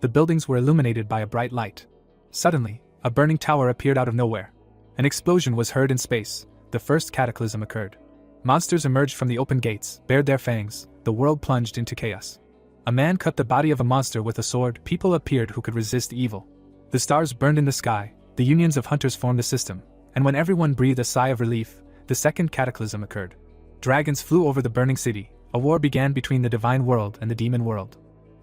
The buildings were illuminated by a bright light. Suddenly, a burning tower appeared out of nowhere. An explosion was heard in space. The first cataclysm occurred. Monsters emerged from the open gates, bared their fangs. The world plunged into chaos. A man cut the body of a monster with a sword. People appeared who could resist evil. The stars burned in the sky. The unions of hunters formed the system. And when everyone breathed a sigh of relief, the second cataclysm occurred. Dragons flew over the burning city. A war began between the divine world and the demon world.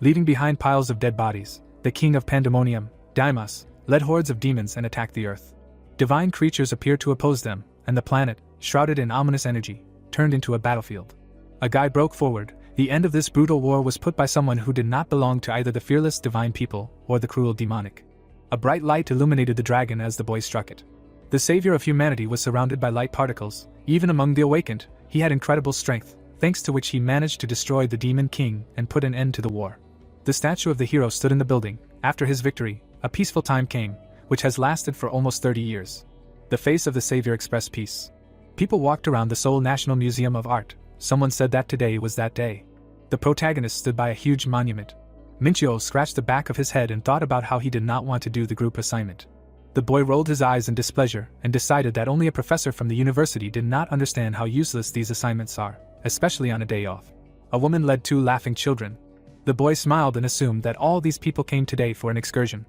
Leaving behind piles of dead bodies, the king of pandemonium, Deimos, led hordes of demons and attacked the earth. Divine creatures appeared to oppose them, and the planet, shrouded in ominous energy, turned into a battlefield. A guy broke forward. The end of this brutal war was put by someone who did not belong to either the fearless divine people or the cruel demonic. A bright light illuminated the dragon as the boy struck it. The savior of humanity was surrounded by light particles. Even among the awakened, he had incredible strength, thanks to which he managed to destroy the demon king and put an end to the war. The statue of the hero stood in the building. After his victory, a peaceful time came, which has lasted for almost 30 years. The face of the savior expressed peace. People walked around the Seoul National Museum of Art. Someone said that today was that day. The protagonist stood by a huge monument. Minchio scratched the back of his head and thought about how he did not want to do the group assignment. The boy rolled his eyes in displeasure and decided that only a professor from the university did not understand how useless these assignments are, especially on a day off. A woman led 2 laughing children. The boy smiled and assumed that all these people came today for an excursion.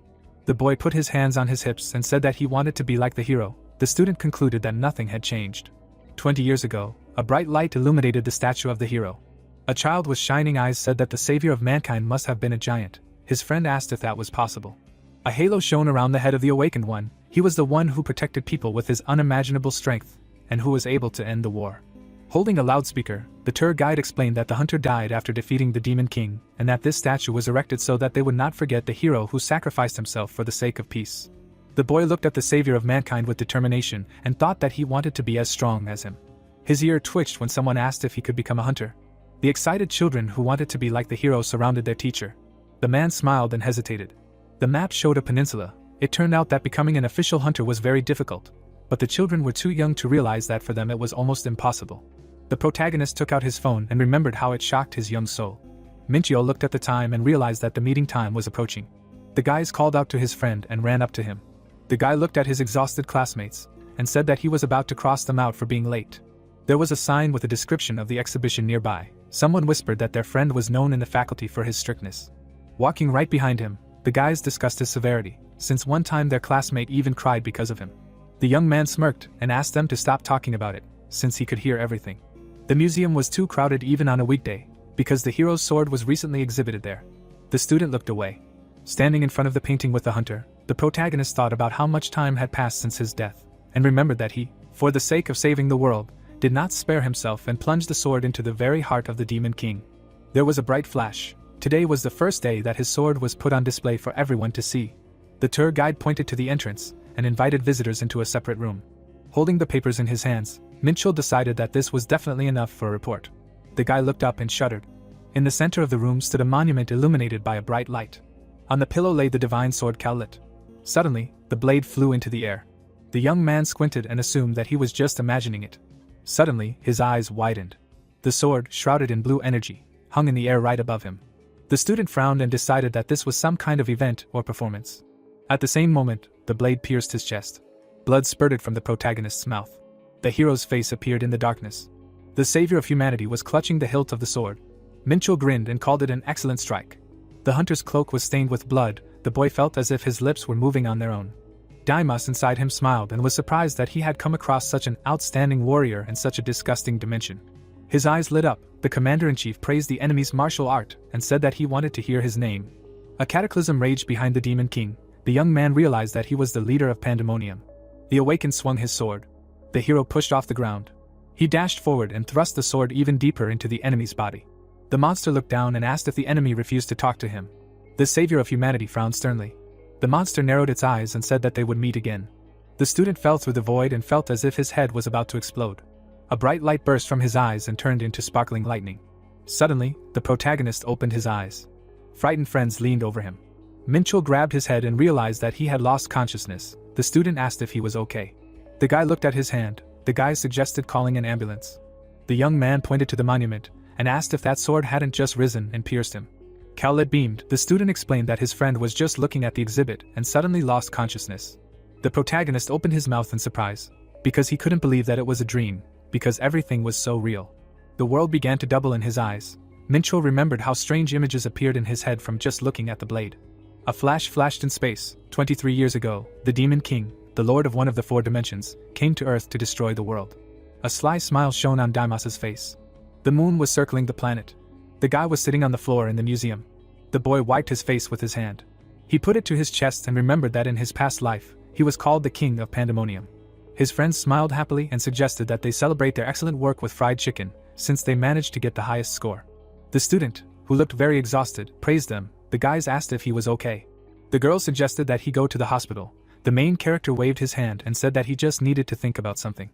The boy put his hands on his hips and said that he wanted to be like the hero. The student concluded that nothing had changed. 20 years ago, a bright light illuminated the statue of the hero. A child with shining eyes said that the savior of mankind must have been a giant. His friend asked if that was possible. A halo shone around the head of the awakened one. He was the one who protected people with his unimaginable strength, and who was able to end the war. Holding a loudspeaker, the tour guide explained that the hunter died after defeating the demon king, and that this statue was erected so that they would not forget the hero who sacrificed himself for the sake of peace. The boy looked at the savior of mankind with determination and thought that he wanted to be as strong as him. His ear twitched when someone asked if he could become a hunter. The excited children who wanted to be like the hero surrounded their teacher. The man smiled and hesitated. The map showed a peninsula. It turned out that becoming an official hunter was very difficult, but the children were too young to realize that for them it was almost impossible. The protagonist took out his phone and remembered how it shocked his young soul. Minchio looked at the time and realized that the meeting time was approaching. The guys called out to his friend and ran up to him. The guy looked at his exhausted classmates and said that he was about to cross them out for being late. There was a sign with a description of the exhibition nearby. Someone whispered that their friend was known in the faculty for his strictness. Walking right behind him, the guys discussed his severity, since one time their classmate even cried because of him. The young man smirked and asked them to stop talking about it, since he could hear everything. The museum was too crowded even on a weekday, because the hero's sword was recently exhibited there. The student looked away. Standing in front of the painting with the hunter, the protagonist thought about how much time had passed since his death, and remembered that he, for the sake of saving the world, did not spare himself and plunged the sword into the very heart of the demon king. There was a bright flash. Today was the first day that his sword was put on display for everyone to see. The tour guide pointed to the entrance and invited visitors into a separate room. Holding the papers in his hands, Minchil decided that this was definitely enough for a report. The guy looked up and shuddered. In the center of the room stood a monument illuminated by a bright light. On the pillow lay the divine sword Cowlet. Suddenly, the blade flew into the air. The young man squinted and assumed that he was just imagining it. Suddenly, his eyes widened. The sword, shrouded in blue energy, hung in the air right above him. The student frowned and decided that this was some kind of event or performance. At the same moment, the blade pierced his chest. Blood spurted from the protagonist's mouth. The hero's face appeared in the darkness. The savior of humanity was clutching the hilt of the sword. Minchil grinned and called it an excellent strike. The hunter's cloak was stained with blood. The boy felt as if his lips were moving on their own. Deimos inside him smiled and was surprised that he had come across such an outstanding warrior in such a disgusting dimension. His eyes lit up. The commander-in-chief praised the enemy's martial art and said that he wanted to hear his name. A cataclysm raged behind the demon king. The young man realized that he was the leader of pandemonium. The awakened swung his sword. The hero pushed off the ground. He dashed forward and thrust the sword even deeper into the enemy's body. The monster looked down and asked if the enemy refused to talk to him. The savior of humanity frowned sternly. The monster narrowed its eyes and said that they would meet again. The student fell through the void and felt as if his head was about to explode. A bright light burst from his eyes and turned into sparkling lightning. Suddenly, the protagonist opened his eyes. Frightened friends leaned over him. Minchil grabbed his head and realized that he had lost consciousness. The student asked if he was okay. The guy looked at his hand. The guy suggested calling an ambulance. The young man pointed to the monument and asked if that sword hadn't just risen and pierced him. Cowlet beamed. The student explained that his friend was just looking at the exhibit and suddenly lost consciousness. The protagonist opened his mouth in surprise, because he couldn't believe that it was a dream, because everything was so real. The world began to double in his eyes. Mincho remembered how strange images appeared in his head from just looking at the blade. A flash flashed in space. 23 years ago, the Demon King, the lord of one of the 4 dimensions, came to Earth to destroy the world. A sly smile shone on Daimas's face. The moon was circling the planet. The guy was sitting on the floor in the museum. The boy wiped his face with his hand. He put it to his chest and remembered that in his past life, he was called the King of Pandemonium. His friends smiled happily and suggested that they celebrate their excellent work with fried chicken, since they managed to get the highest score. The student, who looked very exhausted, praised them. The guys asked if he was okay. The girl suggested that he go to the hospital. The main character waved his hand and said that he just needed to think about something.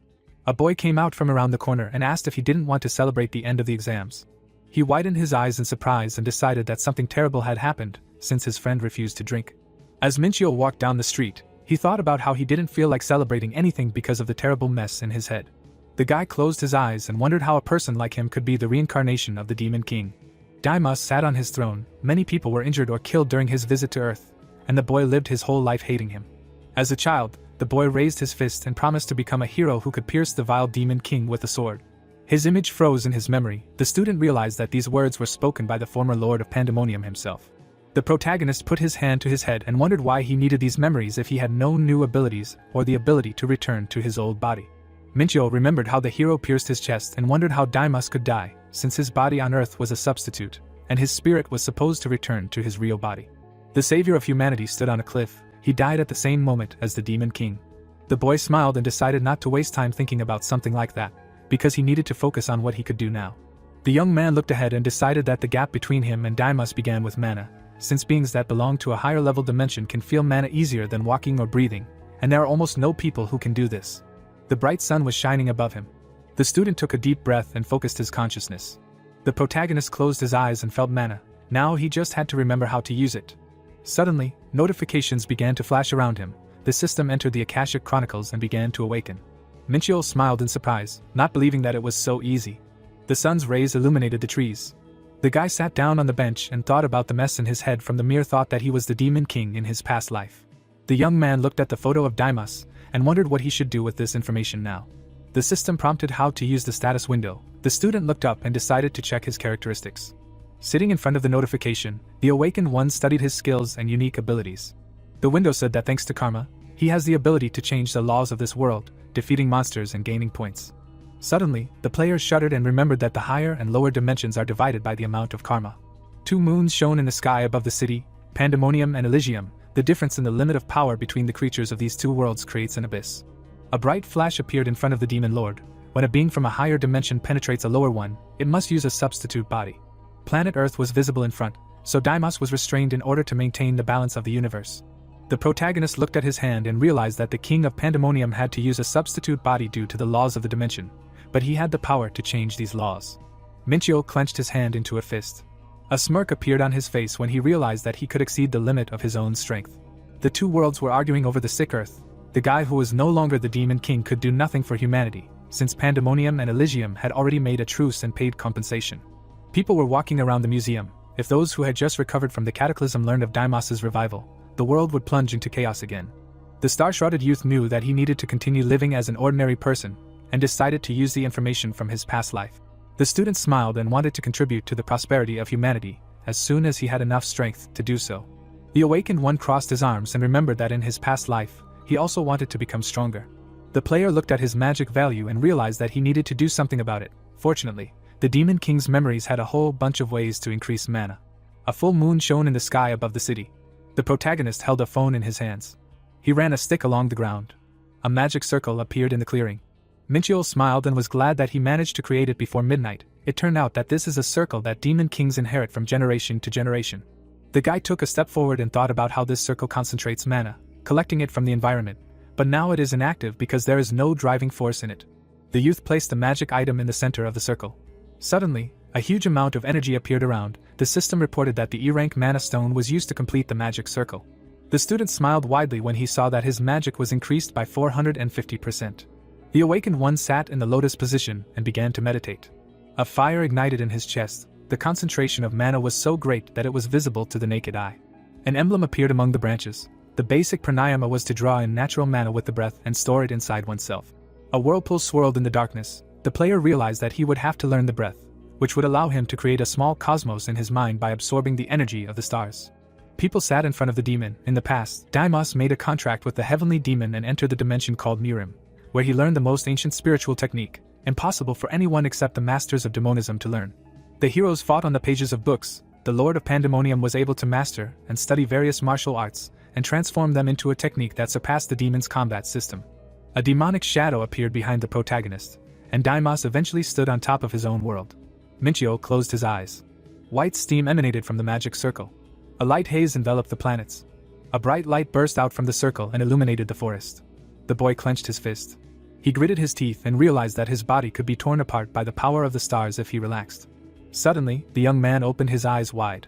A boy came out from around the corner and asked if he didn't want to celebrate the end of the exams. He widened his eyes in surprise and decided that something terrible had happened, since his friend refused to drink. As Minchio walked down the street, he thought about how he didn't feel like celebrating anything because of the terrible mess in his head. The guy closed his eyes and wondered how a person like him could be the reincarnation of the Demon King. Daimas sat on his throne. Many people were injured or killed during his visit to Earth, and the boy lived his whole life hating him. As a child, the boy raised his fist and promised to become a hero who could pierce the vile Demon King with a sword. His image froze in his memory. The student realized that these words were spoken by the former Lord of Pandemonium himself. The protagonist put his hand to his head and wondered why he needed these memories if he had no new abilities or the ability to return to his old body. Minchio remembered how the hero pierced his chest and wondered how Daimas could die, since his body on Earth was a substitute, and his spirit was supposed to return to his real body. The savior of humanity stood on a cliff. He died at the same moment as the Demon King. The boy smiled and decided not to waste time thinking about something like that, because he needed to focus on what he could do now. The young man looked ahead and decided that the gap between him and Daimas began with mana, since beings that belong to a higher level dimension can feel mana easier than walking or breathing, and there are almost no people who can do this. The bright sun was shining above him. The student took a deep breath and focused his consciousness. The protagonist closed his eyes and felt mana. Now he just had to remember how to use it. Suddenly, notifications began to flash around him. The system entered the Akashic Chronicles and began to awaken. Minchio smiled in surprise, not believing that it was so easy. The sun's rays illuminated the trees. The guy sat down on the bench and thought about the mess in his head from the mere thought that he was the Demon King in his past life. The young man looked at the photo of Daimas and wondered what he should do with this information now. The system prompted how to use the status window. The student looked up and decided to check his characteristics. Sitting in front of the notification, the awakened one studied his skills and unique abilities. The window said that thanks to karma, he has the ability to change the laws of this world, defeating monsters and gaining points. Suddenly, the player shuddered and remembered that the higher and lower dimensions are divided by the amount of karma. 2 moons shone in the sky above the city, Pandemonium and Elysium. The difference in the limit of power between the creatures of these 2 worlds creates an abyss. A bright flash appeared in front of the Demon Lord. When a being from a higher dimension penetrates a lower one, it must use a substitute body. Planet Earth was visible in front, so Daimas was restrained in order to maintain the balance of the universe. The protagonist looked at his hand and realized that the King of Pandemonium had to use a substitute body due to the laws of the dimension, but he had the power to change these laws. Minchio clenched his hand into a fist. A smirk appeared on his face when he realized that he could exceed the limit of his own strength. The 2 worlds were arguing over the sick Earth. The guy who was no longer the Demon King could do nothing for humanity, since Pandemonium and Elysium had already made a truce and paid compensation. People were walking around the museum. If those who had just recovered from the cataclysm learned of Daimas's revival, the world would plunge into chaos again. The star-shrouded youth knew that he needed to continue living as an ordinary person, and decided to use the information from his past life. The student smiled and wanted to contribute to the prosperity of humanity, as soon as he had enough strength to do so. The awakened one crossed his arms and remembered that in his past life, he also wanted to become stronger. The player looked at his magic value and realized that he needed to do something about it. Fortunately, the Demon King's memories had a whole bunch of ways to increase mana. A full moon shone in the sky above the city. The protagonist held a phone in his hands. He ran a stick along the ground. A magic circle appeared in the clearing. Minchio smiled and was glad that he managed to create it before midnight. It turned out that this is a circle that Demon Kings inherit from generation to generation. The guy took a step forward and thought about how this circle concentrates mana, collecting it from the environment, but now it is inactive because there is no driving force in it. The youth placed the magic item in the center of the circle. Suddenly, a huge amount of energy appeared around. The system reported that the E-rank mana stone was used to complete the magic circle. The student smiled widely when he saw that his magic was increased by 450%. The awakened one sat in the lotus position and began to meditate. A fire ignited in his chest. The concentration of mana was so great that it was visible to the naked eye. An emblem appeared among the branches. The basic pranayama was to draw in natural mana with the breath and store it inside oneself. A whirlpool swirled in the darkness. The player realized that he would have to learn the breath, which would allow him to create a small cosmos in his mind by absorbing the energy of the stars. People sat in front of the demon. In the past, Daimos made a contract with the heavenly demon and entered the dimension called Murim, where he learned the most ancient spiritual technique, impossible for anyone except the masters of demonism to learn. The heroes fought on the pages of books. The Lord of Pandemonium was able to master and study various martial arts and transform them into a technique that surpassed the demon's combat system. A demonic shadow appeared behind the protagonist, and Daimos eventually stood on top of his own world. Minchio closed his eyes. White steam emanated from the magic circle. A light haze enveloped the planets. A bright light burst out from the circle and illuminated the forest. The boy clenched his fist. He gritted his teeth and realized that his body could be torn apart by the power of the stars if he relaxed. Suddenly, the young man opened his eyes wide.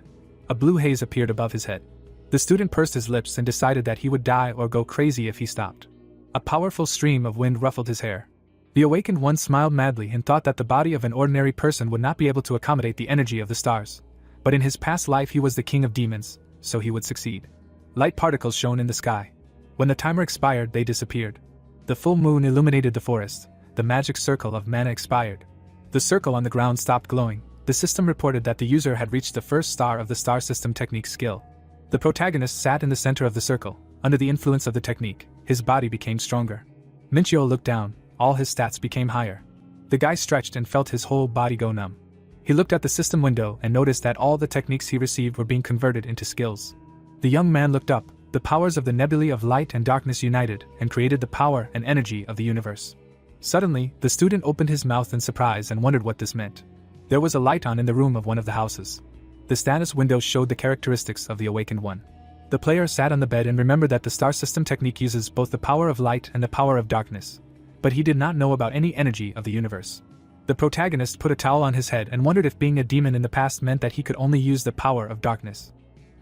A blue haze appeared above his head. The student pursed his lips and decided that he would die or go crazy if he stopped. A powerful stream of wind ruffled his hair. The awakened one smiled madly and thought that the body of an ordinary person would not be able to accommodate the energy of the stars. But in his past life he was the king of demons, so he would succeed. Light particles shone in the sky. When the timer expired, they disappeared. The full moon illuminated the forest. The magic circle of mana expired. The circle on the ground stopped glowing. The system reported that the user had reached the first star of the star system technique skill. The protagonist sat in the center of the circle. Under the influence of the technique, his body became stronger. Minchio looked down. All his stats became higher. The guy stretched and felt his whole body go numb. He looked at the system window and noticed that all the techniques he received were being converted into skills. The young man looked up. The powers of the nebulae of light and darkness united and created the power and energy of the universe. Suddenly, the student opened his mouth in surprise and wondered what this meant. There was a light on in the room of one of the houses. The status window showed the characteristics of the awakened one. The player sat on the bed and remembered that the star system technique uses both the power of light and the power of darkness. But he did not know about any energy of the universe. The protagonist put a towel on his head and wondered if being a demon in the past meant that he could only use the power of darkness.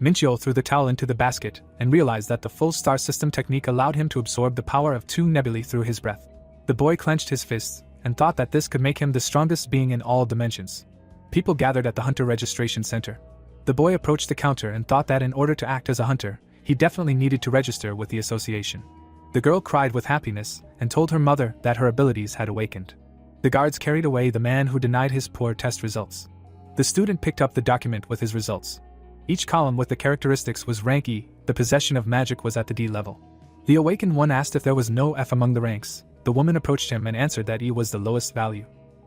Minchio threw the towel into the basket and realized that the full star system technique allowed him to absorb the power of 2 nebulae through his breath. The boy clenched his fists and thought that this could make him the strongest being in all dimensions. People gathered at the hunter registration center. The boy approached the counter and thought that in order to act as a hunter, he definitely needed to register with the association. The girl cried with happiness and told her mother that her abilities had awakened. The guards carried away the man who denied his poor test results. The student picked up the document with his results. Each column with the characteristics was rank E. The possession of magic was at the D level. The awakened one asked if there was no F among the ranks. The woman approached him and answered that E was the lowest value.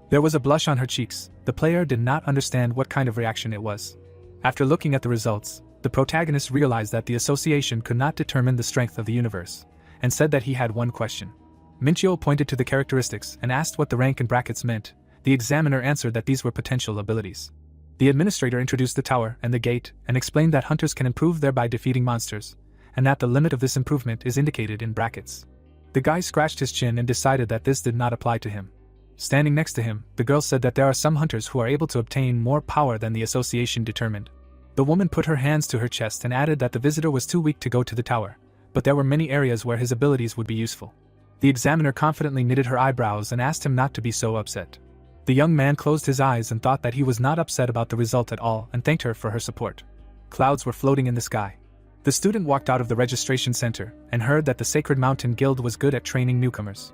There was a blush on her cheeks. The player did not understand what kind of reaction it was. After looking at the results, the protagonist realized that the association could not determine the strength of the universe, and said that he had one question. Minchio pointed to the characteristics and asked what the rank and brackets meant. The examiner answered that these were potential abilities. The administrator introduced the tower and the gate and explained that hunters can improve thereby defeating monsters, and that the limit of this improvement is indicated in brackets. The guy scratched his chin and decided that this did not apply to him. Standing next to him, the girl said that there are some hunters who are able to obtain more power than the association determined. The woman put her hands to her chest and added that the visitor was too weak to go to the tower, but there were many areas where his abilities would be useful. The examiner confidently knitted her eyebrows and asked him not to be so upset. The young man closed his eyes and thought that he was not upset about the result at all and thanked her for her support. Clouds were floating in the sky. The student walked out of the registration center and heard that the Sacred Mountain Guild was good at training newcomers.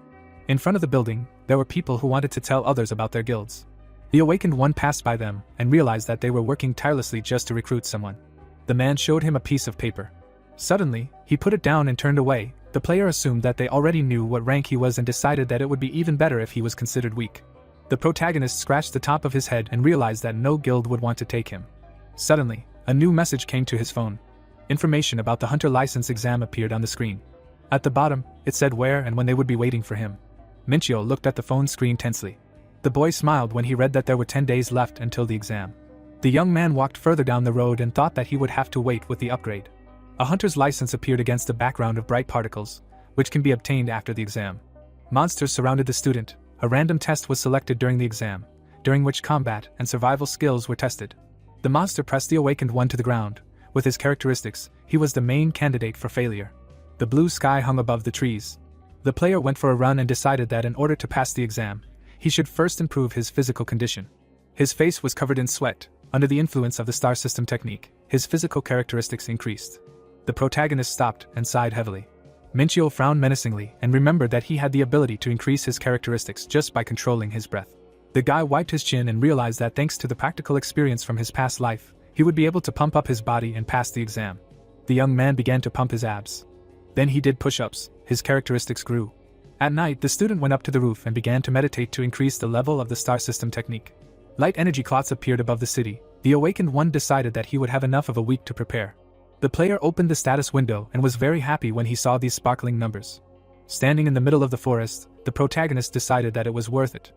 In front of the building, there were people who wanted to tell others about their guilds. The awakened one passed by them and realized that they were working tirelessly just to recruit someone. The man showed him a piece of paper. Suddenly, he put it down and turned away. The player assumed that they already knew what rank he was and decided that it would be even better if he was considered weak. The protagonist scratched the top of his head and realized that no guild would want to take him. Suddenly, a new message came to his phone. Information about the hunter license exam appeared on the screen. At the bottom, it said where and when they would be waiting for him. Minchio looked at the phone screen tensely. The boy smiled when he read that there were 10 days left until the exam. The young man walked further down the road and thought that he would have to wait with the upgrade. A hunter's license appeared against a background of bright particles, which can be obtained after the exam. Monsters surrounded the student. A random test was selected during the exam, during which combat and survival skills were tested. The monster pressed the awakened one to the ground. With his characteristics, he was the main candidate for failure. The blue sky hung above the trees. The player went for a run and decided that in order to pass the exam, he should first improve his physical condition. His face was covered in sweat. Under the influence of the star system technique, his physical characteristics increased. The protagonist stopped and sighed heavily. Minchio frowned menacingly and remembered that he had the ability to increase his characteristics just by controlling his breath. The guy wiped his chin and realized that thanks to the practical experience from his past life, he would be able to pump up his body and pass the exam. The young man began to pump his abs. Then he did push-ups. His characteristics grew. At night, the student went up to the roof and began to meditate to increase the level of the star system technique. Light energy clots appeared above the city. The awakened one decided that he would have enough of a week to prepare. The player opened the status window and was very happy when he saw these sparkling numbers. Standing in the middle of the forest, the protagonist decided that it was worth it.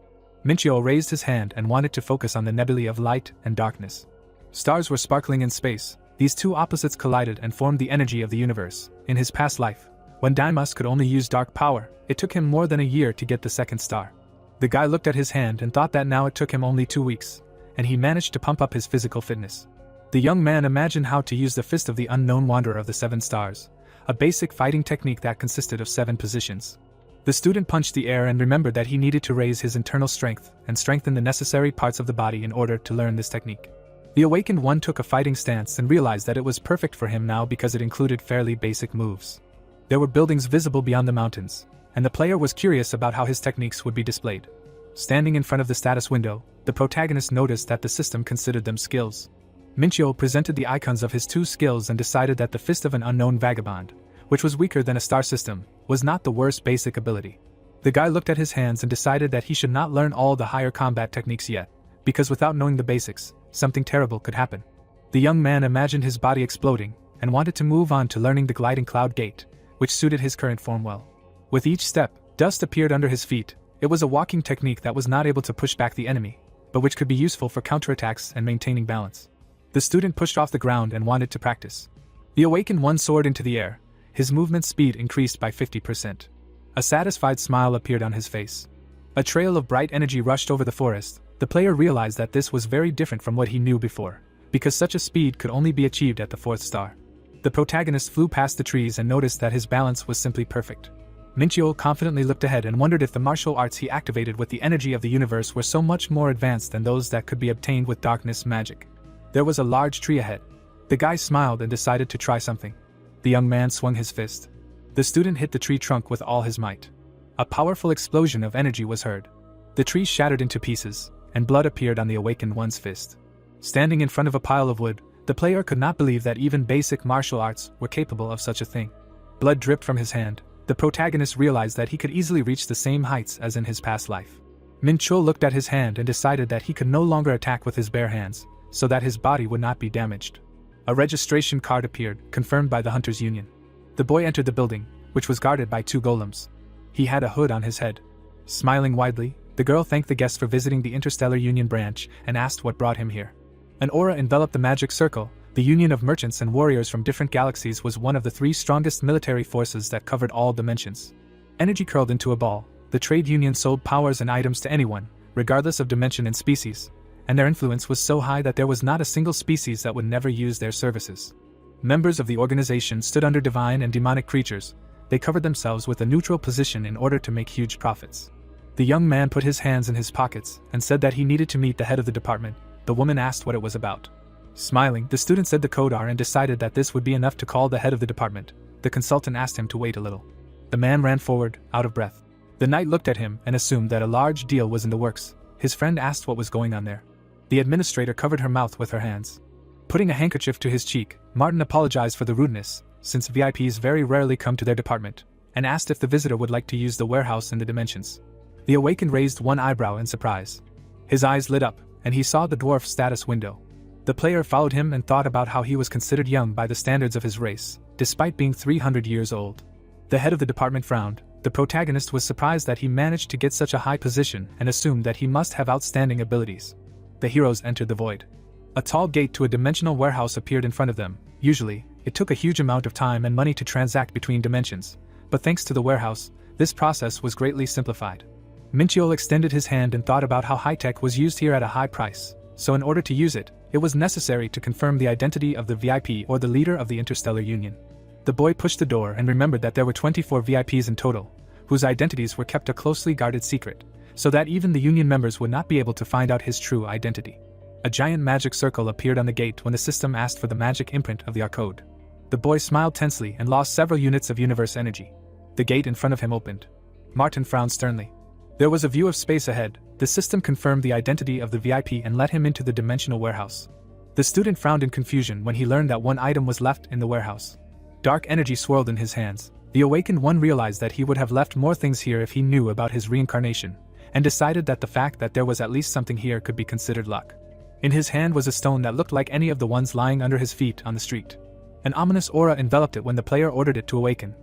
Minchio raised his hand and wanted to focus on the nebulae of light and darkness. Stars were sparkling in space. These two opposites collided and formed the energy of the universe. In his past life, when Daimas could only use dark power, it took him more than a year to get the second star. The guy looked at his hand and thought that now it took him only 2 weeks, and he managed to pump up his physical fitness. The young man imagined how to use the Fist of the Unknown Wanderer of the 7 Stars, a basic fighting technique that consisted of 7 positions. The student punched the air and remembered that he needed to raise his internal strength and strengthen the necessary parts of the body in order to learn this technique. The awakened one took a fighting stance and realized that it was perfect for him now because it included fairly basic moves. There were buildings visible beyond the mountains, and the player was curious about how his techniques would be displayed. Standing in front of the status window, the protagonist noticed that the system considered them skills. Minchio presented the icons of his 2 skills and decided that the Fist of an Unknown Vagabond, which was weaker than a star system, was not the worst basic ability. The guy looked at his hands and decided that he should not learn all the higher combat techniques yet, because without knowing the basics, something terrible could happen. The young man imagined his body exploding and wanted to move on to learning the Gliding Cloud Gate, which suited his current form well. With each step, dust appeared under his feet. It was a walking technique that was not able to push back the enemy, but which could be useful for counterattacks and maintaining balance. The student pushed off the ground and wanted to practice. The awakened one soared into the air. His movement speed increased by 50%. A satisfied smile appeared on his face. A trail of bright energy rushed over the forest. The player realized that this was very different from what he knew before, because such a speed could only be achieved at the 4th star. The protagonist flew past the trees and noticed that his balance was simply perfect. Minchio confidently looked ahead and wondered if the martial arts he activated with the energy of the universe were so much more advanced than those that could be obtained with darkness magic. There was a large tree ahead. The guy smiled and decided to try something. The young man swung his fist. The student hit the tree trunk with all his might. A powerful explosion of energy was heard. The tree shattered into pieces, and blood appeared on the awakened one's fist. Standing in front of a pile of wood, the player could not believe that even basic martial arts were capable of such a thing. Blood dripped from his hand. The protagonist realized that he could easily reach the same heights as in his past life. Minchio looked at his hand and decided that he could no longer attack with his bare hands, so that his body would not be damaged. A registration card appeared, confirmed by the Hunters Union. The boy entered the building, which was guarded by 2 golems. He had a hood on his head. Smiling widely, the girl thanked the guest for visiting the Interstellar Union branch and asked what brought him here. An aura enveloped the magic circle. The union of merchants and warriors from different galaxies was one of the 3 strongest military forces that covered all dimensions. Energy curled into a ball. The trade union sold powers and items to anyone, regardless of dimension and species, and their influence was so high that there was not a single species that would never use their services. Members of the organization stood under divine and demonic creatures. They covered themselves with a neutral position in order to make huge profits. The young man put his hands in his pockets and said that he needed to meet the head of the department. The woman asked what it was about. Smiling, the student said the code R and decided that this would be enough to call the head of the department. The consultant asked him to wait a little. The man ran forward, out of breath. The knight looked at him and assumed that a large deal was in the works. His friend asked what was going on there. The administrator covered her mouth with her hands. Putting a handkerchief to his cheek, Martin apologized for the rudeness, since VIPs very rarely come to their department, and asked if the visitor would like to use the warehouse in the dimensions. The awakened raised one eyebrow in surprise. His eyes lit up, and he saw the dwarf status window. The player followed him and thought about how he was considered young by the standards of his race, despite being 300 years old. The head of the department frowned. The protagonist was surprised that he managed to get such a high position and assumed that he must have outstanding abilities. The heroes entered the void. A tall gate to a dimensional warehouse appeared in front of them. Usually, it took a huge amount of time and money to transact between dimensions, but thanks to the warehouse, this process was greatly simplified. Minchio extended his hand and thought about how high-tech was used here at a high price, so in order to use it, it was necessary to confirm the identity of the VIP or the leader of the Interstellar Union. The boy pushed the door and remembered that there were 24 VIPs in total, whose identities were kept a closely guarded secret, so that even the Union members would not be able to find out his true identity. A giant magic circle appeared on the gate when the system asked for the magic imprint of the code. The boy smiled tensely and lost several units of universe energy. The gate in front of him opened. Martin frowned sternly. There was a view of space ahead. The system confirmed the identity of the VIP and let him into the dimensional warehouse. The student frowned in confusion when he learned that one item was left in the warehouse. Dark energy swirled in his hands. The awakened one realized that he would have left more things here if he knew about his reincarnation, and decided that the fact that there was at least something here could be considered luck. In his hand was a stone that looked like any of the ones lying under his feet on the street. An ominous aura enveloped it when the player ordered it to awaken.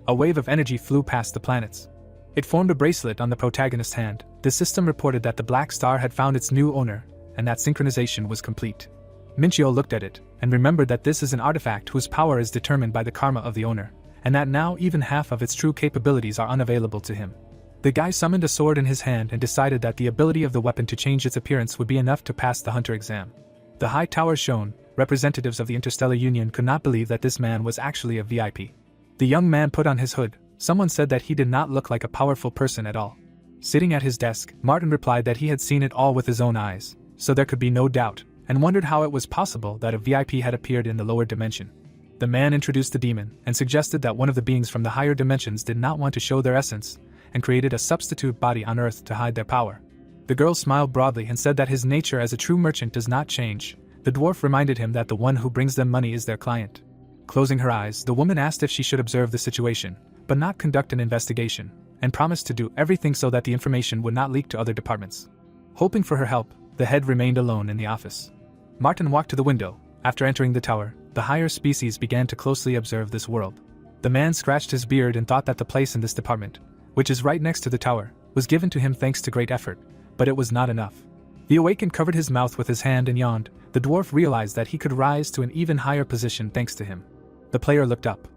A wave of energy flew past the planets. It formed a bracelet on the protagonist's hand. The system reported that the Black Star had found its new owner, and that synchronization was complete. Minchio looked at it, and remembered that this is an artifact whose power is determined by the karma of the owner, and that now even half of its true capabilities are unavailable to him. The guy summoned a sword in his hand and decided that the ability of the weapon to change its appearance would be enough to pass the hunter exam. The high tower shone. Representatives of the Interstellar Union could not believe that this man was actually a VIP. The young man put on his hood. Someone said that he did not look like a powerful person at all. Sitting at his desk, Martin replied that he had seen it all with his own eyes, so there could be no doubt, and wondered how it was possible that a VIP had appeared in the lower dimension. The man introduced the demon, and suggested that one of the beings from the higher dimensions did not want to show their essence, and created a substitute body on Earth to hide their power. The girl smiled broadly and said that his nature as a true merchant does not change. The dwarf reminded him that the one who brings them money is their client. Closing her eyes, the woman asked if she should observe the situation, but not conduct an investigation, and promised to do everything so that the information would not leak to other departments. Hoping for her help, the head remained alone in the office. Martin walked to the window. After entering the tower, the higher species began to closely observe this world. The man scratched his beard and thought that the place in this department, which is right next to the tower, was given to him thanks to great effort, but it was not enough. The awakened covered his mouth with his hand and yawned. The dwarf realized that he could rise to an even higher position thanks to him. The player looked up.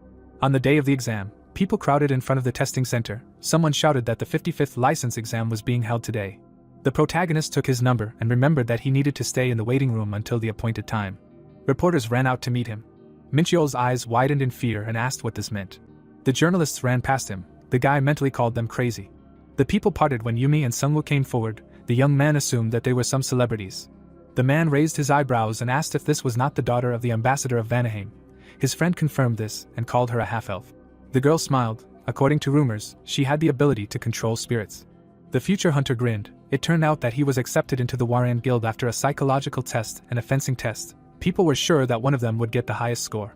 On the day of the exam, people crowded in front of the testing center. Someone shouted that the 55th license exam was being held today. The protagonist took his number and remembered that he needed to stay in the waiting room until the appointed time. Reporters ran out to meet him. Minchio's eyes widened in fear and asked what this meant. The journalists ran past him. The guy mentally called them crazy. The people parted when Yumi and Sungwoo came forward. The young man assumed that they were some celebrities. The man raised his eyebrows and asked if this was not the daughter of the ambassador of Vanaheim. His friend confirmed this and called her a half-elf. The girl smiled. According to rumors, she had the ability to control spirits. The future hunter grinned. It turned out that he was accepted into the Waran Guild after a psychological test and a fencing test. People were sure that one of them would get the highest score.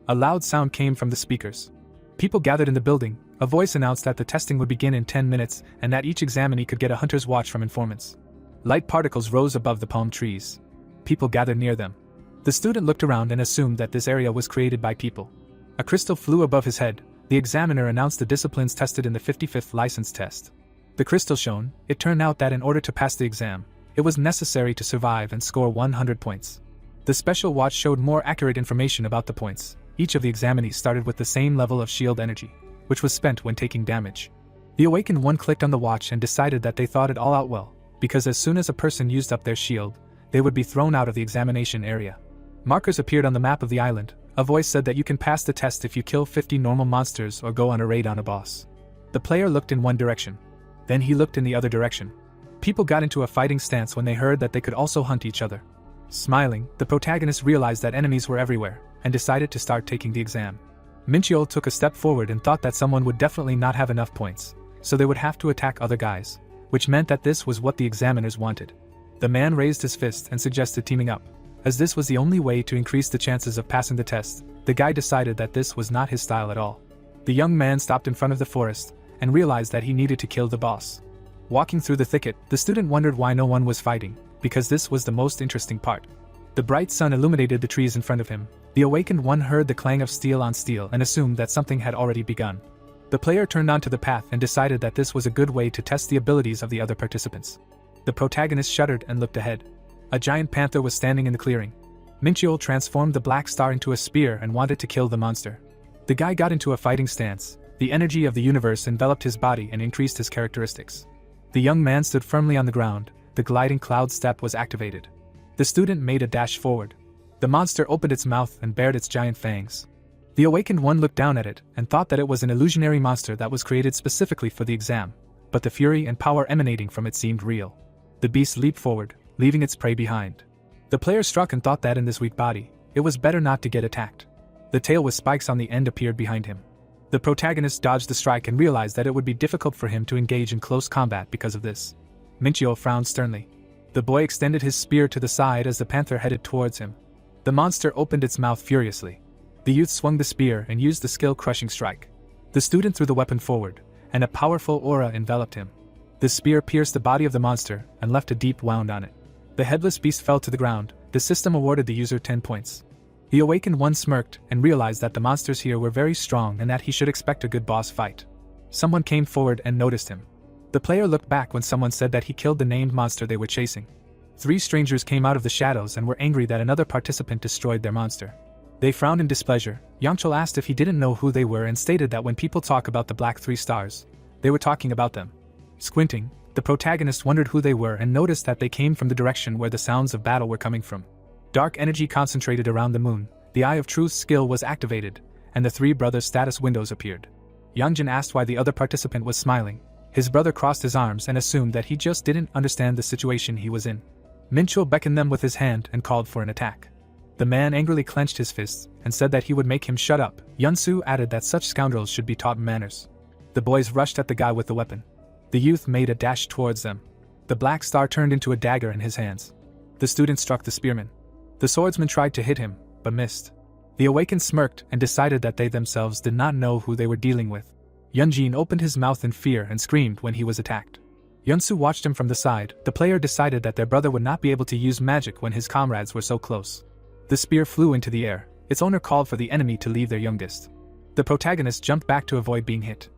A loud sound came from the speakers. People gathered in the building. A voice announced that the testing would begin in 10 minutes and that each examinee could get a hunter's watch from informants. Light particles rose above the palm trees. People gathered near them. The student looked around and assumed that this area was created by people. A crystal flew above his head. The examiner announced the disciplines tested in the 55th license test. The crystal shone. It turned out that in order to pass the exam, it was necessary to survive and score 100 points. The special watch showed more accurate information about the points. Each of the examinees started with the same level of shield energy, which was spent when taking damage. The awakened one clicked on the watch and decided that they thought it all out well, because as soon as a person used up their shield, they would be thrown out of the examination area. Markers appeared on the map of the island. A voice said that you can pass the test if you kill 50 normal monsters or go on a raid on a boss. The player looked in one direction. Then he looked in the other direction. People got into a fighting stance when they heard that they could also hunt each other. Smiling, the protagonist realized that enemies were everywhere, and decided to start taking the exam. Minchio took a step forward and thought that someone would definitely not have enough points, so they would have to attack other guys, which meant that this was what the examiners wanted. The man raised his fist and suggested teaming up. As this was the only way to increase the chances of passing the test, the guy decided that this was not his style at all. The young man stopped in front of the forest, and realized that he needed to kill the boss. Walking through the thicket, the student wondered why no one was fighting, because this was the most interesting part. The bright sun illuminated the trees in front of him. The awakened one heard the clang of steel on steel and assumed that something had already begun. The player turned onto the path and decided that this was a good way to test the abilities of the other participants. The protagonist shuddered and looked ahead. A giant panther was standing in the clearing. Minchio transformed the black star into a spear and wanted to kill the monster. The guy got into a fighting stance. The energy of the universe enveloped his body and increased his characteristics. The young man stood firmly on the ground. The gliding cloud step was activated. The student made a dash forward. The monster opened its mouth and bared its giant fangs. The awakened one looked down at it and thought that it was an illusionary monster that was created specifically for the exam, but the fury and power emanating from it seemed real. The beast leaped forward, leaving its prey behind. The player struck and thought that in this weak body, it was better not to get attacked. The tail with spikes on the end appeared behind him. The protagonist dodged the strike and realized that it would be difficult for him to engage in close combat because of this. Minchio frowned sternly. The boy extended his spear to the side as the panther headed towards him. The monster opened its mouth furiously. The youth swung the spear and used the skill-crushing strike. The student threw the weapon forward, and a powerful aura enveloped him. The spear pierced the body of the monster and left a deep wound on it. The headless beast fell to the ground. The system awarded the user 10 points. The awakened one smirked and realized that the monsters here were very strong and that he should expect a good boss fight. Someone came forward and noticed him. The player looked back when someone said that he killed the named monster they were chasing. 3 strangers came out of the shadows and were angry that another participant destroyed their monster. They frowned in displeasure. Yangchul asked if he didn't know who they were and stated that when people talk about the Black 3 Stars, they were talking about them. Squinting, the protagonist wondered who they were and noticed that they came from the direction where the sounds of battle were coming from. Dark energy concentrated around the moon, the Eye of Truth's skill was activated, and the 3 brothers' status windows appeared. Yangjin asked why the other participant was smiling. His brother crossed his arms and assumed that he just didn't understand the situation he was in. Minchul beckoned them with his hand and called for an attack. The man angrily clenched his fists and said that he would make him shut up. Yunsu added that such scoundrels should be taught manners. The boys rushed at the guy with the weapon. The youth made a dash towards them. The black star turned into a dagger in his hands. The student struck the spearman. The swordsman tried to hit him, but missed. The awakened smirked and decided that they themselves did not know who they were dealing with. Yunjin opened his mouth in fear and screamed when he was attacked. Yunsu watched him from the side. The player decided that their brother would not be able to use magic when his comrades were so close. The spear flew into the air. Its owner called for the enemy to leave their youngest. The protagonist jumped back to avoid being hit.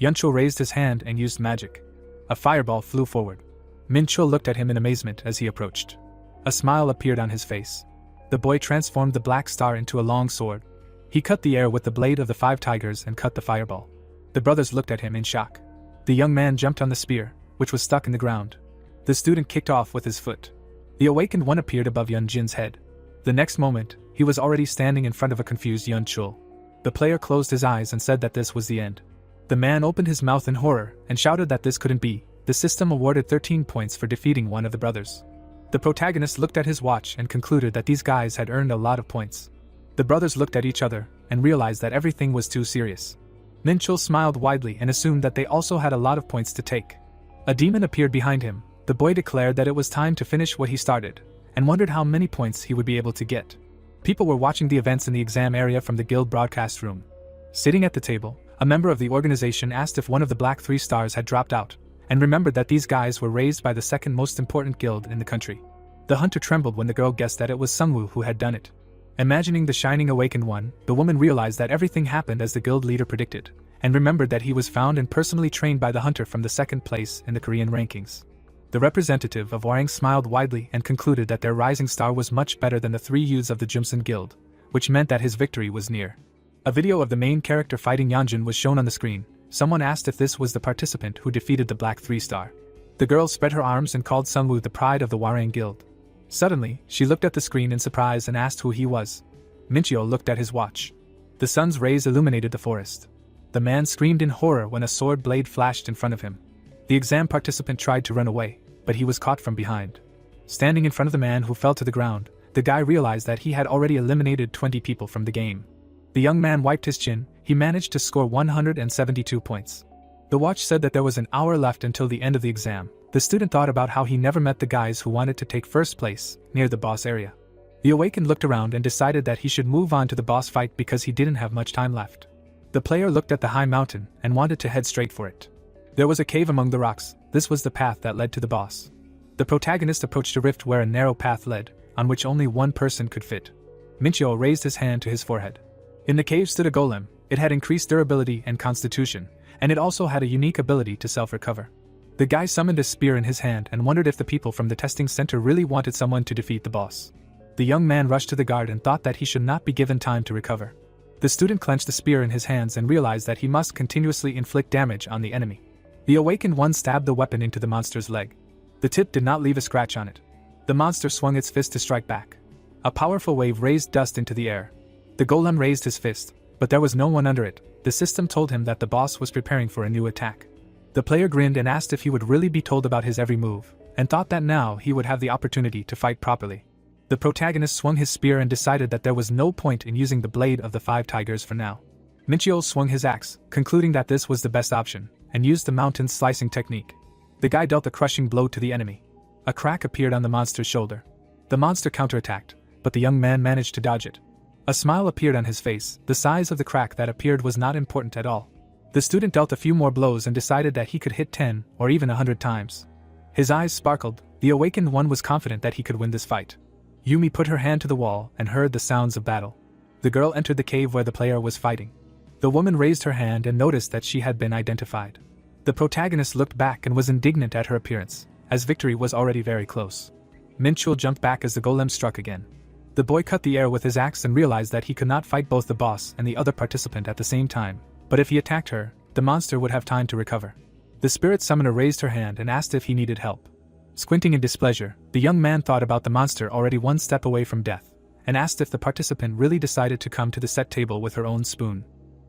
Yunchul raised his hand and used magic. A fireball flew forward. Minchul looked at him in amazement as he approached. A smile appeared on his face. The boy transformed the black star into a long sword. He cut the air with the blade of the 5 tigers and cut the fireball. The brothers looked at him in shock. The young man jumped on the spear, which was stuck in the ground. The student kicked off with his foot. The awakened one appeared above Yunjin's head. The next moment, he was already standing in front of a confused Yunchul. The player closed his eyes and said that this was the end. The man opened his mouth in horror and shouted that this couldn't be. The system awarded 13 points for defeating one of the brothers. The protagonist looked at his watch and concluded that these guys had earned a lot of points. The brothers looked at each other and realized that everything was too serious. Minchul smiled widely and assumed that they also had a lot of points to take. A demon appeared behind him. The boy declared that it was time to finish what he started, and wondered how many points he would be able to get. People were watching the events in the exam area from the guild broadcast room. Sitting at the table, a member of the organization asked if one of the Black 3 Stars had dropped out, and remembered that these guys were raised by the second most important guild in the country. The hunter trembled when the girl guessed that it was Sungwoo who had done it. Imagining the shining awakened one, the woman realized that everything happened as the guild leader predicted, and remembered that he was found and personally trained by the hunter from the 2nd place in the Korean rankings. The representative of Warang smiled widely and concluded that their rising star was much better than the 3 youths of the Jumsun Guild, which meant that his victory was near. A video of the main character fighting Yanjun was shown on the screen. Someone asked if this was the participant who defeated the Black 3 Star. The girl spread her arms and called Sungwoo the pride of the Warang Guild. Suddenly, she looked at the screen in surprise and asked who he was. Minchio looked at his watch. The sun's rays illuminated the forest. The man screamed in horror when a sword blade flashed in front of him. The exam participant tried to run away, but he was caught from behind. Standing in front of the man who fell to the ground, the guy realized that he had already eliminated 20 people from the game. The young man wiped his chin. He managed to score 172 points. The watch said that there was an hour left until the end of the exam. The student thought about how he never met the guys who wanted to take first place, near the boss area. The awakened looked around and decided that he should move on to the boss fight because he didn't have much time left. The player looked at the high mountain and wanted to head straight for it. There was a cave among the rocks. This was the path that led to the boss. The protagonist approached a rift where a narrow path led, on which only one person could fit. Minchio raised his hand to his forehead. In the cave stood a golem. It had increased durability and constitution, and it also had a unique ability to self-recover. The guy summoned a spear in his hand and wondered if the people from the testing center really wanted someone to defeat the boss. The young man rushed to the guard and thought that he should not be given time to recover. The student clenched the spear in his hands and realized that he must continuously inflict damage on the enemy. The awakened one stabbed the weapon into the monster's leg. The tip did not leave a scratch on it. The monster swung its fist to strike back. A powerful wave raised dust into the air. The golem raised his fist, but there was no one under it. The system told him that the boss was preparing for a new attack. The player grinned and asked if he would really be told about his every move, and thought that now he would have the opportunity to fight properly. The protagonist swung his spear and decided that there was no point in using the blade of the 5 tigers for now. Minchiol swung his axe, concluding that this was the best option, and used the mountain slicing technique. The guy dealt a crushing blow to the enemy. A crack appeared on the monster's shoulder. The monster counterattacked, but the young man managed to dodge it. A smile appeared on his face. The size of the crack that appeared was not important at all. The student dealt a few more blows and decided that he could hit 10 or even 100 times. His eyes sparkled. The awakened one was confident that he could win this fight. Yumi put her hand to the wall and heard the sounds of battle. The girl entered the cave where the player was fighting. The woman raised her hand and noticed that she had been identified. The protagonist looked back and was indignant at her appearance, as victory was already very close. Minchul jumped back as the golem struck again. The boy cut the air with his axe and realized that he could not fight both the boss and the other participant at the same time, but if he attacked her, the monster would have time to recover. The spirit summoner raised her hand and asked if he needed help. Squinting in displeasure, the young man thought about the monster already one step away from death, and asked if the participant really decided to come to the set table with her own spoon.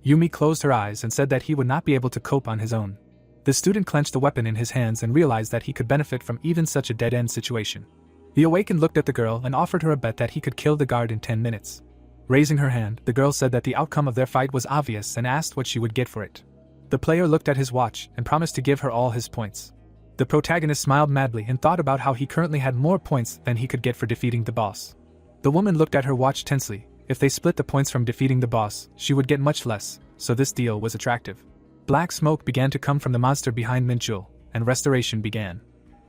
Yumi closed her eyes and said that he would not be able to cope on his own. The student clenched the weapon in his hands and realized that he could benefit from even such a dead-end situation. The awakened looked at the girl and offered her a bet that he could kill the guard in 10 minutes. Raising her hand, the girl said that the outcome of their fight was obvious and asked what she would get for it. The player looked at his watch and promised to give her all his points. The protagonist smiled madly and thought about how he currently had more points than he could get for defeating the boss. The woman looked at her watch tensely. If they split the points from defeating the boss, she would get much less, so this deal was attractive. Black smoke began to come from the monster behind Minchul, and restoration began.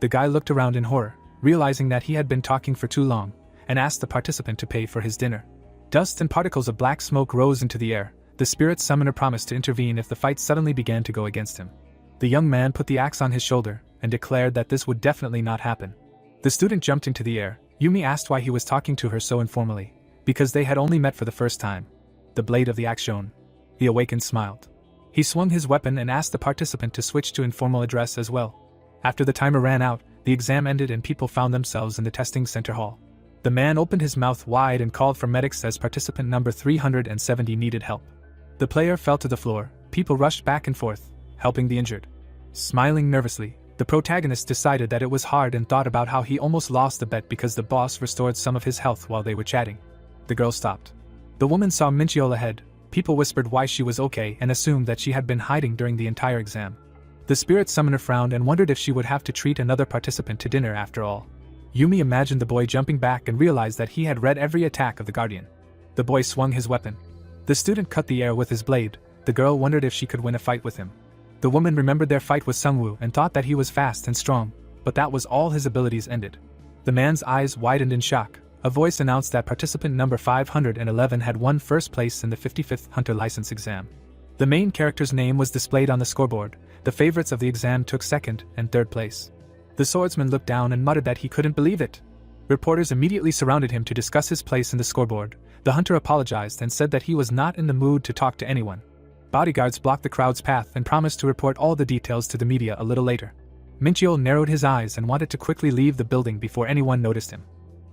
The guy looked around in horror, realizing that he had been talking for too long, and asked the participant to pay for his dinner. Dust and particles of black smoke rose into the air. The spirit summoner promised to intervene if the fight suddenly began to go against him. The young man put the axe on his shoulder and declared that this would definitely not happen. The student jumped into the air. Yumi asked why he was talking to her so informally. Because they had only met for the first time. The blade of the axe shone. The awakened smiled. He swung his weapon and asked the participant to switch to informal address as well. After the timer ran out, the exam ended and people found themselves in the testing center hall. The man opened his mouth wide and called for medics as participant number 370 needed help. The player fell to the floor. People rushed back and forth, helping the injured. Smiling nervously, the protagonist decided that it was hard and thought about how he almost lost the bet because the boss restored some of his health while they were chatting. The girl stopped. The woman saw Minchiola ahead. People whispered why she was okay and assumed that she had been hiding during the entire exam. The spirit summoner frowned and wondered if she would have to treat another participant to dinner after all. Yumi imagined the boy jumping back and realized that he had read every attack of the guardian. The boy swung his weapon. The student cut the air with his blade. The girl wondered if she could win a fight with him. The woman remembered their fight with Sungwoo and thought that he was fast and strong, but that was all his abilities ended. The man's eyes widened in shock. A voice announced that participant number 511 had won first place in the 55th Hunter License exam. The main character's name was displayed on the scoreboard. The favorites of the exam took second and third place. The swordsman looked down and muttered that he couldn't believe it. Reporters immediately surrounded him to discuss his place in the scoreboard. The hunter apologized and said that he was not in the mood to talk to anyone. Bodyguards blocked the crowd's path and promised to report all the details to the media a little later. Minchiol narrowed his eyes and wanted to quickly leave the building before anyone noticed him.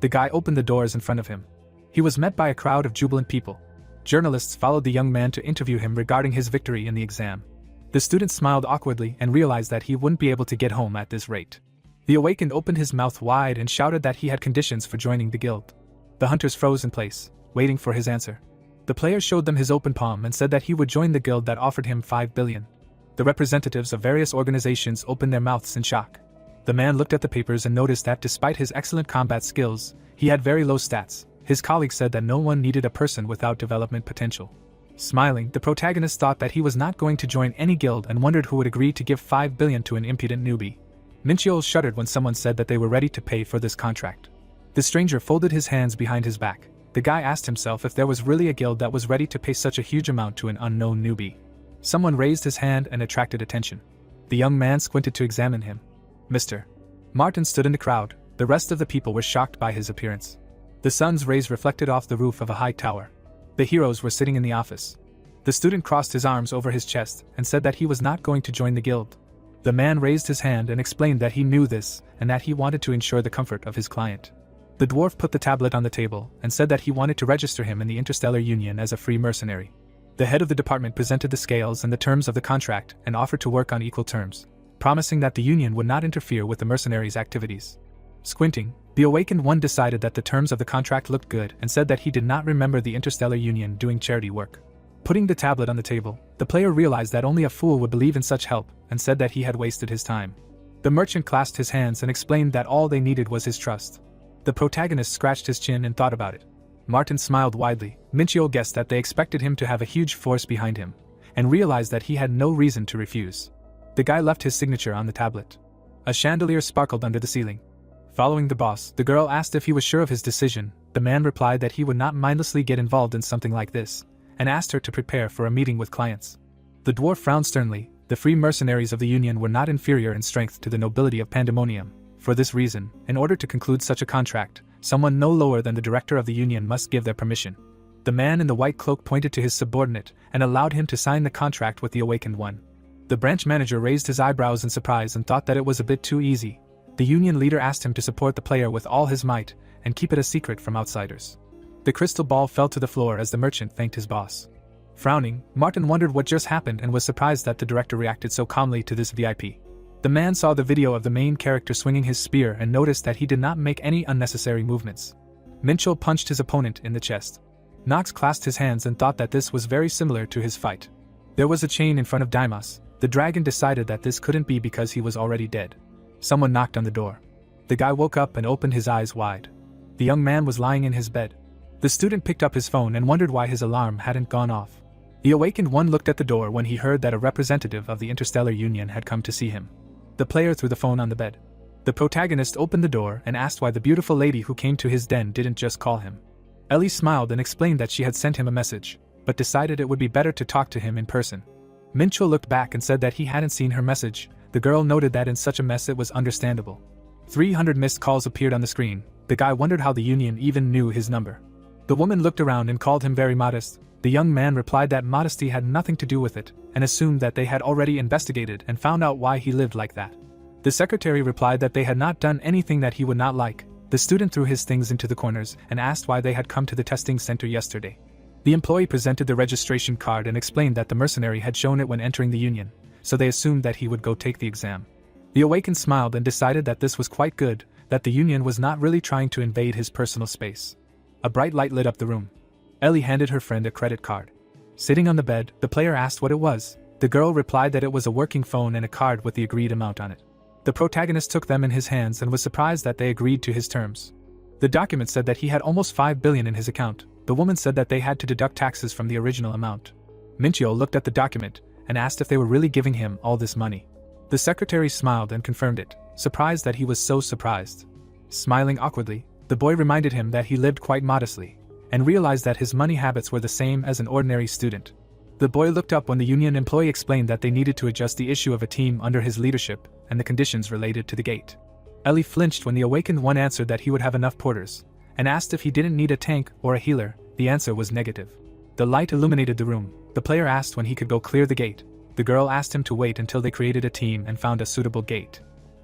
The guy opened the doors in front of him. He was met by a crowd of jubilant people. Journalists followed the young man to interview him regarding his victory in the exam. The student smiled awkwardly and realized that he wouldn't be able to get home at this rate. The awakened opened his mouth wide and shouted that he had conditions for joining the guild. The hunters froze in place, waiting for his answer. The player showed them his open palm and said that he would join the guild that offered him 5 billion. The representatives of various organizations opened their mouths in shock. The man looked at the papers and noticed that despite his excellent combat skills, he had very low stats. His colleagues said that no one needed a person without development potential. Smiling, the protagonist thought that he was not going to join any guild and wondered who would agree to give 5 billion to an impudent newbie. Minchiol shuddered when someone said that they were ready to pay for this contract. The stranger folded his hands behind his back. The guy asked himself if there was really a guild that was ready to pay such a huge amount to an unknown newbie. Someone raised his hand and attracted attention. The young man squinted to examine him. Mr. Martin stood in the crowd. The rest of the people were shocked by his appearance. The sun's rays reflected off the roof of a high tower. The heroes were sitting in the office. The student crossed his arms over his chest and said that he was not going to join the guild. The man raised his hand and explained that he knew this and that he wanted to ensure the comfort of his client. The dwarf put the tablet on the table and said that he wanted to register him in the Interstellar Union as a free mercenary. The head of the department presented the scales and the terms of the contract and offered to work on equal terms, promising that the union would not interfere with the mercenaries' activities. Squinting, The awakened one decided that the terms of the contract looked good and said that he did not remember the Interstellar Union doing charity work. Putting the tablet on the table, the player realized that only a fool would believe in such help and said that he had wasted his time. The merchant clasped his hands and explained that all they needed was his trust. The protagonist scratched his chin and thought about it. Martin smiled widely. Minchio guessed that they expected him to have a huge force behind him, and realized that he had no reason to refuse. The guy left his signature on the tablet. A chandelier sparkled under the ceiling. Following the boss, the girl asked if he was sure of his decision. The man replied that he would not mindlessly get involved in something like this, and asked her to prepare for a meeting with clients. The dwarf frowned sternly. The free mercenaries of the Union were not inferior in strength to the nobility of Pandemonium. For this reason, in order to conclude such a contract, someone no lower than the director of the Union must give their permission. The man in the white cloak pointed to his subordinate and allowed him to sign the contract with the awakened one. The branch manager raised his eyebrows in surprise and thought that it was a bit too easy. The Union leader asked him to support the player with all his might and keep it a secret from outsiders. The crystal ball fell to the floor as the merchant thanked his boss. Frowning, Martin wondered what just happened and was surprised that the director reacted so calmly to this VIP. The man saw the video of the main character swinging his spear and noticed that he did not make any unnecessary movements. Minchel punched his opponent in the chest. Nox clasped his hands and thought that this was very similar to his fight. There was a chain in front of Daimos. The dragon decided that this couldn't be because he was already dead. Someone knocked on the door. The guy woke up and opened his eyes wide. The young man was lying in his bed. The student picked up his phone and wondered why his alarm hadn't gone off. The awakened one looked at the door when he heard that a representative of the Interstellar Union had come to see him. The player threw the phone on the bed. The protagonist opened the door and asked why the beautiful lady who came to his den didn't just call him. Ellie smiled and explained that she had sent him a message, but decided it would be better to talk to him in person. Minchel looked back and said that he hadn't seen her message. The girl noted that in such a mess it was understandable. 300 missed calls appeared on the screen. The guy wondered how the Union even knew his number. The woman looked around and called him very modest. The young man replied that modesty had nothing to do with it, and assumed that they had already investigated and found out why he lived like that. The secretary replied that they had not done anything that he would not like. The student threw his things into the corners and asked why they had come to the testing center yesterday. The employee presented the registration card and explained that the mercenary had shown it when entering the Union, so they assumed that he would go take the exam. The awakened smiled and decided that this was quite good, that the Union was not really trying to invade his personal space. A bright light lit up the room. Ellie handed her friend a credit card. Sitting on the bed, the player asked what it was. The girl replied that it was a working phone and a card with the agreed amount on it. The protagonist took them in his hands and was surprised that they agreed to his terms. The document said that he had almost 5 billion in his account. The woman said that they had to deduct taxes from the original amount. Minchio looked at the document and asked if they were really giving him all this money. The secretary smiled and confirmed it, surprised that he was so surprised. Smiling awkwardly, the boy reminded him that he lived quite modestly, and realized that his money habits were the same as an ordinary student. The boy looked up when the Union employee explained that they needed to adjust the issue of a team under his leadership and the conditions related to the gate. Ellie flinched when the awakened one answered that he would have enough porters, and asked if he didn't need a tank or a healer. The answer was negative. The light illuminated the room. The player asked when he could go clear the gate. The girl asked him to wait until they created a team and found a suitable gate.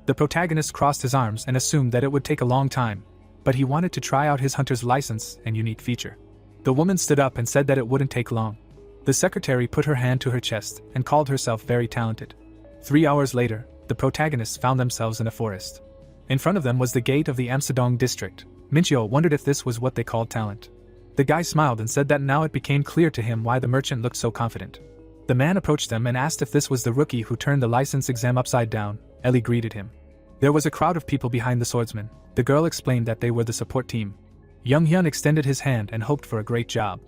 The protagonist crossed his arms and assumed that it would take a long time, but he wanted to try out his hunter's license and unique feature. The woman stood up and said that it wouldn't take long. The secretary put her hand to her chest and called herself very talented. 3 hours later, the protagonists found themselves in a forest. In front of them was the gate of the Amsadong district. Minchio wondered if this was what they called talent. The guy smiled and said that now it became clear to him why the merchant looked so confident. The man approached them and asked if this was the rookie who turned the license exam upside down. Ellie greeted him. There was a crowd of people behind the swordsman. The girl explained that they were the support team. Young Hyun extended his hand and hoped for a great job.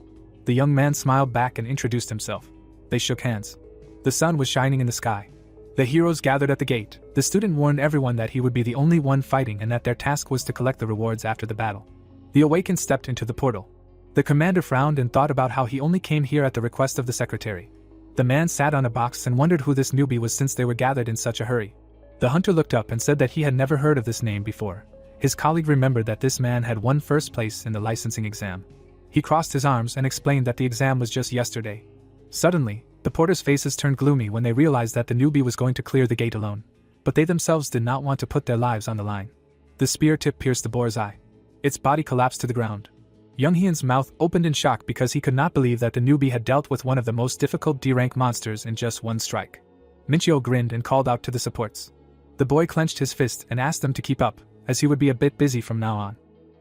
The young man smiled back and introduced himself. They shook hands. The sun was shining in the sky. The heroes gathered at the gate. The student warned everyone that he would be the only one fighting and that their task was to collect the rewards after the battle. The awakened stepped into the portal. The commander frowned and thought about how he only came here at the request of the secretary. The man sat on a box and wondered who this newbie was since they were gathered in such a hurry. The hunter looked up and said that he had never heard of this name before. His colleague remembered that this man had won first place in the licensing exam. He crossed his arms and explained that the exam was just yesterday. Suddenly, the porters' faces turned gloomy when they realized that the newbie was going to clear the gate alone. But they themselves did not want to put their lives on the line. The spear tip pierced the boar's eye. Its body collapsed to the ground. Young Hyun's mouth opened in shock because he could not believe that the newbie had dealt with one of the most difficult D-rank monsters in just one strike. Minchio grinned and called out to the supports. The boy clenched his fist and asked them to keep up, as he would be a bit busy from now on.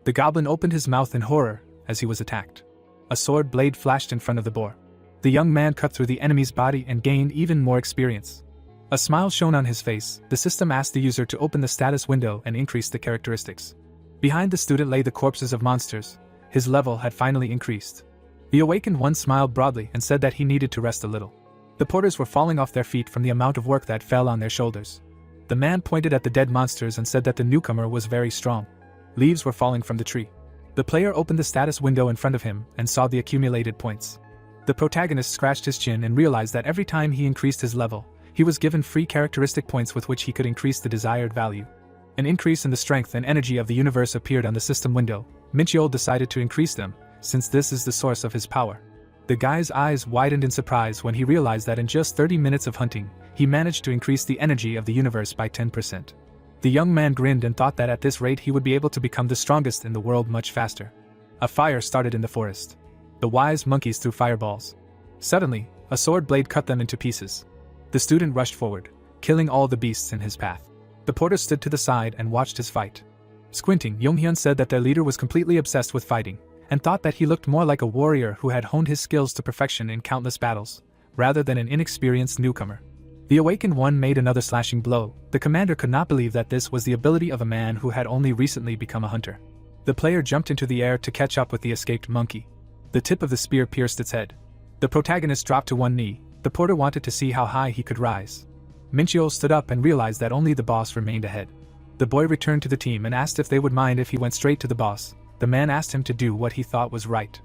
The goblin opened his mouth in horror as he was attacked. A sword blade flashed in front of the boar. The young man cut through the enemy's body and gained even more experience. A smile shone on his face. The system asked the user to open the status window and increase the characteristics. Behind the student lay the corpses of monsters. His level had finally increased. The awakened one smiled broadly and said that he needed to rest a little. The porters were falling off their feet from the amount of work that fell on their shoulders. The man pointed at the dead monsters and said that the newcomer was very strong. Leaves were falling from the tree. The player opened the status window in front of him and saw the accumulated points. The protagonist scratched his chin and realized that every time he increased his level, he was given free characteristic points with which he could increase the desired value. An increase in the strength and energy of the universe appeared on the system window. Minchiol decided to increase them, since this is the source of his power. The guy's eyes widened in surprise when he realized that in just 30 minutes of hunting, he managed to increase the energy of the universe by 10%. The young man grinned and thought that at this rate he would be able to become the strongest in the world much faster. A fire started in the forest. The wise monkeys threw fireballs. Suddenly, a sword blade cut them into pieces. The student rushed forward, killing all the beasts in his path. The porter stood to the side and watched his fight. Squinting, Yonghyun said that their leader was completely obsessed with fighting, and thought that he looked more like a warrior who had honed his skills to perfection in countless battles, rather than an inexperienced newcomer. The awakened one made another slashing blow. The commander could not believe that this was the ability of a man who had only recently become a hunter. The player jumped into the air to catch up with the escaped monkey. The tip of the spear pierced its head. The protagonist dropped to one knee. The porter wanted to see how high he could rise. Minchiol stood up and realized that only the boss remained ahead. The boy returned to the team and asked if they would mind if he went straight to the boss. The man asked him to do what he thought was right.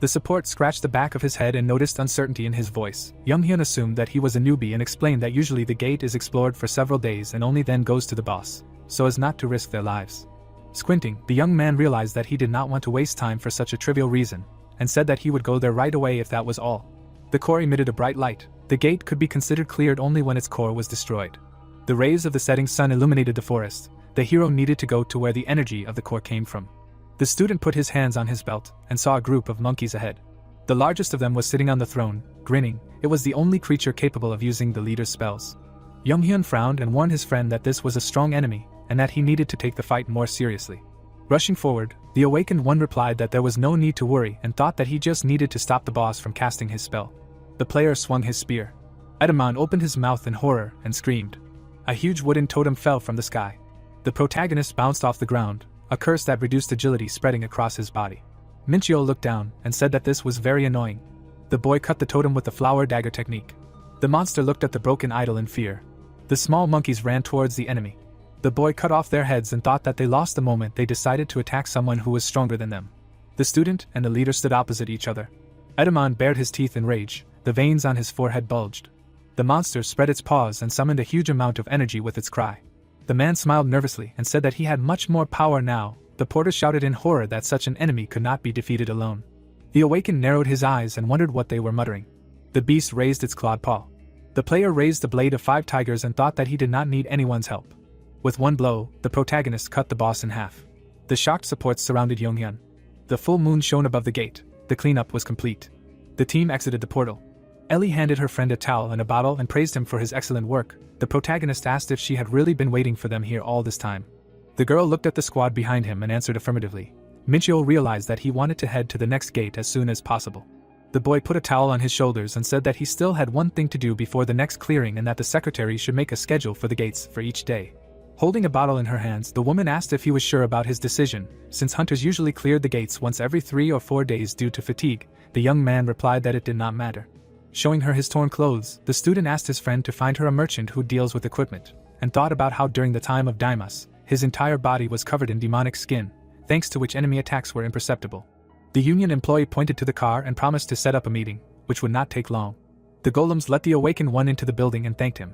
The support scratched the back of his head and noticed uncertainty in his voice. Yonghyun assumed that he was a newbie and explained that usually the gate is explored for several days and only then goes to the boss, so as not to risk their lives. Squinting, the young man realized that he did not want to waste time for such a trivial reason, and said that he would go there right away if that was all. The core emitted a bright light. The gate could be considered cleared only when its core was destroyed. The rays of the setting sun illuminated the forest. The hero needed to go to where the energy of the core came from. The student put his hands on his belt and saw a group of monkeys ahead. The largest of them was sitting on the throne, grinning. It was the only creature capable of using the leader's spells. Yonghyun frowned and warned his friend that this was a strong enemy, and that he needed to take the fight more seriously. Rushing forward, the awakened one replied that there was no need to worry and thought that he just needed to stop the boss from casting his spell. The player swung his spear. Edamon opened his mouth in horror and screamed. A huge wooden totem fell from the sky. The protagonist bounced off the ground, a curse that reduced agility spreading across his body. Minchiol looked down and said that this was very annoying. The boy cut the totem with the flower dagger technique. The monster looked at the broken idol in fear. The small monkeys ran towards the enemy. The boy cut off their heads and thought that they lost the moment they decided to attack someone who was stronger than them. The student and the leader stood opposite each other. Edamon bared his teeth in rage. The veins on his forehead bulged. The monster spread its paws and summoned a huge amount of energy with its cry. The man smiled nervously and said that he had much more power now. The porter shouted in horror that such an enemy could not be defeated alone. The awakened narrowed his eyes and wondered what they were muttering. The beast raised its clawed paw. The player raised the blade of 5 tigers and thought that he did not need anyone's help. With one blow, the protagonist cut the boss in half. The shocked supports surrounded Yonghyun. The full moon shone above the gate. The cleanup was complete. The team exited the portal. Ellie handed her friend a towel and a bottle and praised him for his excellent work. The protagonist asked if she had really been waiting for them here all this time. The girl looked at the squad behind him and answered affirmatively. Minchiol realized that he wanted to head to the next gate as soon as possible. The boy put a towel on his shoulders and said that he still had one thing to do before the next clearing and that the secretary should make a schedule for the gates for each day. Holding a bottle in her hands, the woman asked if he was sure about his decision, since hunters usually cleared the gates once every 3 or 4 days due to fatigue. The young man replied that it did not matter. Showing her his torn clothes, the student asked his friend to find her a merchant who deals with equipment, and thought about how during the time of Daimas, his entire body was covered in demonic skin, thanks to which enemy attacks were imperceptible. The union employee pointed to the car and promised to set up a meeting, which would not take long. The golems let the awakened one into the building and thanked him.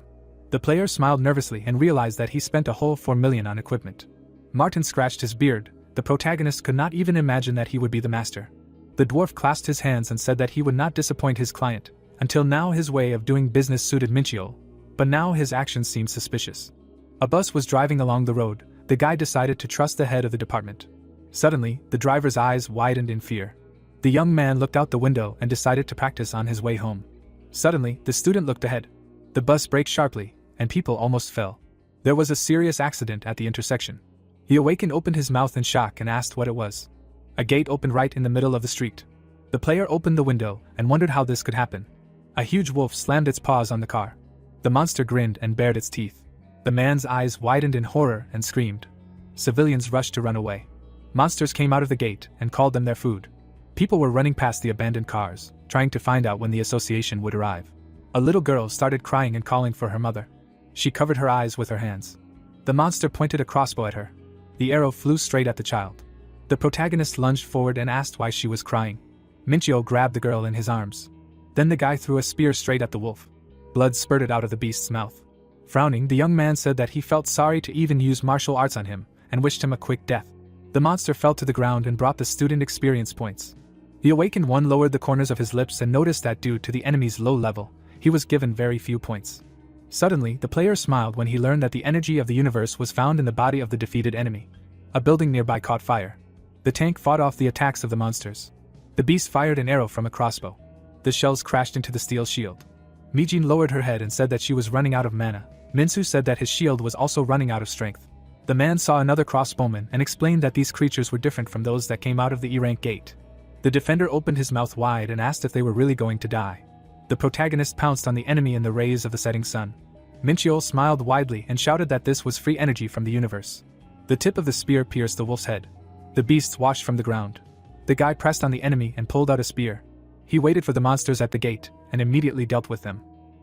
The player smiled nervously and realized that he spent a whole 4 million on equipment. Martin scratched his beard. The protagonist could not even imagine that he would be the master. The dwarf clasped his hands and said that he would not disappoint his client. Until now his way of doing business suited Minchiol, but now his actions seemed suspicious. A bus was driving along the road. The guy decided to trust the head of the department. Suddenly, the driver's eyes widened in fear. The young man looked out the window and decided to practice on his way home. Suddenly, the student looked ahead. The bus braked sharply, and people almost fell. There was a serious accident at the intersection. The awakened opened his mouth in shock and asked what it was. A gate opened right in the middle of the street. The player opened the window and wondered how this could happen. A huge wolf slammed its paws on the car. The monster grinned and bared its teeth. The man's eyes widened in horror and screamed. Civilians rushed to run away. Monsters came out of the gate and called them their food. People were running past the abandoned cars, trying to find out when the association would arrive. A little girl started crying and calling for her mother. She covered her eyes with her hands. The monster pointed a crossbow at her. The arrow flew straight at the child. The protagonist lunged forward and asked why she was crying. Minchio grabbed the girl in his arms. Then the guy threw a spear straight at the wolf. Blood spurted out of the beast's mouth. Frowning, the young man said that he felt sorry to even use martial arts on him, and wished him a quick death. The monster fell to the ground and brought the student experience points. The awakened one lowered the corners of his lips and noticed that due to the enemy's low level, he was given very few points. Suddenly, the player smiled when he learned that the energy of the universe was found in the body of the defeated enemy. A building nearby caught fire. The tank fought off the attacks of the monsters. The beast fired an arrow from a crossbow. The shells crashed into the steel shield. Mijin lowered her head and said that she was running out of mana. Minsu said that his shield was also running out of strength. The man saw another crossbowman and explained that these creatures were different from those that came out of the E-rank gate. The defender opened his mouth wide and asked if they were really going to die. The protagonist pounced on the enemy in the rays of the setting sun. Minchio smiled widely and shouted that this was free energy from the universe. The tip of the spear pierced the wolf's head. The beasts washed from the ground. The guy pressed on the enemy and pulled out a spear. He waited for the monsters at the gate and immediately dealt with them.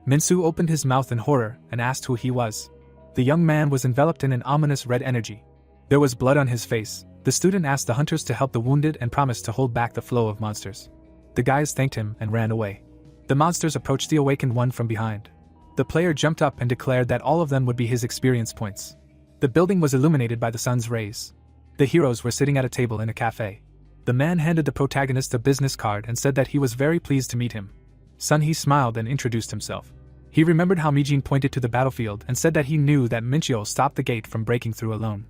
Minsu opened his mouth in horror and asked who he was. The young man was enveloped in an ominous red energy. There was blood on his face. The student asked the hunters to help the wounded and promised to hold back the flow of monsters. The guys thanked him and ran away. The monsters approached the awakened one from behind. The player jumped up and declared that all of them would be his experience points. The building was illuminated by the sun's rays. The heroes were sitting at a table in a cafe. The man handed the protagonist a business card and said that he was very pleased to meet him. Sunhee smiled and introduced himself. He remembered how Mijin pointed to the battlefield and said that he knew that Minchio stopped the gate from breaking through alone.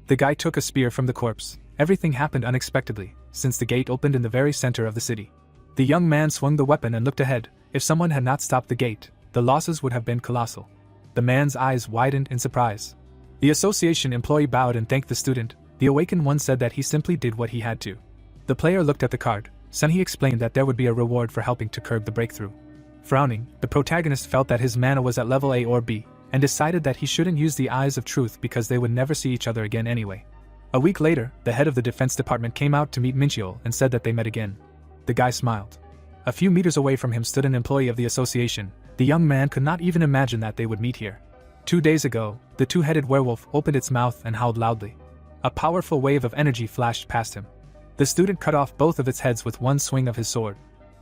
The guy took a spear from the corpse. Everything happened unexpectedly, since the gate opened in the very center of the city. The young man swung the weapon and looked ahead. If someone had not stopped the gate, the losses would have been colossal. The man's eyes widened in surprise. The association employee bowed and thanked the student. The awakened one said that he simply did what he had to. The player looked at the card. Sunhee explained that there would be a reward for helping to curb the breakthrough. Frowning, the protagonist felt that his mana was at level A or B, and decided that he shouldn't use the Eyes of Truth because they would never see each other again anyway. A week later, the head of the defense department came out to meet Minchio and said that they met again. The guy smiled. A few meters away from him stood an employee of the association. The young man could not even imagine that they would meet here. 2 days ago, the two-headed werewolf opened its mouth and howled loudly. A powerful wave of energy flashed past him. The student cut off both of its heads with one swing of his sword.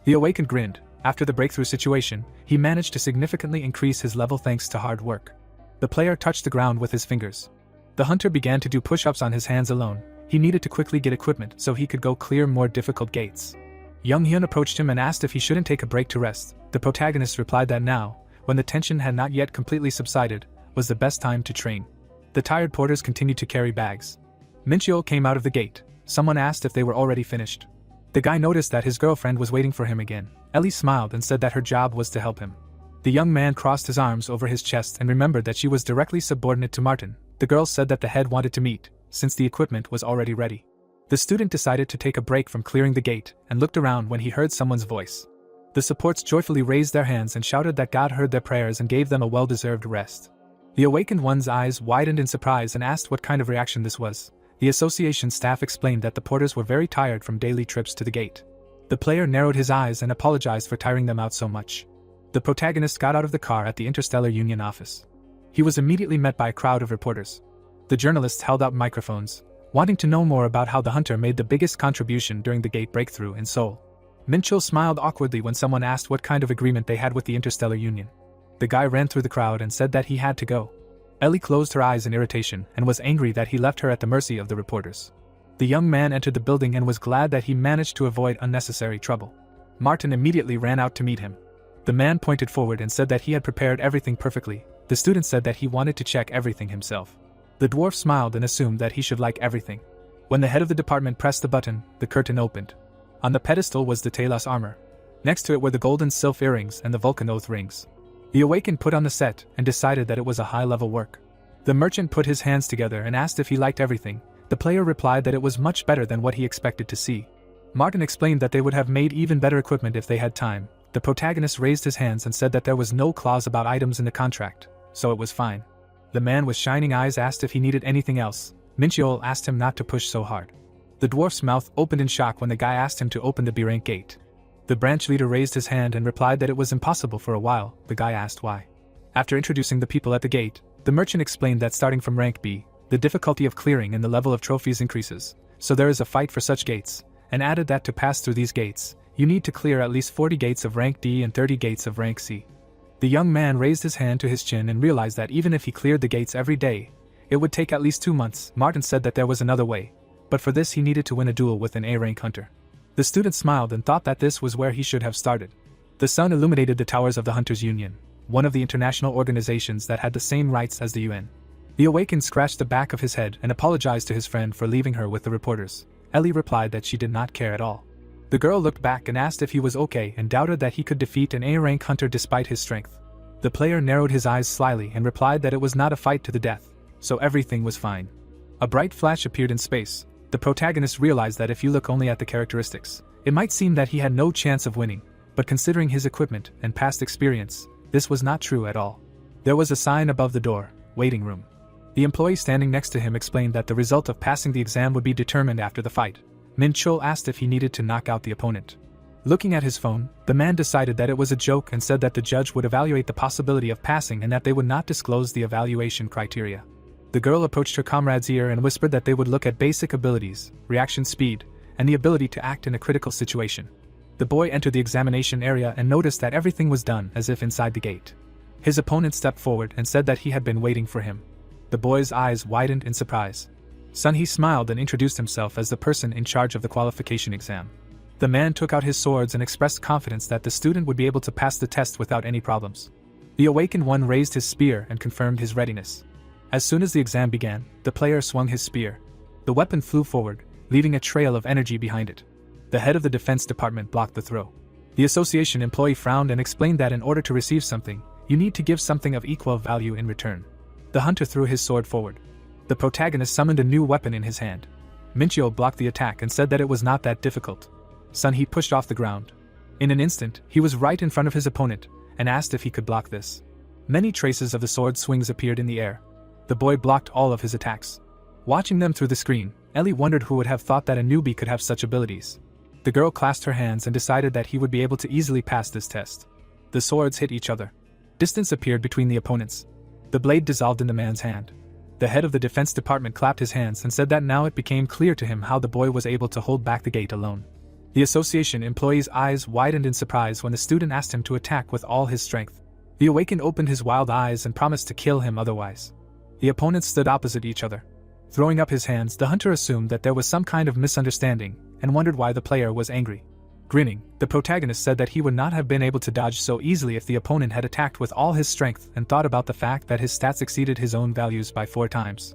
The awakened grinned. After the breakthrough situation, he managed to significantly increase his level thanks to hard work. The player touched the ground with his fingers. The hunter began to do push-ups on his hands alone. He needed to quickly get equipment so he could go clear more difficult gates. Young Hyun approached him and asked if he shouldn't take a break to rest. The protagonist replied that now, when the tension had not yet completely subsided, was the best time to train. The tired porters continued to carry bags. Minchio came out of the gate. Someone asked if they were already finished. The guy noticed that his girlfriend was waiting for him again. Ellie smiled and said that her job was to help him. The young man crossed his arms over his chest and remembered that she was directly subordinate to Martin. The girl said that the head wanted to meet, since the equipment was already ready. The student decided to take a break from clearing the gate and looked around when he heard someone's voice. The supports joyfully raised their hands and shouted that God heard their prayers and gave them a well-deserved rest. The awakened one's eyes widened in surprise and asked what kind of reaction this was. The association staff explained that the porters were very tired from daily trips to the gate. The player narrowed his eyes and apologized for tiring them out so much. The protagonist got out of the car at the Interstellar Union office. He was immediately met by a crowd of reporters. The journalists held out microphones, wanting to know more about how the hunter made the biggest contribution during the gate breakthrough in Seoul. Minchil smiled awkwardly when someone asked what kind of agreement they had with the Interstellar Union. The guy ran through the crowd and said that he had to go. Ellie closed her eyes in irritation and was angry that he left her at the mercy of the reporters. The young man entered the building and was glad that he managed to avoid unnecessary trouble. Martin immediately ran out to meet him. The man pointed forward and said that he had prepared everything perfectly. The student said that he wanted to check everything himself. The dwarf smiled and assumed that he should like everything. When the head of the department pressed the button, the curtain opened. On the pedestal was the Talos armor. Next to it were the golden sylph earrings and the Vulcan oath rings. The awakened put on the set and decided that it was a high-level work. The merchant put his hands together and asked if he liked everything. The player replied that it was much better than what he expected to see. Martin explained that they would have made even better equipment if they had time. The protagonist raised his hands and said that there was no clause about items in the contract, so it was fine. The man with shining eyes asked if he needed anything else. Mincheol asked him not to push so hard. The dwarf's mouth opened in shock when the guy asked him to open the B rank gate. The branch leader raised his hand and replied that it was impossible for a while. The guy asked why. After introducing the people at the gate, the merchant explained that starting from rank B, the difficulty of clearing and the level of trophies increases, so there is a fight for such gates, and added that to pass through these gates, you need to clear at least 40 gates of rank D and 30 gates of rank C. The young man raised his hand to his chin and realized that even if he cleared the gates every day, it would take at least 2 months. Martin said that there was another way, but for this he needed to win a duel with an A-rank hunter. The student smiled and thought that this was where he should have started. The sun illuminated the towers of the Hunters Union, one of the international organizations that had the same rights as the UN. The awakened scratched the back of his head and apologized to his friend for leaving her with the reporters. Ellie replied that she did not care at all. The girl looked back and asked if he was okay and doubted that he could defeat an A-rank hunter despite his strength. The player narrowed his eyes slyly and replied that it was not a fight to the death, so everything was fine. A bright flash appeared in space. The protagonist realized that if you look only at the characteristics, it might seem that he had no chance of winning, but considering his equipment and past experience, this was not true at all. There was a sign above the door, waiting room. The employee standing next to him explained that the result of passing the exam would be determined after the fight. Mincheol asked if he needed to knock out the opponent. Looking at his phone, the man decided that it was a joke and said that the judge would evaluate the possibility of passing and that they would not disclose the evaluation criteria. The girl approached her comrade's ear and whispered that they would look at basic abilities, reaction speed, and the ability to act in a critical situation. The boy entered the examination area and noticed that everything was done as if inside the gate. His opponent stepped forward and said that he had been waiting for him. The boy's eyes widened in surprise. Son, he smiled and introduced himself as the person in charge of the qualification exam. The man took out his swords and expressed confidence that the student would be able to pass the test without any problems. The awakened one raised his spear and confirmed his readiness. As soon as the exam began, the player swung his spear. The weapon flew forward, leaving a trail of energy behind it. The head of the defense department blocked the throw. The association employee frowned and explained that in order to receive something, you need to give something of equal value in return. The hunter threw his sword forward. The protagonist summoned a new weapon in his hand. Mincheol blocked the attack and said that it was not that difficult. Son, he pushed off the ground. In an instant, he was right in front of his opponent, and asked if he could block this. Many traces of the sword swings appeared in the air. The boy blocked all of his attacks. Watching them through the screen, Ellie wondered who would have thought that a newbie could have such abilities. The girl clasped her hands and decided that he would be able to easily pass this test. The swords hit each other. Distance appeared between the opponents. The blade dissolved in the man's hand. The head of the defense department clapped his hands and said that now it became clear to him how the boy was able to hold back the gate alone. The association employee's eyes widened in surprise when the student asked him to attack with all his strength. The awakened opened his wild eyes and promised to kill him otherwise. The opponents stood opposite each other. Throwing up his hands, the hunter assumed that there was some kind of misunderstanding and wondered why the player was angry. Grinning, the protagonist said that he would not have been able to dodge so easily if the opponent had attacked with all his strength and thought about the fact that his stats exceeded his own values by 4 times.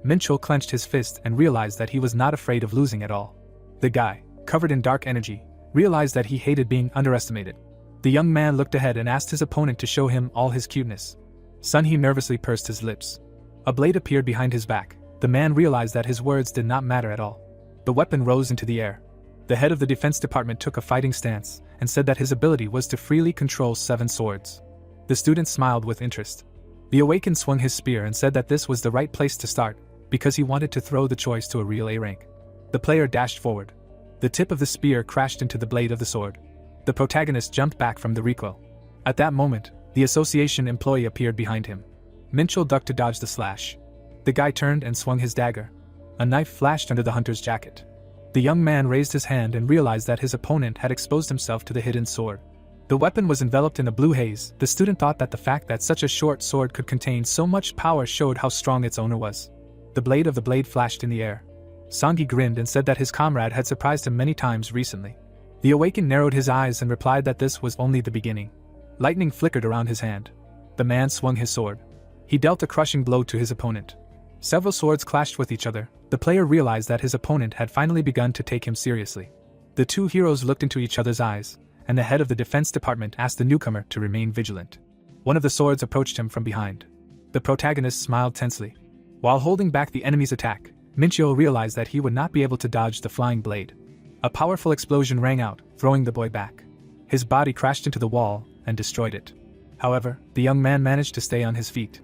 Mincheol clenched his fist and realized that he was not afraid of losing at all. The guy, covered in dark energy, realized that he hated being underestimated. The young man looked ahead and asked his opponent to show him all his cuteness. Son, he nervously pursed his lips. A blade appeared behind his back. The man realized that his words did not matter at all. The weapon rose into the air. The head of the defense department took a fighting stance and said that his ability was to freely control 7 swords. The student smiled with interest. The awakened swung his spear and said that this was the right place to start because he wanted to throw the choice to a real A rank. The player dashed forward. The tip of the spear crashed into the blade of the sword. The protagonist jumped back from the recoil. At that moment, the association employee appeared behind him. Mincheol ducked to dodge the slash. The guy turned and swung his dagger. A knife flashed under the hunter's jacket. The young man raised his hand and realized that his opponent had exposed himself to the hidden sword. The weapon was enveloped in a blue haze. The student thought that the fact that such a short sword could contain so much power showed how strong its owner was. The blade of the blade flashed in the air. Songi grinned and said that his comrade had surprised him many times recently. The awakened narrowed his eyes and replied that this was only the beginning. Lightning flickered around his hand. The man swung his sword. He dealt a crushing blow to his opponent. Several swords clashed with each other. The player realized that his opponent had finally begun to take him seriously. The two heroes looked into each other's eyes, and the head of the defense department asked the newcomer to remain vigilant. One of the swords approached him from behind. The protagonist smiled tensely. While holding back the enemy's attack, Minchio realized that he would not be able to dodge the flying blade. A powerful explosion rang out, throwing the boy back. His body crashed into the wall and destroyed it. However, the young man managed to stay on his feet.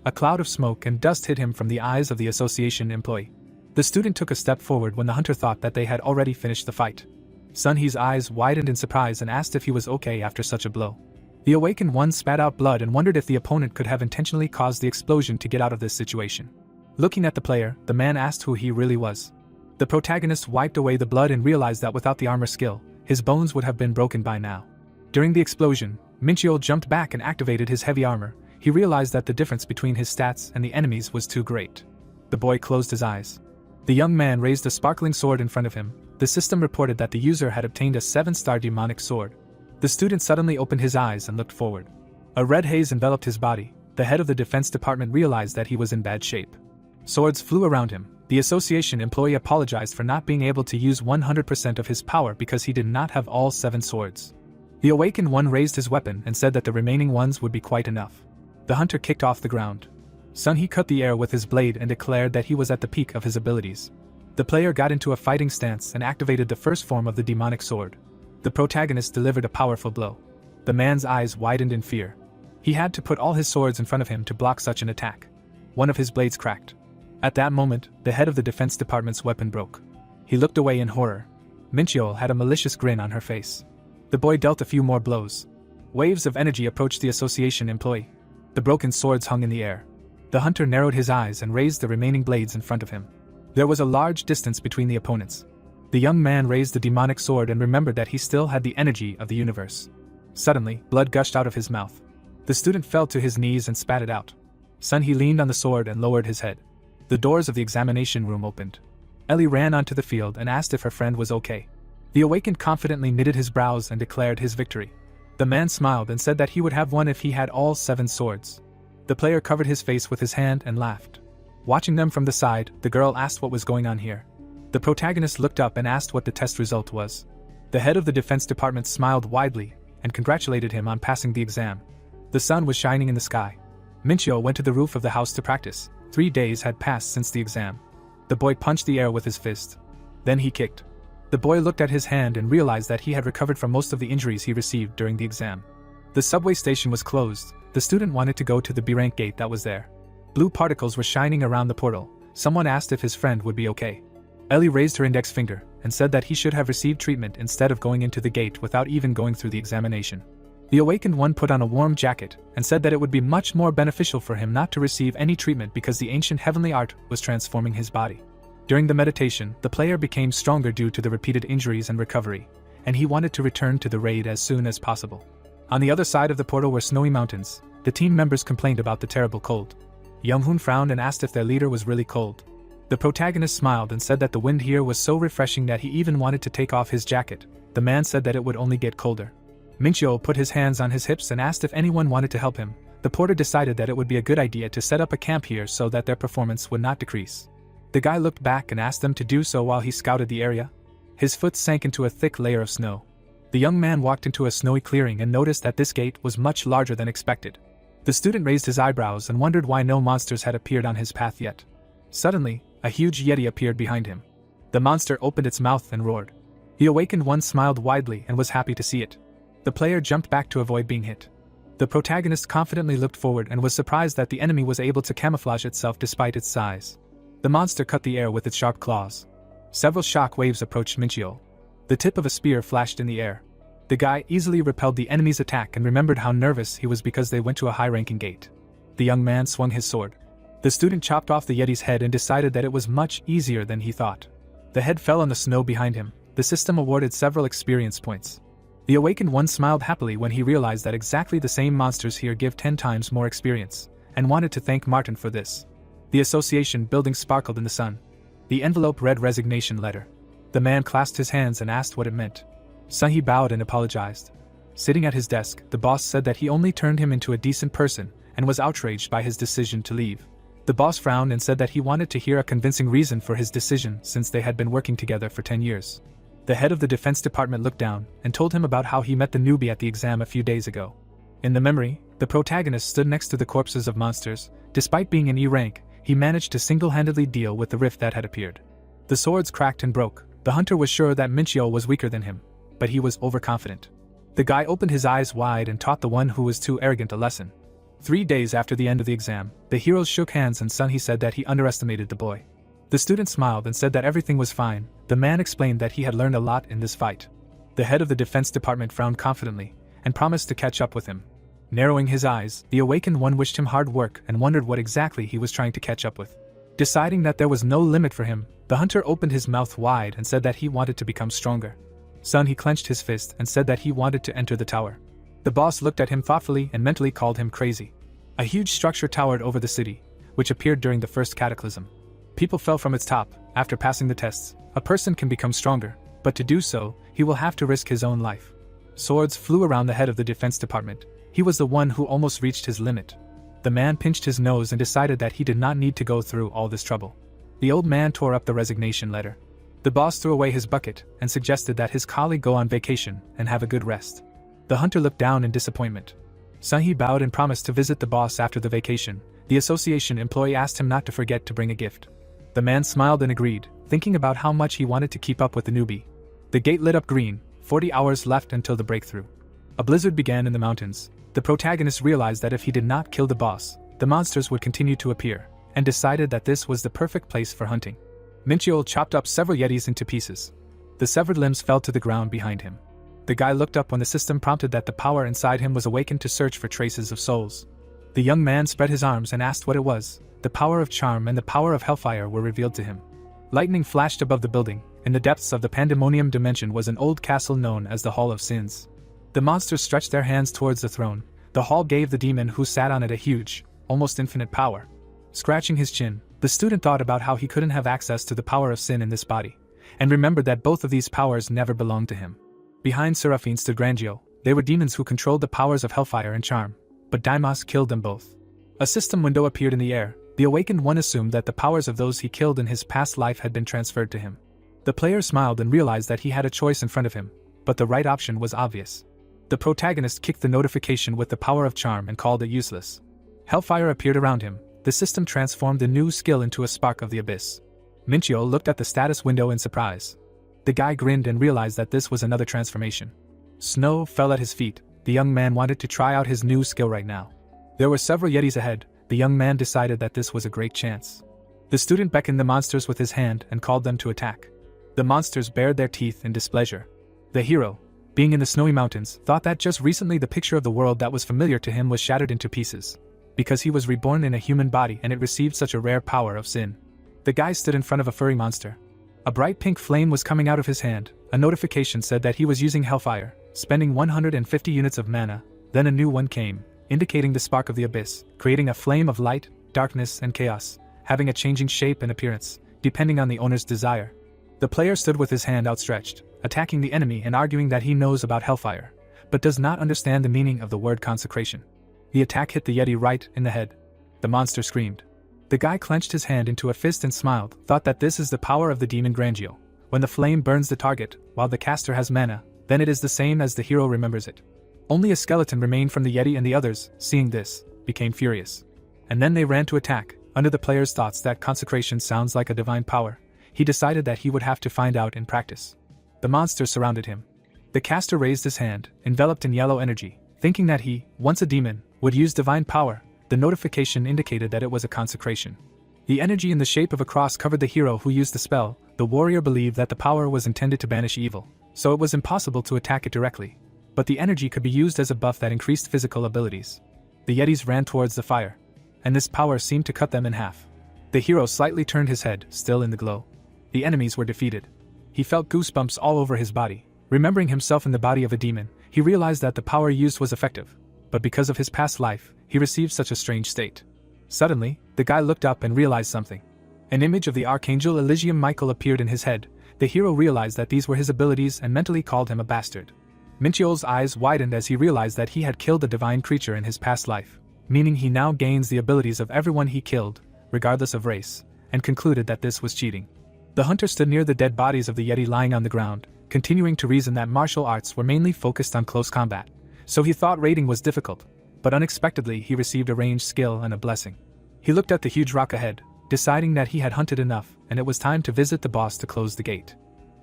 A cloud of smoke and dust hit him from the eyes of the association employee. The student took a step forward when the hunter thought that they had already finished the fight. Sun He's eyes widened in surprise and asked if he was okay after such a blow. The awakened one spat out blood and wondered if the opponent could have intentionally caused the explosion to get out of this situation. Looking at the player, the man asked who he really was. The protagonist wiped away the blood and realized that without the armor skill, his bones would have been broken by now. During the explosion, Minchio jumped back and activated his heavy armor. He realized that the difference between his stats and the enemy's was too great. The boy closed his eyes. The young man raised a sparkling sword in front of him. The system reported that the user had obtained a 7-star demonic sword. The student suddenly opened his eyes and looked forward. A red haze enveloped his body. The head of the defense department realized that he was in bad shape. Swords flew around him. The association employee apologized for not being able to use 100% of his power because he did not have all 7 swords. The awakened one raised his weapon and said that the remaining ones would be quite enough. The hunter kicked off the ground. Sun He cut the air with his blade and declared that he was at the peak of his abilities. The player got into a fighting stance and activated the first form of the demonic sword. The protagonist delivered a powerful blow. The man's eyes widened in fear. He had to put all his swords in front of him to block such an attack. One of his blades cracked. At that moment, the head of the defense department's weapon broke. He looked away in horror. Minchio had a malicious grin on her face. The boy dealt a few more blows. Waves of energy approached the association employee. The broken swords hung in the air. The hunter narrowed his eyes and raised the remaining blades in front of him. There was a large distance between the opponents. The young man raised the demonic sword and remembered that he still had the energy of the universe. Suddenly, blood gushed out of his mouth. The student fell to his knees and spat it out. Sun He leaned on the sword and lowered his head. The doors of the examination room opened. Ellie ran onto the field and asked if her friend was okay. The awakened confidently knitted his brows and declared his victory. The man smiled and said that he would have won if he had all 7 swords. The player covered his face with his hand and laughed. Watching them from the side, the girl asked what was going on here. The protagonist looked up and asked what the test result was. The head of the defense department smiled widely and congratulated him on passing the exam. The sun was shining in the sky. Minchio went to the roof of the house to practice. 3 days had passed since the exam. The boy punched the air with his fist. Then he kicked. The boy looked at his hand and realized that he had recovered from most of the injuries he received during the exam. The subway station was closed. The student wanted to go to the B-rank gate that was there. Blue particles were shining around the portal. Someone asked if his friend would be okay. Ellie raised her index finger and said that he should have received treatment instead of going into the gate without even going through the examination. The awakened one put on a warm jacket and said that it would be much more beneficial for him not to receive any treatment because the ancient heavenly art was transforming his body. During the meditation, the player became stronger due to the repeated injuries and recovery, and he wanted to return to the raid as soon as possible. On the other side of the portal were snowy mountains. The team members complained about the terrible cold. Young-hoon frowned and asked if their leader was really cold. The protagonist smiled and said that the wind here was so refreshing that he even wanted to take off his jacket. The man said that it would only get colder. Minchio put his hands on his hips and asked if anyone wanted to help him. The porter decided that it would be a good idea to set up a camp here so that their performance would not decrease. The guy looked back and asked them to do so while he scouted the area. His foot sank into a thick layer of snow. The young man walked into a snowy clearing and noticed that this gate was much larger than expected. The student raised his eyebrows and wondered why no monsters had appeared on his path yet. Suddenly, a huge yeti appeared behind him. The monster opened its mouth and roared. The awakened one smiled widely and was happy to see it. The player jumped back to avoid being hit. The protagonist confidently looked forward and was surprised that the enemy was able to camouflage itself despite its size. The monster cut the air with its sharp claws. Several shock waves approached Minchio. The tip of a spear flashed in the air. The guy easily repelled the enemy's attack and remembered how nervous he was because they went to a high-ranking gate. The young man swung his sword. The student chopped off the yeti's head and decided that it was much easier than he thought. The head fell on the snow behind him. The system awarded several experience points. The awakened one smiled happily when he realized that exactly the same monsters here give 10 times more experience, and wanted to thank Martin for this. The association building sparkled in the sun. The envelope read resignation letter. The man clasped his hands and asked what it meant. Sun He bowed and apologized. Sitting at his desk, the boss said that he only turned him into a decent person and was outraged by his decision to leave. The boss frowned and said that he wanted to hear a convincing reason for his decision since they had been working together for 10 years. The head of the defense department looked down and told him about how he met the newbie at the exam a few days ago. In the memory, The protagonist stood next to the corpses of monsters. Despite being in E rank, he managed to single-handedly deal with the rift that had appeared. The swords cracked and broke. The hunter was sure that Minchio was weaker than him, but he was overconfident. The guy opened his eyes wide and taught the one who was too arrogant a lesson. 3 days after the end of the exam, the heroes shook hands and he said that he underestimated the boy. The student smiled and said that everything was fine. The man explained that he had learned a lot in this fight. The head of the defense department frowned confidently and promised to catch up with him. Narrowing his eyes, the awakened one wished him hard work and wondered what exactly he was trying to catch up with. Deciding that there was no limit for him, the hunter opened his mouth wide and said that he wanted to become stronger. He clenched his fist and said that he wanted to enter the tower. The boss looked at him thoughtfully and mentally called him crazy. A huge structure towered over the city, which appeared during the first cataclysm. People fell from its top. After passing the tests, a person can become stronger, but to do so, he will have to risk his own life. Swords flew around the head of the defense department. He was the one who almost reached his limit. The man pinched his nose and decided that he did not need to go through all this trouble. The old man tore up the resignation letter. The boss threw away his bucket and suggested that his colleague go on vacation and have a good rest. The hunter looked down in disappointment. He bowed and promised to visit the boss after the vacation. The association employee asked him not to forget to bring a gift. The man smiled and agreed, thinking about how much he wanted to keep up with the newbie. The gate lit up green. 40 hours left until the breakthrough. A blizzard began in the mountains. The protagonist realized that if he did not kill the boss, the monsters would continue to appear, and decided that this was the perfect place for hunting. Minchio chopped up several yetis into pieces. The severed limbs fell to the ground behind him. The guy looked up when the system prompted that the power inside him was awakened to search for traces of souls. The young man spread his arms and asked what it was. The power of charm and the power of hellfire were revealed to him. Lightning flashed above the building. In the depths of the pandemonium dimension was an old castle known as the Hall of Sins. The monsters stretched their hands towards the throne. The hall gave the demon who sat on it a huge, almost infinite power. Scratching his chin, the student thought about how he couldn't have access to the power of sin in this body, and remembered that both of these powers never belonged to him. Behind Seraphine stood Grangio. They were demons who controlled the powers of hellfire and charm, but Daimos killed them both. A system window appeared in the air. The awakened one assumed that the powers of those he killed in his past life had been transferred to him. The player smiled and realized that he had a choice in front of him, but the right option was obvious. The protagonist kicked the notification with the power of charm and called it useless. Hellfire appeared around him. The system transformed the new skill into a spark of the abyss. Minchio looked at the status window in surprise. The guy grinned and realized that this was another transformation. Snow fell at his feet. The young man wanted to try out his new skill right now. There were several yetis ahead. The young man decided that this was a great chance. The student beckoned the monsters with his hand and called them to attack. The monsters bared their teeth in displeasure. The hero, being in the snowy mountains, thought that just recently the picture of the world that was familiar to him was shattered into pieces, because he was reborn in a human body and it received such a rare power of sin. The guy stood in front of a furry monster. A bright pink flame was coming out of his hand. A notification said that he was using hellfire, spending 150 units of mana. Then a new one came, indicating the spark of the abyss, creating a flame of light, darkness, and chaos, having a changing shape and appearance, depending on the owner's desire. The player stood with his hand outstretched, attacking the enemy and arguing that he knows about hellfire, but does not understand the meaning of the word consecration. The attack hit the yeti right in the head. The monster screamed. The guy clenched his hand into a fist and smiled, thought that this is the power of the demon Grangio. When the flame burns the target, while the caster has mana, then it is the same as the hero remembers it. Only a skeleton remained from the yeti, and the others, seeing this, became furious. And then they ran to attack. Under the player's thoughts that consecration sounds like a divine power, he decided that he would have to find out in practice. The monsters surrounded him. The caster raised his hand, enveloped in yellow energy, thinking that he, once a demon, would use divine power. The notification indicated that it was a consecration. The energy in the shape of a cross covered the hero who used the spell. The warrior believed that the power was intended to banish evil, so it was impossible to attack it directly. But the energy could be used as a buff that increased physical abilities. The yetis ran towards the fire, and this power seemed to cut them in half. The hero slightly turned his head, still in the glow. The enemies were defeated. He felt goosebumps all over his body. Remembering himself in the body of a demon, he realized that the power used was effective, but because of his past life, he received such a strange state. Suddenly, the guy looked up and realized something. An image of the Archangel Elysium Michael appeared in his head. The hero realized that these were his abilities and mentally called him a bastard. Minchio's eyes widened as he realized that he had killed a divine creature in his past life, meaning he now gains the abilities of everyone he killed, regardless of race, and concluded that this was cheating. The hunter stood near the dead bodies of the yeti lying on the ground, continuing to reason that martial arts were mainly focused on close combat, so he thought raiding was difficult. but unexpectedly he received a ranged skill and a blessing. He looked at the huge rock ahead, deciding that he had hunted enough and it was time to visit the boss to close the gate.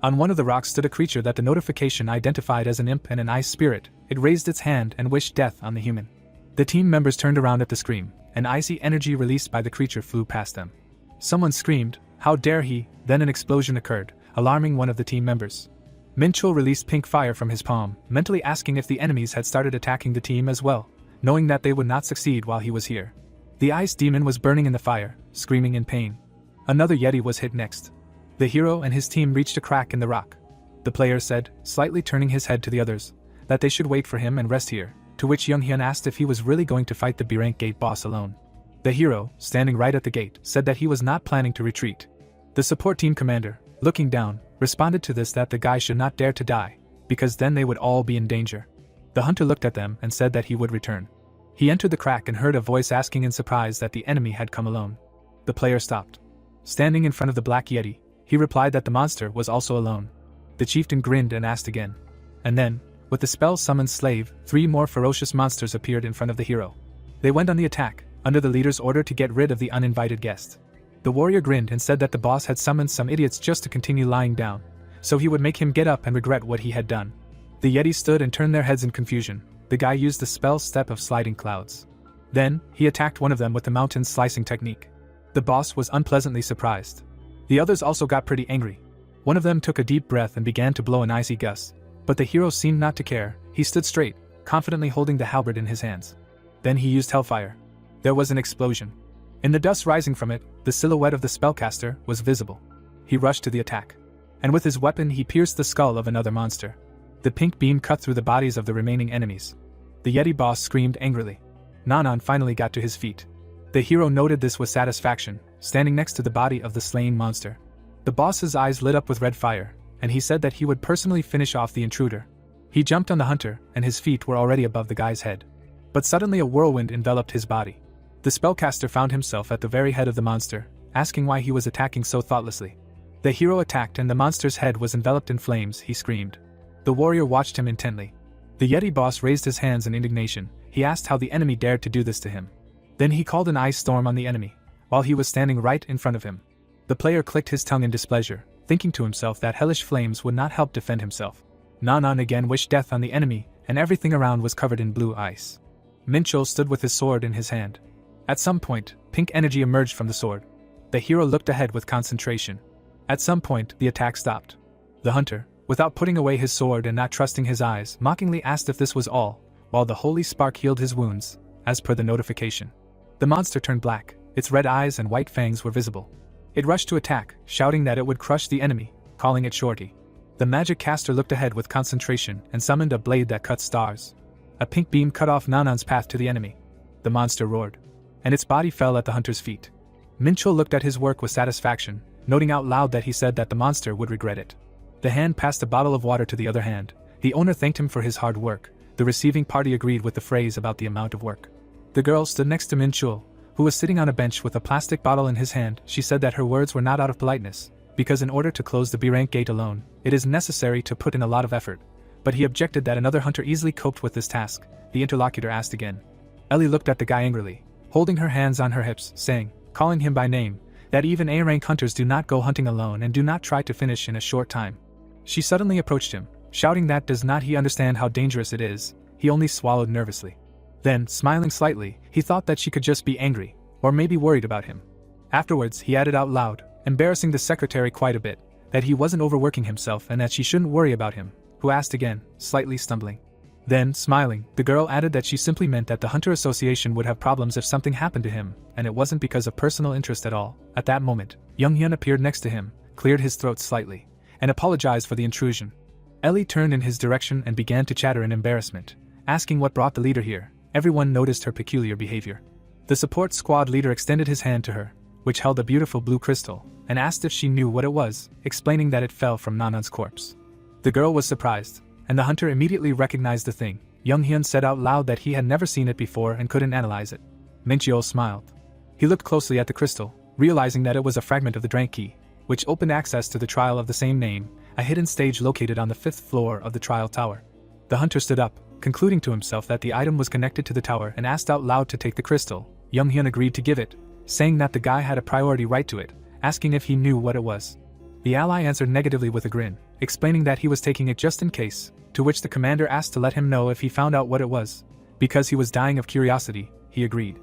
On one of the rocks stood a creature that the notification identified as an imp and an ice spirit. It raised its hand and wished death on the human. The team members turned around at the scream, and icy energy released by the creature flew past them. Someone screamed, "How dare he!" Then an explosion occurred, alarming one of the team members. Minchul released pink fire from his palm, mentally asking if the enemies had started attacking the team as well, knowing that they would not succeed while he was here. The ice demon was burning in the fire, screaming in pain. Another Yeti was hit next. The hero and his team reached a crack in the rock. The player said, slightly turning his head to the others, that they should wait for him and rest here, to which Younghyun asked if he was really going to fight the B-rank gate boss alone. The hero, standing right at the gate, said that he was not planning to retreat. The support team commander, looking down, responded to this that the guy should not dare to die, because then they would all be in danger. The hunter looked at them and said that he would return. He entered the crack and heard a voice asking in surprise that the enemy had come alone. The player stopped. Standing in front of the Black Yeti, he replied that the monster was also alone. The chieftain grinned and asked again. And then, with the spell summoned slave, 3 more ferocious monsters appeared in front of the hero. They went on the attack, under the leader's order to get rid of the uninvited guest. The warrior grinned and said that the boss had summoned some idiots just to continue lying down, so he would make him get up and regret what he had done. The Yeti stood and turned their heads in confusion. The guy used the spell step of sliding clouds. Then, he attacked one of them with the mountain slicing technique. The boss was unpleasantly surprised. The others also got pretty angry. One of them took a deep breath and began to blow an icy gust, but the hero seemed not to care. He stood straight, confidently holding the halberd in his hands. Then he used hellfire. There was an explosion. In the dust rising from it, the silhouette of the spellcaster was visible. He rushed to the attack, and with his weapon he pierced the skull of another monster. The pink beam cut through the bodies of the remaining enemies. The Yeti boss screamed angrily. Nanan finally got to his feet. The hero noted this with satisfaction, standing next to the body of the slain monster. The boss's eyes lit up with red fire, and he said that he would personally finish off the intruder. He jumped on the hunter, and his feet were already above the guy's head. But suddenly a whirlwind enveloped his body. The spellcaster found himself at the very head of the monster, asking why he was attacking so thoughtlessly. The hero attacked and the monster's head was enveloped in flames. He screamed. The warrior watched him intently. The Yeti boss raised his hands in indignation. He asked how the enemy dared to do this to him. Then he called an ice storm on the enemy, while he was standing right in front of him. The player clicked his tongue in displeasure, thinking to himself that hellish flames would not help defend himself. Nanan again wished death on the enemy, and everything around was covered in blue ice. Minchul stood with his sword in his hand. At some point, pink energy emerged from the sword. The hero looked ahead with concentration. At some point, the attack stopped. The hunter, without putting away his sword and not trusting his eyes, mockingly asked if this was all, while the holy spark healed his wounds, as per the notification. The monster turned black, its red eyes and white fangs were visible. It rushed to attack, shouting that it would crush the enemy, calling it Shorty. The magic caster looked ahead with concentration and summoned a blade that cut stars. A pink beam cut off Nanan's path to the enemy. The monster roared, and its body fell at the hunter's feet. Minchul looked at his work with satisfaction, noting out loud that he said that the monster would regret it. The hand passed a bottle of water to the other hand. The owner thanked him for his hard work. The receiving party agreed with the phrase about the amount of work. The girl stood next to Minchul, who was sitting on a bench with a plastic bottle in his hand. She said that her words were not out of politeness, because in order to close the B-rank gate alone, it is necessary to put in a lot of effort. But he objected that another hunter easily coped with this task. The interlocutor asked again. Ellie looked at the guy angrily, holding her hands on her hips, saying, calling him by name, that even A-rank hunters do not go hunting alone and do not try to finish in a short time. She suddenly approached him, shouting that does not he understand how dangerous it is. He only swallowed nervously. Then, smiling slightly, he thought that she could just be angry, or maybe worried about him. Afterwards, he added out loud, embarrassing the secretary quite a bit, that he wasn't overworking himself and that she shouldn't worry about him, who asked again, slightly stumbling. Then, smiling, the girl added that she simply meant that the Hunter Association would have problems if something happened to him, and it wasn't because of personal interest at all. At that moment, Younghyun appeared next to him, cleared his throat slightly, and apologized for the intrusion. Ellie turned in his direction and began to chatter in embarrassment, asking what brought the leader here. Everyone noticed her peculiar behavior. The support squad leader extended his hand to her, which held a beautiful blue crystal, and asked if she knew what it was, explaining that it fell from Nanan's corpse. The girl was surprised, and the hunter immediately recognized the thing. Younghyun said out loud that he had never seen it before and couldn't analyze it. Minchul smiled. He looked closely at the crystal, realizing that it was a fragment of the Drank Key, which opened access to the trial of the same name, a hidden stage located on the 5th floor of the trial tower. The hunter stood up, concluding to himself that the item was connected to the tower and asked out loud to take the crystal. Young-hyun agreed to give it, saying that the guy had a priority right to it, asking if he knew what it was. The ally answered negatively with a grin, explaining that he was taking it just in case, to which the commander asked to let him know if he found out what it was. Because he was dying of curiosity, he agreed.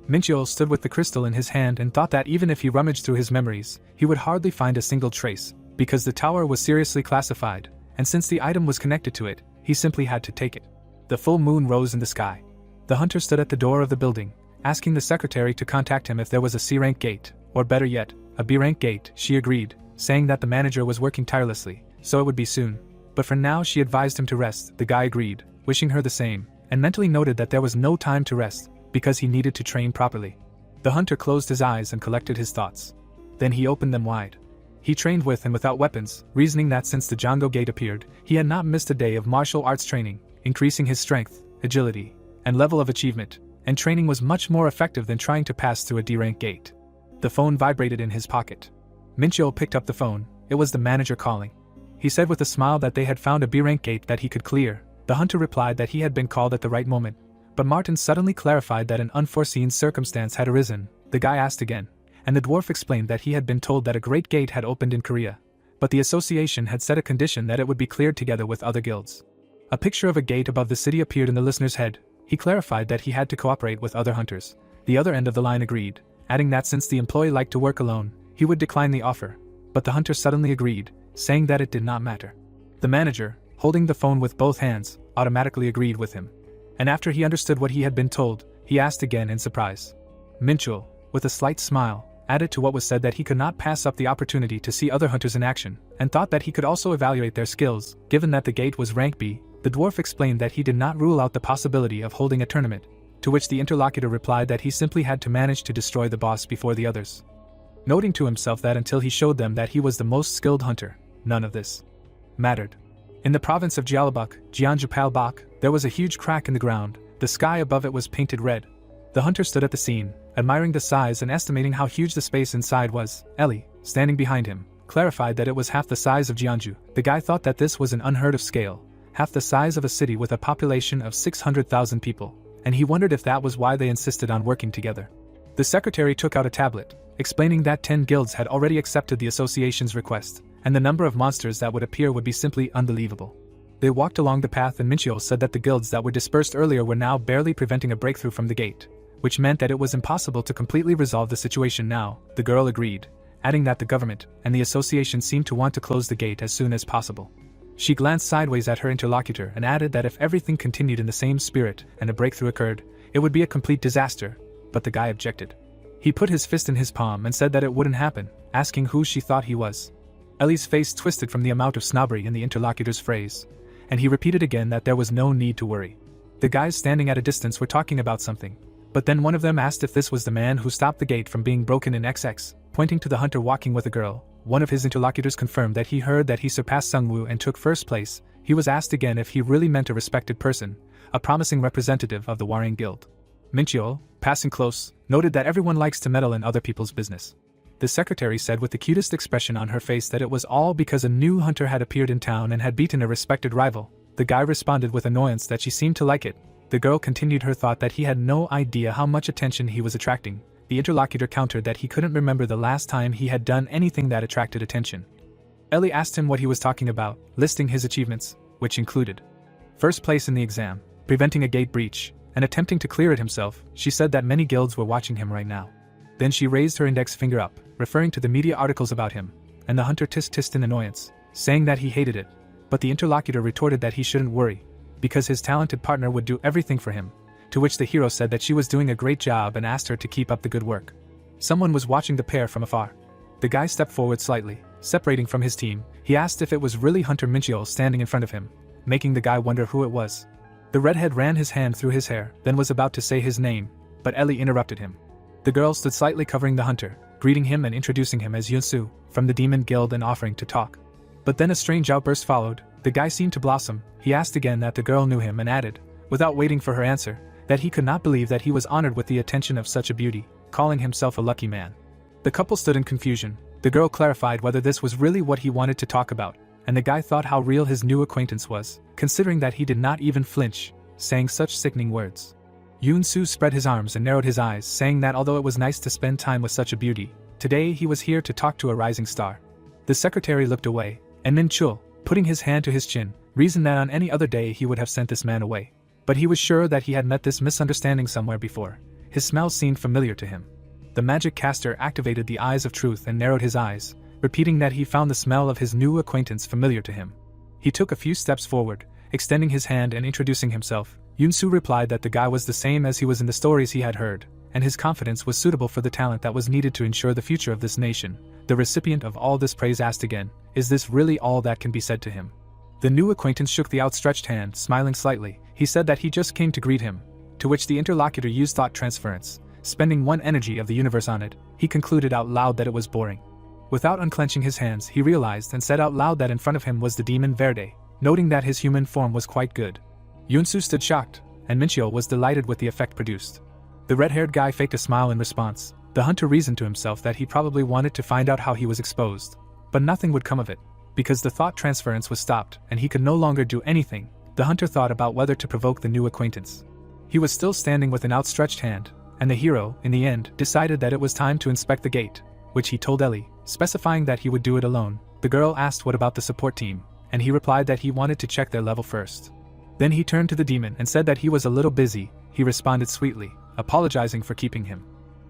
Mincheol stood with the crystal in his hand and thought that even if he rummaged through his memories, he would hardly find a single trace, because the tower was seriously classified, and since the item was connected to it, he simply had to take it. The full moon rose in the sky. The hunter stood at the door of the building, asking the secretary to contact him if there was a C-rank gate, or better yet, a B-rank gate. She agreed, saying that the manager was working tirelessly, so it would be soon. But for now she advised him to rest. The guy agreed, wishing her the same, and mentally noted that there was no time to rest, because he needed to train properly. The hunter closed his eyes and collected his thoughts. Then he opened them wide. He trained with and without weapons, reasoning that since the Django Gate appeared, he had not missed a day of martial arts training, increasing his strength, agility, and level of achievement, and training was much more effective than trying to pass through a D-rank gate. The phone vibrated in his pocket. Mincheol picked up the phone. It was the manager calling. He said with a smile that they had found a B-rank gate that he could clear. The hunter replied that he had been called at the right moment, but Martin suddenly clarified that an unforeseen circumstance had arisen. The guy asked again, and the dwarf explained that he had been told that a great gate had opened in Korea, but the association had set a condition that it would be cleared together with other guilds. A picture of a gate above the city appeared in the listener's head. He clarified that he had to cooperate with other hunters. The other end of the line agreed, adding that since the employee liked to work alone, he would decline the offer, but the hunter suddenly agreed, saying that it did not matter. The manager, holding the phone with both hands, automatically agreed with him. And after he understood what he had been told, he asked again in surprise. Mincheol, with a slight smile, added to what was said that he could not pass up the opportunity to see other hunters in action, and thought that he could also evaluate their skills. Given that the gate was rank B, the dwarf explained that he did not rule out the possibility of holding a tournament, to which the interlocutor replied that he simply had to manage to destroy the boss before the others. Noting to himself that until he showed them that he was the most skilled hunter, none of this mattered. In the province of Jeonju-Palbok, there was a huge crack in the ground. The sky above it was painted red. The hunter stood at the scene, admiring the size and estimating how huge the space inside was. Ellie, standing behind him, clarified that it was half the size of Jeonju. The guy thought that this was an unheard of scale, half the size of a city with a population of 600,000 people, and he wondered if that was why they insisted on working together. The secretary took out a tablet, explaining that 10 guilds had already accepted the association's request, and the number of monsters that would appear would be simply unbelievable. They walked along the path and Mincheol said that the guilds that were dispersed earlier were now barely preventing a breakthrough from the gate, which meant that it was impossible to completely resolve the situation now. The girl agreed, adding that the government and the association seemed to want to close the gate as soon as possible. She glanced sideways at her interlocutor and added that if everything continued in the same spirit and a breakthrough occurred, it would be a complete disaster, but the guy objected. He put his fist in his palm and said that it wouldn't happen, asking who she thought he was. Ellie's face twisted from the amount of snobbery in the interlocutor's phrase, and he repeated again that there was no need to worry. The guys standing at a distance were talking about something, but then one of them asked if this was the man who stopped the gate from being broken in XX, pointing to the hunter walking with a girl. One of his interlocutors confirmed that he heard that he surpassed Sungwoo and took first place. He was asked again if he really meant a respected person, a promising representative of the Warring Guild. Mincheol, passing close, noted that everyone likes to meddle in other people's business. The secretary said with the cutest expression on her face that it was all because a new hunter had appeared in town and had beaten a respected rival. The guy responded with annoyance that she seemed to like it. The girl continued her thought that he had no idea how much attention he was attracting. The interlocutor countered that he couldn't remember the last time he had done anything that attracted attention. Ellie asked him what he was talking about, listing his achievements, which included first place in the exam, preventing a gate breach, and attempting to clear it himself. She said that many guilds were watching him right now. Then she raised her index finger up, referring to the media articles about him, and the hunter tisk-tissed in annoyance, saying that he hated it, but the interlocutor retorted that he shouldn't worry, because his talented partner would do everything for him, to which the hero said that she was doing a great job and asked her to keep up the good work. Someone was watching the pair from afar. The guy stepped forward slightly, separating from his team. He asked if it was really Hunter Mincheol standing in front of him, making the guy wonder who it was. The redhead ran his hand through his hair, then was about to say his name, but Ellie interrupted him. The girl stood slightly covering the hunter, greeting him and introducing him as Yunsu, from the Demon Guild and offering to talk. But then a strange outburst followed. The guy seemed to blossom. He asked again that the girl knew him and added, without waiting for her answer, that he could not believe that he was honored with the attention of such a beauty, calling himself a lucky man. The couple stood in confusion. The girl clarified whether this was really what he wanted to talk about, and the guy thought how real his new acquaintance was, considering that he did not even flinch, saying such sickening words. Yoon-soo spread his arms and narrowed his eyes, saying that although it was nice to spend time with such a beauty, today he was here to talk to a rising star. The secretary looked away, and Min-chul, putting his hand to his chin, reasoned that on any other day he would have sent this man away. But he was sure that he had met this misunderstanding somewhere before. His smell seemed familiar to him. The magic caster activated the eyes of truth and narrowed his eyes, repeating that he found the smell of his new acquaintance familiar to him. He took a few steps forward, extending his hand and introducing himself. Yoon-soo replied that the guy was the same as he was in the stories he had heard, and his confidence was suitable for the talent that was needed to ensure the future of this nation. The recipient of all this praise asked again, "Is this really all that can be said to him?" The new acquaintance shook the outstretched hand, smiling slightly. He said that he just came to greet him, to which the interlocutor used thought transference, spending one energy of the universe on it. He concluded out loud that it was boring. Without unclenching his hands, he realized and said out loud that in front of him was the demon Verde, noting that his human form was quite good. Yoon-soo stood shocked, and Min-chul was delighted with the effect produced. The red-haired guy faked a smile in response. The hunter reasoned to himself that he probably wanted to find out how he was exposed. But nothing would come of it, because the thought transference was stopped and he could no longer do anything. The hunter thought about whether to provoke the new acquaintance. He was still standing with an outstretched hand, and the hero, in the end, decided that it was time to inspect the gate, which he told Ellie, specifying that he would do it alone. The girl asked what about the support team, and he replied that he wanted to check their level first. Then he turned to the demon and said that he was a little busy. He responded sweetly, apologizing for keeping him.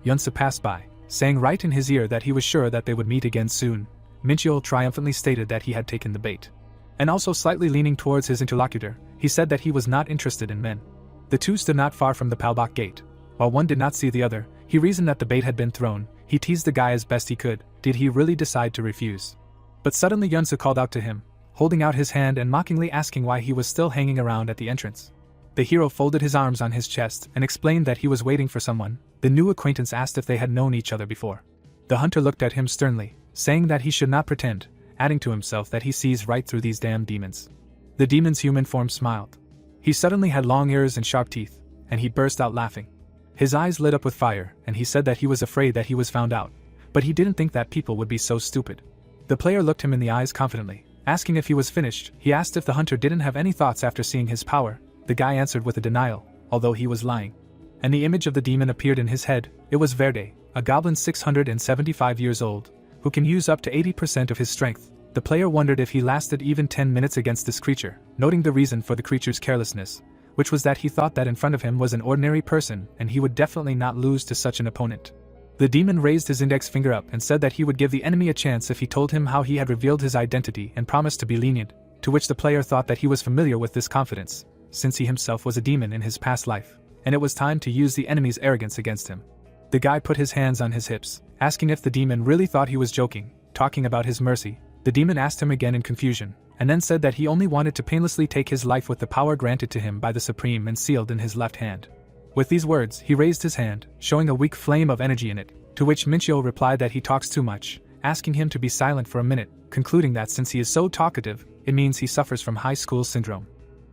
Yoon-soo passed by, saying right in his ear that he was sure that they would meet again soon. Min-chul triumphantly stated that he had taken the bait. And also slightly leaning towards his interlocutor, he said that he was not interested in men. The two stood not far from the Palbok gate. While one did not see the other, he reasoned that the bait had been thrown. He teased the guy as best he could. Did he really decide to refuse? But suddenly Yoon-soo called out to him, holding out his hand and mockingly asking why he was still hanging around at the entrance. The hero folded his arms on his chest and explained that he was waiting for someone. The new acquaintance asked if they had known each other before. The hunter looked at him sternly, saying that he should not pretend, adding to himself that he sees right through these damn demons. The demon's human form smiled. He suddenly had long ears and sharp teeth, and he burst out laughing. His eyes lit up with fire, and he said that he was afraid that he was found out, but he didn't think that people would be so stupid. The player looked him in the eyes confidently, asking if he was finished. He asked if the hunter didn't have any thoughts after seeing his power. The guy answered with a denial, although he was lying. And the image of the demon appeared in his head. It was Verde, a goblin 675 years old, who can use up to 80% of his strength. The player wondered if he lasted even 10 minutes against this creature, noting the reason for the creature's carelessness, which was that he thought that in front of him was an ordinary person and he would definitely not lose to such an opponent. The demon raised his index finger up and said that he would give the enemy a chance if he told him how he had revealed his identity and promised to be lenient, to which the player thought that he was familiar with this confidence, since he himself was a demon in his past life, and it was time to use the enemy's arrogance against him. The guy put his hands on his hips, asking if the demon really thought he was joking, talking about his mercy. The demon asked him again in confusion, and then said that he only wanted to painlessly take his life with the power granted to him by the Supreme and sealed in his left hand. With these words, he raised his hand, showing a weak flame of energy in it, to which Min-chul replied that he talks too much, asking him to be silent for a minute, concluding that since he is so talkative, it means he suffers from high school syndrome.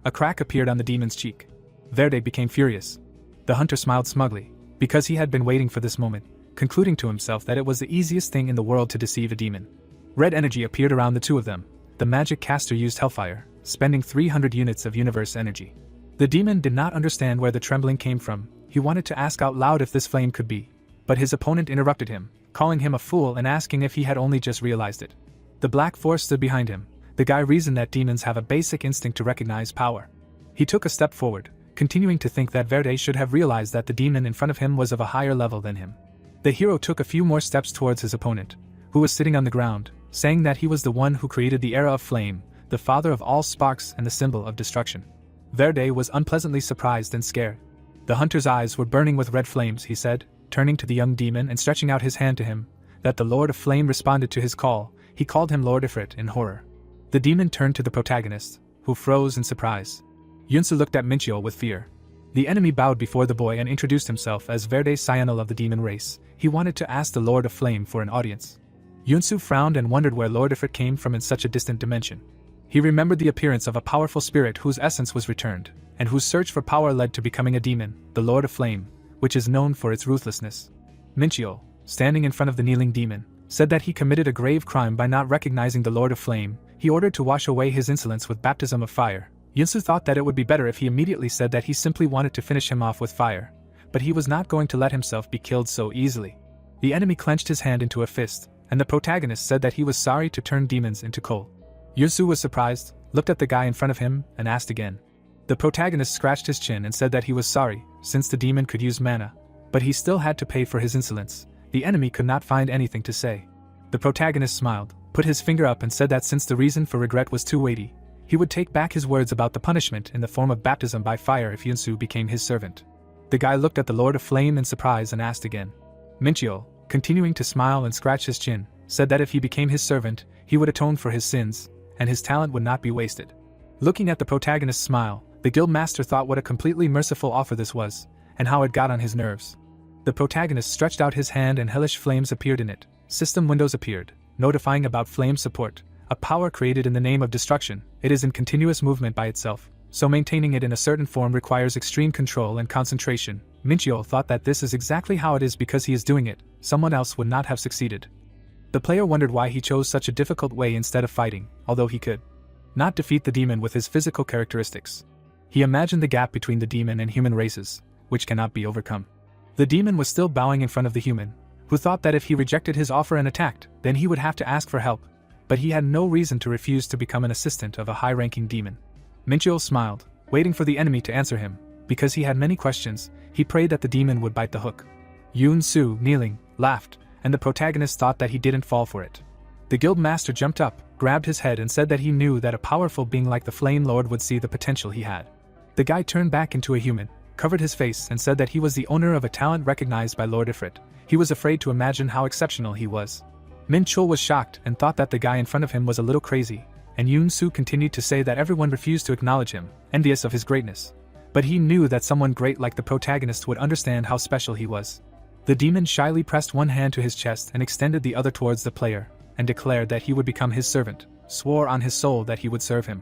A crack appeared on the demon's cheek. Verde became furious. The hunter smiled smugly, because he had been waiting for this moment, concluding to himself that it was the easiest thing in the world to deceive a demon. Red energy appeared around the two of them. The magic caster used Hellfire, spending 300 units of universe energy. The demon did not understand where the trembling came from. He wanted to ask out loud if this flame could be, but his opponent interrupted him, calling him a fool and asking if he had only just realized it. The black force stood behind him. The guy reasoned that demons have a basic instinct to recognize power. He took a step forward, continuing to think that Verde should have realized that the demon in front of him was of a higher level than him. The hero took a few more steps towards his opponent, who was sitting on the ground, saying that he was the one who created the era of flame, the father of all sparks and the symbol of destruction. Verde was unpleasantly surprised and scared. The hunter's eyes were burning with red flames, he said, turning to the young demon and stretching out his hand to him. That the Lord of Flame responded to his call. He called him Lord Ifrit in horror. The demon turned to the protagonist, who froze in surprise. Yoon-soo looked at Min-chul with fear. The enemy bowed before the boy and introduced himself as Verde Cyanal of the demon race. He wanted to ask the Lord of Flame for an audience. Yoon-soo frowned and wondered where Lord Ifrit came from in such a distant dimension. He remembered the appearance of a powerful spirit whose essence was returned, and whose search for power led to becoming a demon, the Lord of Flame, which is known for its ruthlessness. Min-chul, standing in front of the kneeling demon, said that he committed a grave crime by not recognizing the Lord of Flame. He ordered to wash away his insolence with baptism of fire, Yunsu thought that it would be better if he immediately said that he simply wanted to finish him off with fire, but he was not going to let himself be killed so easily. The enemy clenched his hand into a fist, and the protagonist said that he was sorry to turn demons into coal. Yunsu was surprised, looked at the guy in front of him, and asked again. The protagonist scratched his chin and said that he was sorry, since the demon could use mana, but he still had to pay for his insolence. The enemy could not find anything to say. The protagonist smiled, put his finger up and said that since the reason for regret was too weighty, he would take back his words about the punishment in the form of baptism by fire if Yunsu became his servant. The guy looked at the Lord of Flame in surprise and asked again. Minchio, continuing to smile and scratch his chin, said that if he became his servant, he would atone for his sins, and his talent would not be wasted. Looking at the protagonist's smile, the guild master thought what a completely merciful offer this was, and how it got on his nerves. The protagonist stretched out his hand and hellish flames appeared in it. System windows appeared, notifying about flame support, a power created in the name of destruction. It is in continuous movement by itself, so maintaining it in a certain form requires extreme control and concentration. Minchio thought that this is exactly how it is because he is doing it, someone else would not have succeeded. The player wondered why he chose such a difficult way instead of fighting, although he could not defeat the demon with his physical characteristics. He imagined the gap between the demon and human races, which cannot be overcome. The demon was still bowing in front of the human, who thought that if he rejected his offer and attacked, then he would have to ask for help, but he had no reason to refuse to become an assistant of a high-ranking demon. Minchio smiled, waiting for the enemy to answer him. Because he had many questions, he prayed that the demon would bite the hook. Yunsu, kneeling, laughed, and the protagonist thought that he didn't fall for it. The guild master jumped up, grabbed his head and said that he knew that a powerful being like the Flame Lord would see the potential he had. The guy turned back into a human, covered his face and said that he was the owner of a talent recognized by Lord Ifrit. He was afraid to imagine how exceptional he was. Min Chul was shocked and thought that the guy in front of him was a little crazy, and Yunsu continued to say that everyone refused to acknowledge him, envious of his greatness. But he knew that someone great like the protagonist would understand how special he was. The demon shyly pressed one hand to his chest and extended the other towards the player, and declared that he would become his servant, swore on his soul that he would serve him.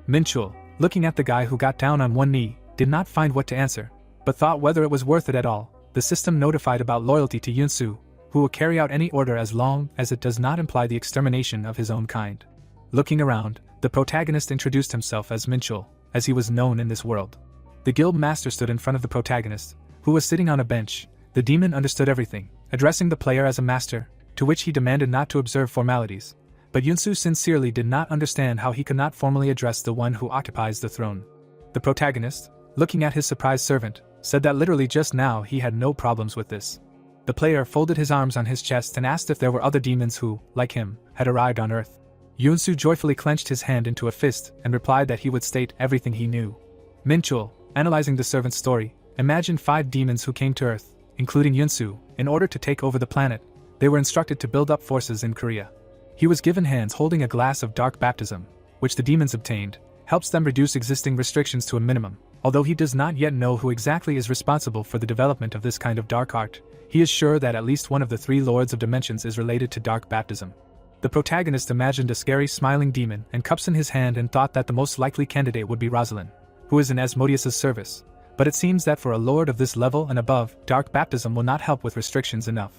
Minchul, looking at the guy who got down on one knee, did not find what to answer, but thought whether it was worth it at all. The system notified about loyalty to Yunsu, who will carry out any order as long as it does not imply the extermination of his own kind. Looking around, the protagonist introduced himself as Minchul, as he was known in this world. The guild master stood in front of the protagonist, who was sitting on a bench. The demon understood everything, addressing the player as a master, to which he demanded not to observe formalities. But Yunsu sincerely did not understand how he could not formally address the one who occupies the throne. The protagonist, looking at his surprised servant, said that literally just now he had no problems with this. The player folded his arms on his chest and asked if there were other demons who, like him, had arrived on Earth. Yunsu joyfully clenched his hand into a fist and replied that he would state everything he knew. Minchul, analyzing the servant's story, imagined 5 demons who came to Earth, including Yunsu, in order to take over the planet. They were instructed to build up forces in Korea. He was given hands holding a glass of dark baptism, which the demons obtained, helps them reduce existing restrictions to a minimum. Although he does not yet know who exactly is responsible for the development of this kind of dark art, he is sure that at least one of the 3 Lords of Dimensions is related to dark baptism. The protagonist imagined a scary smiling demon and cups in his hand and thought that the most likely candidate would be Rosalind, who is in Asmodeus's service. But it seems that for a lord of this level and above, dark baptism will not help with restrictions enough.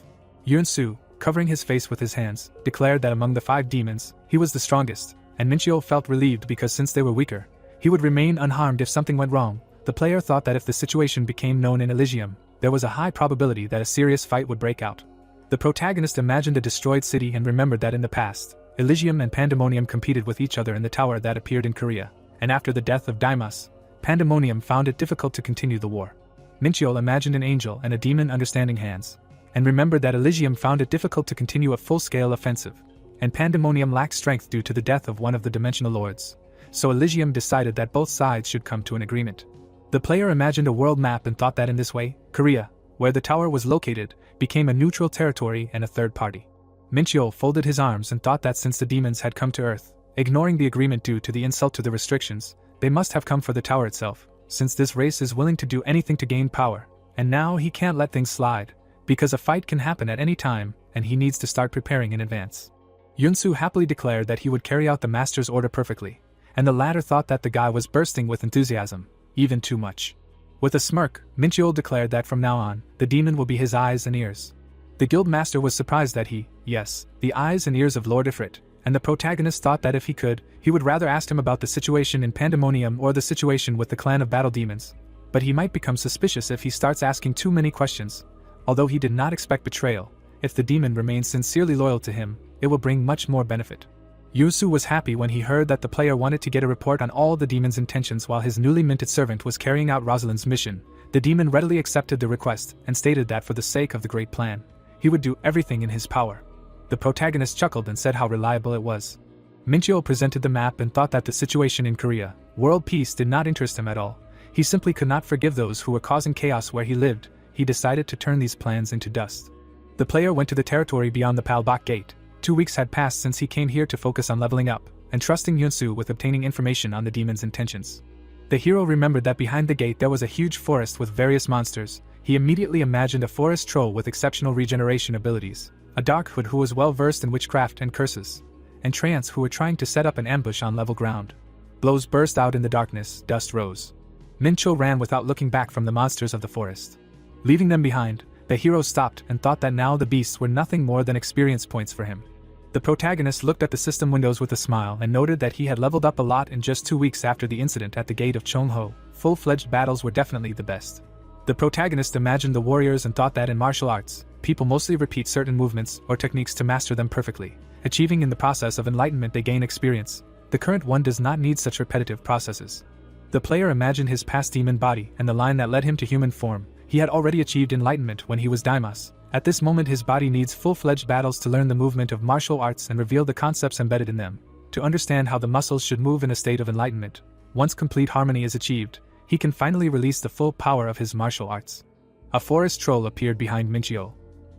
Yunsu, covering his face with his hands, declared that among the 5 demons, he was the strongest, and Minchio felt relieved because since they were weaker, he would remain unharmed if something went wrong. The player thought that if the situation became known in Elysium, there was a high probability that a serious fight would break out. The protagonist imagined a destroyed city and remembered that in the past, Elysium and Pandemonium competed with each other in the tower that appeared in Korea, and after the death of Deimos, Pandemonium found it difficult to continue the war. Minchio imagined an angel and a demon understanding hands, and remembered that Elysium found it difficult to continue a full-scale offensive, and Pandemonium lacked strength due to the death of one of the dimensional lords. So Elysium decided that both sides should come to an agreement. The player imagined a world map and thought that in this way, Korea, where the tower was located, became a neutral territory and a third party. Minchio folded his arms and thought that since the demons had come to Earth, ignoring the agreement due to the insult to the restrictions, they must have come for the tower itself, since this race is willing to do anything to gain power, and now he can't let things slide, because a fight can happen at any time, and he needs to start preparing in advance. Yunsu happily declared that he would carry out the master's order perfectly, and the latter thought that the guy was bursting with enthusiasm, even too much. With a smirk, Minchul declared that from now on, the demon will be his eyes and ears. The guild master was surprised that he, yes, the eyes and ears of Lord Ifrit, and the protagonist thought that if he could, he would rather ask him about the situation in Pandemonium or the situation with the clan of battle demons. But he might become suspicious if he starts asking too many questions. Although he did not expect betrayal, if the demon remains sincerely loyal to him, it will bring much more benefit. Yusu was happy when he heard that the player wanted to get a report on all the demon's intentions while his newly minted servant was carrying out Rosalind's mission. The demon readily accepted the request and stated that for the sake of the great plan, he would do everything in his power. The protagonist chuckled and said how reliable it was. Minchio presented the map and thought that the situation in Korea, world peace, did not interest him at all. He simply could not forgive those who were causing chaos where he lived. He decided to turn these plans into dust. The player went to the territory beyond the Palbok Gate. 2 weeks had passed since he came here to focus on leveling up, and trusting Yunsu with obtaining information on the demon's intentions. The hero remembered that behind the gate there was a huge forest with various monsters. He immediately imagined a forest troll with exceptional regeneration abilities, a dark hood who was well versed in witchcraft and curses, and treants who were trying to set up an ambush on level ground. Blows burst out in the darkness, dust rose. Mincho ran without looking back from the monsters of the forest. Leaving them behind, the hero stopped and thought that now the beasts were nothing more than experience points for him. The protagonist looked at the system windows with a smile and noted that he had leveled up a lot in just 2 weeks after the incident at the gate of Chongho. Full-fledged battles were definitely the best. The protagonist imagined the warriors and thought that in martial arts, people mostly repeat certain movements or techniques to master them perfectly, achieving in the process of enlightenment they gain experience. The current one does not need such repetitive processes. The player imagined his past demon body and the line that led him to human form. He had already achieved enlightenment when he was Daimos. At this moment his body needs full-fledged battles to learn the movement of martial arts and reveal the concepts embedded in them, to understand how the muscles should move in a state of enlightenment. Once complete harmony is achieved, he can finally release the full power of his martial arts. A forest troll appeared behind Minchio.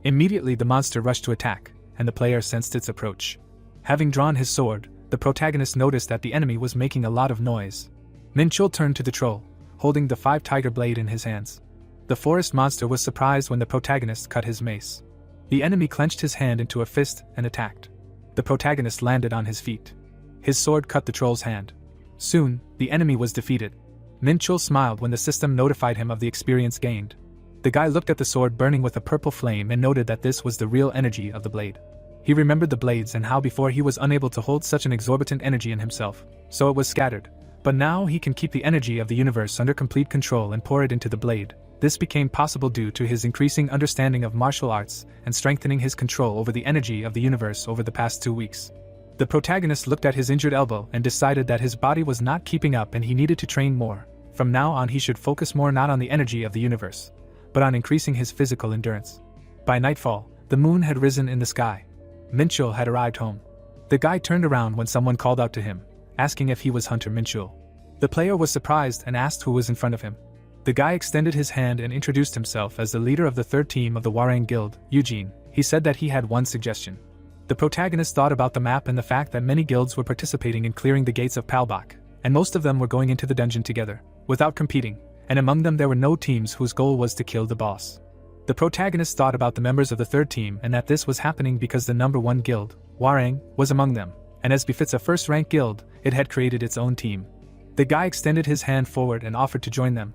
Immediately the monster rushed to attack, and the player sensed its approach. Having drawn his sword, the protagonist noticed that the enemy was making a lot of noise. Minchio turned to the troll, holding the 5-tiger blade in his hands. The forest monster was surprised when the protagonist cut his mace. The enemy clenched his hand into a fist and attacked. The protagonist landed on his feet. His sword cut the troll's hand. Soon, the enemy was defeated. Minchul smiled when the system notified him of the experience gained. The guy looked at the sword burning with a purple flame and noted that this was the real energy of the blade. He remembered the blades and how before he was unable to hold such an exorbitant energy in himself, so it was scattered. But now he can keep the energy of the universe under complete control and pour it into the blade. This became possible due to his increasing understanding of martial arts and strengthening his control over the energy of the universe over the past 2 weeks. The protagonist looked at his injured elbow and decided that his body was not keeping up and he needed to train more. From now on he should focus more not on the energy of the universe, but on increasing his physical endurance. By nightfall, the moon had risen in the sky. Minchul had arrived home. The guy turned around when someone called out to him, asking if he was Hunter Minchul. The player was surprised and asked who was in front of him. The guy extended his hand and introduced himself as the leader of the 3rd team of the Warang Guild, Eugene. He said that he had one suggestion. The protagonist thought about the map and the fact that many guilds were participating in clearing the gates of Palbok, and most of them were going into the dungeon together, without competing, and among them there were no teams whose goal was to kill the boss. The protagonist thought about the members of the 3rd team and that this was happening because the number 1 guild, Warang, was among them, and as befits a first-rank guild, it had created its own team. The guy extended his hand forward and offered to join them.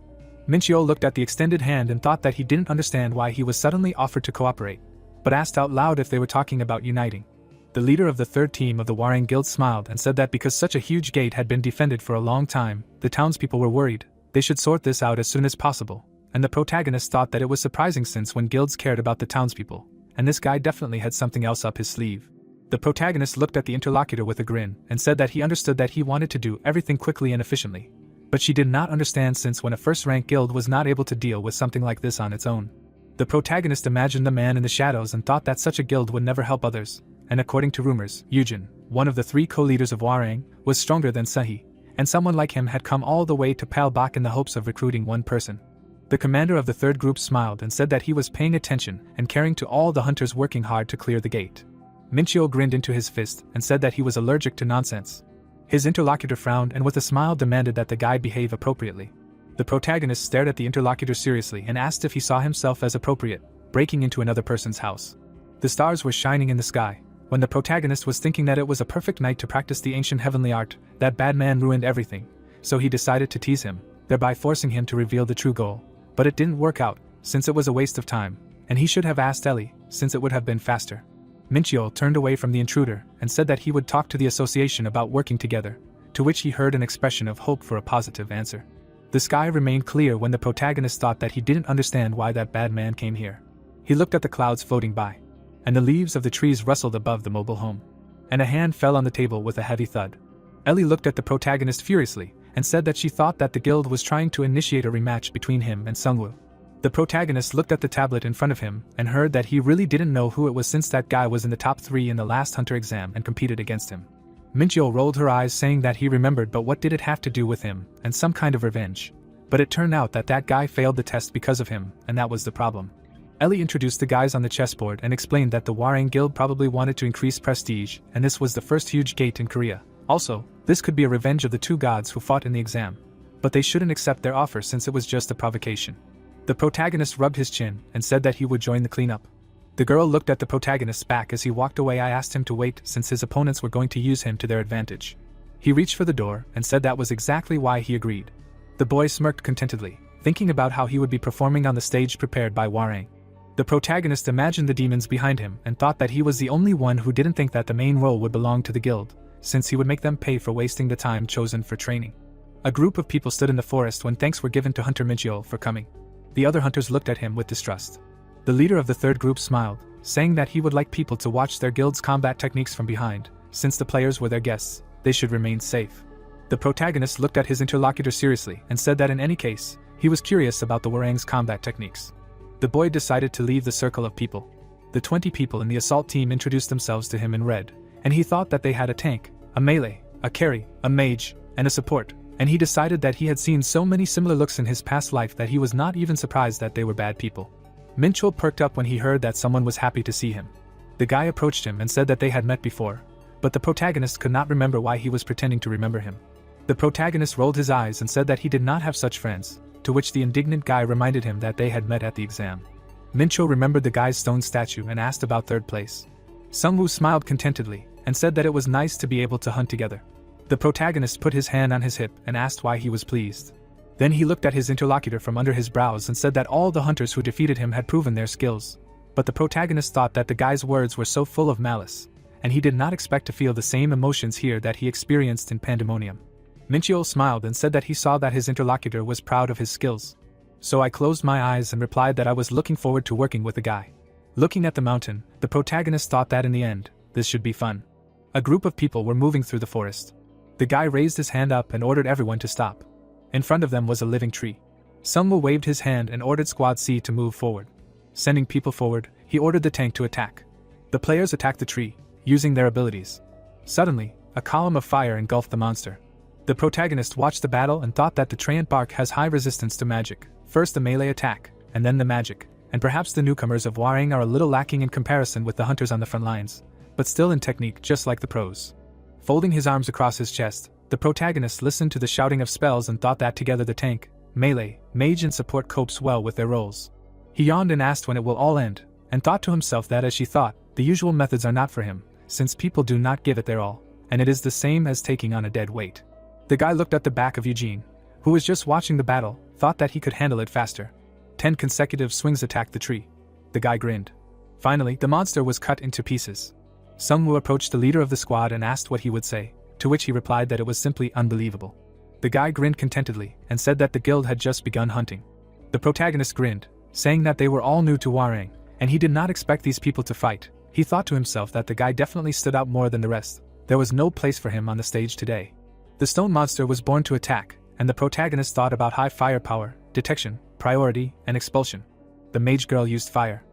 Minchio looked at the extended hand and thought that he didn't understand why he was suddenly offered to cooperate, but asked out loud if they were talking about uniting. The leader of the 3rd team of the Warang Guild smiled and said that because such a huge gate had been defended for a long time, the townspeople were worried. They should sort this out as soon as possible, and the protagonist thought that it was surprising since when guilds cared about the townspeople, and this guy definitely had something else up his sleeve. The protagonist looked at the interlocutor with a grin and said that he understood that he wanted to do everything quickly and efficiently. But she did not understand since when a first-rank guild was not able to deal with something like this on its own. The protagonist imagined the man in the shadows and thought that such a guild would never help others, and according to rumors, Eugen, one of the 3 co-leaders of Warang, was stronger than Sahi, and someone like him had come all the way to Palbok in the hopes of recruiting one person. The commander of the 3rd group smiled and said that he was paying attention and caring to all the hunters working hard to clear the gate. Minchio grinned into his fist and said that he was allergic to nonsense. His interlocutor frowned and with a smile demanded that the guy behave appropriately. The protagonist stared at the interlocutor seriously and asked if he saw himself as appropriate, breaking into another person's house. The stars were shining in the sky. When the protagonist was thinking that it was a perfect night to practice the ancient heavenly art, that bad man ruined everything, so he decided to tease him, thereby forcing him to reveal the true goal. But it didn't work out, since it was a waste of time, and he should have asked Ellie, since it would have been faster. Minchyo turned away from the intruder and said that he would talk to the association about working together, to which he heard an expression of hope for a positive answer. The sky remained clear when the protagonist thought that he didn't understand why that bad man came here. He looked at the clouds floating by, and the leaves of the trees rustled above the mobile home, and a hand fell on the table with a heavy thud. Ellie looked at the protagonist furiously and said that she thought that the guild was trying to initiate a rematch between him and Sungwoo. The protagonist looked at the tablet in front of him and heard that he really didn't know who it was since that guy was in the top 3 in the last hunter exam and competed against him. Minchyo rolled her eyes saying that he remembered, but what did it have to do with him and some kind of revenge? But it turned out that that guy failed the test because of him, and that was the problem. Ellie introduced the guys on the chessboard and explained that the Hwarang Guild probably wanted to increase prestige, and this was the first huge gate in Korea. Also, this could be a revenge of the 2 gods who fought in the exam, but they shouldn't accept their offer since it was just a provocation. The protagonist rubbed his chin and said that he would join the cleanup. The girl looked at the protagonist's back as he walked away. I asked him to wait since his opponents were going to use him to their advantage. He reached for the door and said that was exactly why he agreed. The boy smirked contentedly, thinking about how he would be performing on the stage prepared by Hwarang. The protagonist imagined the demons behind him and thought that he was the only one who didn't think that the main role would belong to the guild, since he would make them pay for wasting the time chosen for training. A group of people stood in the forest when thanks were given to Hunter Minchyo for coming. The other hunters looked at him with distrust. The leader of the third group smiled, saying that he would like people to watch their guild's combat techniques from behind. Since the players were their guests, they should remain safe. The protagonist looked at his interlocutor seriously and said that in any case, he was curious about the Hwarang's combat techniques. The boy decided to leave the circle of people. The 20 people in the assault team introduced themselves to him in red, and he thought that they had a tank, a melee, a carry, a mage, and a support, and he decided that he had seen so many similar looks in his past life that he was not even surprised that they were bad people. Minchyo perked up when he heard that someone was happy to see him. The guy approached him and said that they had met before, but the protagonist could not remember why he was pretending to remember him. The protagonist rolled his eyes and said that he did not have such friends, to which the indignant guy reminded him that they had met at the exam. Minchyo remembered the guy's stone statue and asked about third place. Sungwoo smiled contentedly and said that it was nice to be able to hunt together. The protagonist put his hand on his hip and asked why he was pleased. Then he looked at his interlocutor from under his brows and said that all the hunters who defeated him had proven their skills. But the protagonist thought that the guy's words were so full of malice, and he did not expect to feel the same emotions here that he experienced in Pandemonium. Minchyo smiled and said that he saw that his interlocutor was proud of his skills. So I closed my eyes and replied that I was looking forward to working with the guy. Looking at the mountain, the protagonist thought that in the end, this should be fun. A group of people were moving through the forest. The guy raised his hand up and ordered everyone to stop. In front of them was a living tree. Sungwoo waved his hand and ordered Squad C to move forward. Sending people forward, he ordered the tank to attack. The players attacked the tree, using their abilities. Suddenly, a column of fire engulfed the monster. The protagonist watched the battle and thought that the Treant bark has high resistance to magic. First the melee attack, and then the magic, and perhaps the newcomers of Hwarang are a little lacking in comparison with the hunters on the front lines, but still in technique just like the pros. Folding his arms across his chest, the protagonist listened to the shouting of spells and thought that together the tank, melee, mage and support copes well with their roles. He yawned and asked when it will all end, and thought to himself that as she thought, the usual methods are not for him, since people do not give it their all, and it is the same as taking on a dead weight. The guy looked at the back of Eugene, who was just watching the battle, thought that he could handle it faster. 10 consecutive swings attacked the tree. The guy grinned. Finally, the monster was cut into pieces. Sungwoo approached the leader of the squad and asked what he would say, to which he replied that it was simply unbelievable. The guy grinned contentedly and said that the guild had just begun hunting. The protagonist grinned, saying that they were all new to Hwarang, and he did not expect these people to fight. He thought to himself that the guy definitely stood out more than the rest. There was no place for him on the stage today. The stone monster was born to attack, and the protagonist thought about high firepower, detection, priority, and expulsion. The mage girl used fire.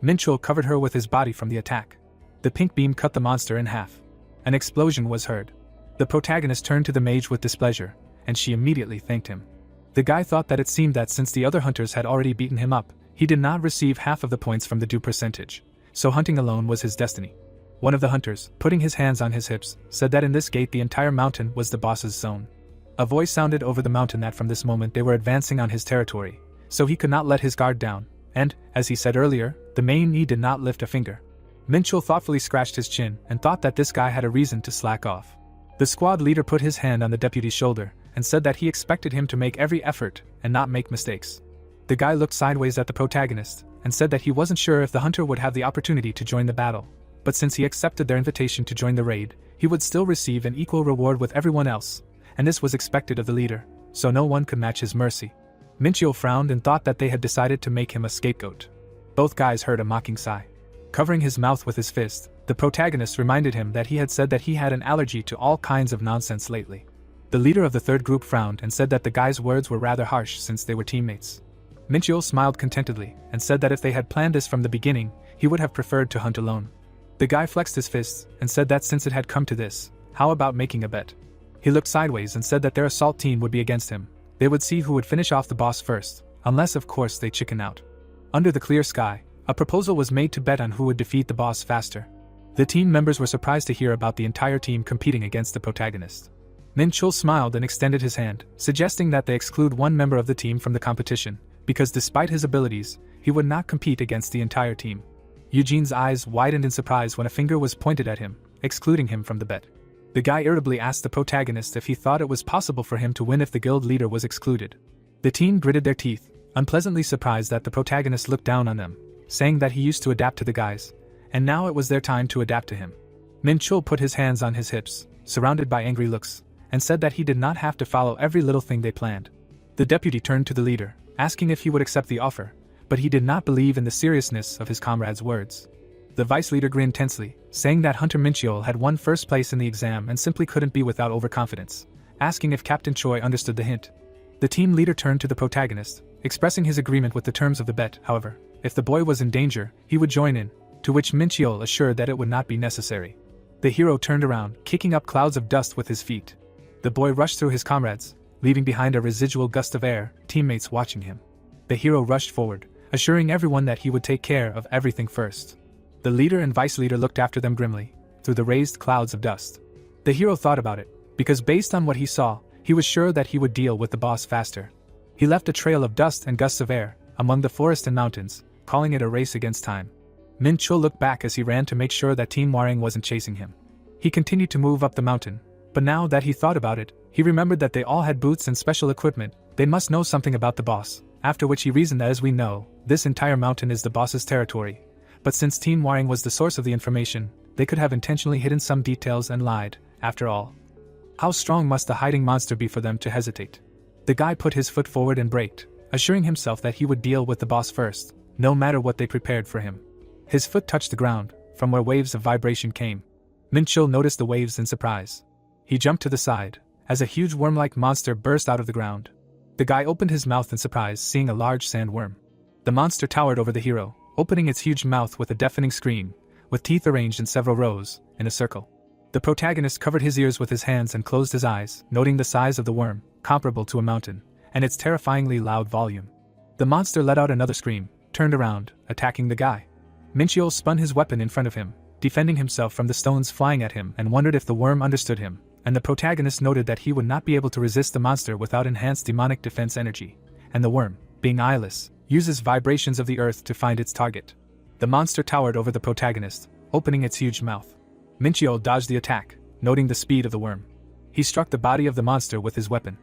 Minchyo covered her with his body from the attack. The pink beam cut the monster in half. An explosion was heard. The protagonist turned to the mage with displeasure, and she immediately thanked him. The guy thought that it seemed that since the other hunters had already beaten him up, he did not receive half of the points from the due percentage, so hunting alone was his destiny. One of the hunters, putting his hands on his hips, said that in this gate the entire mountain was the boss's zone. A voice sounded over the mountain that from this moment they were advancing on his territory, so he could not let his guard down, and, as he said earlier, the main knee did not lift a finger. Minchyo thoughtfully scratched his chin and thought that this guy had a reason to slack off. The squad leader put his hand on the deputy's shoulder and said that he expected him to make every effort and not make mistakes. The guy looked sideways at the protagonist and said that he wasn't sure if the hunter would have the opportunity to join the battle. but since he accepted their invitation to join the raid, he would still receive an equal reward with everyone else, and this was expected of the leader, so no one could match his mercy. Minchio frowned and thought that they had decided to make him a scapegoat. Both guys heard a mocking sigh. Covering his mouth with his fist, the protagonist reminded him that he had said that he had an allergy to all kinds of nonsense lately. The leader of the third group frowned and said that the guy's words were rather harsh since they were teammates. Minchio smiled contentedly and said that if they had planned this from the beginning, he would have preferred to hunt alone. The guy flexed his fists and said that since it had come to this, how about making a bet? He looked sideways and said that their assault team would be against him. They would see who would finish off the boss first, unless of course they chicken out. Under the clear sky, a proposal was made to bet on who would defeat the boss faster. The team members were surprised to hear about the entire team competing against the protagonist. Minchul smiled and extended his hand, suggesting that they exclude one member of the team from the competition, because despite his abilities, he would not compete against the entire team. Eugene's eyes widened in surprise when a finger was pointed at him, excluding him from the bet. The guy irritably asked the protagonist if he thought it was possible for him to win if the guild leader was excluded. The team gritted their teeth, unpleasantly surprised that the protagonist looked down on them, saying that he used to adapt to the guys, and now it was their time to adapt to him. Minchul put his hands on his hips, surrounded by angry looks, and said that he did not have to follow every little thing they planned. The deputy turned to the leader, asking if he would accept the offer, but he did not believe in the seriousness of his comrade's words. The vice leader grinned tensely, saying that Hunter Minchul had won first place in the exam and simply couldn't be without overconfidence, asking if Captain Choi understood the hint. The team leader turned to the protagonist, expressing his agreement with the terms of the bet. However, if the boy was in danger, he would join in, to which Minchul assured that it would not be necessary. The hero turned around, kicking up clouds of dust with his feet. The boy rushed through his comrades, leaving behind a residual gust of air, teammates watching him. The hero rushed forward, assuring everyone that he would take care of everything first. The leader and vice leader looked after them grimly, through the raised clouds of dust. The hero thought about it, because based on what he saw, he was sure that he would deal with the boss faster. He left a trail of dust and gusts of air, among the forest and mountains, calling it a race against time. Min Chul looked back as he ran to make sure that Team Waring wasn't chasing him. He continued to move up the mountain, but now that he thought about it, he remembered that they all had boots and special equipment. They must know something about the boss, after which he reasoned that as we know, this entire mountain is the boss's territory. But since Team Waring was the source of the information, they could have intentionally hidden some details and lied, after all. How strong must the hiding monster be for them to hesitate? The guy put his foot forward and braked, assuring himself that he would deal with the boss first, no matter what they prepared for him. His foot touched the ground, from where waves of vibration came. Minchul noticed the waves in surprise. He jumped to the side, as a huge worm-like monster burst out of the ground. The guy opened his mouth in surprise, seeing a large sandworm. The monster towered over the hero, opening its huge mouth with a deafening scream, with teeth arranged in several rows, in a circle. The protagonist covered his ears with his hands and closed his eyes, noting the size of the worm, comparable to a mountain, and its terrifyingly loud volume. The monster let out another scream, turned around, attacking the guy. Minchio spun his weapon in front of him, defending himself from the stones flying at him, and wondered if the worm understood him, and the protagonist noted that he would not be able to resist the monster without enhanced demonic defense energy, and the worm, being eyeless, uses vibrations of the earth to find its target. The monster towered over the protagonist, opening its huge mouth. Minchio dodged the attack, noting the speed of the worm. He struck the body of the monster with his weapon.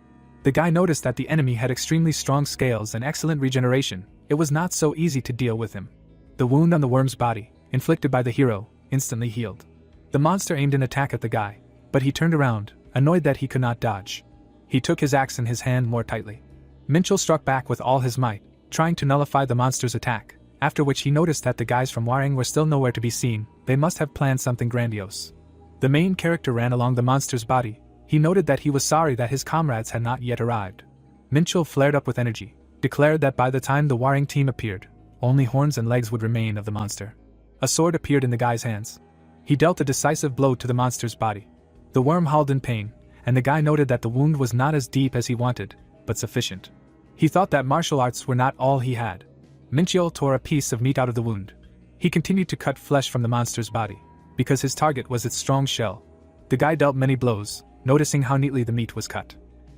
The guy noticed that the enemy had extremely strong scales and excellent regeneration. It was not so easy to deal with him. The wound on the worm's body, inflicted by the hero, instantly healed. The monster aimed an attack at the guy, but he turned around, annoyed that he could not dodge. He took his axe in his hand more tightly. Minchul struck back with all his might, trying to nullify the monster's attack, after which he noticed that the guys from Waring were still nowhere to be seen. They must have planned something grandiose. The main character ran along the monster's body. He noted that he was sorry that his comrades had not yet arrived. Minchul flared up with energy, declared that by the time the Waring team appeared, only horns and legs would remain of the monster. A sword appeared in the guy's hands. He dealt a decisive blow to the monster's body. The worm howled in pain, and the guy noted that the wound was not as deep as he wanted, but sufficient. He thought that martial arts were not all he had. Minchio tore a piece of meat out of the wound. He continued to cut flesh from the monster's body, because his target was its strong shell. The guy dealt many blows, noticing how neatly the meat was cut.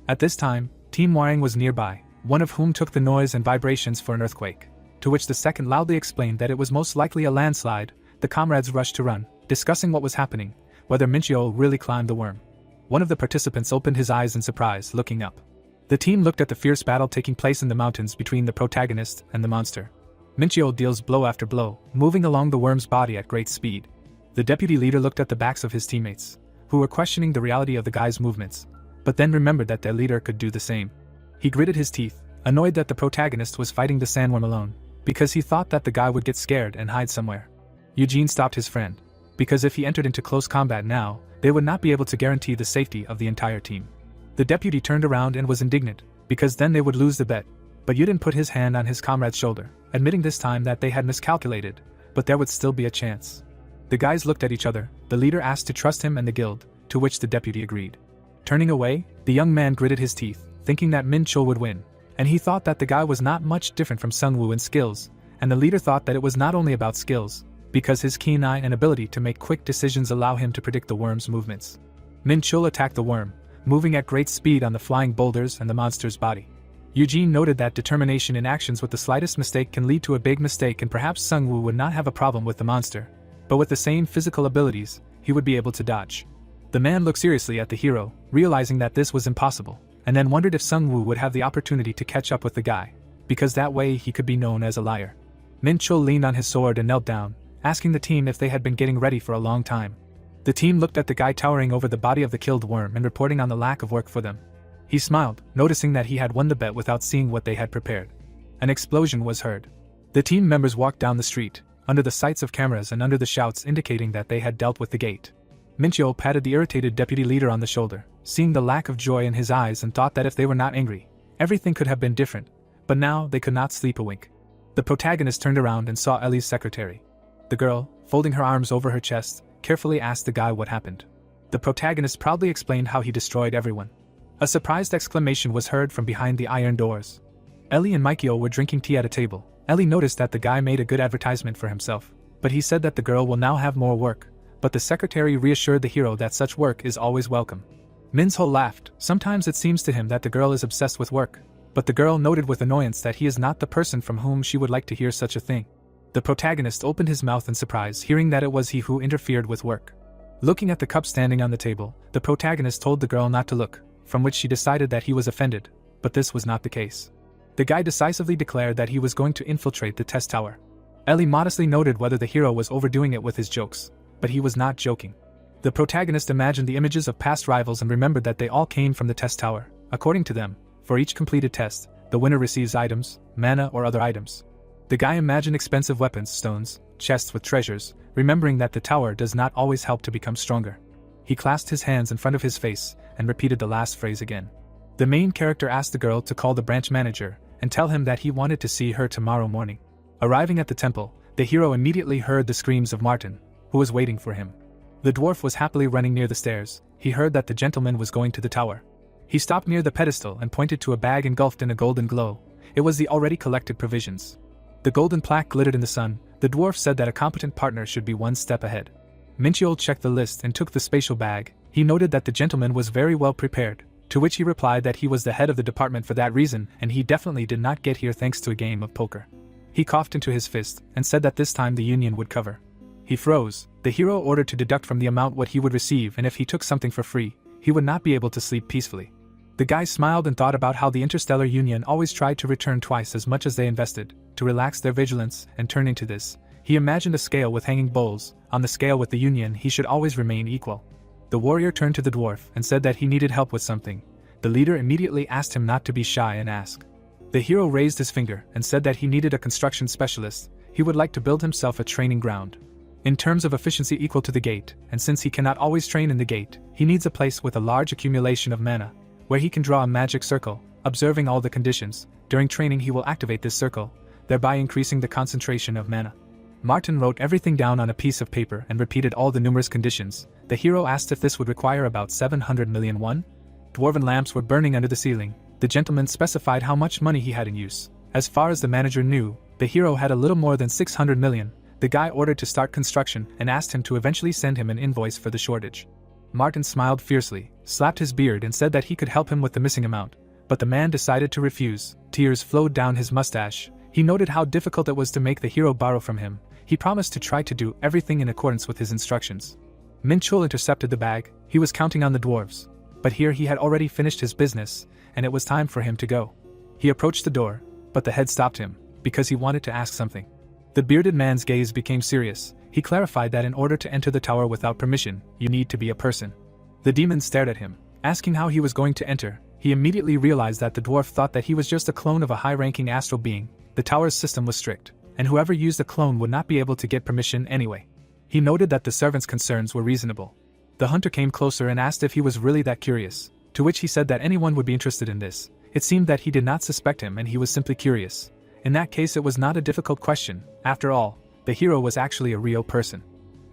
At this time, Team Waring was nearby, one of whom took the noise and vibrations for an earthquake, to which the second loudly explained that it was most likely a landslide. The comrades rushed to run, discussing what was happening, whether Minchio really climbed the worm. One of the participants opened his eyes in surprise, looking up. The team looked at the fierce battle taking place in the mountains between the protagonist and the monster. Minchio deals blow after blow, moving along the worm's body at great speed. The deputy leader looked at the backs of his teammates, who were questioning the reality of the guy's movements, but then remembered that their leader could do the same. He gritted his teeth, annoyed that the protagonist was fighting the sandworm alone, because he thought that the guy would get scared and hide somewhere. Eugene stopped his friend, because if he entered into close combat now, they would not be able to guarantee the safety of the entire team. The deputy turned around and was indignant, because then they would lose the bet, but Yudin put his hand on his comrade's shoulder, admitting this time that they had miscalculated, but there would still be a chance. The guys looked at each other, the leader asked to trust him and the guild, to which the deputy agreed. Turning away, the young man gritted his teeth, thinking that Min Chul would win, and he thought that the guy was not much different from Sungwoo in skills, and the leader thought that it was not only about skills, because his keen eye and ability to make quick decisions allow him to predict the worm's movements. Min Chul attacked the worm, moving at great speed on the flying boulders and the monster's body. Eugene noted that determination in actions with the slightest mistake can lead to a big mistake, and perhaps Sungwoo would not have a problem with the monster, but with the same physical abilities, he would be able to dodge. The man looked seriously at the hero, realizing that this was impossible, and then wondered if Sungwoo would have the opportunity to catch up with the guy, because that way he could be known as a liar. Min Chul leaned on his sword and knelt down, asking the team if they had been getting ready for a long time. The team looked at the guy towering over the body of the killed worm and reporting on the lack of work for them. He smiled, noticing that he had won the bet without seeing what they had prepared. An explosion was heard. The team members walked down the street, under the sights of cameras and under the shouts indicating that they had dealt with the gate. Minchio patted the irritated deputy leader on the shoulder, seeing the lack of joy in his eyes, and thought that if they were not angry, everything could have been different, but now they could not sleep a wink. The protagonist turned around and saw Ellie's secretary. The girl, folding her arms over her chest, carefully asked the guy what happened. The protagonist proudly explained how he destroyed everyone. A surprised exclamation was heard from behind the iron doors. Ellie and Mikio were drinking tea at a table. Ellie noticed that the guy made a good advertisement for himself, but he said that the girl will now have more work, but the secretary reassured the hero that such work is always welcome. Minho laughed. Sometimes it seems to him that the girl is obsessed with work, but the girl noted with annoyance that he is not the person from whom she would like to hear such a thing. The protagonist opened his mouth in surprise, hearing that it was he who interfered with work. Looking at the cup standing on the table, the protagonist told the girl not to look, from which she decided that he was offended, but this was not the case. The guy decisively declared that he was going to infiltrate the test tower. Ellie modestly noted whether the hero was overdoing it with his jokes, but he was not joking. The protagonist imagined the images of past rivals and remembered that they all came from the test tower. According to them, for each completed test, the winner receives items, mana or other items. The guy imagined expensive weapons, stones, chests with treasures, remembering that the tower does not always help to become stronger. He clasped his hands in front of his face and repeated the last phrase again. The main character asked the girl to call the branch manager and tell him that he wanted to see her tomorrow morning. Arriving at the temple, the hero immediately heard the screams of Martin, who was waiting for him. The dwarf was happily running near the stairs. He heard that the gentleman was going to the tower. He stopped near the pedestal and pointed to a bag engulfed in a golden glow. It was the already collected provisions. The golden plaque glittered in the sun. The dwarf said that a competent partner should be one step ahead. Minchiol checked the list and took the spatial bag. He noted that the gentleman was very well prepared, to which he replied that he was the head of the department for that reason, and he definitely did not get here thanks to a game of poker. He coughed into his fist and said that this time the union would cover. He froze. The hero ordered to deduct from the amount what he would receive, and if he took something for free, he would not be able to sleep peacefully. The guy smiled and thought about how the Interstellar Union always tried to return twice as much as they invested, to relax their vigilance, and turning to this, he imagined a scale with hanging bowls. On the scale with the Union he should always remain equal. The warrior turned to the dwarf and said that he needed help with something. The leader immediately asked him not to be shy and ask. The hero raised his finger and said that he needed a construction specialist. He would like to build himself a training ground. In terms of efficiency equal to the gate, and since he cannot always train in the gate, he needs a place with a large accumulation of mana, where he can draw a magic circle, observing all the conditions. During training he will activate this circle, thereby increasing the concentration of mana. Martin wrote everything down on a piece of paper and repeated all the numerous conditions. The hero asked if this would require about 700 million won. Dwarven lamps were burning under the ceiling. The gentleman specified how much money he had in use. As far as the manager knew, the hero had a little more than 600 million. The guy ordered to start construction and asked him to eventually send him an invoice for the shortage. Martin smiled fiercely, slapped his beard and said that he could help him with the missing amount, but the man decided to refuse. Tears flowed down his mustache. He noted how difficult it was to make the hero borrow from him. He promised to try to do everything in accordance with his instructions. Minchul intercepted the bag. He was counting on the dwarves, but here he had already finished his business, and it was time for him to go. He approached the door, but the head stopped him, because he wanted to ask something. The bearded man's gaze became serious. He clarified that in order to enter the tower without permission, you need to be a person. The demon stared at him, asking how he was going to enter. He immediately realized that the dwarf thought that he was just a clone of a high-ranking astral being. The tower's system was strict, and whoever used a clone would not be able to get permission anyway. He noted that the servant's concerns were reasonable. The hunter came closer and asked if he was really that curious, to which he said that anyone would be interested in this. It seemed that he did not suspect him and he was simply curious. In that case, it was not a difficult question. After all, the hero was actually a real person.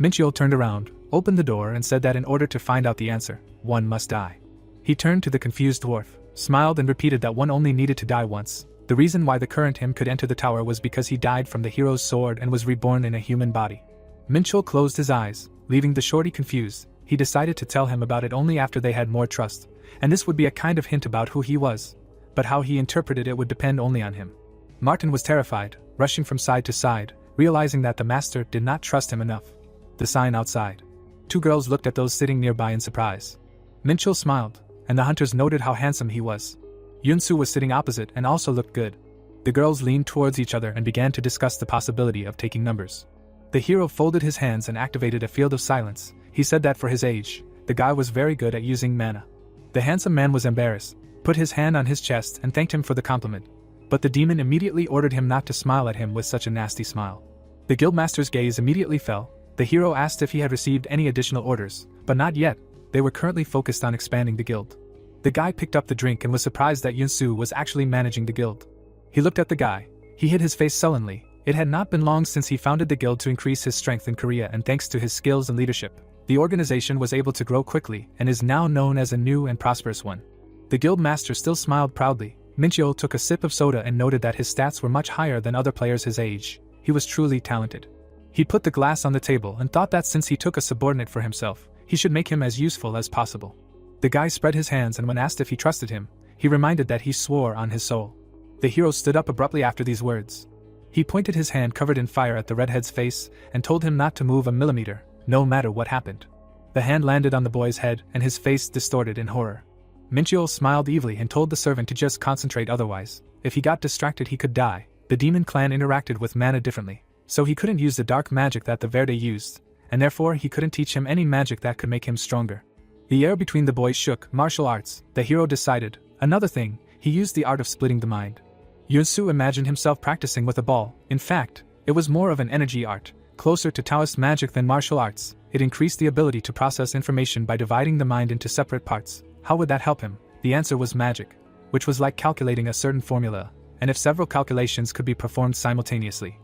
Minchio turned around, opened the door and said that in order to find out the answer, one must die. He turned to the confused dwarf, smiled and repeated that one only needed to die once. The reason why the current him could enter the tower was because he died from the hero's sword and was reborn in a human body. Minchio closed his eyes, leaving the shorty confused. He decided to tell him about it only after they had more trust, and this would be a kind of hint about who he was. But how he interpreted it would depend only on him. Martin was terrified, rushing from side to side, realizing that the master did not trust him enough. The sign outside. Two girls looked at those sitting nearby in surprise. Minchil smiled, and the hunters noted how handsome he was. Yunsu was sitting opposite and also looked good. The girls leaned towards each other and began to discuss the possibility of taking numbers. The hero folded his hands and activated a field of silence. He said that for his age, the guy was very good at using mana. The handsome man was embarrassed, put his hand on his chest and thanked him for the compliment. But the demon immediately ordered him not to smile at him with such a nasty smile. The guildmaster's gaze immediately fell. The hero asked if he had received any additional orders, but not yet. They were currently focused on expanding the guild. The guy picked up the drink and was surprised that Yunsu was actually managing the guild. He looked at the guy. He hid his face sullenly. It had not been long since he founded the guild to increase his strength in Korea, and thanks to his skills and leadership, the organization was able to grow quickly and is now known as a new and prosperous one. The guild master still smiled proudly. Minchio took a sip of soda and noted that his stats were much higher than other players his age. He was truly talented. He put the glass on the table and thought that since he took a subordinate for himself, he should make him as useful as possible. The guy spread his hands, and when asked if he trusted him, he reminded that he swore on his soul. The hero stood up abruptly after these words. He pointed his hand covered in fire at the redhead's face and told him not to move a millimeter, no matter what happened. The hand landed on the boy's head and his face distorted in horror. Minchio smiled evilly and told the servant to just concentrate, otherwise, if he got distracted he could die. The demon clan interacted with mana differently, so he couldn't use the dark magic that the Verde used, and therefore he couldn't teach him any magic that could make him stronger. The air between the boys shook. Martial arts, the hero decided. Another thing, he used the art of splitting the mind. Yunsu imagined himself practicing with a ball. In fact, it was more of an energy art, closer to Taoist magic than martial arts. It increased the ability to process information by dividing the mind into separate parts. How would that help him? The answer was magic, which was like calculating a certain formula, and if several calculations could be performed simultaneously,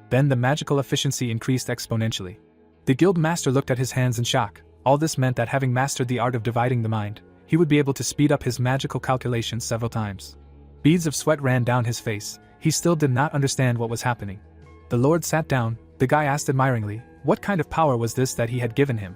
then the magical efficiency increased exponentially. The guild master looked at his hands in shock. All this meant that having mastered the art of dividing the mind, he would be able to speed up his magical calculations several times. Beads of sweat ran down his face. He still did not understand what was happening. The lord sat down. The guy asked admiringly, what kind of power was this that he had given him?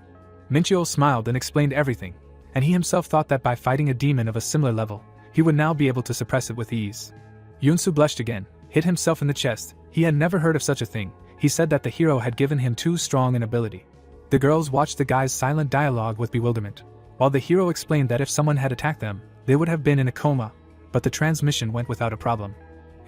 Minchio smiled and explained everything, and he himself thought that by fighting a demon of a similar level, he would now be able to suppress it with ease. Yunsu blushed again, hit himself in the chest. He had never heard of such a thing. He said that the hero had given him too strong an ability. The girls watched the guy's silent dialogue with bewilderment, while the hero explained that if someone had attacked them, they would have been in a coma, but the transmission went without a problem.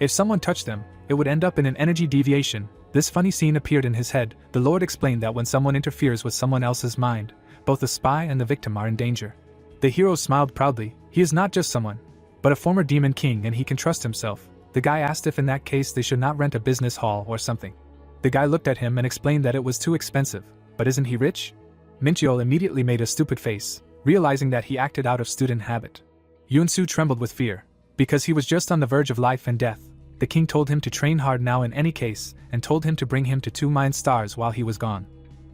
If someone touched them, it would end up in an energy deviation. This funny scene appeared in his head. The lord explained that when someone interferes with someone else's mind, both the spy and the victim are in danger. The hero smiled proudly. He is not just someone, but a former demon king, and he can trust himself. The guy asked if in that case they should not rent a business hall or something. The guy looked at him and explained that it was too expensive. But isn't he rich? Minchio immediately made a stupid face, realizing that he acted out of student habit. Yunsu trembled with fear, because he was just on the verge of life and death. The king told him to train hard now in any case, and told him to bring him to 2 mind stars while he was gone.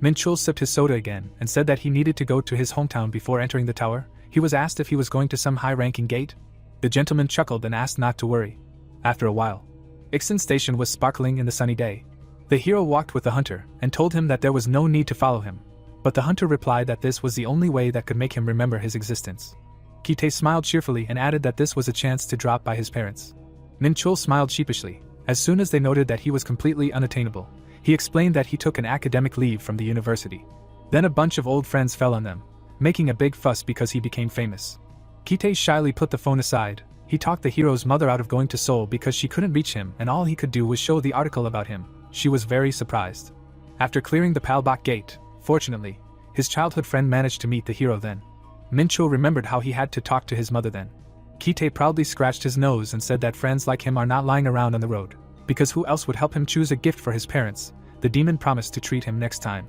Minchul sipped his soda again and said that he needed to go to his hometown before entering the tower. He was asked if he was going to some high-ranking gate. The gentleman chuckled and asked not to worry. After a while, Ixon Station was sparkling in the sunny day. The hero walked with the hunter and told him that there was no need to follow him, but the hunter replied that this was the only way that could make him remember his existence. Kite smiled cheerfully and added that this was a chance to drop by his parents. Minchul smiled sheepishly. As soon as they noted that he was completely unattainable, he explained that he took an academic leave from the university. Then a bunch of old friends fell on them, making a big fuss because he became famous. Kite shyly put the phone aside. He talked the hero's mother out of going to Seoul because she couldn't reach him and all he could do was show the article about him. She was very surprised. After clearing the Palbok gate, fortunately, his childhood friend managed to meet the hero then. Minchul remembered how he had to talk to his mother then. Kite proudly scratched his nose and said that friends like him are not lying around on the road, because who else would help him choose a gift for his parents? The demon promised to treat him next time.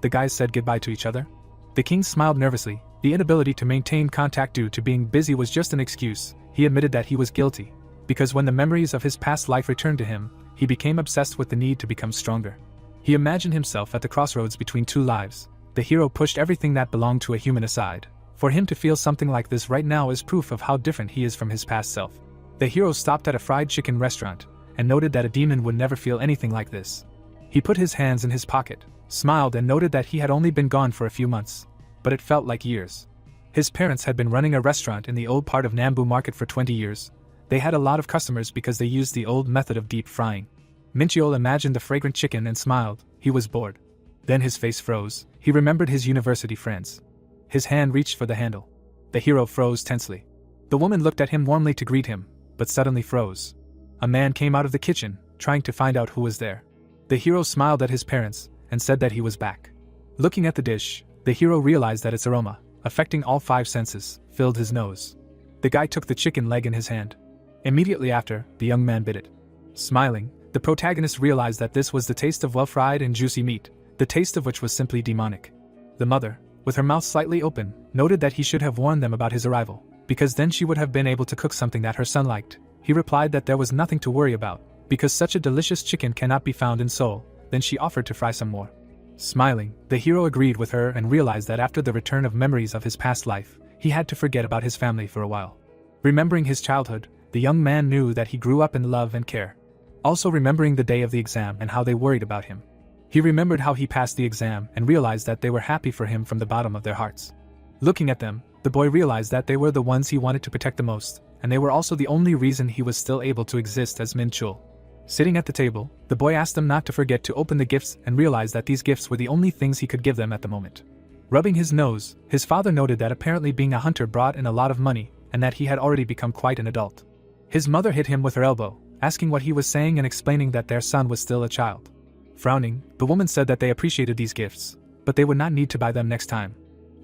The guys said goodbye to each other. The king smiled nervously. The inability to maintain contact due to being busy was just an excuse. He admitted that he was guilty, because when the memories of his past life returned to him, he became obsessed with the need to become stronger. He imagined himself at the crossroads between two lives. The hero pushed everything that belonged to a human aside. For him to feel something like this right now is proof of how different he is from his past self. The hero stopped at a fried chicken restaurant, and noted that a demon would never feel anything like this. He put his hands in his pocket, smiled and noted that he had only been gone for a few months, but it felt like years. His parents had been running a restaurant in the old part of Nambu Market for 20 years. They had a lot of customers because they used the old method of deep frying. Minchiol imagined the fragrant chicken and smiled. He was bored. Then his face froze. He remembered his university friends. His hand reached for the handle. The hero froze tensely. The woman looked at him warmly to greet him, but suddenly froze. A man came out of the kitchen, trying to find out who was there. The hero smiled at his parents and said that he was back. Looking at the dish, the hero realized that its aroma, affecting all 5 senses, filled his nose. The guy took the chicken leg in his hand. Immediately after, the young man bit it. Smiling, the protagonist realized that this was the taste of well-fried and juicy meat, the taste of which was simply demonic. The mother, with her mouth slightly open, noted that he should have warned them about his arrival, because then she would have been able to cook something that her son liked. He replied that there was nothing to worry about, because such a delicious chicken cannot be found in Seoul. Then she offered to fry some more. Smiling, the hero agreed with her and realized that after the return of memories of his past life, he had to forget about his family for a while. Remembering his childhood, the young man knew that he grew up in love and care. Also remembering the day of the exam and how they worried about him. He remembered how he passed the exam and realized that they were happy for him from the bottom of their hearts. Looking at them, the boy realized that they were the ones he wanted to protect the most, and they were also the only reason he was still able to exist as Minchul. Sitting at the table, the boy asked them not to forget to open the gifts and realized that these gifts were the only things he could give them at the moment. Rubbing his nose, his father noted that apparently being a hunter brought in a lot of money, and that he had already become quite an adult. His mother hit him with her elbow, asking what he was saying and explaining that their son was still a child. Frowning, the woman said that they appreciated these gifts, but they would not need to buy them next time.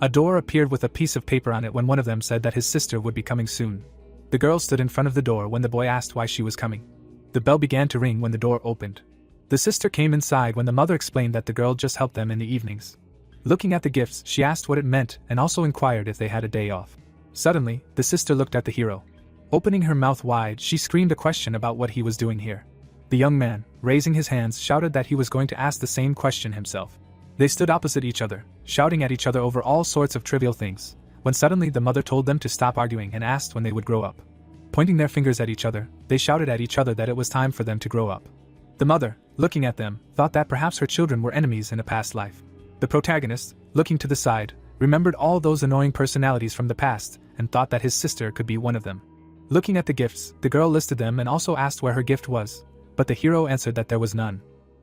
A door appeared with a piece of paper on it when one of them said that his sister would be coming soon. The girl stood in front of the door when the boy asked why she was coming. The bell began to ring when the door opened. The sister came inside when the mother explained that the girl just helped them in the evenings. Looking at the gifts, she asked what it meant and also inquired if they had a day off. Suddenly, the sister looked at the hero. Opening her mouth wide, she screamed a question about what he was doing here. The young man, raising his hands, shouted that he was going to ask the same question himself. They stood opposite each other, shouting at each other over all sorts of trivial things, when suddenly the mother told them to stop arguing and asked when they would grow up. Pointing their fingers at each other, they shouted at each other that it was time for them to grow up. The mother, looking at them, thought that perhaps her children were enemies in a past life. The protagonist, looking to the side, remembered all those annoying personalities from the past and thought that his sister could be one of them. Looking at the gifts, the girl listed them and also asked where her gift was, but the hero answered that there was none.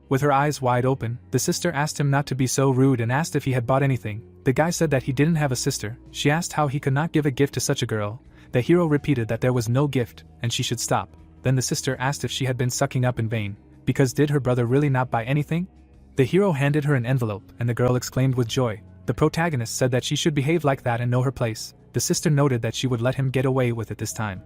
With her eyes wide open, the sister asked him not to be so rude and asked if he had bought anything. The guy said that he didn't have a sister. She asked how he could not give a gift to such a girl. The hero repeated that there was no gift, and she should stop. Then the sister asked if she had been sucking up in vain, because did her brother really not buy anything? The hero handed her an envelope, and the girl exclaimed with joy. The protagonist said that she should behave like that and know her place. The sister noted that she would let him get away with it this time.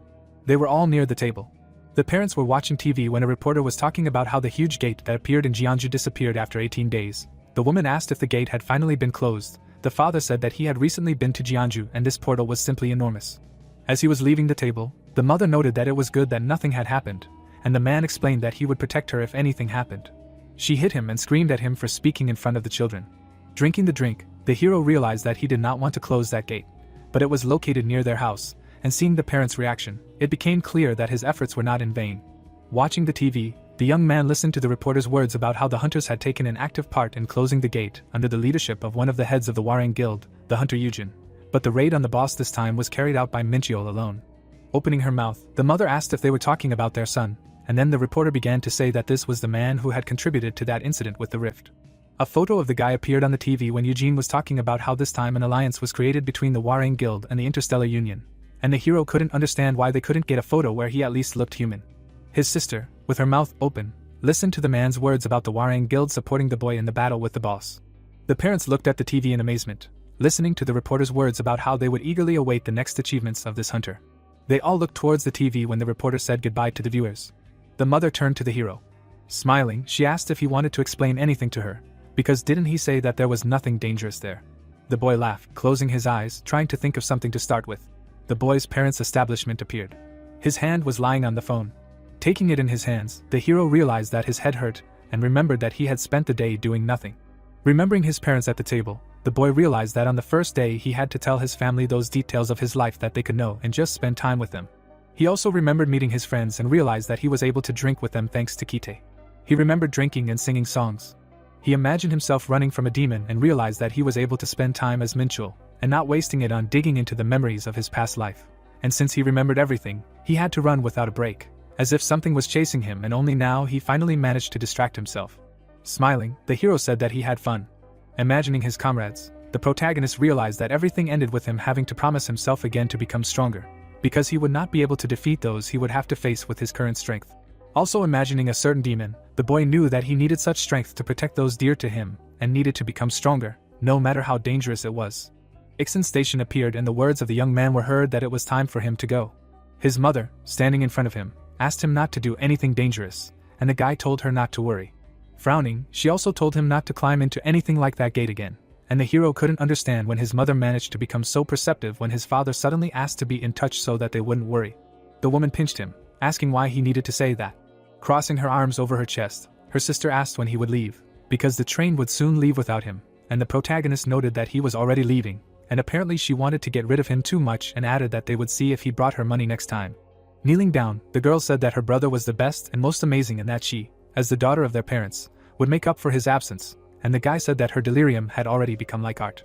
They were all near the table. The parents were watching TV when a reporter was talking about how the huge gate that appeared in Jeonju disappeared after 18 days. The woman asked if the gate had finally been closed. The father said that he had recently been to Jeonju and this portal was simply enormous. As he was leaving the table, the mother noted that it was good that nothing had happened, and the man explained that he would protect her if anything happened. She hit him and screamed at him for speaking in front of the children. Drinking the drink, the hero realized that he did not want to close that gate, but it was located near their house, and seeing the parents' reaction, it became clear that his efforts were not in vain. Watching the TV, the young man listened to the reporter's words about how the hunters had taken an active part in closing the gate under the leadership of one of the heads of the Warang Guild, the hunter Yujin. But the raid on the boss this time was carried out by Minchiol alone. Opening her mouth, the mother asked if they were talking about their son, and then the reporter began to say that this was the man who had contributed to that incident with the rift. A photo of the guy appeared on the TV when Eugene was talking about how this time an alliance was created between the Warang Guild and the Interstellar Union, and the hero couldn't understand why they couldn't get a photo where he at least looked human. His sister, with her mouth open, Listen to the man's words about the Warang Guild supporting the boy in the battle with the boss. The parents looked at the TV in amazement, listening to the reporter's words about how they would eagerly await the next achievements of this hunter. They all looked towards the TV when the reporter said goodbye to the viewers. The mother turned to the hero. Smiling, she asked if he wanted to explain anything to her, because didn't he say that there was nothing dangerous there? The boy laughed, closing his eyes, trying to think of something to start with. The boy's parents' establishment appeared. His hand was lying on the phone. Taking it in his hands, the hero realized that his head hurt, and remembered that he had spent the day doing nothing. Remembering his parents at the table, the boy realized that on the first day he had to tell his family those details of his life that they could know and just spend time with them. He also remembered meeting his friends and realized that he was able to drink with them thanks to Kite. He remembered drinking and singing songs. He imagined himself running from a demon and realized that he was able to spend time as Minchul, and not wasting it on digging into the memories of his past life. And since he remembered everything, he had to run without a break, as if something was chasing him, and only now he finally managed to distract himself. Smiling, the hero said that he had fun. Imagining his comrades, the protagonist realized that everything ended with him having to promise himself again to become stronger, because he would not be able to defeat those he would have to face with his current strength. Also imagining a certain demon, the boy knew that he needed such strength to protect those dear to him, and needed to become stronger, no matter how dangerous it was. Ixon Station appeared and the words of the young man were heard that it was time for him to go. His mother, standing in front of him, asked him not to do anything dangerous, and the guy told her not to worry. Frowning, she also told him not to climb into anything like that gate again, and the hero couldn't understand when his mother managed to become so perceptive when his father suddenly asked to be in touch so that they wouldn't worry. The woman pinched him, asking why he needed to say that. Crossing her arms over her chest, her sister asked when he would leave, because the train would soon leave without him, and the protagonist noted that he was already leaving, and apparently she wanted to get rid of him too much and added that they would see if he brought her money next time. Kneeling down, the girl said that her brother was the best and most amazing and that she, as the daughter of their parents, would make up for his absence, and the guy said that her delirium had already become like art.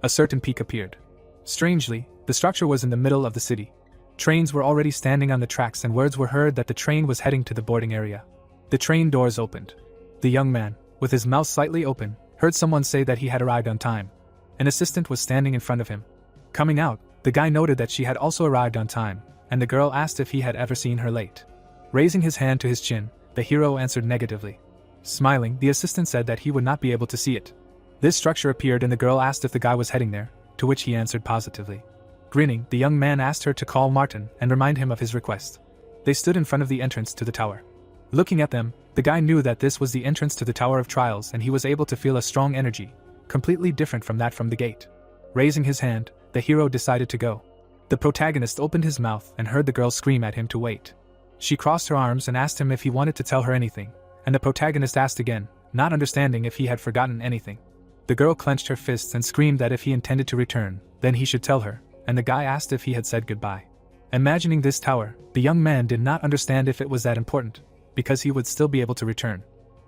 A certain peak appeared. Strangely, the structure was in the middle of the city. Trains were already standing on the tracks and words were heard that the train was heading to the boarding area. The train doors opened. The young man, with his mouth slightly open, heard someone say that he had arrived on time. An assistant was standing in front of him. Coming out, the guy noted that she had also arrived on time, and the girl asked if he had ever seen her late. Raising his hand to his chin, the hero answered negatively. Smiling, the assistant said that he would not be able to see it. This structure appeared and the girl asked if the guy was heading there, to which he answered positively. Grinning, the young man asked her to call Martin and remind him of his request. They stood in front of the entrance to the tower. Looking at them, the guy knew that this was the entrance to the Tower of Trials and he was able to feel a strong energy, completely different from that from the gate. Raising his hand, the hero decided to go. The protagonist opened his mouth and heard the girl scream at him to wait. She crossed her arms and asked him if he wanted to tell her anything, and the protagonist asked again, not understanding if he had forgotten anything. The girl clenched her fists and screamed that if he intended to return, then he should tell her, and the guy asked if he had said goodbye. Imagining this tower, the young man did not understand if it was that important, because he would still be able to return.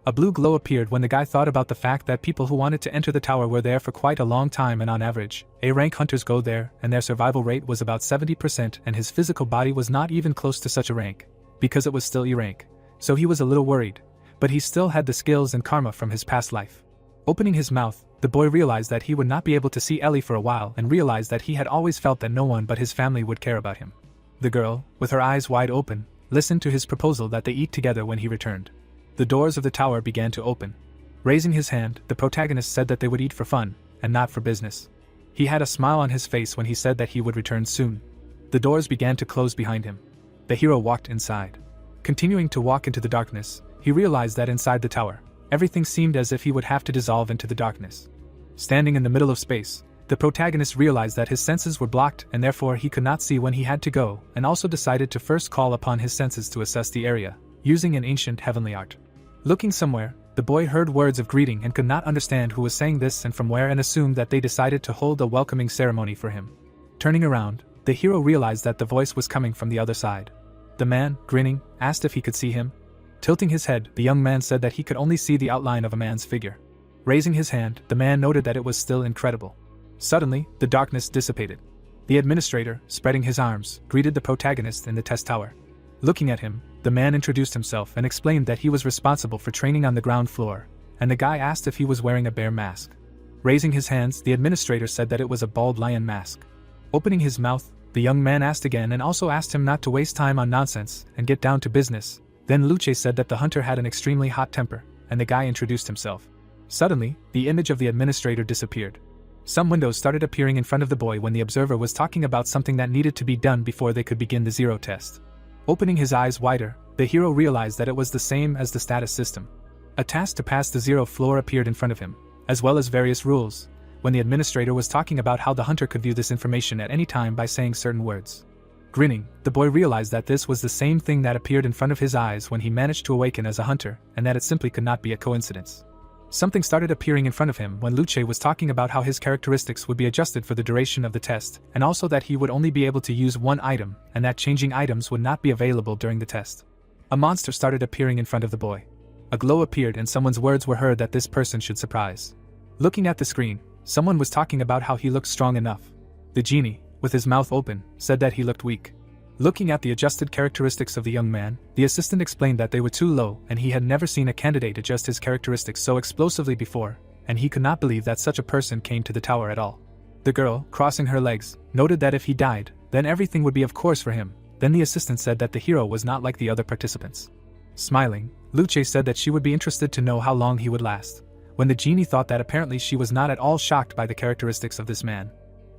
A blue glow appeared when the guy thought about the fact that people who wanted to enter the tower were there for quite a long time and on average, A-rank hunters go there and their survival rate was about 70% and his physical body was not even close to such a rank, because it was still E-rank. So he was a little worried, but he still had the skills and karma from his past life. Opening his mouth, the boy realized that he would not be able to see Ellie for a while and realized that he had always felt that no one but his family would care about him. The girl, with her eyes wide open, listened to his proposal that they eat together when he returned. The doors of the tower began to open. Raising his hand, the protagonist said that they would eat for fun, and not for business. He had a smile on his face when he said that he would return soon. The doors began to close behind him. The hero walked inside. Continuing to walk into the darkness, he realized that inside the tower, everything seemed as if he would have to dissolve into the darkness. Standing in the middle of space, the protagonist realized that his senses were blocked and therefore he could not see when he had to go, and also decided to first call upon his senses to assess the area, using an ancient heavenly art. Looking somewhere, the boy heard words of greeting and could not understand who was saying this and from where and assumed that they decided to hold a welcoming ceremony for him. Turning around, the hero realized that the voice was coming from the other side. The man, grinning, asked if he could see him. Tilting his head, the young man said that he could only see the outline of a man's figure. Raising his hand, the man noted that it was still incredible. Suddenly, the darkness dissipated. The administrator, spreading his arms, greeted the protagonist in the test tower. Looking at him, the man introduced himself and explained that he was responsible for training on the ground floor, and the guy asked if he was wearing a bear mask. Raising his hands, the administrator said that it was a bald lion mask. Opening his mouth, the young man asked again and also asked him not to waste time on nonsense and get down to business, Then Luce said that the hunter had an extremely hot temper, and the guy introduced himself. Suddenly, the image of the administrator disappeared. Some windows started appearing in front of the boy when the observer was talking about something that needed to be done before they could begin the zero test. Opening his eyes wider, the hero realized that it was the same as the status system. A task to pass the zero floor appeared in front of him, as well as various rules, when the administrator was talking about how the hunter could view this information at any time by saying certain words. Grinning, the boy realized that this was the same thing that appeared in front of his eyes when he managed to awaken as a hunter, and that it simply could not be a coincidence. Something started appearing in front of him when Luce was talking about how his characteristics would be adjusted for the duration of the test, and also that he would only be able to use one item, and that changing items would not be available during the test. A monster started appearing in front of the boy. A glow appeared and someone's words were heard that this person should surprise. Looking at the screen, someone was talking about how he looked strong enough. The genie, with his mouth open, said that he looked weak. Looking at the adjusted characteristics of the young man, the assistant explained that they were too low and he had never seen a candidate adjust his characteristics so explosively before, and he could not believe that such a person came to the tower at all. The girl, crossing her legs, noted that if he died, then everything would be of course for him. Then the assistant said that the hero was not like the other participants. Smiling, Luce said that she would be interested to know how long he would last, when the genie thought that apparently she was not at all shocked by the characteristics of this man.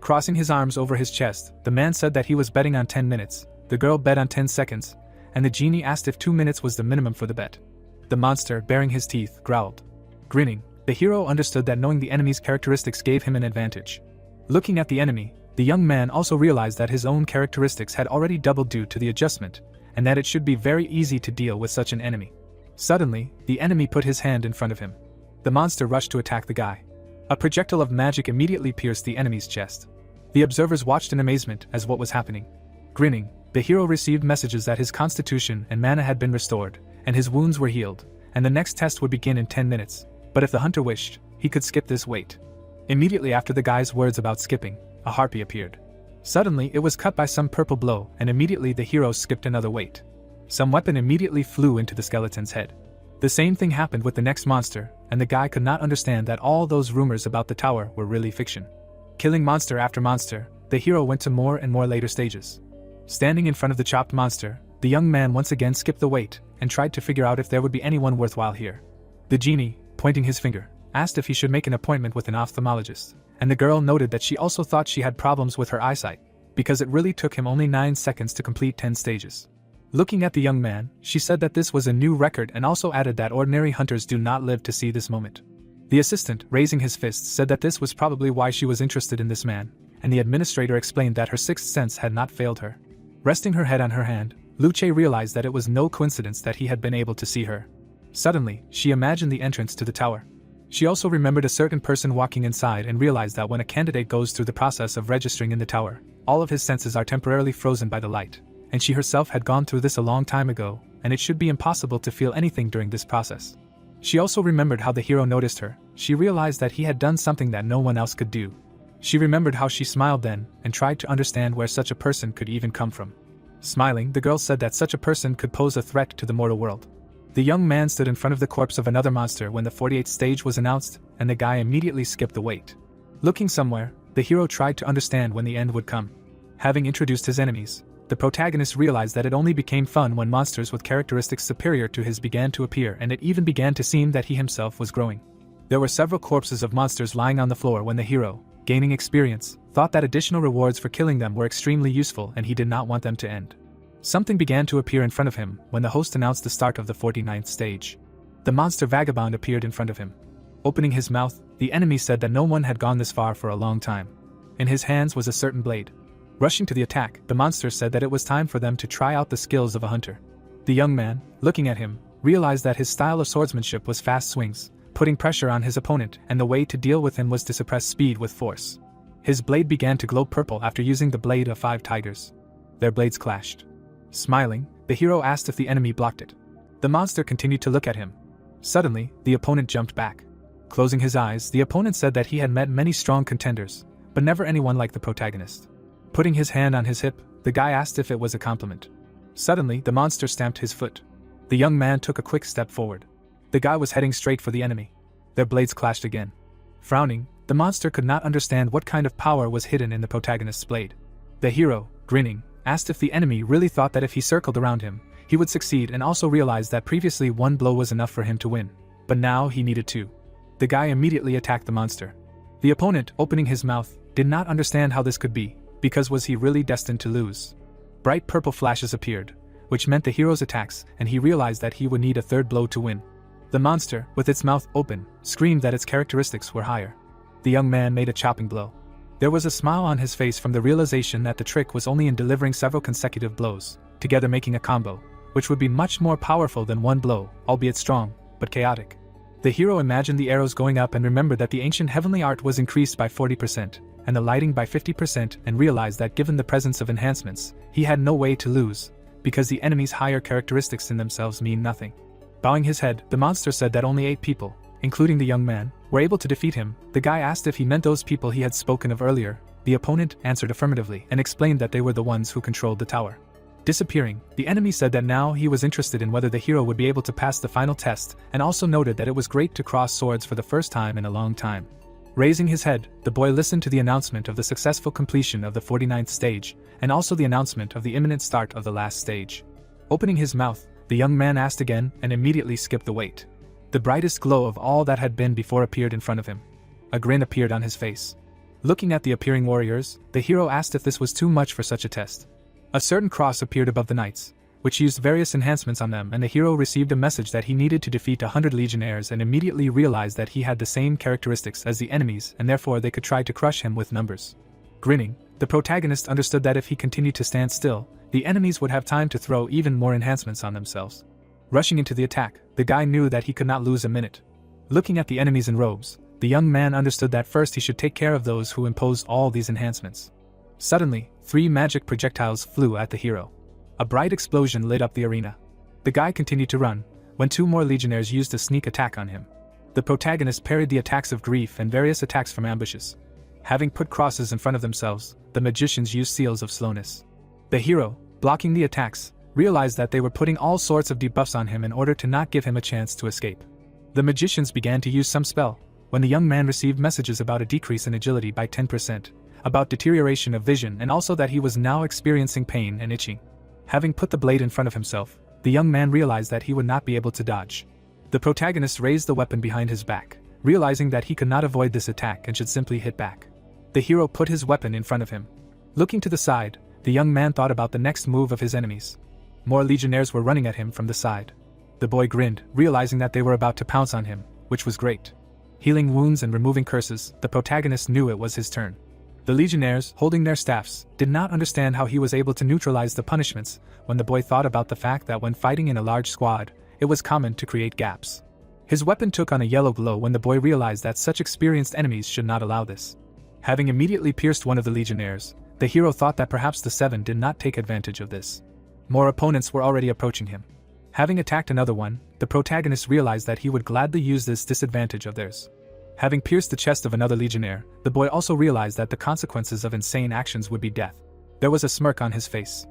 Crossing his arms over his chest, the man said that he was betting on 10 minutes, the girl bet on 10 seconds, and the genie asked if 2 minutes was the minimum for the bet. The monster, baring his teeth, growled. Grinning, the hero understood that knowing the enemy's characteristics gave him an advantage. Looking at the enemy, the young man also realized that his own characteristics had already doubled due to the adjustment, and that it should be very easy to deal with such an enemy. Suddenly, the enemy put his hand in front of him. The monster rushed to attack the guy. A projectile of magic immediately pierced the enemy's chest. The observers watched in amazement as what was happening. Grinning, the hero received messages that his constitution and mana had been restored, and his wounds were healed, and the next test would begin in 10 minutes, but if the hunter wished, he could skip this wait. Immediately after the guy's words about skipping, a harpy appeared. Suddenly it was cut by some purple blow and immediately the hero skipped another wait. Some weapon immediately flew into the skeleton's head. The same thing happened with the next monster, and the guy could not understand that all those rumors about the tower were really fiction. Killing monster after monster, the hero went to more and more later stages. Standing in front of the chopped monster, the young man once again skipped the wait and tried to figure out if there would be anyone worthwhile here. The genie, pointing his finger, asked if he should make an appointment with an ophthalmologist, and the girl noted that she also thought she had problems with her eyesight, because it really took him only 9 seconds to complete 10 stages. Looking at the young man, she said that this was a new record and also added that ordinary hunters do not live to see this moment. The assistant, raising his fist, said that this was probably why she was interested in this man, and the administrator explained that her sixth sense had not failed her. Resting her head on her hand, Luce realized that it was no coincidence that he had been able to see her. Suddenly, she imagined the entrance to the tower. She also remembered a certain person walking inside and realized that when a candidate goes through the process of registering in the tower, all of his senses are temporarily frozen by the light, and she herself had gone through this a long time ago, and it should be impossible to feel anything during this process. She also remembered how the hero noticed her. She realized that he had done something that no one else could do. She remembered how she smiled then, and tried to understand where such a person could even come from. Smiling, the girl said that such a person could pose a threat to the mortal world. The young man stood in front of the corpse of another monster when the 48th stage was announced, and the guy immediately skipped the wait. Looking somewhere, the hero tried to understand when the end would come. Having introduced his enemies, the protagonist realized that it only became fun when monsters with characteristics superior to his began to appear, and it even began to seem that he himself was growing. There were several corpses of monsters lying on the floor when the hero, gaining experience, thought that additional rewards for killing them were extremely useful and he did not want them to end. Something began to appear in front of him when the host announced the start of the 49th stage. The monster vagabond appeared in front of him. Opening his mouth, the enemy said that no one had gone this far for a long time. In his hands was a certain blade. Rushing to the attack, the monster said that it was time for them to try out the skills of a hunter. The young man, looking at him, realized that his style of swordsmanship was fast swings, putting pressure on his opponent, and the way to deal with him was to suppress speed with force. His blade began to glow purple after using the blade of 5 tigers. Their blades clashed. Smiling, the hero asked if the enemy blocked it. The monster continued to look at him. Suddenly, the opponent jumped back. Closing his eyes, the opponent said that he had met many strong contenders, but never anyone like the protagonist. Putting his hand on his hip, the guy asked if it was a compliment. Suddenly, the monster stamped his foot. The young man took a quick step forward. The guy was heading straight for the enemy. Their blades clashed again. Frowning, the monster could not understand what kind of power was hidden in the protagonist's blade. The hero, grinning, asked if the enemy really thought that if he circled around him, he would succeed, and also realized that previously one blow was enough for him to win. But now he needed two. The guy immediately attacked the monster. The opponent, opening his mouth, did not understand how this could be, because was he really destined to lose? Bright purple flashes appeared, which meant the hero's attacks, and he realized that he would need a third blow to win. The monster, with its mouth open, screamed that its characteristics were higher. The young man made a chopping blow. There was a smile on his face from the realization that the trick was only in delivering several consecutive blows, together making a combo, which would be much more powerful than one blow, albeit strong, but chaotic. The hero imagined the arrows going up and remembered that the ancient heavenly art was increased by 40%, and the lighting by 50%, and realized that given the presence of enhancements, he had no way to lose, because the enemy's higher characteristics in themselves mean nothing. Bowing his head, the monster said that only 8 people, including the young man, were able to defeat him. The guy asked if he meant those people he had spoken of earlier. The opponent answered affirmatively and explained that they were the ones who controlled the tower. Disappearing, the enemy said that now he was interested in whether the hero would be able to pass the final test, and also noted that it was great to cross swords for the first time in a long time. Raising his head, the boy listened to the announcement of the successful completion of the 49th stage, and also the announcement of the imminent start of the last stage. Opening his mouth, the young man asked again and immediately skipped the wait. The brightest glow of all that had been before appeared in front of him. A grin appeared on his face. Looking at the appearing warriors, the hero asked if this was too much for such a test. A certain cross appeared above the knights, which used various enhancements on them, and the hero received a message that he needed to defeat 100 legionnaires, and immediately realized that he had the same characteristics as the enemies, and therefore they could try to crush him with numbers. Grinning, the protagonist understood that if he continued to stand still, the enemies would have time to throw even more enhancements on themselves. Rushing into the attack, the guy knew that he could not lose a minute. Looking at the enemies in robes, the young man understood that first he should take care of those who imposed all these enhancements. Suddenly, 3 magic projectiles flew at the hero. A bright explosion lit up the arena. The guy continued to run, when 2 more legionnaires used a sneak attack on him. The protagonist parried the attacks of grief and various attacks from ambushes. Having put crosses in front of themselves, the magicians used seals of slowness. The hero, blocking the attacks, realized that they were putting all sorts of debuffs on him in order to not give him a chance to escape. The magicians began to use some spell, when the young man received messages about a decrease in agility by 10%, about deterioration of vision, and also that he was now experiencing pain and itching. Having put the blade in front of himself, the young man realized that he would not be able to dodge. The protagonist raised the weapon behind his back, realizing that he could not avoid this attack and should simply hit back. The hero put his weapon in front of him. Looking to the side, the young man thought about the next move of his enemies. More legionnaires were running at him from the side. The boy grinned, realizing that they were about to pounce on him, which was great. Healing wounds and removing curses, the protagonist knew it was his turn. The legionnaires, holding their staffs, did not understand how he was able to neutralize the punishments, when the boy thought about the fact that when fighting in a large squad, it was common to create gaps. His weapon took on a yellow glow when the boy realized that such experienced enemies should not allow this. Having immediately pierced one of the legionnaires, the hero thought that perhaps the 7 did not take advantage of this. More opponents were already approaching him. Having attacked another one, the protagonist realized that he would gladly use this disadvantage of theirs. Having pierced the chest of another legionnaire, the boy also realized that the consequences of insane actions would be death. There was a smirk on his face.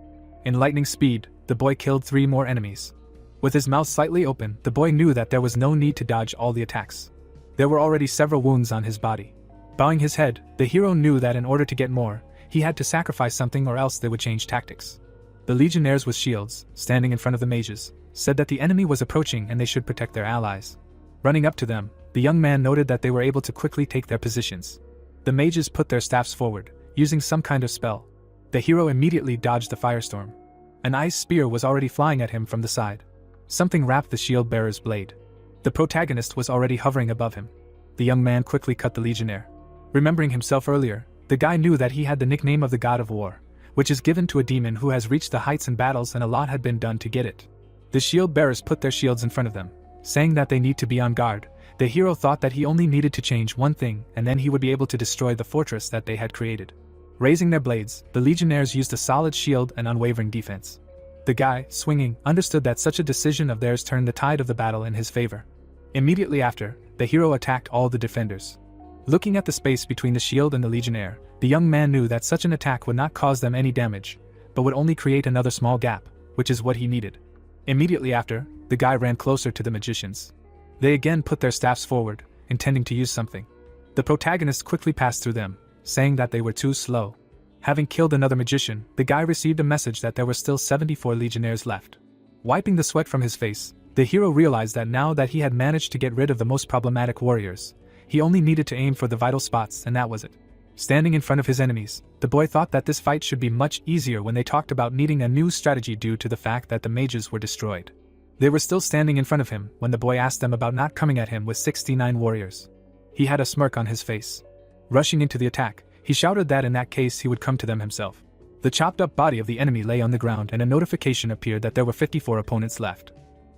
In lightning speed, the boy killed 3 more enemies. With his mouth slightly open, the boy knew that there was no need to dodge all the attacks. There were already several wounds on his body. Bowing his head, the hero knew that in order to get more, he had to sacrifice something or else they would change tactics. The legionnaires with shields, standing in front of the mages, said that the enemy was approaching and they should protect their allies. Running up to them, the young man noted that they were able to quickly take their positions. The mages put their staffs forward, using some kind of spell. The hero immediately dodged the firestorm. An ice spear was already flying at him from the side. Something wrapped the shield bearer's blade. The protagonist was already hovering above him. The young man quickly cut the legionnaire. Remembering himself earlier, the guy knew that he had the nickname of the God of War, which is given to a demon who has reached the heights in battles, and a lot had been done to get it. The shield bearers put their shields in front of them, saying that they need to be on guard. The hero thought that he only needed to change one thing, and then he would be able to destroy the fortress that they had created. Raising their blades, the legionnaires used a solid shield and unwavering defense. The guy, swinging, understood that such a decision of theirs turned the tide of the battle in his favor. Immediately after, the hero attacked all the defenders. Looking at the space between the shield and the legionnaire, the young man knew that such an attack would not cause them any damage, but would only create another small gap, which is what he needed. Immediately after, the guy ran closer to the magicians. They again put their staffs forward, intending to use something. The protagonist quickly passed through them, saying that they were too slow. Having killed another magician, the guy received a message that there were still 74 legionnaires left. Wiping the sweat from his face, the hero realized that now that he had managed to get rid of the most problematic warriors, he only needed to aim for the vital spots, and that was it. Standing in front of his enemies, the boy thought that this fight should be much easier when they talked about needing a new strategy due to the fact that the mages were destroyed. They were still standing in front of him when the boy asked them about not coming at him with 69 warriors. He had a smirk on his face. Rushing into the attack, he shouted that in that case he would come to them himself. The chopped up body of the enemy lay on the ground and a notification appeared that there were 54 opponents left.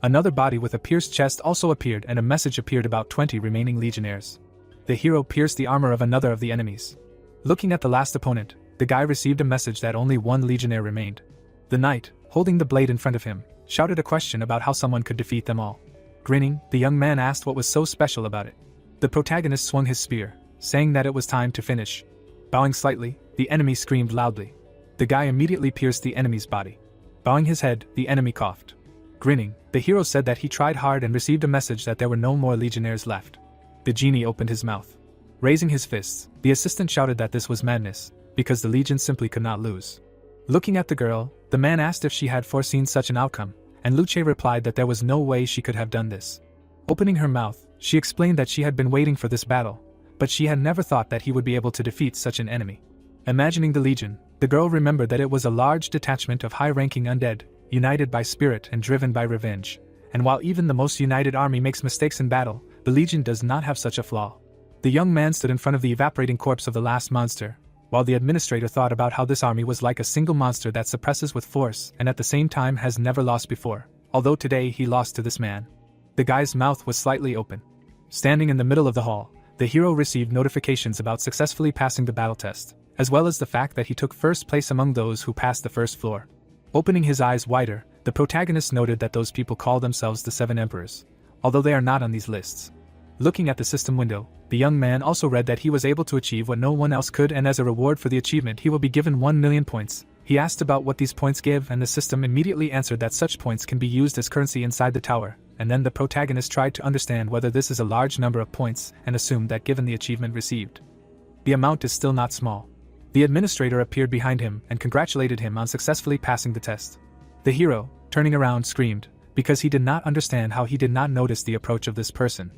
Another body with a pierced chest also appeared and a message appeared about 20 remaining legionnaires. The hero pierced the armor of another of the enemies. Looking at the last opponent, the guy received a message that only one legionnaire remained. The knight, holding the blade in front of him, shouted a question about how someone could defeat them all. Grinning, the young man asked what was so special about it. The protagonist swung his spear, saying that it was time to finish. Bowing slightly, the enemy screamed loudly. The guy immediately pierced the enemy's body. Bowing his head, the enemy coughed. Grinning, the hero said that he tried hard and received a message that there were no more legionnaires left. The genie opened his mouth. Raising his fists, the assistant shouted that this was madness, because the legion simply could not lose. Looking at the girl, the man asked if she had foreseen such an outcome, and Luce replied that there was no way she could have done this. Opening her mouth, she explained that she had been waiting for this battle, but she had never thought that he would be able to defeat such an enemy. Imagining the legion, the girl remembered that it was a large detachment of high-ranking undead, united by spirit and driven by revenge, and while even the most united army makes mistakes in battle, the legion does not have such a flaw. The young man stood in front of the evaporating corpse of the last monster, while the administrator thought about how this army was like a single monster that suppresses with force and at the same time has never lost before, although today he lost to this man. The guy's mouth was slightly open. Standing in the middle of the hall, the hero received notifications about successfully passing the battle test, as well as the fact that he took first place among those who passed the first floor. Opening his eyes wider, the protagonist noted that those people call themselves the Seven Emperors, although they are not on these lists. Looking at the system window, the young man also read that he was able to achieve what no one else could, and as a reward for the achievement he will be given 1 million points. He asked about what these points give, and the system immediately answered that such points can be used as currency inside the tower, and then the protagonist tried to understand whether this is a large number of points and assumed that given the achievement received. The amount is still not small. The administrator appeared behind him and congratulated him on successfully passing the test. The hero, turning around, screamed, because he did not understand how he did not notice the approach of this person.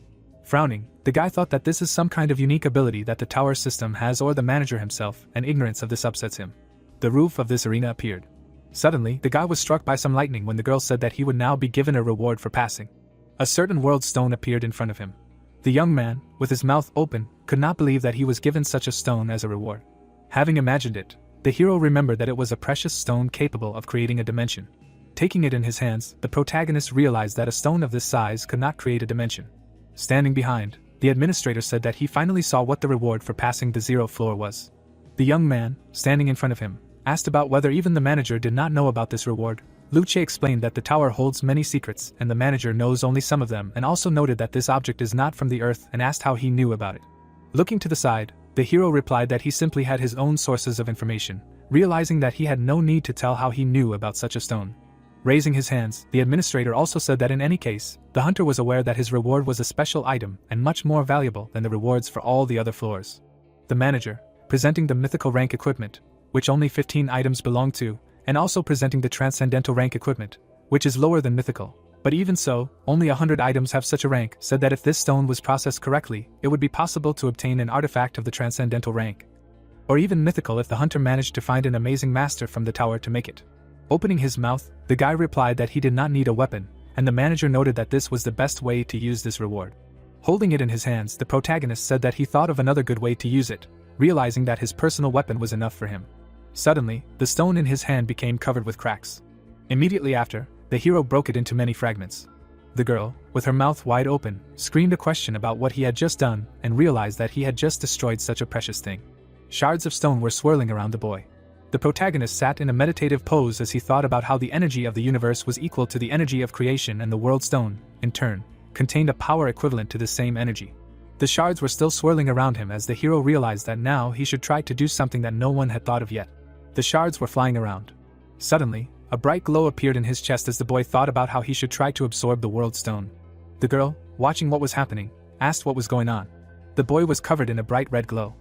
Frowning, the guy thought that this is some kind of unique ability that the tower system has or the manager himself, and ignorance of this upsets him. The roof of this arena appeared. Suddenly, the guy was struck by some lightning when the girl said that he would now be given a reward for passing. A certain world stone appeared in front of him. The young man, with his mouth open, could not believe that he was given such a stone as a reward. Having imagined it, the hero remembered that it was a precious stone capable of creating a dimension. Taking it in his hands, the protagonist realized that a stone of this size could not create a dimension. Standing behind, the administrator said that he finally saw what the reward for passing the 0th floor was. The young man, standing in front of him, asked about whether even the manager did not know about this reward. Luce explained that the tower holds many secrets and the manager knows only some of them, and also noted that this object is not from the earth and asked how he knew about it. Looking to the side, the hero replied that he simply had his own sources of information, realizing that he had no need to tell how he knew about such a stone. Raising his hands, the administrator also said that in any case, the hunter was aware that his reward was a special item and much more valuable than the rewards for all the other floors. The manager, presenting the mythical rank equipment, which only 15 items belong to, and also presenting the transcendental rank equipment, which is lower than mythical, but even so, only 100 items have such a rank, said that if this stone was processed correctly, it would be possible to obtain an artifact of the transcendental rank. Or even mythical if the hunter managed to find an amazing master from the tower to make it. Opening his mouth, the guy replied that he did not need a weapon, and the manager noted that this was the best way to use this reward. Holding it in his hands, the protagonist said that he thought of another good way to use it, realizing that his personal weapon was enough for him. Suddenly, the stone in his hand became covered with cracks. Immediately after, the hero broke it into many fragments. The girl, with her mouth wide open, screamed a question about what he had just done and realized that he had just destroyed such a precious thing. Shards of stone were swirling around the boy. The protagonist sat in a meditative pose as he thought about how the energy of the universe was equal to the energy of creation, and the world stone, in turn, contained a power equivalent to the same energy. The shards were still swirling around him as the hero realized that now he should try to do something that no one had thought of yet. The shards were flying around. Suddenly, a bright glow appeared in his chest as the boy thought about how he should try to absorb the world stone. The girl, watching what was happening, asked what was going on. The boy was covered in a bright red glow.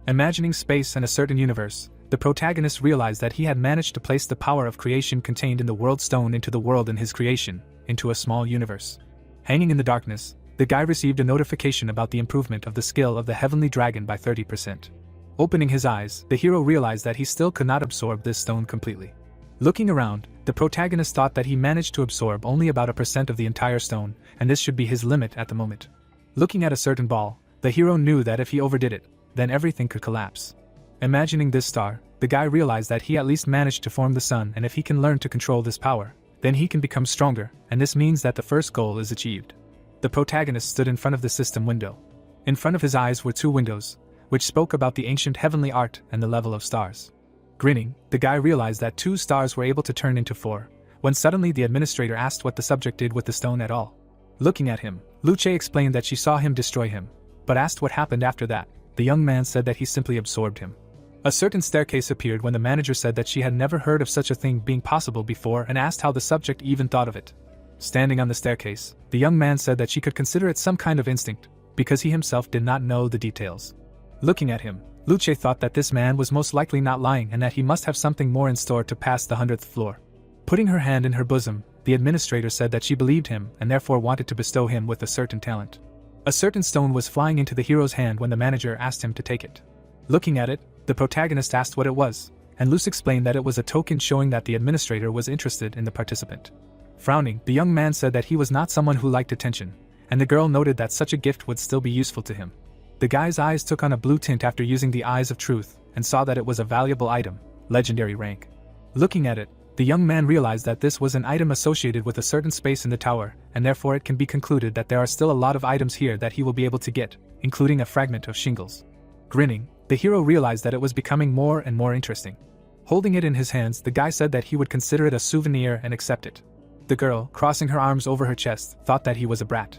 Imagining space and a certain universe, the protagonist realized that he had managed to place the power of creation contained in the world stone into the world in his creation, into a small universe. Hanging in the darkness, the guy received a notification about the improvement of the skill of the heavenly dragon by 30%. Opening his eyes, the hero realized that he still could not absorb this stone completely. Looking around, the protagonist thought that he managed to absorb only about 1% of the entire stone, and this should be his limit at the moment. Looking at a certain ball, the hero knew that if he overdid it, then everything could collapse. Imagining this star, the guy realized that he at least managed to form the sun, and if he can learn to control this power, then he can become stronger, and this means that the first goal is achieved. The protagonist stood in front of the system window. In front of his eyes were 2 windows, which spoke about the ancient heavenly art and the level of stars. Grinning, the guy realized that 2 stars were able to turn into 4, when suddenly the administrator asked what the subject did with the stone at all. Looking at him, Luce explained that she saw him destroy him, but asked what happened after that. The young man said that he simply absorbed him. A certain staircase appeared when the manager said that she had never heard of such a thing being possible before and asked how the subject even thought of it. Standing on the staircase, the young man said that she could consider it some kind of instinct, because he himself did not know the details. Looking at him, Luce thought that this man was most likely not lying and that he must have something more in store to pass the 100th floor. Putting her hand in her bosom, the administrator said that she believed him and therefore wanted to bestow him with a certain talent. A certain stone was flying into the hero's hand when the manager asked him to take it. Looking at it, the protagonist asked what it was, and Luce explained that it was a token showing that the administrator was interested in the participant. Frowning, the young man said that he was not someone who liked attention, and the girl noted that such a gift would still be useful to him. The guy's eyes took on a blue tint after using the eyes of truth, and saw that it was a valuable item, legendary rank. Looking at it, the young man realized that this was an item associated with a certain space in the tower, and therefore it can be concluded that there are still a lot of items here that he will be able to get, including a fragment of shingles. Grinning, the hero realized that it was becoming more and more interesting. Holding it in his hands, the guy said that he would consider it a souvenir and accept it. The girl, crossing her arms over her chest, thought that he was a brat.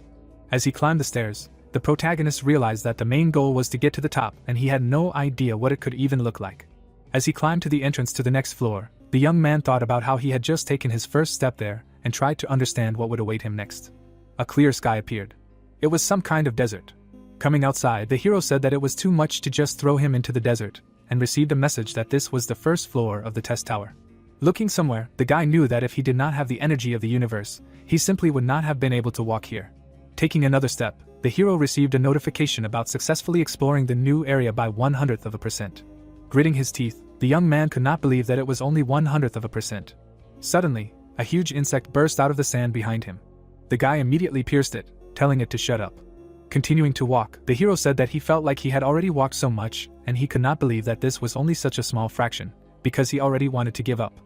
As he climbed the stairs, the protagonist realized that the main goal was to get to the top, and he had no idea what it could even look like. As he climbed to the entrance to the next floor, the young man thought about how he had just taken his first step there, and tried to understand what would await him next. A clear sky appeared. It was some kind of desert. Coming outside, the hero said that it was too much to just throw him into the desert, and received a message that this was the first floor of the test tower. Looking somewhere, the guy knew that if he did not have the energy of the universe, he simply would not have been able to walk here. Taking another step, the hero received a notification about successfully exploring the new area by 1/100%. Gritting his teeth, the young man could not believe that it was only 1/100%. Suddenly, a huge insect burst out of the sand behind him. The guy immediately pierced it, telling it to shut up. Continuing to walk, the hero said that he felt like he had already walked so much, and he could not believe that this was only such a small fraction, because he already wanted to give up.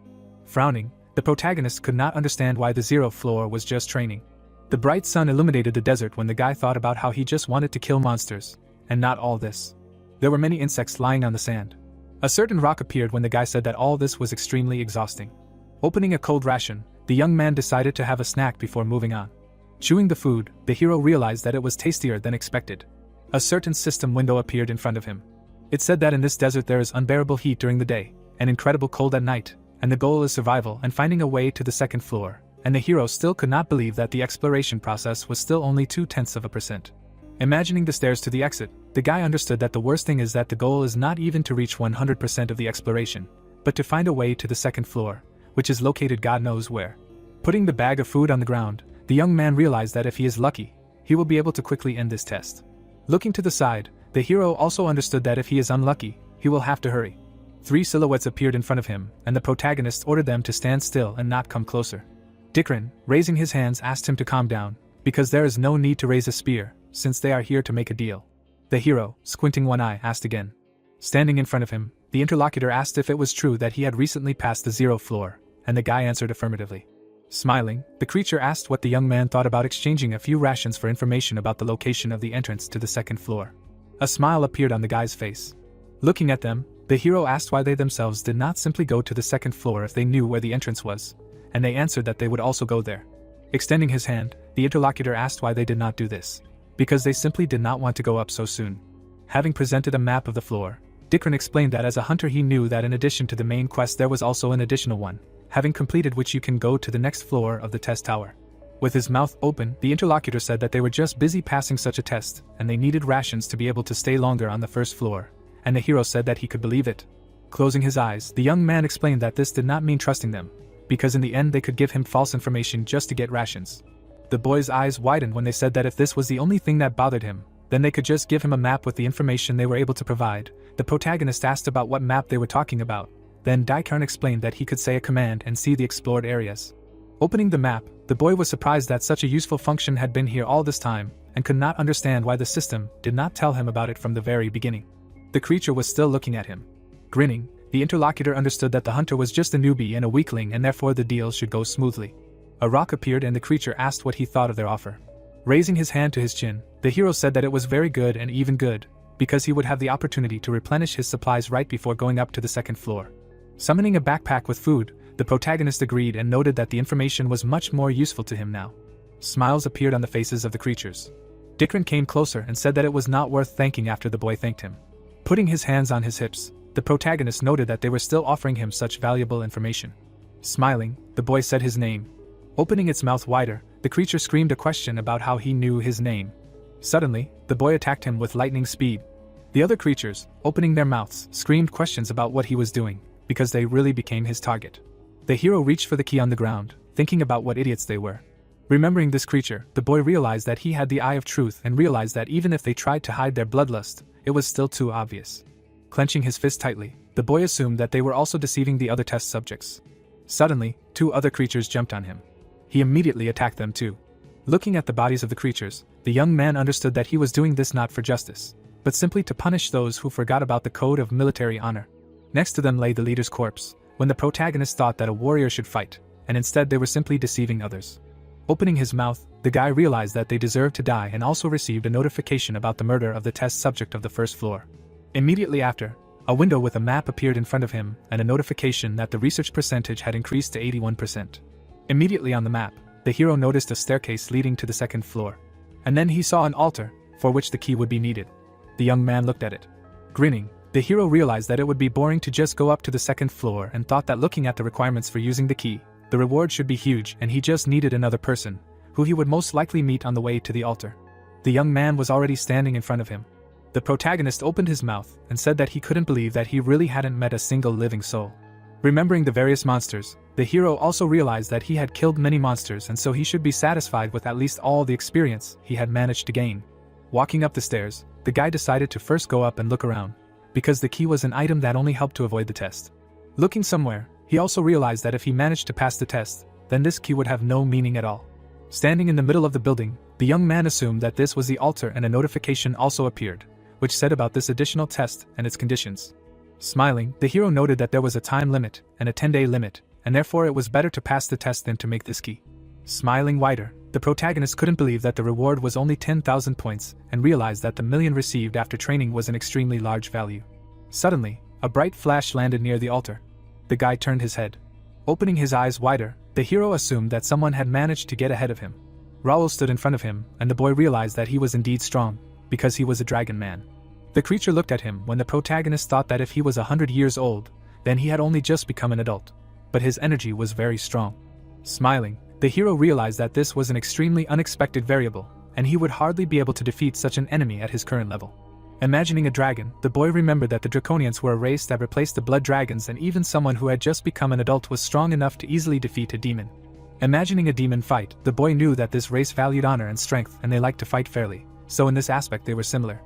Frowning, the protagonist could not understand why the 0th floor was just training. The bright sun illuminated the desert when the guy thought about how he just wanted to kill monsters, and not all this. There were many insects lying on the sand. A certain rock appeared when the guy said that all this was extremely exhausting. Opening a cold ration, the young man decided to have a snack before moving on. Chewing the food, the hero realized that it was tastier than expected. A certain system window appeared in front of him. It said that in this desert there is unbearable heat during the day, and incredible cold at night, and the goal is survival and finding a way to the 2nd floor, and the hero still could not believe that the exploration process was still only 0.2%. Imagining the stairs to the exit, the guy understood that the worst thing is that the goal is not even to reach 100% of the exploration, but to find a way to the 2nd floor, which is located God knows where. Putting the bag of food on the ground, the young man realized that if he is lucky, he will be able to quickly end this test. Looking to the side, the hero also understood that if he is unlucky, he will have to hurry. 3 silhouettes appeared in front of him, and the protagonist ordered them to stand still and not come closer. Dikrin, raising his hands, asked him to calm down, because there is no need to raise a spear, since they are here to make a deal. The hero, squinting one eye, asked again. Standing in front of him, the interlocutor asked if it was true that he had recently passed the 0th floor, and the guy answered affirmatively. Smiling, the creature asked what the young man thought about exchanging a few rations for information about the location of the entrance to the 2nd floor. A smile appeared on the guy's face. Looking at them, the hero asked why they themselves did not simply go to the 2nd floor if they knew where the entrance was, and they answered that they would also go there. Extending his hand, the interlocutor asked why they did not do this. Because they simply did not want to go up so soon. Having presented a map of the floor, Dikrin explained that as a hunter he knew that in addition to the main quest there was also an additional one, having completed which you can go to the next floor of the test tower. With his mouth open, the interlocutor said that they were just busy passing such a test, and they needed rations to be able to stay longer on the 1st floor, and the hero said that he could believe it. Closing his eyes, the young man explained that this did not mean trusting them, because in the end they could give him false information just to get rations. The boy's eyes widened when they said that if this was the only thing that bothered him, then they could just give him a map with the information they were able to provide. The protagonist asked about what map they were talking about. Then Daikern explained that he could say a command and see the explored areas. Opening the map, the boy was surprised that such a useful function had been here all this time, and could not understand why the system did not tell him about it from the very beginning. The creature was still looking at him. Grinning, the interlocutor understood that the hunter was just a newbie and a weakling, and therefore the deal should go smoothly. A rock appeared and the creature asked what he thought of their offer. Raising his hand to his chin, the hero said that it was very good and even good, because he would have the opportunity to replenish his supplies right before going up to the second floor. Summoning a backpack with food, the protagonist agreed and noted that the information was much more useful to him now. Smiles appeared on the faces of the creatures. Dikran came closer and said that it was not worth thanking after the boy thanked him. Putting his hands on his hips, the protagonist noted that they were still offering him such valuable information. Smiling, the boy said his name. Opening its mouth wider, the creature screamed a question about how he knew his name. Suddenly, the boy attacked him with lightning speed. The other creatures, opening their mouths, screamed questions about what he was doing, because they really became his target. The hero reached for the key on the ground, thinking about what idiots they were. Remembering this creature, the boy realized that he had the eye of truth and realized that even if they tried to hide their bloodlust, it was still too obvious. Clenching his fist tightly, the boy assumed that they were also deceiving the other test subjects. Suddenly, 2 other creatures jumped on him. He immediately attacked them too. Looking at the bodies of the creatures, the young man understood that he was doing this not for justice, but simply to punish those who forgot about the code of military honor. Next to them lay the leader's corpse, when the protagonist thought that a warrior should fight, and instead they were simply deceiving others. Opening his mouth, the guy realized that they deserved to die and also received a notification about the murder of the test subject of the first floor. Immediately after, a window with a map appeared in front of him and a notification that the research percentage had increased to 81%. Immediately on the map, the hero noticed a staircase leading to the second floor. And then he saw an altar, for which the key would be needed. The young man looked at it. Grinning, the hero realized that it would be boring to just go up to the second floor and thought that looking at the requirements for using the key, the reward should be huge and he just needed another person, who he would most likely meet on the way to the altar. The young man was already standing in front of him. The protagonist opened his mouth and said that he couldn't believe that he really hadn't met a single living soul. Remembering the various monsters, the hero also realized that he had killed many monsters and so he should be satisfied with at least all the experience he had managed to gain. Walking up the stairs, the guy decided to first go up and look around, because the key was an item that only helped to avoid the test. Looking somewhere, he also realized that if he managed to pass the test, then this key would have no meaning at all. Standing in the middle of the building, the young man assumed that this was the altar and a notification also appeared, which said about this additional test and its conditions. Smiling, the hero noted that there was a time limit and a 10-day limit, and therefore it was better to pass the test than to make this key. Smiling wider, the protagonist couldn't believe that the reward was only 10,000 points and realized that the million received after training was an extremely large value. Suddenly, a bright flash landed near the altar. The guy turned his head. Opening his eyes wider, the hero assumed that someone had managed to get ahead of him. Raoul stood in front of him, and the boy realized that he was indeed strong, because he was a dragon man. The creature looked at him when the protagonist thought that if he was 100 years old, then he had only just become an adult. But his energy was very strong. Smiling, the hero realized that this was an extremely unexpected variable, and he would hardly be able to defeat such an enemy at his current level. Imagining a dragon, the boy remembered that the Draconians were a race that replaced the blood dragons, and even someone who had just become an adult was strong enough to easily defeat a demon. Imagining a demon fight, the boy knew that this race valued honor and strength and they liked to fight fairly, so in this aspect they were similar.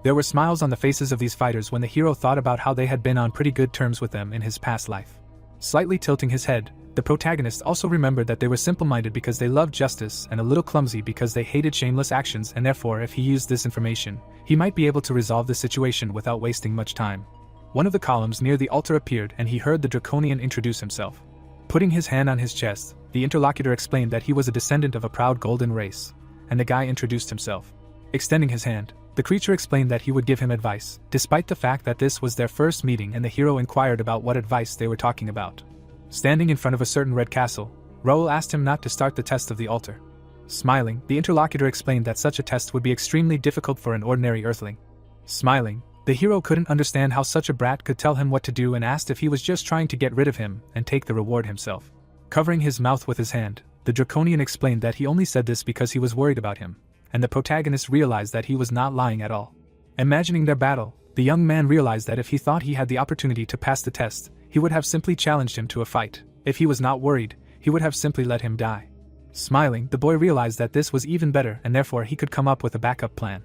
There were smiles on the faces of these fighters when the hero thought about how they had been on pretty good terms with them in his past life. Slightly tilting his head, the protagonist also remembered that they were simple-minded because they loved justice and a little clumsy because they hated shameless actions, and therefore if he used this information, he might be able to resolve the situation without wasting much time. One of the columns near the altar appeared and he heard the Draconian introduce himself. Putting his hand on his chest, the interlocutor explained that he was a descendant of a proud golden race, and the guy introduced himself. Extending his hand, the creature explained that he would give him advice, despite the fact that this was their first meeting, and the hero inquired about what advice they were talking about. Standing in front of a certain red castle, Raoul asked him not to start the test of the altar. Smiling, the interlocutor explained that such a test would be extremely difficult for an ordinary earthling. Smiling, the hero couldn't understand how such a brat could tell him what to do and asked if he was just trying to get rid of him and take the reward himself. Covering his mouth with his hand, the Draconian explained that he only said this because he was worried about him, and the protagonist realized that he was not lying at all. Imagining their battle, The young man realized that if he thought he had the opportunity to pass the test, he would have simply challenged him to a fight. If he was not worried, he would have simply let him die. Smiling, the boy realized that this was even better and therefore he could come up with a backup plan.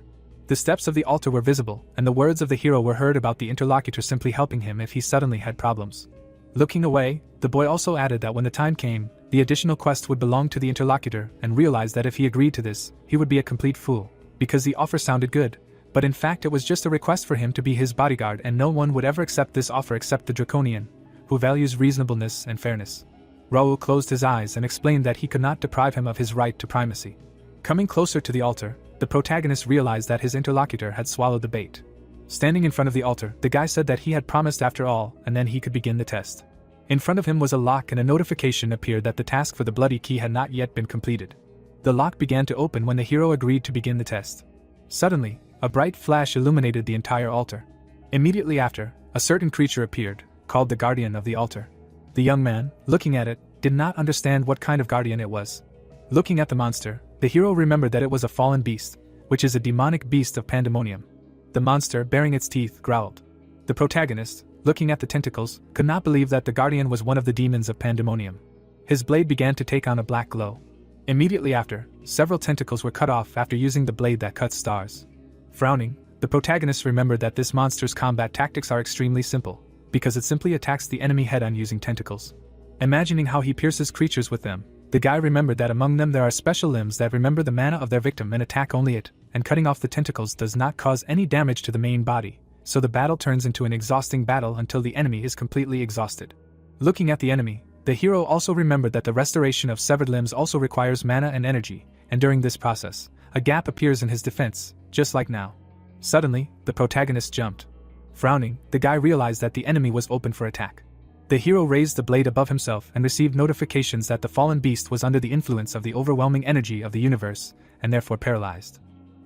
The steps of the altar were visible, and the words of the hero were heard about the interlocutor simply helping him if he suddenly had problems. Looking away, the boy also added that when the time came, the additional quest would belong to the interlocutor and realized that if he agreed to this, he would be a complete fool, because the offer sounded good, but in fact it was just a request for him to be his bodyguard and no one would ever accept this offer except the Draconian, who values reasonableness and fairness. Raoul closed his eyes and explained that he could not deprive him of his right to primacy. Coming closer to the altar, the protagonist realized that his interlocutor had swallowed the bait. Standing in front of the altar, the guy said that he had promised after all, and then he could begin the test. In front of him was a lock and a notification appeared that the task for the bloody key had not yet been completed. The lock began to open when the hero agreed to begin the test. Suddenly, a bright flash illuminated the entire altar. Immediately after, a certain creature appeared, called the Guardian of the Altar. The young man, looking at it, did not understand what kind of guardian it was. Looking at the monster, the hero remembered that it was a fallen beast, which is a demonic beast of pandemonium. The monster, baring its teeth, growled. The protagonist, looking at the tentacles, could not believe that the guardian was one of the demons of pandemonium. His blade began to take on a black glow. Immediately after, several tentacles were cut off after using the blade that cuts stars. Frowning, the protagonist remembered that this monster's combat tactics are extremely simple, because it simply attacks the enemy head-on using tentacles. Imagining how he pierces creatures with them, the guy remembered that among them there are special limbs that remember the mana of their victim and attack only it, and cutting off the tentacles does not cause any damage to the main body, so the battle turns into an exhausting battle until the enemy is completely exhausted. Looking at the enemy, the hero also remembered that the restoration of severed limbs also requires mana and energy, and during this process, a gap appears in his defense, just like now. Suddenly, the protagonist jumped. Frowning, the guy realized that the enemy was open for attack. The hero raised the blade above himself and received notifications that the fallen beast was under the influence of the overwhelming energy of the universe, and therefore paralyzed.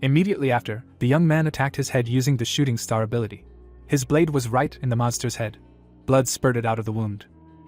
Immediately after, the young man attacked his head using the shooting star ability. His blade was right in the monster's head. Blood spurted out of the wound.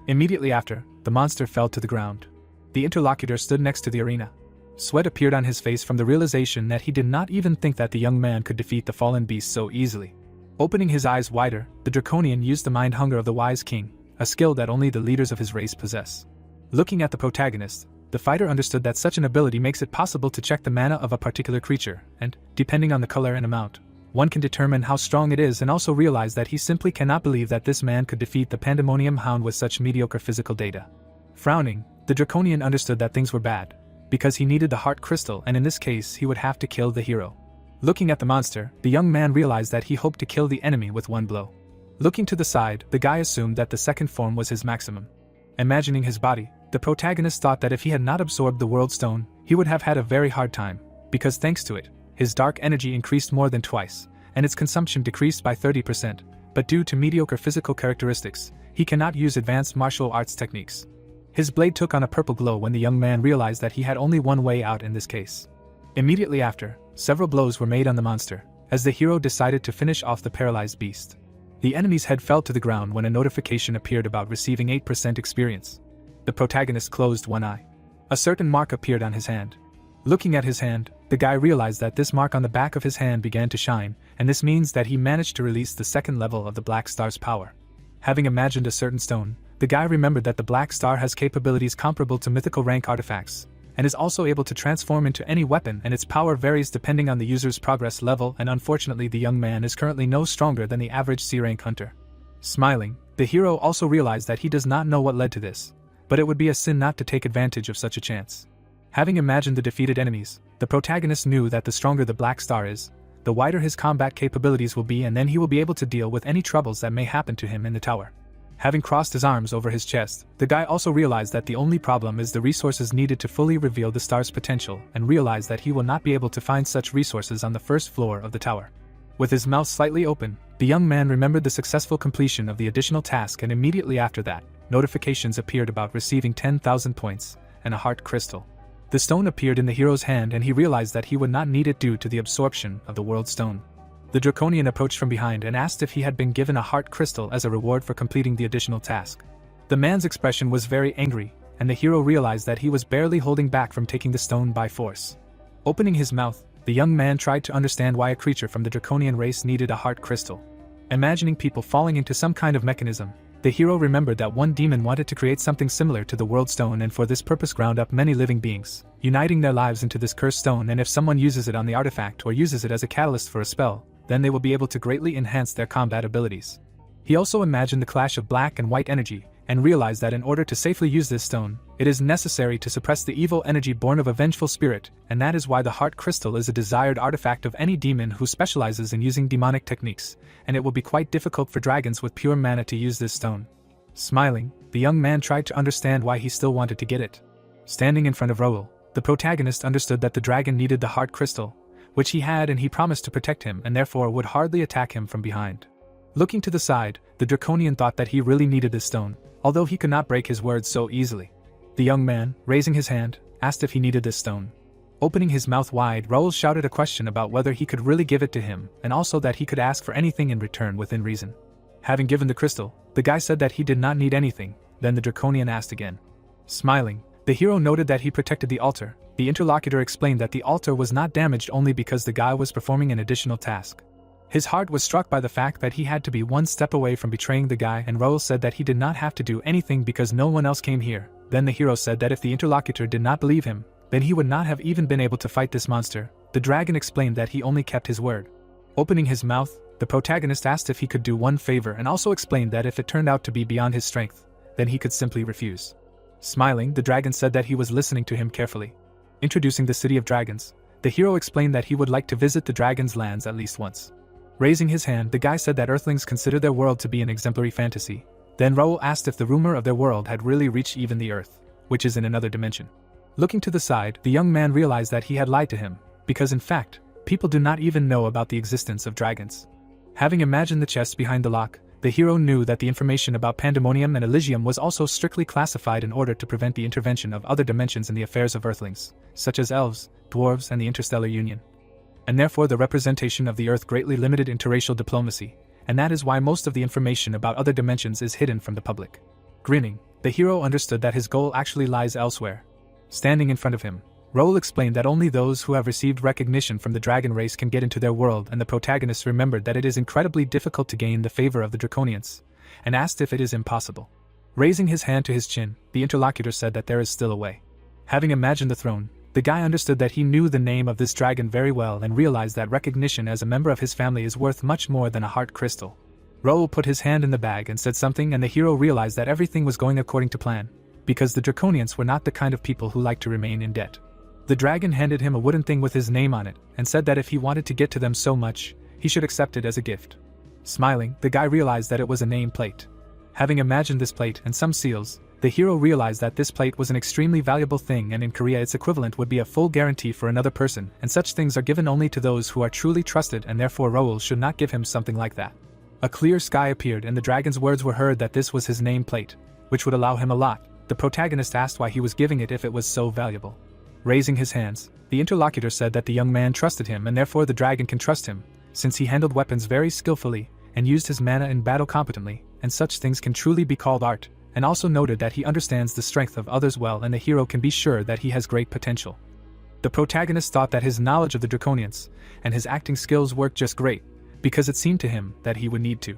Immediately after, the monster fell to the ground. The interlocutor stood next to the arena. Sweat appeared on his face from the realization that he did not even think that the young man could defeat the fallen beast so easily. Opening his eyes wider, the Draconian used the mind hunger of the wise king, a skill that only the leaders of his race possess. Looking at the protagonist, the fighter understood that such an ability makes it possible to check the mana of a particular creature, and, depending on the color and amount, one can determine how strong it is and also realize that he simply cannot believe that this man could defeat the Pandemonium Hound with such mediocre physical data. Frowning, the Draconian understood that things were bad, because he needed the heart crystal and in this case he would have to kill the hero. Looking at the monster, the young man realized that he hoped to kill the enemy with one blow. Looking to the side, the guy assumed that the second form was his maximum. Imagining his body, the protagonist thought that if he had not absorbed the World Stone, he would have had a very hard time, because thanks to it, his dark energy increased more than twice, and its consumption decreased by 30%, but due to mediocre physical characteristics, he cannot use advanced martial arts techniques. His blade took on a purple glow when the young man realized that he had only one way out in this case. Immediately after, several blows were made on the monster, as the hero decided to finish off the paralyzed beast. The enemy's head fell to the ground when a notification appeared about receiving 8% experience. The protagonist closed one eye. A certain mark appeared on his hand. Looking at his hand, the guy realized that this mark on the back of his hand began to shine, and this means that he managed to release the second level of the Black Star's power. Having imagined a certain stone, the guy remembered that the Black Star has capabilities comparable to mythical rank artifacts, and is also able to transform into any weapon, and its power varies depending on the user's progress level, and unfortunately the young man is currently no stronger than the average C-rank hunter. Smiling, the hero also realized that he does not know what led to this, but it would be a sin not to take advantage of such a chance. Having imagined the defeated enemies, the protagonist knew that the stronger the Black Star is, the wider his combat capabilities will be, and then he will be able to deal with any troubles that may happen to him in the tower. Having crossed his arms over his chest, the guy also realized that the only problem is the resources needed to fully reveal the star's potential, and realized that he will not be able to find such resources on the first floor of the tower. With his mouth slightly open, the young man remembered the successful completion of the additional task, and immediately after that, notifications appeared about receiving 10,000 points and a heart crystal. The stone appeared in the hero's hand and he realized that he would not need it due to the absorption of the World Stone. The Draconian approached from behind and asked if he had been given a heart crystal as a reward for completing the additional task. The man's expression was very angry, and the hero realized that he was barely holding back from taking the stone by force. Opening his mouth, the young man tried to understand why a creature from the Draconian race needed a heart crystal. Imagining people falling into some kind of mechanism, the hero remembered that one demon wanted to create something similar to the World Stone and for this purpose ground up many living beings, uniting their lives into this cursed stone, and if someone uses it on the artifact or uses it as a catalyst for a spell, then they will be able to greatly enhance their combat abilities. He also imagined the clash of black and white energy, and realized that in order to safely use this stone, it is necessary to suppress the evil energy born of a vengeful spirit, and that is why the heart crystal is a desired artifact of any demon who specializes in using demonic techniques, and it will be quite difficult for dragons with pure mana to use this stone. Smiling, the young man tried to understand why he still wanted to get it. Standing in front of Raoul, the protagonist understood that the dragon needed the heart crystal, which he had, and he promised to protect him and therefore would hardly attack him from behind. Looking to the side, the Draconian thought that he really needed this stone, although he could not break his words so easily. The young man, raising his hand, asked if he needed this stone. Opening his mouth wide, Raoul shouted a question about whether he could really give it to him, and also that he could ask for anything in return within reason. Having given the crystal, the guy said that he did not need anything. Then the Draconian asked again. Smiling, the hero noted that he protected the altar. The interlocutor explained that the altar was not damaged only because the guy was performing an additional task. His heart was struck by the fact that he had to be one step away from betraying the guy, and Raoul said that he did not have to do anything because no one else came here. Then the hero said that if the interlocutor did not believe him, then he would not have even been able to fight this monster. The dragon explained that he only kept his word. Opening his mouth, the protagonist asked if he could do one favor and also explained that if it turned out to be beyond his strength, then he could simply refuse. Smiling, the dragon said that he was listening to him carefully. Introducing the City of Dragons, the hero explained that he would like to visit the dragon's lands at least once. Raising his hand, the guy said that Earthlings consider their world to be an exemplary fantasy. Then Raoul asked if the rumor of their world had really reached even the Earth, which is in another dimension. Looking to the side, the young man realized that he had lied to him, because in fact, people do not even know about the existence of dragons. Having imagined the chest behind the lock, the hero knew that the information about Pandemonium and Elysium was also strictly classified in order to prevent the intervention of other dimensions in the affairs of Earthlings, such as elves, dwarves, and the Interstellar Union. And therefore the representation of the Earth greatly limited interracial diplomacy, and that is why most of the information about other dimensions is hidden from the public. Grinning, the hero understood that his goal actually lies elsewhere. Standing in front of him, Raoul explained that only those who have received recognition from the dragon race can get into their world, and the protagonist remembered that it is incredibly difficult to gain the favor of the Draconians, and asked if it is impossible. Raising his hand to his chin, the interlocutor said that there is still a way. Having imagined the throne, the guy understood that he knew the name of this dragon very well and realized that recognition as a member of his family is worth much more than a heart crystal. Raoul put his hand in the bag and said something, and the hero realized that everything was going according to plan, because the Draconians were not the kind of people who like to remain in debt. The dragon handed him a wooden thing with his name on it, and said that if he wanted to get to them so much, he should accept it as a gift. Smiling, the guy realized that it was a name plate. Having imagined this plate and some seals, the hero realized that this plate was an extremely valuable thing, and in Korea its equivalent would be a full guarantee for another person, and such things are given only to those who are truly trusted, and therefore Raoul should not give him something like that. A clear sky appeared, and the dragon's words were heard that this was his name plate, which would allow him a lot. The protagonist asked why he was giving it if it was so valuable. Raising his hands, the interlocutor said that the young man trusted him, and therefore the dragon can trust him, since he handled weapons very skillfully and used his mana in battle competently, and such things can truly be called art, and also noted that he understands the strength of others well, and the hero can be sure that he has great potential. The protagonist thought that his knowledge of the Draconians and his acting skills worked just great, because it seemed to him that he would need to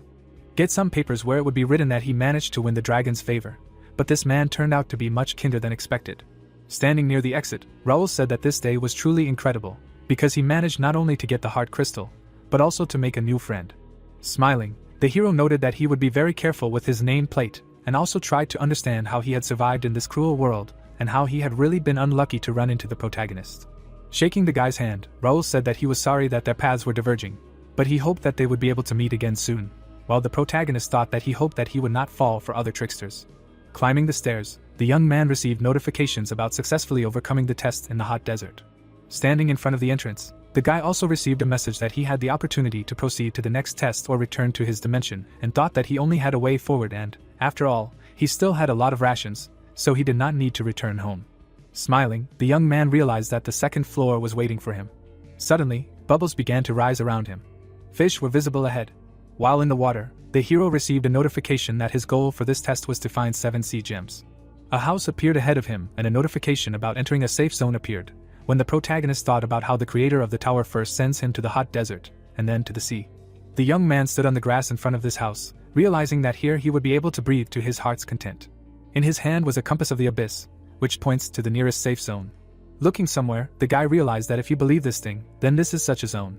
get some papers where it would be written that he managed to win the dragon's favor, but this man turned out to be much kinder than expected. Standing near the exit, Raoul said that this day was truly incredible, because he managed not only to get the heart crystal, but also to make a new friend. Smiling, the hero noted that he would be very careful with his name plate, and also tried to understand how he had survived in this cruel world, and how he had really been unlucky to run into the protagonist. Shaking the guy's hand, Raoul said that he was sorry that their paths were diverging, but he hoped that they would be able to meet again soon, while the protagonist thought that he hoped that he would not fall for other tricksters. Climbing the stairs, the young man received notifications about successfully overcoming the test in the hot desert. Standing in front of the entrance, the guy also received a message that he had the opportunity to proceed to the next test or return to his dimension, and thought that he only had a way forward, and, after all, he still had a lot of rations, so he did not need to return home. Smiling, the young man realized that the second floor was waiting for him. Suddenly, bubbles began to rise around him. Fish were visible ahead. While in the water, the hero received a notification that his goal for this test was to find 7 sea gems. A house appeared ahead of him, and a notification about entering a safe zone appeared, when the protagonist thought about how the creator of the tower first sends him to the hot desert, and then to the sea. The young man stood on the grass in front of this house, realizing that here he would be able to breathe to his heart's content. In his hand was a compass of the abyss, which points to the nearest safe zone. Looking somewhere, the guy realized that if he believed this thing, then this is such a zone.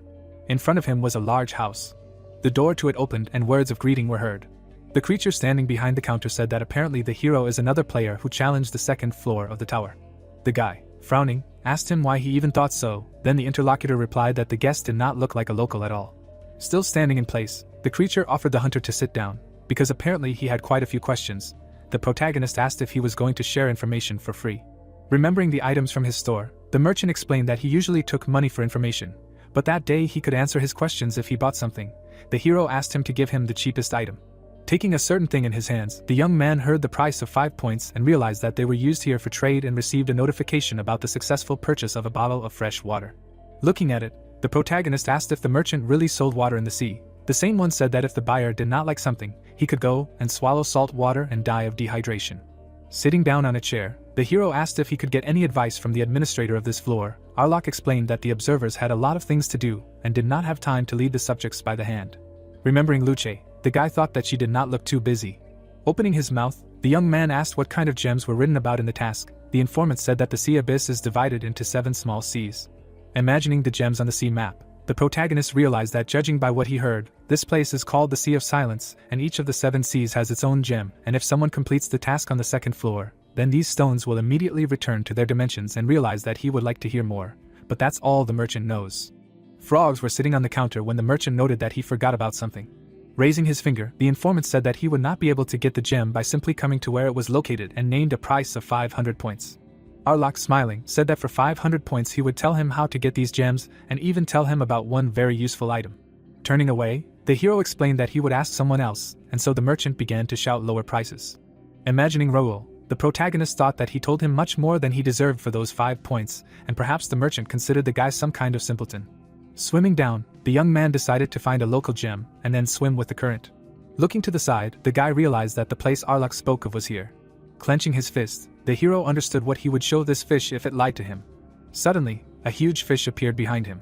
In front of him was a large house. The door to it opened and words of greeting were heard. The creature standing behind the counter said that apparently the hero is another player who challenged the second floor of the tower. The guy, frowning, asked him why he even thought so, then the interlocutor replied that the guest did not look like a local at all. Still standing in place, the creature offered the hunter to sit down, because apparently he had quite a few questions. The protagonist asked if he was going to share information for free. Remembering the items from his store, the merchant explained that he usually took money for information, but that day he could answer his questions if he bought something. The hero asked him to give him the cheapest item. Taking a certain thing in his hands, the young man heard the price of 5 points and realized that they were used here for trade and received a notification about the successful purchase of a bottle of fresh water. Looking at it, the protagonist asked if the merchant really sold water in the sea. The same one said that if the buyer did not like something, he could go and swallow salt water and die of dehydration. Sitting down on a chair, the hero asked if he could get any advice from the administrator of this floor. Arlok explained that the observers had a lot of things to do and did not have time to lead the subjects by the hand. Remembering Luce, the guy thought that she did not look too busy. Opening his mouth, the young man asked what kind of gems were written about in the task. The informant said that the sea abyss is divided into 7 small seas. Imagining the gems on the sea map, the protagonist realized that judging by what he heard, this place is called the Sea of Silence, and each of the 7 seas has its own gem, and if someone completes the task on the second floor, then these stones will immediately return to their dimensions and realize that he would like to hear more, but that's all the merchant knows. Frogs were sitting on the counter when the merchant noted that he forgot about something. Raising his finger, the informant said that he would not be able to get the gem by simply coming to where it was located and named a price of 500 points. Arlok, smiling, said that for 500 points he would tell him how to get these gems and even tell him about one very useful item. Turning away, the hero explained that he would ask someone else, and so the merchant began to shout lower prices. Imagining Raoul, the protagonist thought that he told him much more than he deserved for those 5 points, and perhaps the merchant considered the guy some kind of simpleton. Swimming down, the young man decided to find a local gem and then swim with the current. Looking to the side, the guy realized that the place Arlok spoke of was here. Clenching his fist, the hero understood what he would show this fish if it lied to him. Suddenly, a huge fish appeared behind him.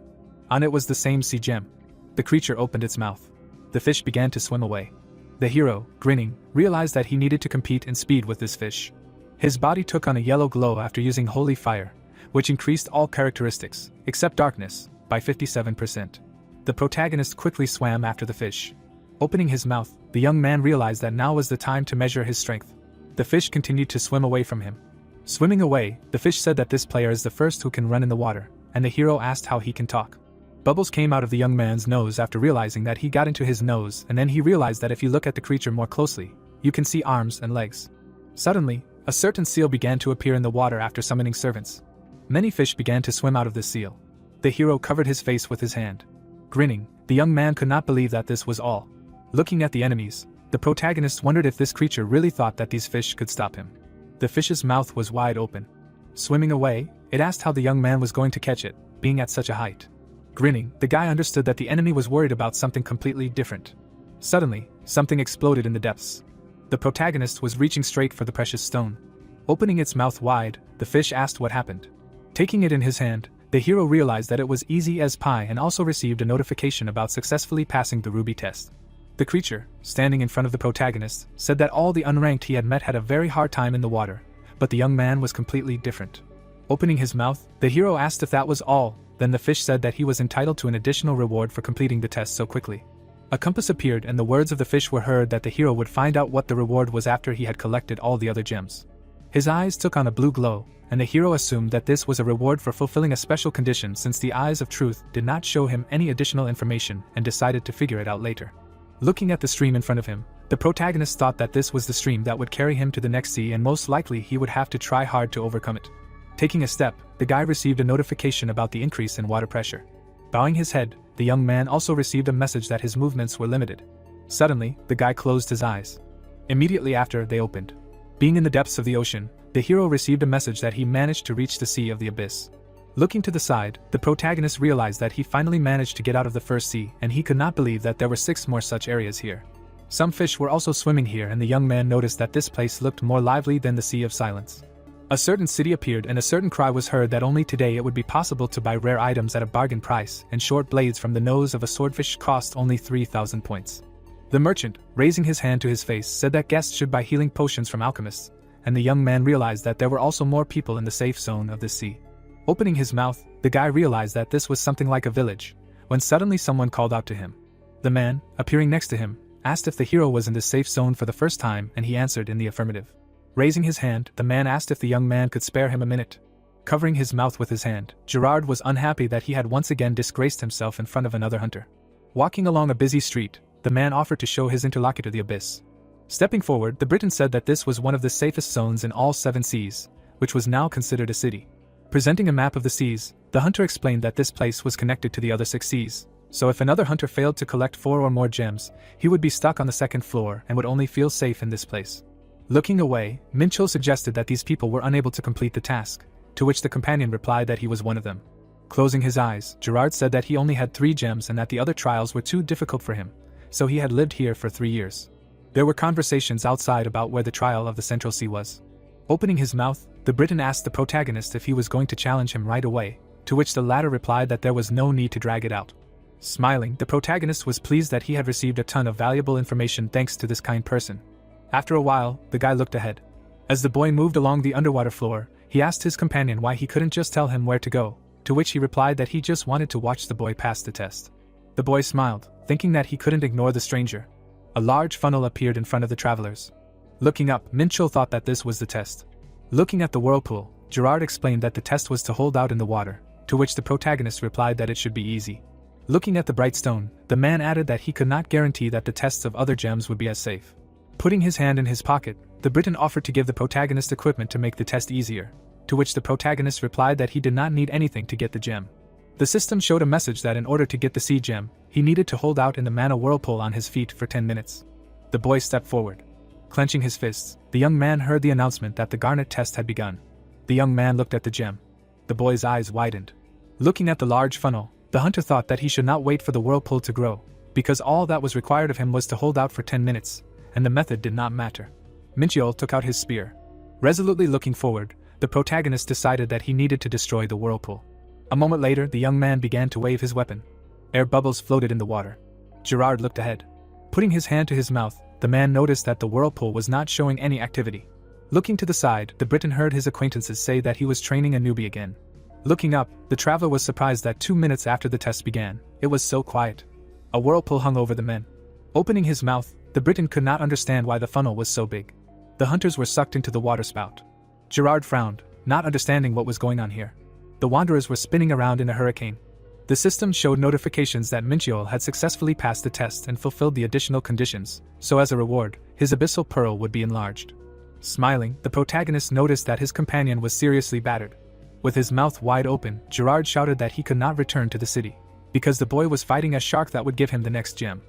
On it was the same sea gem. The creature opened its mouth. The fish began to swim away. The hero, grinning, realized that he needed to compete in speed with this fish. His body took on a yellow glow after using holy fire, which increased all characteristics, except darkness, by 57%. The protagonist quickly swam after the fish. Opening his mouth, the young man realized that now was the time to measure his strength. The fish continued to swim away from him. Swimming away, the fish said that this player is the first who can run in the water, and the hero asked how he can talk. Bubbles came out of the young man's nose after realizing that he got into his nose, and then he realized that if you look at the creature more closely, you can see arms and legs. Suddenly, a certain seal began to appear in the water after summoning servants. Many fish began to swim out of this seal. The hero covered his face with his hand. Grinning, the young man could not believe that this was all. Looking at the enemies, the protagonist wondered if this creature really thought that these fish could stop him. The fish's mouth was wide open. Swimming away, it asked how the young man was going to catch it, being at such a height. Grinning, the guy understood that the enemy was worried about something completely different. Suddenly, something exploded in the depths. The protagonist was reaching straight for the precious stone. Opening its mouth wide, the fish asked what happened. Taking it in his hand, the hero realized that it was easy as pie and also received a notification about successfully passing the ruby test. The creature, standing in front of the protagonist, said that all the unranked he had met had a very hard time in the water, but the young man was completely different. Opening his mouth, the hero asked if that was all, then the fish said that he was entitled to an additional reward for completing the test so quickly. A compass appeared and the words of the fish were heard that the hero would find out what the reward was after he had collected all the other gems. His eyes took on a blue glow, and the hero assumed that this was a reward for fulfilling a special condition since the eyes of truth did not show him any additional information and decided to figure it out later. Looking at the stream in front of him, the protagonist thought that this was the stream that would carry him to the next sea and most likely he would have to try hard to overcome it. Taking a step, the guy received a notification about the increase in water pressure. Bowing his head, the young man also received a message that his movements were limited. Suddenly, the guy closed his eyes. Immediately after, they opened. Being in the depths of the ocean, the hero received a message that he managed to reach the Sea of the Abyss. Looking to the side, the protagonist realized that he finally managed to get out of the first sea and he could not believe that there were 6 more such areas here. Some fish were also swimming here and the young man noticed that this place looked more lively than the Sea of Silence. A certain city appeared and a certain cry was heard that only today it would be possible to buy rare items at a bargain price, and short blades from the nose of a swordfish cost only 3,000 points. The merchant, raising his hand to his face, said that guests should buy healing potions from alchemists, and the young man realized that there were also more people in the safe zone of the sea. Opening his mouth, the guy realized that this was something like a village, when suddenly someone called out to him. The man, appearing next to him, asked if the hero was in the safe zone for the first time, and he answered in the affirmative. Raising his hand, the man asked if the young man could spare him a minute. Covering his mouth with his hand, Gerard was unhappy that he had once again disgraced himself in front of another hunter. Walking along a busy street, the man offered to show his interlocutor the abyss. Stepping forward, the Briton said that this was one of the safest zones in all 7 seas, which was now considered a city. Presenting a map of the seas, the hunter explained that this place was connected to the other 6 seas, so if another hunter failed to collect 4 or more gems, he would be stuck on the 2nd floor and would only feel safe in this place. Looking away, Mincho suggested that these people were unable to complete the task, to which the companion replied that he was one of them. Closing his eyes, Gerard said that he only had 3 gems and that the other trials were too difficult for him, so he had lived here for 3 years. There were conversations outside about where the trial of the Central Sea was. Opening his mouth, the Briton asked the protagonist if he was going to challenge him right away, to which the latter replied that there was no need to drag it out. Smiling, the protagonist was pleased that he had received a ton of valuable information thanks to this kind person. After a while, the guy looked ahead. As the boy moved along the underwater floor, he asked his companion why he couldn't just tell him where to go, to which he replied that he just wanted to watch the boy pass the test. The boy smiled, thinking that he couldn't ignore the stranger. A large funnel appeared in front of the travelers. Looking up, Mincho thought that this was the test. Looking at the whirlpool, Gerard explained that the test was to hold out in the water, to which the protagonist replied that it should be easy. Looking at the bright stone, the man added that he could not guarantee that the tests of other gems would be as safe. Putting his hand in his pocket, the Briton offered to give the protagonist equipment to make the test easier, to which the protagonist replied that he did not need anything to get the gem. The system showed a message that in order to get the sea gem, he needed to hold out in the mana whirlpool on his feet for 10 minutes. The boy stepped forward. Clenching his fists, the young man heard the announcement that the garnet test had begun. The young man looked at the gem. The boy's eyes widened. Looking at the large funnel, the hunter thought that he should not wait for the whirlpool to grow, because all that was required of him was to hold out for 10 minutes, and the method did not matter. Mincho took out his spear. Resolutely looking forward, the protagonist decided that he needed to destroy the whirlpool. A moment later, the young man began to wave his weapon. Air bubbles floated in the water. Gerard looked ahead. Putting his hand to his mouth, the man noticed that the whirlpool was not showing any activity. Looking to the side, the Briton heard his acquaintances say that he was training a newbie again. Looking up, the traveler was surprised that 2 minutes after the test began, it was so quiet. A whirlpool hung over the men. Opening his mouth, the Briton could not understand why the funnel was so big. The hunters were sucked into the waterspout. Gerard frowned, not understanding what was going on here. The wanderers were spinning around in a hurricane. The system showed notifications that Mincho had successfully passed the test and fulfilled the additional conditions, so as a reward, his abyssal pearl would be enlarged. Smiling, the protagonist noticed that his companion was seriously battered. With his mouth wide open, Gerard shouted that he could not return to the city, because the boy was fighting a shark that would give him the next gem.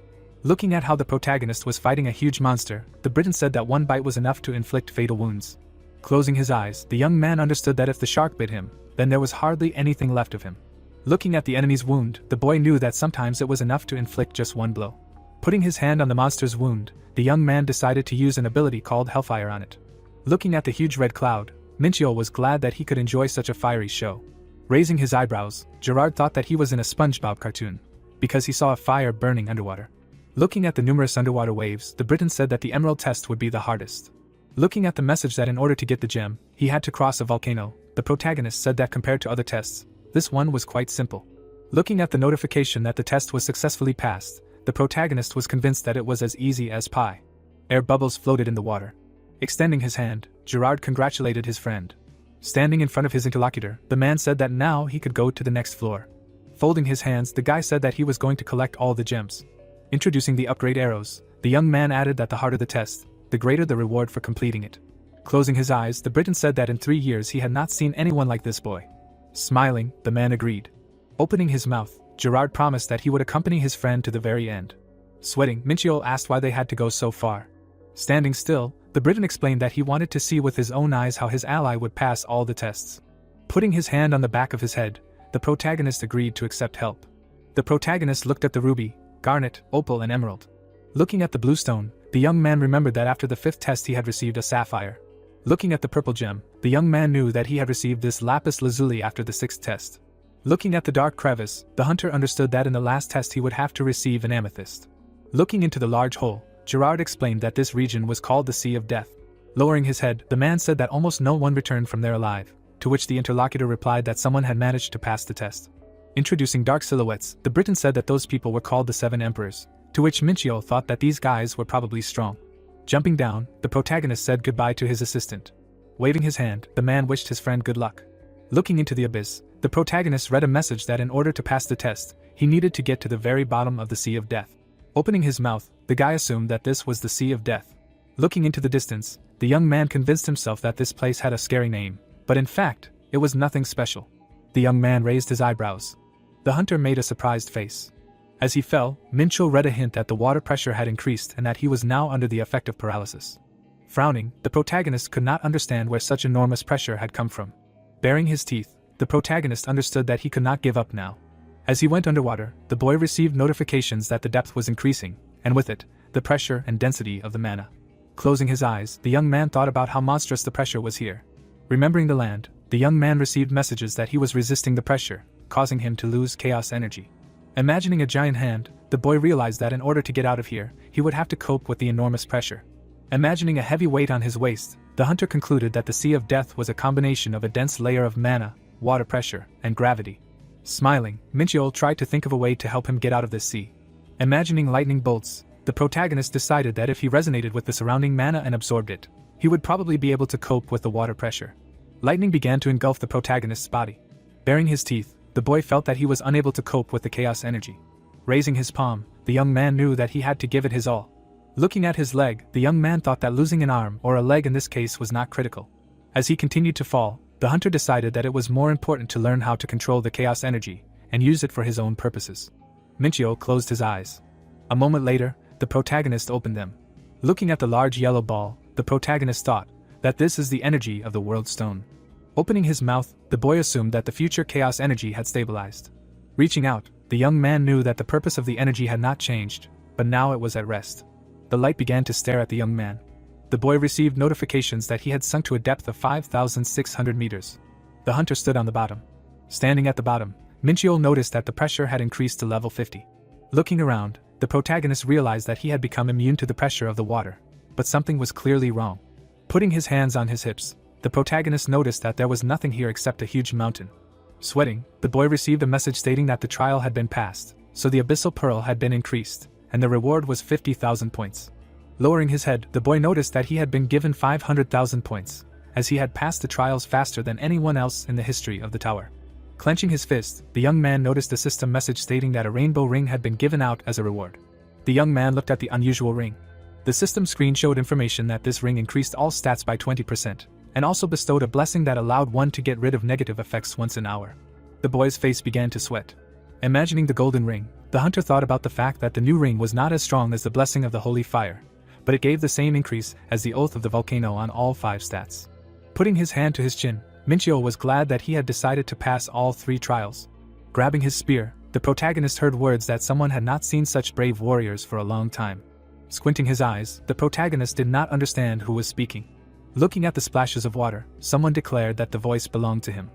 Looking at how the protagonist was fighting a huge monster, the Briton said that one bite was enough to inflict fatal wounds. Closing his eyes, the young man understood that if the shark bit him, then there was hardly anything left of him. Looking at the enemy's wound, the boy knew that sometimes it was enough to inflict just one blow. Putting his hand on the monster's wound, the young man decided to use an ability called Hellfire on it. Looking at the huge red cloud, Mincho was glad that he could enjoy such a fiery show. Raising his eyebrows, Gerard thought that he was in a SpongeBob cartoon, because he saw a fire burning underwater. Looking at the numerous underwater waves, the Briton said that the emerald test would be the hardest. Looking at the message that in order to get the gem, he had to cross a volcano, the protagonist said that compared to other tests, this one was quite simple. Looking at the notification that the test was successfully passed, the protagonist was convinced that it was as easy as pie. Air bubbles floated in the water. Extending his hand, Gerard congratulated his friend. Standing in front of his interlocutor, the man said that now he could go to the next floor. Folding his hands, the guy said that he was going to collect all the gems. Introducing the upgrade arrows, the young man added that the harder the test, the greater the reward for completing it. Closing his eyes, the Briton said that in 3 years he had not seen anyone like this boy. Smiling, the man agreed. Opening his mouth, Gerard promised that he would accompany his friend to the very end. Sweating, Mincho asked why they had to go so far. Standing still, the Briton explained that he wanted to see with his own eyes how his ally would pass all the tests. Putting his hand on the back of his head, the protagonist agreed to accept help. The protagonist looked at the ruby, garnet, opal and emerald. Looking at the blue stone, the young man remembered that after the 5th test he had received a sapphire. Looking at the purple gem, the young man knew that he had received this lapis lazuli after the 6th test. Looking at the dark crevice, the hunter understood that in the last test he would have to receive an amethyst. Looking into the large hole, Gerard explained that this region was called the Sea of Death. Lowering his head, the man said that almost no one returned from there alive, to which the interlocutor replied that someone had managed to pass the test. Introducing dark silhouettes, the Briton said that those people were called the 7 Emperors, to which Minchio thought that these guys were probably strong. Jumping down, the protagonist said goodbye to his assistant. Waving his hand, the man wished his friend good luck. Looking into the abyss, the protagonist read a message that in order to pass the test, he needed to get to the very bottom of the Sea of Death. Opening his mouth, the guy assumed that this was the Sea of Death. Looking into the distance, the young man convinced himself that this place had a scary name, but in fact, it was nothing special. The young man raised his eyebrows. The hunter made a surprised face. As he fell, Mincho read a hint that the water pressure had increased and that he was now under the effect of paralysis. Frowning, the protagonist could not understand where such enormous pressure had come from. Baring his teeth, the protagonist understood that he could not give up now. As he went underwater, the boy received notifications that the depth was increasing, and with it, the pressure and density of the mana. Closing his eyes, the young man thought about how monstrous the pressure was here. Remembering the land, the young man received messages that he was resisting the pressure, causing him to lose chaos energy. Imagining a giant hand, the boy realized that in order to get out of here, he would have to cope with the enormous pressure. Imagining a heavy weight on his waist, the hunter concluded that the Sea of Death was a combination of a dense layer of mana, water pressure, and gravity. Smiling, Minchio tried to think of a way to help him get out of this sea. Imagining lightning bolts, the protagonist decided that if he resonated with the surrounding mana and absorbed it, he would probably be able to cope with the water pressure. Lightning began to engulf the protagonist's body. Baring his teeth, the boy felt that he was unable to cope with the chaos energy. Raising his palm, the young man knew that he had to give it his all. Looking at his leg, the young man thought that losing an arm or a leg in this case was not critical. As he continued to fall, the hunter decided that it was more important to learn how to control the chaos energy and use it for his own purposes. Minchio closed his eyes. A moment later, the protagonist opened them. Looking at the large yellow ball, the protagonist thought that this is the energy of the World Stone. Opening his mouth, the boy assumed that the future chaos energy had stabilized. Reaching out, the young man knew that the purpose of the energy had not changed, but now it was at rest. The light began to stare at the young man. The boy received notifications that he had sunk to a depth of 5,600 meters. The hunter stood on the bottom. Standing at the bottom, Minchio noticed that the pressure had increased to level 50. Looking around, the protagonist realized that he had become immune to the pressure of the water, but something was clearly wrong. Putting his hands on his hips, the protagonist noticed that there was nothing here except a huge mountain. Sweating, the boy received a message stating that the trial had been passed, so the abyssal pearl had been increased, and the reward was 50,000 points. Lowering his head, the boy noticed that he had been given 500,000 points, as he had passed the trials faster than anyone else in the history of the tower. Clenching his fist, the young man noticed a system message stating that a rainbow ring had been given out as a reward. The young man looked at the unusual ring. The system screen showed information that this ring increased all stats by 20%, and also bestowed a blessing that allowed one to get rid of negative effects once an hour. The boy's face began to sweat. Imagining the golden ring, the hunter thought about the fact that the new ring was not as strong as the blessing of the holy fire, but it gave the same increase as the oath of the volcano on all 5 stats. Putting his hand to his chin, Minchio was glad that he had decided to pass all 3 trials. Grabbing his spear, the protagonist heard words that someone had not seen such brave warriors for a long time. Squinting his eyes, the protagonist did not understand who was speaking. Looking at the splashes of water, someone declared that the voice belonged to him.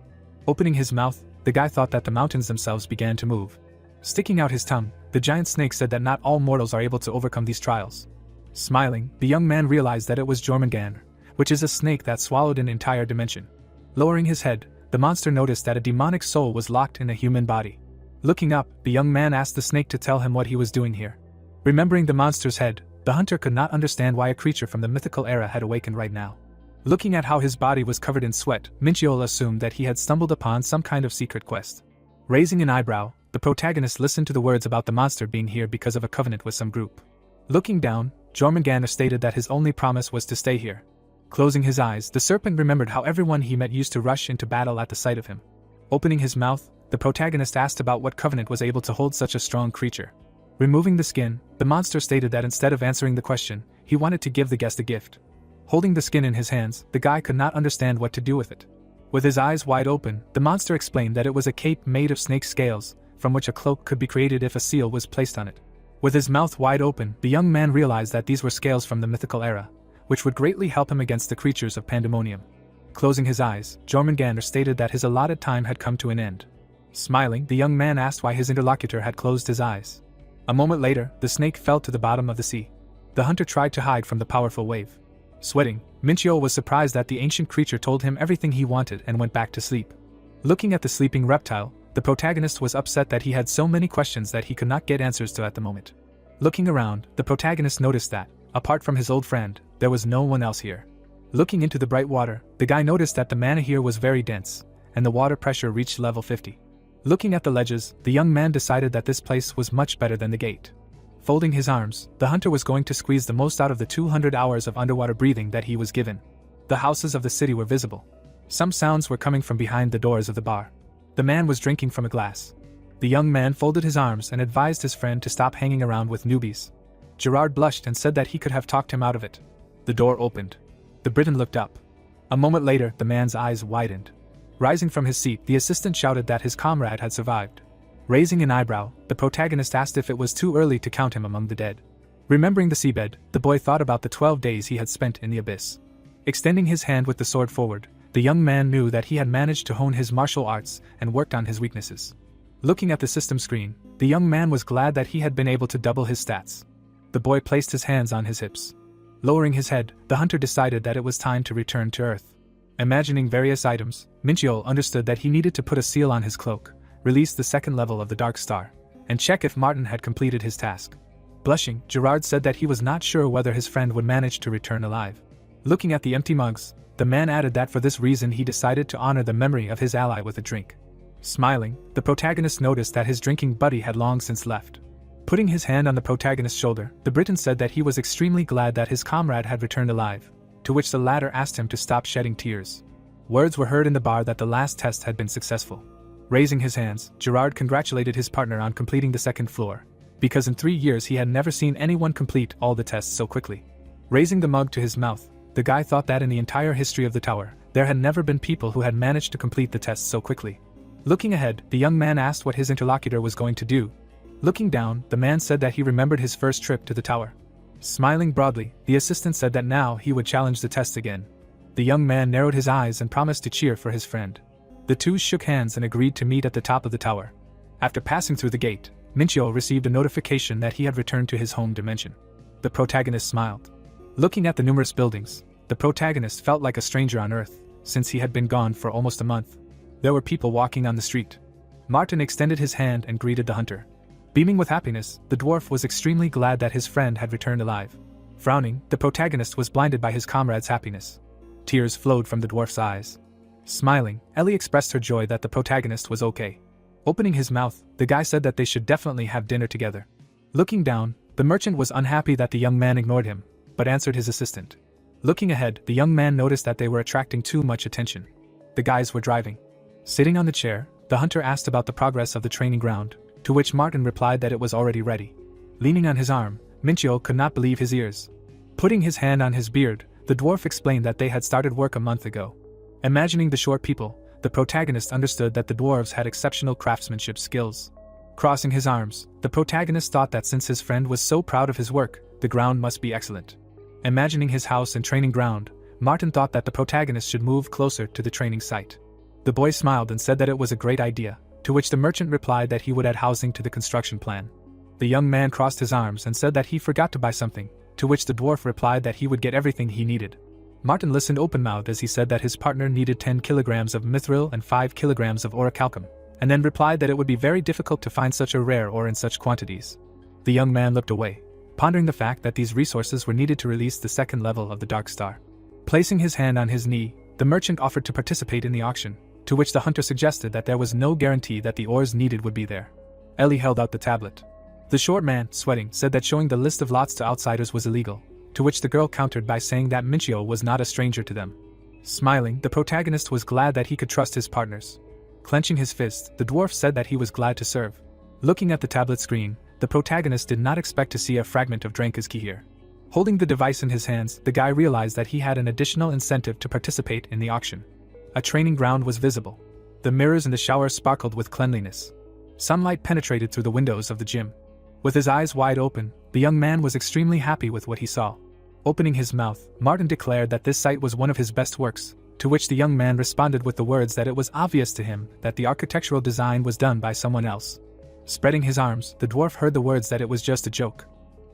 Opening his mouth, the guy thought that the mountains themselves began to move. Sticking out his tongue, the giant snake said that not all mortals are able to overcome these trials. Smiling, the young man realized that it was Jormungandr, which is a snake that swallowed an entire dimension. Lowering his head, the monster noticed that a demonic soul was locked in a human body. Looking up, the young man asked the snake to tell him what he was doing here. Remembering the monster's head, the hunter could not understand why a creature from the mythical era had awakened right now. Looking at how his body was covered in sweat, Minchio assumed that he had stumbled upon some kind of secret quest. Raising an eyebrow, the protagonist listened to the words about the monster being here because of a covenant with some group. Looking down, Jormungandr stated that his only promise was to stay here. Closing his eyes, the serpent remembered how everyone he met used to rush into battle at the sight of him. Opening his mouth, the protagonist asked about what covenant was able to hold such a strong creature. Removing the skin, the monster stated that instead of answering the question, he wanted to give the guest a gift. Holding the skin in his hands, the guy could not understand what to do with it. With his eyes wide open, the monster explained that it was a cape made of snake scales, from which a cloak could be created if a seal was placed on it. With his mouth wide open, the young man realized that these were scales from the mythical era, which would greatly help him against the creatures of pandemonium. Closing his eyes, Jormungandr stated that his allotted time had come to an end. Smiling, the young man asked why his interlocutor had closed his eyes. A moment later, the snake fell to the bottom of the sea. The hunter tried to hide from the powerful wave. Sweating, Minchio was surprised that the ancient creature told him everything he wanted and went back to sleep. Looking at the sleeping reptile, the protagonist was upset that he had so many questions that he could not get answers to at the moment. Looking around, the protagonist noticed that, apart from his old friend, there was no one else here. Looking into the bright water, the guy noticed that the mana here was very dense, and the water pressure reached level 50. Looking at the ledges, the young man decided that this place was much better than the gate. Folding his arms, the hunter was going to squeeze the most out of the 200 hours of underwater breathing that he was given. The houses of the city were visible. Some sounds were coming from behind the doors of the bar. The man was drinking from a glass. The young man folded his arms and advised his friend to stop hanging around with newbies. Gerard blushed and said that he could have talked him out of it. The door opened. The Briton looked up. A moment later, the man's eyes widened. Rising from his seat, the assistant shouted that his comrade had survived. Raising an eyebrow, the protagonist asked if it was too early to count him among the dead. Remembering the seabed, the boy thought about the 12 days he had spent in the abyss. Extending his hand with the sword forward, the young man knew that he had managed to hone his martial arts and worked on his weaknesses. Looking at the system screen, the young man was glad that he had been able to double his stats. The boy placed his hands on his hips. Lowering his head, the hunter decided that it was time to return to Earth. Imagining various items, Minchio understood that he needed to put a seal on his cloak, release the second level of the Dark Star, and check if Martin had completed his task. Blushing, Gerard said that he was not sure whether his friend would manage to return alive. Looking at the empty mugs, the man added that for this reason he decided to honor the memory of his ally with a drink. Smiling, the protagonist noticed that his drinking buddy had long since left. Putting his hand on the protagonist's shoulder, the Briton said that he was extremely glad that his comrade had returned alive, to which the latter asked him to stop shedding tears. Words were heard in the bar that the last test had been successful. Raising his hands, Gerard congratulated his partner on completing the second floor, because in 3 years he had never seen anyone complete all the tests so quickly. Raising the mug to his mouth, the guy thought that in the entire history of the tower, there had never been people who had managed to complete the tests so quickly. Looking ahead, the young man asked what his interlocutor was going to do. Looking down, the man said that he remembered his first trip to the tower. Smiling broadly, the assistant said that now he would challenge the test again. The young man narrowed his eyes and promised to cheer for his friend. The two shook hands and agreed to meet at the top of the tower. After passing through the gate, Minchio received a notification that he had returned to his home dimension. The protagonist smiled. Looking at the numerous buildings, the protagonist felt like a stranger on Earth, since he had been gone for almost a month. There were people walking on the street. Martin extended his hand and greeted the hunter. Beaming with happiness, the dwarf was extremely glad that his friend had returned alive. Frowning, the protagonist was blinded by his comrade's happiness. Tears flowed from the dwarf's eyes. Smiling, Ellie expressed her joy that the protagonist was okay. Opening his mouth, the guy said that they should definitely have dinner together. Looking down, the merchant was unhappy that the young man ignored him, but answered his assistant. Looking ahead, the young man noticed that they were attracting too much attention. The guys were driving. Sitting on the chair, the hunter asked about the progress of the training ground, to which Martin replied that it was already ready. Leaning on his arm, Minchio could not believe his ears. Putting his hand on his beard, the dwarf explained that they had started work a month ago. Imagining the short people, the protagonist understood that the dwarves had exceptional craftsmanship skills. Crossing his arms, the protagonist thought that since his friend was so proud of his work, the ground must be excellent. Imagining his house and training ground, Martin thought that the protagonist should move closer to the training site. The boy smiled and said that it was a great idea, to which the merchant replied that he would add housing to the construction plan. The young man crossed his arms and said that he forgot to buy something, to which the dwarf replied that he would get everything he needed. Martin listened open-mouthed as he said that his partner needed 10 kilograms of mithril and 5 kilograms of orichalcum, and then replied that it would be very difficult to find such a rare ore in such quantities. The young man looked away, pondering the fact that these resources were needed to release the second level of the Dark Star. Placing his hand on his knee, the merchant offered to participate in the auction, to which the hunter suggested that there was no guarantee that the ores needed would be there. Ellie held out the tablet. The short man, sweating, said that showing the list of lots to outsiders was illegal, to which the girl countered by saying that Minchio was not a stranger to them. Smiling, the protagonist was glad that he could trust his partners. Clenching his fist, the dwarf said that he was glad to serve. Looking at the tablet screen, the protagonist did not expect to see a fragment of Dranka's key here. Holding the device in his hands, the guy realized that he had an additional incentive to participate in the auction. A training ground was visible. The mirrors in the shower sparkled with cleanliness. Sunlight penetrated through the windows of the gym. With his eyes wide open, the young man was extremely happy with what he saw. Opening his mouth, Martin declared that this sight was one of his best works, to which the young man responded with the words that it was obvious to him that the architectural design was done by someone else. Spreading his arms, the dwarf heard the words that it was just a joke.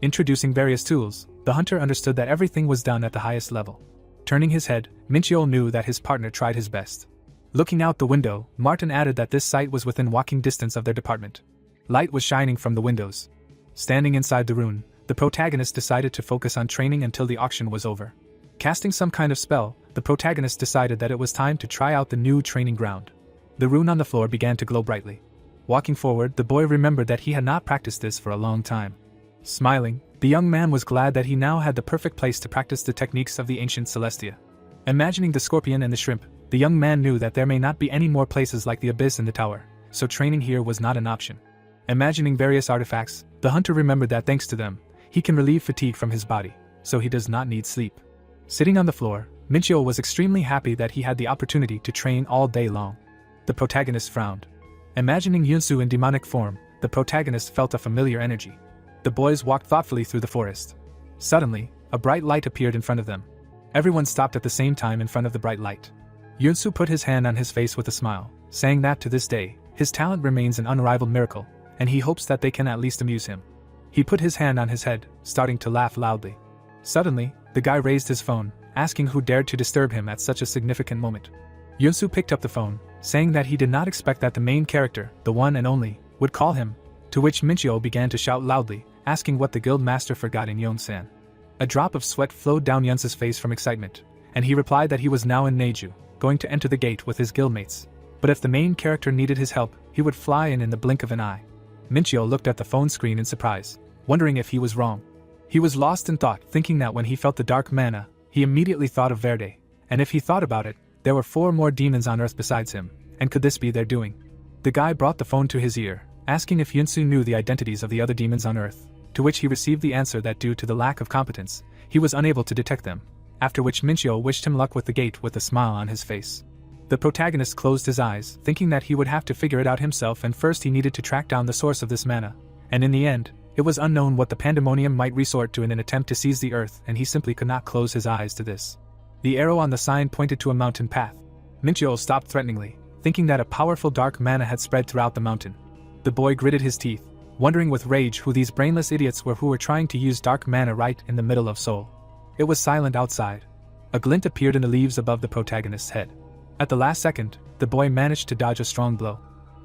Introducing various tools, the hunter understood that everything was done at the highest level. Turning his head, Minchiol knew that his partner tried his best. Looking out the window, Martin added that this site was within walking distance of their department. Light was shining from the windows. Standing inside the rune, the protagonist decided to focus on training until the auction was over. Casting some kind of spell, the protagonist decided that it was time to try out the new training ground. The rune on the floor began to glow brightly. Walking forward, the boy remembered that he had not practiced this for a long time. Smiling, the young man was glad that he now had the perfect place to practice the techniques of the ancient Celestia. Imagining the scorpion and the shrimp, the young man knew that there may not be any more places like the abyss and the tower, so training here was not an option. Imagining various artifacts, the hunter remembered that thanks to them, he can relieve fatigue from his body, so he does not need sleep. Sitting on the floor, Minchiol was extremely happy that he had the opportunity to train all day long. The protagonist frowned. Imagining Yunsu in demonic form, the protagonist felt a familiar energy. The boys walked thoughtfully through the forest. Suddenly, a bright light appeared in front of them. Everyone stopped at the same time in front of the bright light. Yunsu put his hand on his face with a smile, saying that to this day, his talent remains an unrivaled miracle, and he hopes that they can at least amuse him. He put his hand on his head, starting to laugh loudly. Suddenly, the guy raised his phone, asking who dared to disturb him at such a significant moment. Yunsu picked up the phone, saying that he did not expect that the main character, the one and only, would call him, to which Minchiol began to shout loudly, asking what the guild master forgot in Yongsan. A drop of sweat flowed down Yunsu's face from excitement, and he replied that he was now in Neju, going to enter the gate with his guildmates. But if the main character needed his help, he would fly in the blink of an eye. Minchiol looked at the phone screen in surprise, wondering if he was wrong. He was lost in thought, thinking that when he felt the dark mana, he immediately thought of Verde, and if he thought about it, there were 4 more demons on Earth besides him, and could this be their doing? The guy brought the phone to his ear, asking if Yunsu knew the identities of the other demons on Earth, to which he received the answer that due to the lack of competence, he was unable to detect them, after which Minchiol wished him luck with the gate with a smile on his face. The protagonist closed his eyes, thinking that he would have to figure it out himself, and first he needed to track down the source of this mana, and in the end, it was unknown what the pandemonium might resort to in an attempt to seize the earth, and he simply could not close his eyes to this. The arrow on the sign pointed to a mountain path. Minchiol stopped threateningly, thinking that a powerful dark mana had spread throughout the mountain. The boy gritted his teeth, wondering with rage who these brainless idiots were who were trying to use dark mana right in the middle of Seoul. It was silent outside. A glint appeared in the leaves above the protagonist's head. At the last second, the boy managed to dodge a strong blow.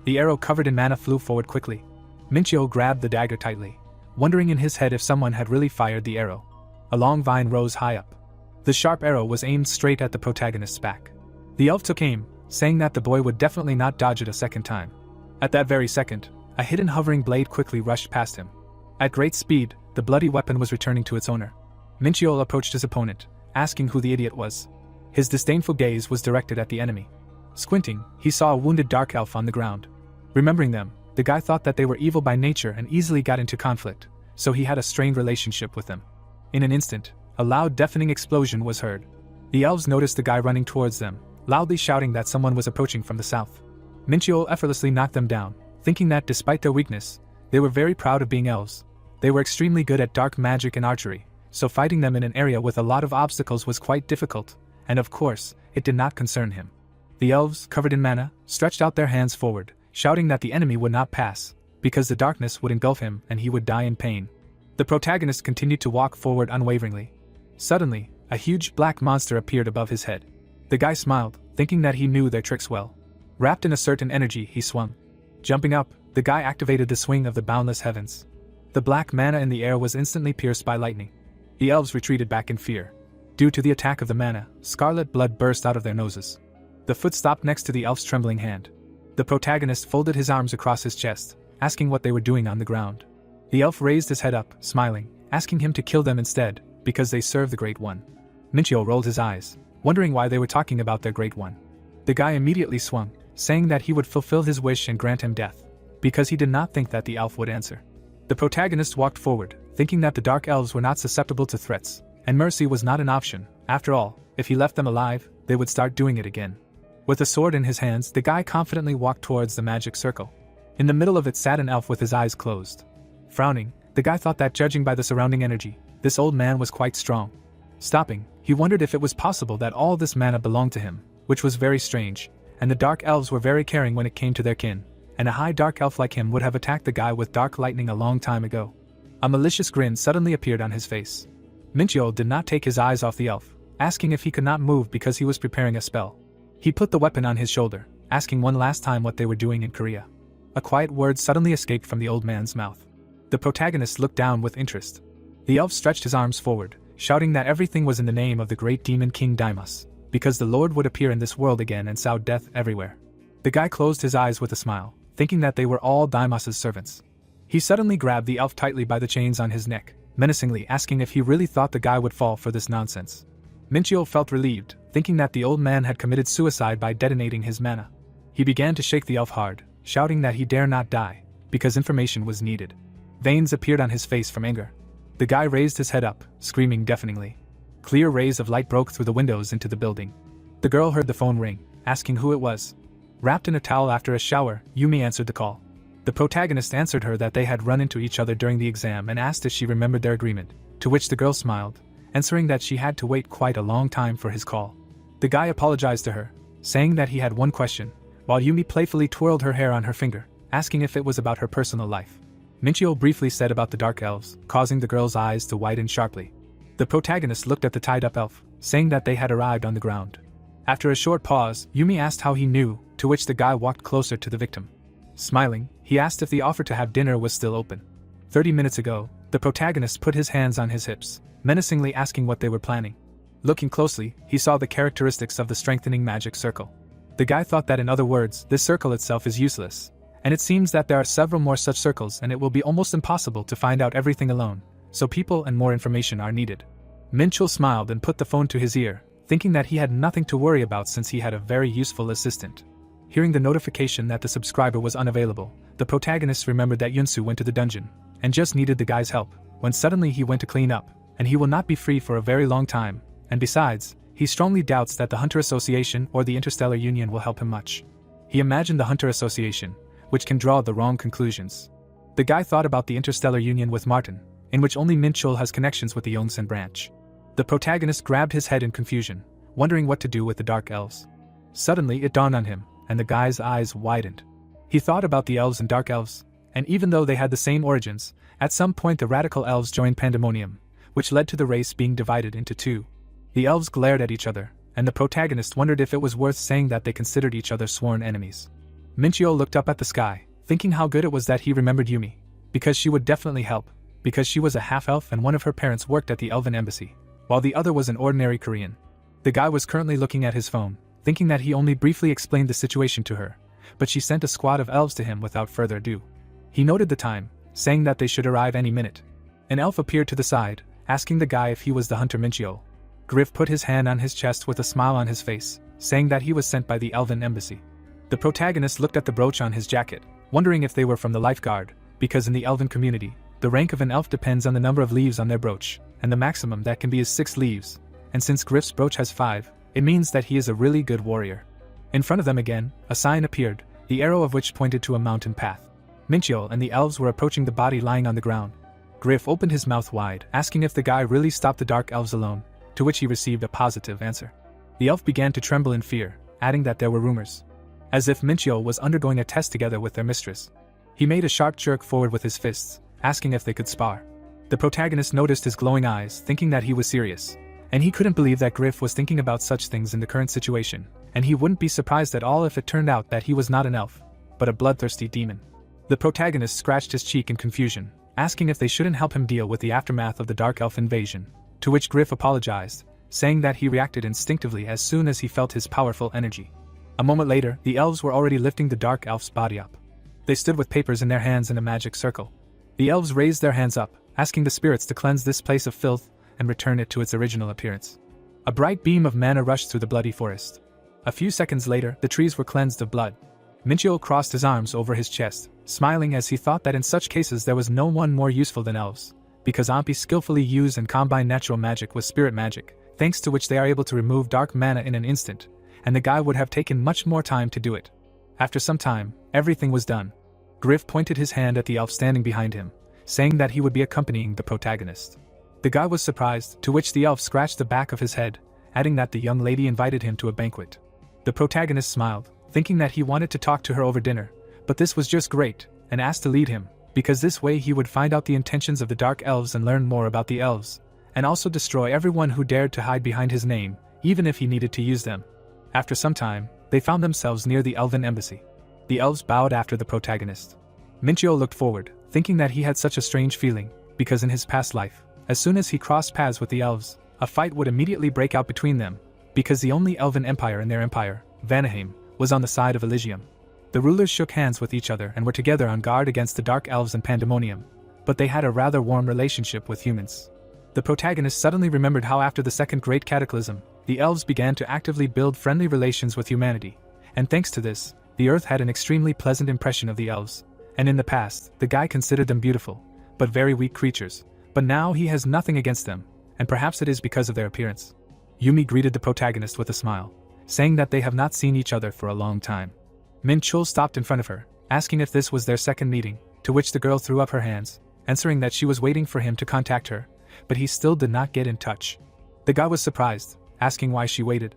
The arrow covered in mana flew forward quickly. Minchiol grabbed the dagger tightly, wondering in his head if someone had really fired the arrow. A long vine rose high up. The sharp arrow was aimed straight at the protagonist's back. The elf took aim, saying that the boy would definitely not dodge it a second time. At that very second, a hidden hovering blade quickly rushed past him. At great speed, the bloody weapon was returning to its owner. Minchiol approached his opponent, asking who the idiot was. His disdainful gaze was directed at the enemy. Squinting, he saw a wounded dark elf on the ground. Remembering them, the guy thought that they were evil by nature and easily got into conflict, so he had a strained relationship with them. In an instant, a loud deafening explosion was heard. The elves noticed the guy running towards them, loudly shouting that someone was approaching from the south. Minchiol effortlessly knocked them down, thinking that despite their weakness, they were very proud of being elves. They were extremely good at dark magic and archery, so fighting them in an area with a lot of obstacles was quite difficult, and of course, it did not concern him. The elves, covered in mana, stretched out their hands forward, shouting that the enemy would not pass, because the darkness would engulf him and he would die in pain. The protagonist continued to walk forward unwaveringly. Suddenly, a huge black monster appeared above his head. The guy smiled, thinking that he knew their tricks well. Wrapped in a certain energy, he swung. Jumping up, the guy activated the swing of the boundless heavens. The black mana in the air was instantly pierced by lightning. The elves retreated back in fear. Due to the attack of the mana, scarlet blood burst out of their noses. The foot stopped next to the elf's trembling hand. The protagonist folded his arms across his chest, asking what they were doing on the ground. The elf raised his head up, smiling, asking him to kill them instead, because they serve the Great One. Minchiol rolled his eyes, wondering why they were talking about their Great One. The guy immediately swung, saying that he would fulfill his wish and grant him death, because he did not think that the elf would answer. The protagonist walked forward, thinking that the dark elves were not susceptible to threats, and mercy was not an option. After all, if he left them alive, they would start doing it again. With a sword in his hands, the guy confidently walked towards the magic circle. In the middle of it sat an elf with his eyes closed. Frowning, the guy thought that judging by the surrounding energy, this old man was quite strong. Stopping, he wondered if it was possible that all this mana belonged to him, which was very strange, and the dark elves were very caring when it came to their kin, and a high dark elf like him would have attacked the guy with dark lightning a long time ago. A malicious grin suddenly appeared on his face. Minchul did not take his eyes off the elf, asking if he could not move because he was preparing a spell. He put the weapon on his shoulder, asking one last time what they were doing in Korea. A quiet word suddenly escaped from the old man's mouth. The protagonist looked down with interest. The elf stretched his arms forward, shouting that everything was in the name of the great demon King Daimos, because the Lord would appear in this world again and sow death everywhere. The guy closed his eyes with a smile, thinking that they were all Daimos's servants. He suddenly grabbed the elf tightly by the chains on his neck, menacingly asking if he really thought the guy would fall for this nonsense. Minchul felt relieved, thinking that the old man had committed suicide by detonating his mana. He began to shake the elf hard, shouting that he dare not die, because information was needed. Veins appeared on his face from anger. The guy raised his head up, screaming deafeningly. Clear rays of light broke through the windows into the building. The girl heard the phone ring, asking who it was. Wrapped in a towel after a shower, Yumi answered the call. The protagonist answered her that they had run into each other during the exam and asked if she remembered their agreement, to which the girl smiled, answering that she had to wait quite a long time for his call. The guy apologized to her, saying that he had one question, while Yumi playfully twirled her hair on her finger, asking if it was about her personal life. Minchio briefly said about the dark elves, causing the girl's eyes to widen sharply. The protagonist looked at the tied-up elf, saying that they had arrived on the ground. After a short pause, Yumi asked how he knew, to which the guy walked closer to the victim. Smiling, he asked if the offer to have dinner was still open. 30 minutes ago, the protagonist put his hands on his hips, menacingly asking what they were planning. Looking closely, he saw the characteristics of the strengthening magic circle. The guy thought that in other words, this circle itself is useless, and it seems that there are several more such circles and it will be almost impossible to find out everything alone, so people and more information are needed. Minchul smiled and put the phone to his ear, thinking that he had nothing to worry about since he had a very useful assistant. Hearing the notification that the subscriber was unavailable, the protagonist remembered that Yunsu went to the dungeon, and just needed the guy's help, when suddenly he went to clean up, and he will not be free for a very long time, and besides, he strongly doubts that the Hunter Association or the Interstellar Union will help him much. He imagined the Hunter Association, which can draw the wrong conclusions. The guy thought about the Interstellar Union with Martin, in which only Minchul has connections with the Yongsan branch. The protagonist grabbed his head in confusion, wondering what to do with the Dark Elves. Suddenly it dawned on him, and the guy's eyes widened. He thought about the Elves and Dark Elves, and even though they had the same origins, at some point the Radical Elves joined Pandemonium, which led to the race being divided into two. The Elves glared at each other, and the protagonist wondered if it was worth saying that they considered each other sworn enemies. Minchio looked up at the sky, thinking how good it was that he remembered Yumi, because she would definitely help, because she was a half-elf and one of her parents worked at the Elven Embassy, while the other was an ordinary Korean. The guy was currently looking at his phone, thinking that he only briefly explained the situation to her, but she sent a squad of elves to him without further ado. He noted the time, saying that they should arrive any minute. An elf appeared to the side, asking the guy if he was the hunter Minchio. Griff put his hand on his chest with a smile on his face, saying that he was sent by the Elven Embassy. The protagonist looked at the brooch on his jacket, wondering if they were from the lifeguard, because in the Elven community, the rank of an elf depends on the number of leaves on their brooch, and the maximum that can be is 6 leaves, and since Griff's brooch has 5, it means that he is a really good warrior. In front of them again, a sign appeared, the arrow of which pointed to a mountain path. Minchio and the elves were approaching the body lying on the ground. Griff opened his mouth wide, asking if the guy really stopped the dark elves alone, to which he received a positive answer. The elf began to tremble in fear, adding that there were rumors. As if Minchio was undergoing a test together with their mistress. He made a sharp jerk forward with his fists, asking if they could spar. The protagonist noticed his glowing eyes, thinking that he was serious. And he couldn't believe that Griff was thinking about such things in the current situation, and he wouldn't be surprised at all if it turned out that he was not an elf, but a bloodthirsty demon. The protagonist scratched his cheek in confusion, asking if they shouldn't help him deal with the aftermath of the Dark Elf invasion, to which Griff apologized, saying that he reacted instinctively as soon as he felt his powerful energy. A moment later, the elves were already lifting the Dark Elf's body up. They stood with papers in their hands in a magic circle. The elves raised their hands up, asking the spirits to cleanse this place of filth and return it to its original appearance. A bright beam of mana rushed through the bloody forest. A few seconds later, the trees were cleansed of blood. Minchio crossed his arms over his chest, smiling as he thought that in such cases there was no one more useful than elves, because Ampi skillfully use and combine natural magic with spirit magic, thanks to which they are able to remove dark mana in an instant, and the guy would have taken much more time to do it. After some time, everything was done. Griff pointed his hand at the elf standing behind him, saying that he would be accompanying the protagonist. The guy was surprised, to which the elf scratched the back of his head, adding that the young lady invited him to a banquet. The protagonist smiled, thinking that he wanted to talk to her over dinner, but this was just great, and asked to lead him, because this way he would find out the intentions of the dark elves and learn more about the elves, and also destroy everyone who dared to hide behind his name, even if he needed to use them. After some time, they found themselves near the elven embassy. The elves bowed after the protagonist. Minchio looked forward, thinking that he had such a strange feeling, because in his past life, as soon as he crossed paths with the elves, a fight would immediately break out between them, because the only elven empire in their empire, Vanaheim, was on the side of Elysium. The rulers shook hands with each other and were together on guard against the dark elves and pandemonium, but they had a rather warm relationship with humans. The protagonist suddenly remembered how after the Second Great Cataclysm, the elves began to actively build friendly relations with humanity, and thanks to this, the earth had an extremely pleasant impression of the elves, and in the past, the guy considered them beautiful, but very weak creatures, but now he has nothing against them, and perhaps it is because of their appearance. Yumi greeted the protagonist with a smile, saying that they have not seen each other for a long time. Min Chul stopped in front of her, asking if this was their second meeting, to which the girl threw up her hands, answering that she was waiting for him to contact her, but he still did not get in touch. The guy was surprised, asking why she waited.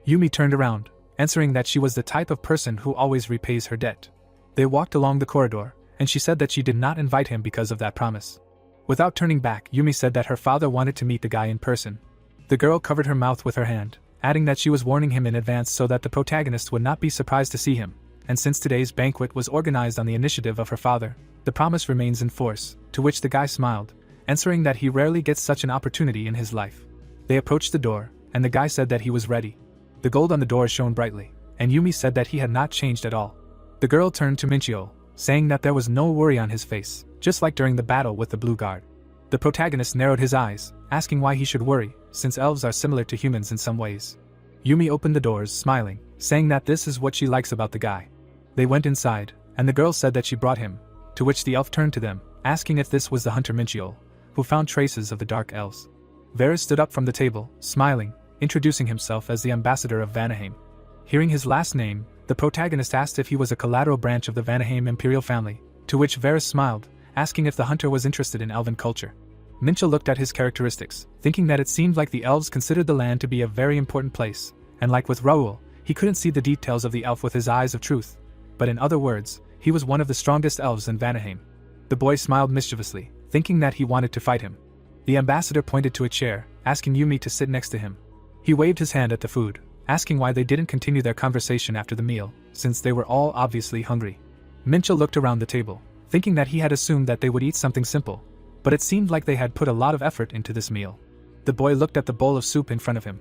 Yumi turned around, answering that she was the type of person who always repays her debt. They walked along the corridor, and she said that she did not invite him because of that promise. Without turning back, Yumi said that her father wanted to meet the guy in person. The girl covered her mouth with her hand, adding that she was warning him in advance so that the protagonist would not be surprised to see him, and since today's banquet was organized on the initiative of her father, the promise remains in force, to which the guy smiled, answering that he rarely gets such an opportunity in his life. They approached the door, and the guy said that he was ready. The gold on the door shone brightly, and Yumi said that he had not changed at all. The girl turned to Minchio, saying that there was no worry on his face, just like during the battle with the Blue Guard. The protagonist narrowed his eyes, asking why he should worry, since elves are similar to humans in some ways. Yumi opened the doors, smiling, saying that this is what she likes about the guy. They went inside, and the girl said that she brought him, to which the elf turned to them, asking if this was the hunter Minchio, who found traces of the dark elves. Varys stood up from the table, smiling, introducing himself as the ambassador of Vanaheim. Hearing his last name, the protagonist asked if he was a collateral branch of the Vanaheim imperial family, to which Varys smiled, asking if the hunter was interested in elven culture. Minchil looked at his characteristics, thinking that it seemed like the elves considered the land to be a very important place, and like with Raoul, he couldn't see the details of the elf with his eyes of truth, but in other words, he was one of the strongest elves in Vanaheim. The boy smiled mischievously, thinking that he wanted to fight him. The ambassador pointed to a chair, asking Yumi to sit next to him. He waved his hand at the food, asking why they didn't continue their conversation after the meal, since they were all obviously hungry. Minchil looked around the table, thinking that he had assumed that they would eat something simple, but it seemed like they had put a lot of effort into this meal. The boy looked at the bowl of soup in front of him.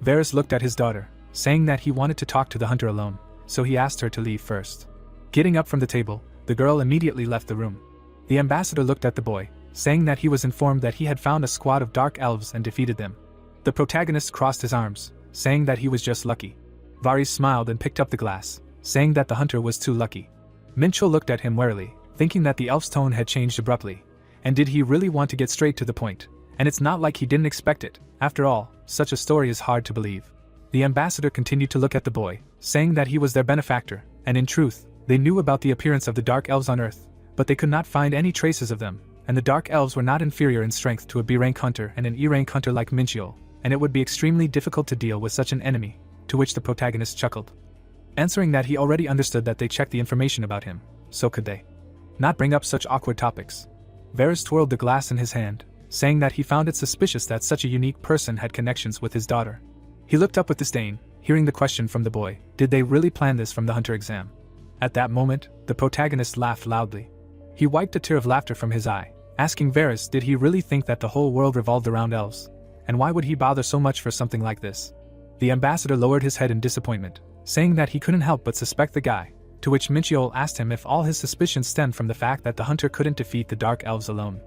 Varys looked at his daughter, saying that he wanted to talk to the hunter alone, so he asked her to leave first. Getting up from the table, the girl immediately left the room. The ambassador looked at the boy, saying that he was informed that he had found a squad of dark elves and defeated them. The protagonist crossed his arms, saying that he was just lucky. Varys smiled and picked up the glass, saying that the hunter was too lucky. Minchil looked at him warily, thinking that the elf's tone had changed abruptly, and did he really want to get straight to the point? And it's not like he didn't expect it. After all, such a story is hard to believe. The ambassador continued to look at the boy, saying that he was their benefactor, and in truth, they knew about the appearance of the dark elves on Earth, but they could not find any traces of them, and the dark elves were not inferior in strength to a B-rank hunter and an E-rank hunter like Minchil, and it would be extremely difficult to deal with such an enemy, to which the protagonist chuckled. Answering that he already understood that they checked the information about him, so could they not bring up such awkward topics. Varys twirled the glass in his hand, saying that he found it suspicious that such a unique person had connections with his daughter. He looked up with disdain, hearing the question from the boy, did they really plan this from the hunter exam? At that moment, the protagonist laughed loudly. He wiped a tear of laughter from his eye, asking Varys did he really think that the whole world revolved around elves, and why would he bother so much for something like this? The ambassador lowered his head in disappointment, saying that he couldn't help but suspect the guy, to which Minchiol asked him if all his suspicions stemmed from the fact that the hunter couldn't defeat the dark elves alone.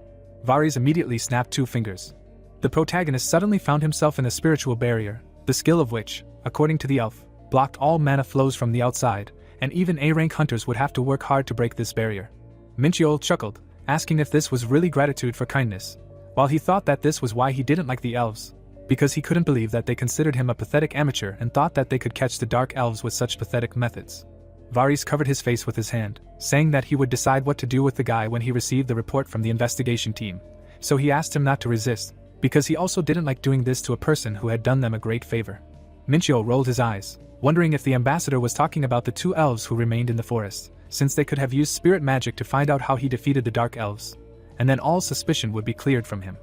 Varys immediately snapped 2 fingers. The protagonist suddenly found himself in a spiritual barrier, the skill of which, according to the elf, blocked all mana flows from the outside, and even A-rank hunters would have to work hard to break this barrier. Minchiol chuckled, asking if this was really gratitude for kindness, while he thought that this was why he didn't like the elves, because he couldn't believe that they considered him a pathetic amateur and thought that they could catch the dark elves with such pathetic methods. Varys covered his face with his hand, saying that he would decide what to do with the guy when he received the report from the investigation team, so he asked him not to resist, because he also didn't like doing this to a person who had done them a great favor. Mincho rolled his eyes, wondering if the ambassador was talking about the 2 elves who remained in the forest, since they could have used spirit magic to find out how he defeated the dark elves, and then all suspicion would be cleared from him.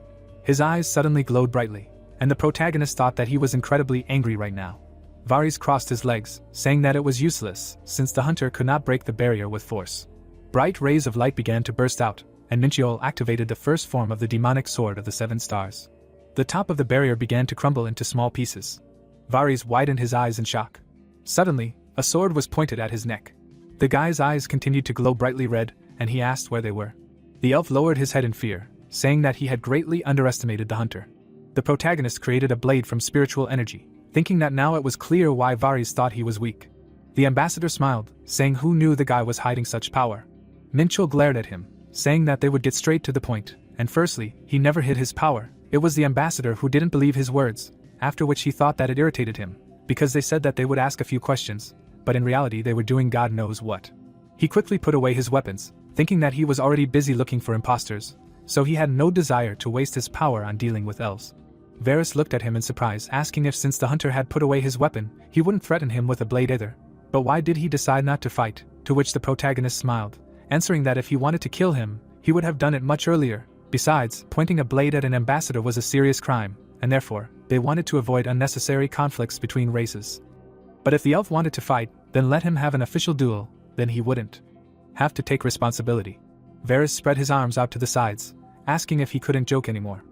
His eyes suddenly glowed brightly, and the protagonist thought that he was incredibly angry right now. Varys crossed his legs, saying that it was useless, since the hunter could not break the barrier with force. Bright rays of light began to burst out, and Mincho activated the first form of the demonic sword of the 7 stars. The top of the barrier began to crumble into small pieces. Varys widened his eyes in shock. Suddenly, a sword was pointed at his neck. The guy's eyes continued to glow brightly red, and he asked where they were. The elf lowered his head in fear, saying that he had greatly underestimated the hunter. The protagonist created a blade from spiritual energy, thinking that now it was clear why Varys thought he was weak. The ambassador smiled, saying who knew the guy was hiding such power. Mincho glared at him, saying that they would get straight to the point, and firstly, he never hid his power. It was the ambassador who didn't believe his words, after which he thought that it irritated him, because they said that they would ask a few questions, but in reality they were doing God knows what. He quickly put away his weapons, thinking that he was already busy looking for imposters, so he had no desire to waste his power on dealing with elves. Varys looked at him in surprise, asking if since the hunter had put away his weapon, he wouldn't threaten him with a blade either. But why did he decide not to fight? To which the protagonist smiled, answering that if he wanted to kill him, he would have done it much earlier. Besides, pointing a blade at an ambassador was a serious crime, and therefore, they wanted to avoid unnecessary conflicts between races. But if the elf wanted to fight, then let him have an official duel, then he wouldn't have to take responsibility. Varys spread his arms out to the sides, asking if he couldn't joke anymore.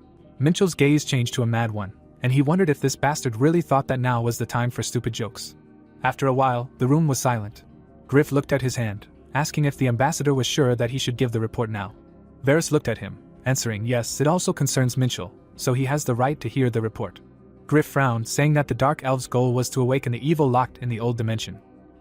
Mincho's gaze changed to a mad one, and he wondered if this bastard really thought that now was the time for stupid jokes. After a while, the room was silent. Griff looked at his hand, asking if the ambassador was sure that he should give the report now. Varys looked at him, answering yes, it also concerns Mincho, so he has the right to hear the report. Griff frowned, saying that the Dark Elves' goal was to awaken the evil locked in the old dimension.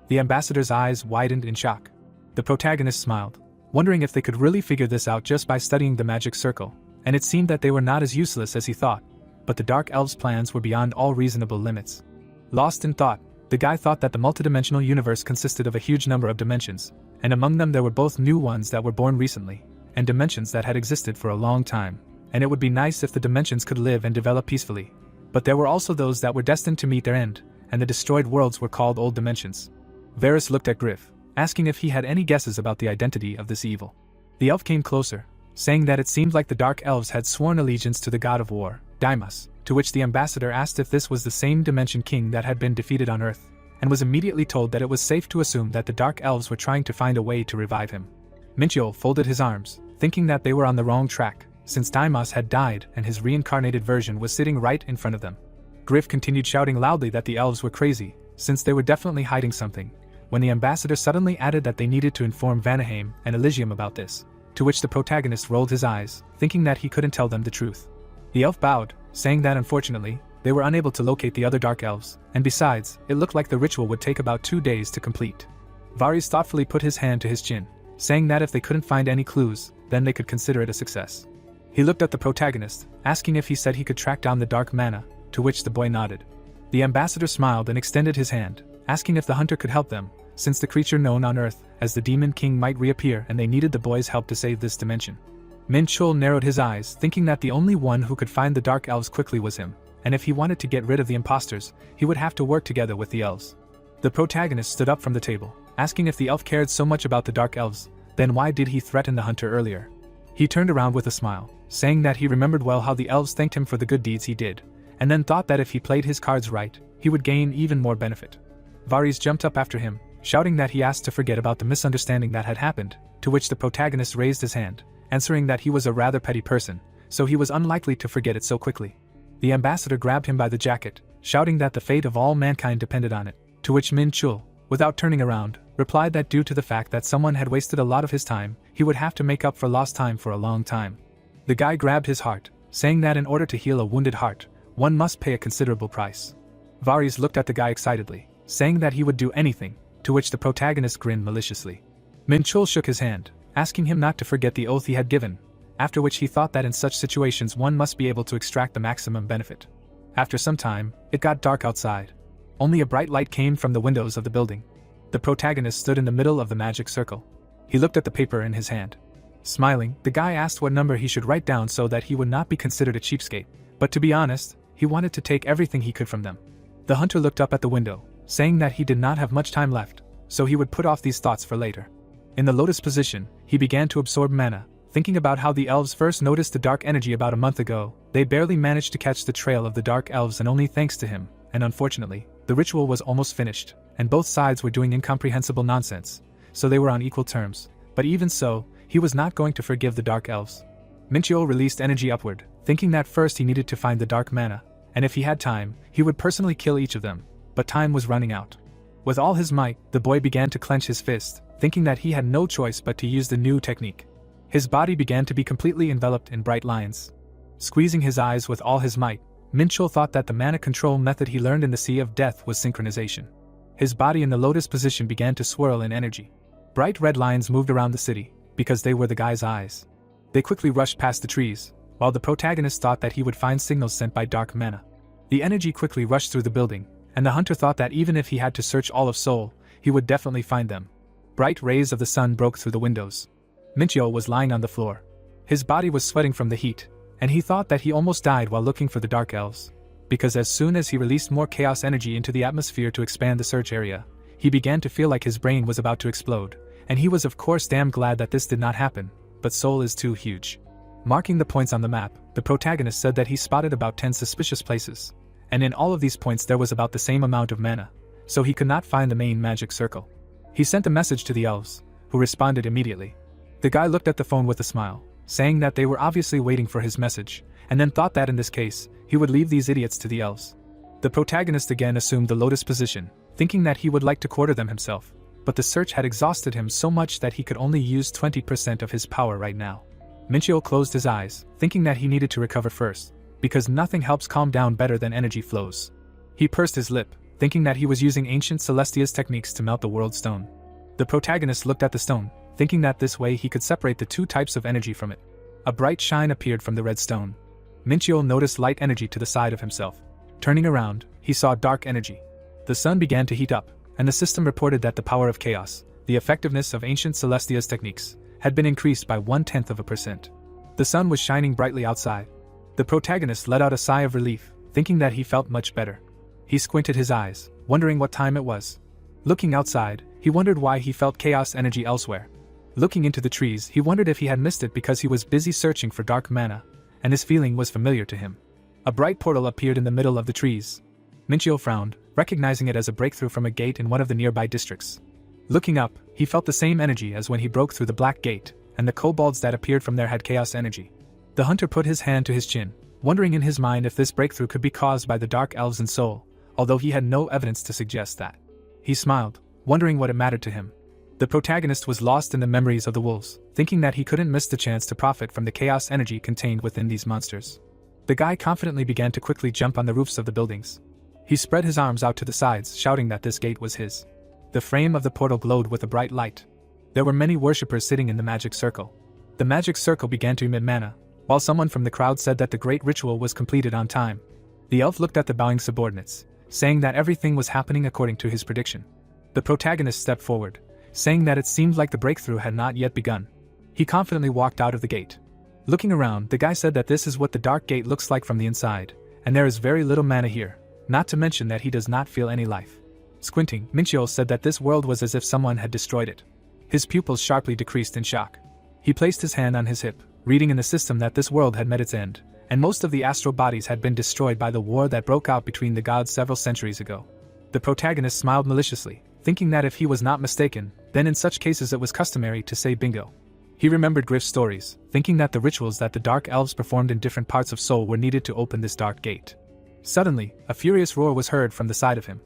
The ambassador's eyes widened in shock. The protagonist smiled, wondering if they could really figure this out just by studying the magic circle, and it seemed that they were not as useless as he thought, but the Dark Elves' plans were beyond all reasonable limits. Lost in thought, the guy thought that the multidimensional universe consisted of a huge number of dimensions, and among them there were both new ones that were born recently, and dimensions that had existed for a long time, and it would be nice if the dimensions could live and develop peacefully. But there were also those that were destined to meet their end, and the destroyed worlds were called old dimensions. Varys looked at Griff, asking if he had any guesses about the identity of this evil. The elf came closer, saying that it seemed like the Dark Elves had sworn allegiance to the god of war, Deimos, to which the ambassador asked if this was the same dimension king that had been defeated on Earth, and was immediately told that it was safe to assume that the Dark Elves were trying to find a way to revive him. Mincho folded his arms, thinking that they were on the wrong track, since Deimos had died and his reincarnated version was sitting right in front of them. Griff continued shouting loudly that the elves were crazy, since they were definitely hiding something, when the ambassador suddenly added that they needed to inform Vanaheim and Elysium about this, to which the protagonist rolled his eyes, thinking that he couldn't tell them the truth. The elf bowed, saying that unfortunately, they were unable to locate the other Dark Elves, and besides, it looked like the ritual would take about 2 days to complete. Varys thoughtfully put his hand to his chin, saying that if they couldn't find any clues, then they could consider it a success. He looked at the protagonist, asking if he said he could track down the dark mana, to which the boy nodded. The ambassador smiled and extended his hand, asking if the hunter could help them, since the creature known on Earth as the Demon King might reappear and they needed the boy's help to save this dimension. Mincho narrowed his eyes, thinking that the only one who could find the Dark Elves quickly was him, and if he wanted to get rid of the imposters, he would have to work together with the elves. The protagonist stood up from the table, asking if the elf cared so much about the Dark Elves, then why did he threaten the hunter earlier? He turned around with a smile, saying that he remembered well how the elves thanked him for the good deeds he did, and then thought that if he played his cards right, he would gain even more benefit. Varys jumped up after him, shouting that he asked to forget about the misunderstanding that had happened, to which the protagonist raised his hand, answering that he was a rather petty person, so he was unlikely to forget it so quickly. The ambassador grabbed him by the jacket, shouting that the fate of all mankind depended on it, to which Min Chul, without turning around, replied that due to the fact that someone had wasted a lot of his time, he would have to make up for lost time for a long time. The guy grabbed his heart, saying that in order to heal a wounded heart, one must pay a considerable price. Varys looked at the guy excitedly, saying that he would do anything, to which the protagonist grinned maliciously. Min Chul shook his hand, asking him not to forget the oath he had given, after which he thought that in such situations one must be able to extract the maximum benefit. After some time, it got dark outside. Only a bright light came from the windows of the building. The protagonist stood in the middle of the magic circle. He looked at the paper in his hand. Smiling, the guy asked what number he should write down so that he would not be considered a cheapskate, But to be honest, he wanted to take everything he could from them. The hunter looked up at the window, saying that he did not have much time left, so he would put off these thoughts for later. In the lotus position, he began to absorb mana, thinking about how the elves first noticed the dark energy about a month ago. They barely managed to catch the trail of the dark elves, and only thanks to him, and unfortunately, the ritual was almost finished, and both sides were doing incomprehensible nonsense, so they were on equal terms. But even so, he was not going to forgive the dark elves. Minchio released energy upward, thinking that first he needed to find the dark mana, and if he had time, he would personally kill each of them, but time was running out. With all his might, the boy began to clench his fist, thinking that he had no choice but to use the new technique. His body began to be completely enveloped in bright lines. Squeezing his eyes with all his might, Minchio thought that the mana control method he learned in the Sea of Death was synchronization. His body in the lotus position began to swirl in energy. Bright red lines moved around the city, because they were the guy's eyes. They quickly rushed past the trees, while the protagonist thought that he would find signals sent by dark mana. The energy quickly rushed through the building, and the hunter thought that even if he had to search all of Seoul, he would definitely find them. Bright rays of the sun broke through the windows. Minchio was lying on the floor. His body was sweating from the heat, and he thought that he almost died while looking for the dark elves. Because as soon as he released more chaos energy into the atmosphere to expand the search area, he began to feel like his brain was about to explode, and he was of course damn glad that this did not happen, but Seoul is too huge. Marking the points on the map, the protagonist said that he spotted about 10 suspicious places, and in all of these points there was about the same amount of mana, so he could not find the main magic circle. He sent a message to the elves, who responded immediately. The guy looked at the phone with a smile, saying that they were obviously waiting for his message, and then thought that in this case, he would leave these idiots to the elves. The protagonist again assumed the lotus position, thinking that he would like to quarter them himself, but the search had exhausted him so much that he could only use 20% of his power right now. Minchio closed his eyes, thinking that he needed to recover first, because nothing helps calm down better than energy flows. He pursed his lip, thinking that he was using ancient Celestia's techniques to melt the world stone. The protagonist looked at the stone, thinking that this way he could separate the two types of energy from it. A bright shine appeared from the red stone. Minchio noticed light energy to the side of himself. Turning around, he saw dark energy. The sun began to heat up, and the system reported that the power of chaos, the effectiveness of ancient Celestia's techniques, had been increased by 0.1%. The sun was shining brightly outside. The protagonist let out a sigh of relief, thinking that he felt much better. He squinted his eyes, wondering what time it was. Looking outside, he wondered why he felt chaos energy elsewhere. Looking into the trees, he wondered if he had missed it because he was busy searching for dark mana, and his feeling was familiar to him. A bright portal appeared in the middle of the trees. Minchio frowned, recognizing it as a breakthrough from a gate in one of the nearby districts. Looking up, he felt the same energy as when he broke through the black gate, and the kobolds that appeared from there had chaos energy. The hunter put his hand to his chin, wondering in his mind if this breakthrough could be caused by the dark elves in Seoul, although he had no evidence to suggest that. He smiled, wondering what it mattered to him. The protagonist was lost in the memories of the wolves, thinking that he couldn't miss the chance to profit from the chaos energy contained within these monsters. The guy confidently began to quickly jump on the roofs of the buildings. He spread his arms out to the sides, shouting that this gate was his. The frame of the portal glowed with a bright light. There were many worshippers sitting in the magic circle. The magic circle began to emit mana, while someone from the crowd said that the great ritual was completed on time. The elf looked at the bowing subordinates, saying that everything was happening according to his prediction. The protagonist stepped forward, saying that it seemed like the breakthrough had not yet begun. He confidently walked out of the gate. Looking around, the guy said that this is what the dark gate looks like from the inside, and there is very little mana here, not to mention that he does not feel any life. Squinting, Minchio said that this world was as if someone had destroyed it. His pupils sharply decreased in shock. He placed his hand on his hip, reading in the system that this world had met its end, and most of the astral bodies had been destroyed by the war that broke out between the gods several centuries ago. The protagonist smiled maliciously, thinking that if he was not mistaken, then in such cases it was customary to say bingo. He remembered Griff's stories, thinking that the rituals that the dark elves performed in different parts of Seoul were needed to open this dark gate. Suddenly, a furious roar was heard from the side of him.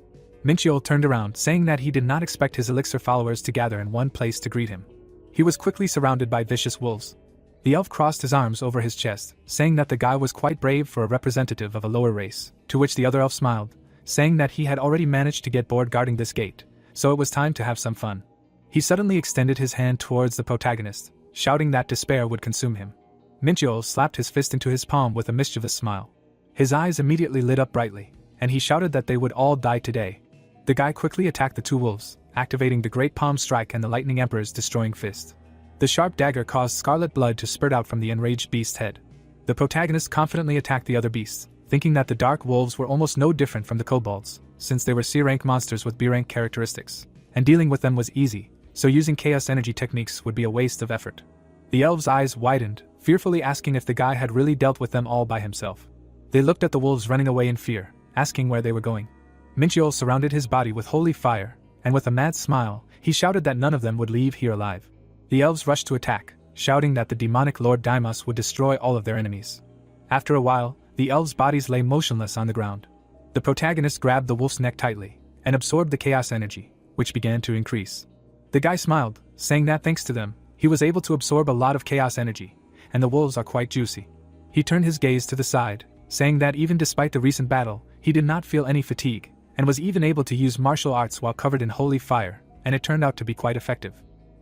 Minchio turned around, saying that he did not expect his elixir followers to gather in one place to greet him. He was quickly surrounded by vicious wolves. The elf crossed his arms over his chest, saying that the guy was quite brave for a representative of a lower race, to which the other elf smiled, saying that he had already managed to get bored guarding this gate, so it was time to have some fun. He suddenly extended his hand towards the protagonist, shouting that despair would consume him. Minchio slapped his fist into his palm with a mischievous smile. His eyes immediately lit up brightly, and he shouted that they would all die today. The guy quickly attacked the two wolves, activating the Great Palm Strike and the Lightning Emperor's Destroying Fist. The sharp dagger caused scarlet blood to spurt out from the enraged beast's head. The protagonist confidently attacked the other beasts, thinking that the dark wolves were almost no different from the kobolds, since they were C-rank monsters with B-rank characteristics, and dealing with them was easy, so using chaos energy techniques would be a waste of effort. The elves' eyes widened, fearfully asking if the guy had really dealt with them all by himself. They looked at the wolves running away in fear, asking where they were going. Minchiol surrounded his body with holy fire, and with a mad smile, he shouted that none of them would leave here alive. The elves rushed to attack, shouting that the demonic Lord Deimos would destroy all of their enemies. After a while, the elves' bodies lay motionless on the ground. The protagonist grabbed the wolf's neck tightly, and absorbed the chaos energy, which began to increase. The guy smiled, saying that thanks to them, he was able to absorb a lot of chaos energy, and the wolves are quite juicy. He turned his gaze to the side, saying that even despite the recent battle, he did not feel any fatigue, and was even able to use martial arts while covered in holy fire, and it turned out to be quite effective.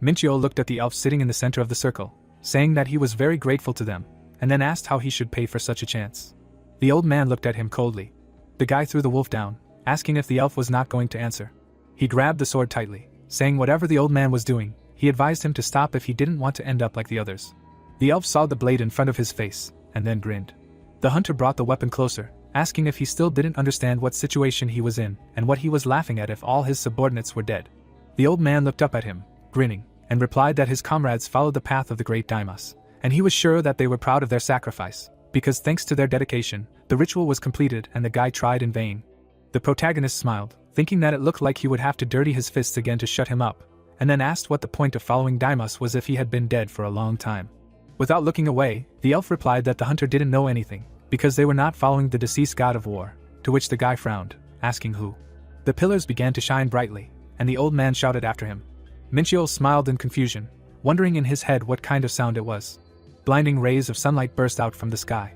Minchiol looked at the elf sitting in the center of the circle, saying that he was very grateful to them, and then asked how he should pay for such a chance. The old man looked at him coldly. The guy threw the wolf down, asking if the elf was not going to answer. He grabbed the sword tightly, saying whatever the old man was doing, he advised him to stop if he didn't want to end up like the others. The elf saw the blade in front of his face, and then grinned. The hunter brought the weapon closer, asking if he still didn't understand what situation he was in, and what he was laughing at if all his subordinates were dead. The old man looked up at him, grinning, and replied that his comrades followed the path of the great Deimos, and he was sure that they were proud of their sacrifice, because thanks to their dedication, the ritual was completed and the guy tried in vain. The protagonist smiled, thinking that it looked like he would have to dirty his fists again to shut him up, and then asked what the point of following Deimos was if he had been dead for a long time. Without looking away, the elf replied that the hunter didn't know anything, because they were not following the deceased god of war, to which the guy frowned, asking who. The pillars began to shine brightly, and the old man shouted after him. Minchiol smiled in confusion, wondering in his head what kind of sound it was. Blinding rays of sunlight burst out from the sky.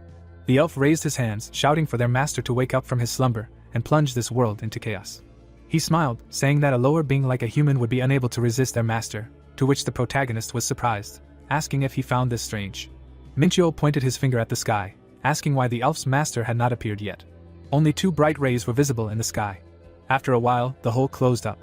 The elf raised his hands, shouting for their master to wake up from his slumber, and plunge this world into chaos. He smiled, saying that a lower being like a human would be unable to resist their master, to which the protagonist was surprised, asking if he found this strange. Minchiol pointed his finger at the sky, asking why the elf's master had not appeared yet. Only 2 bright rays were visible in the sky. After a while, the hole closed up.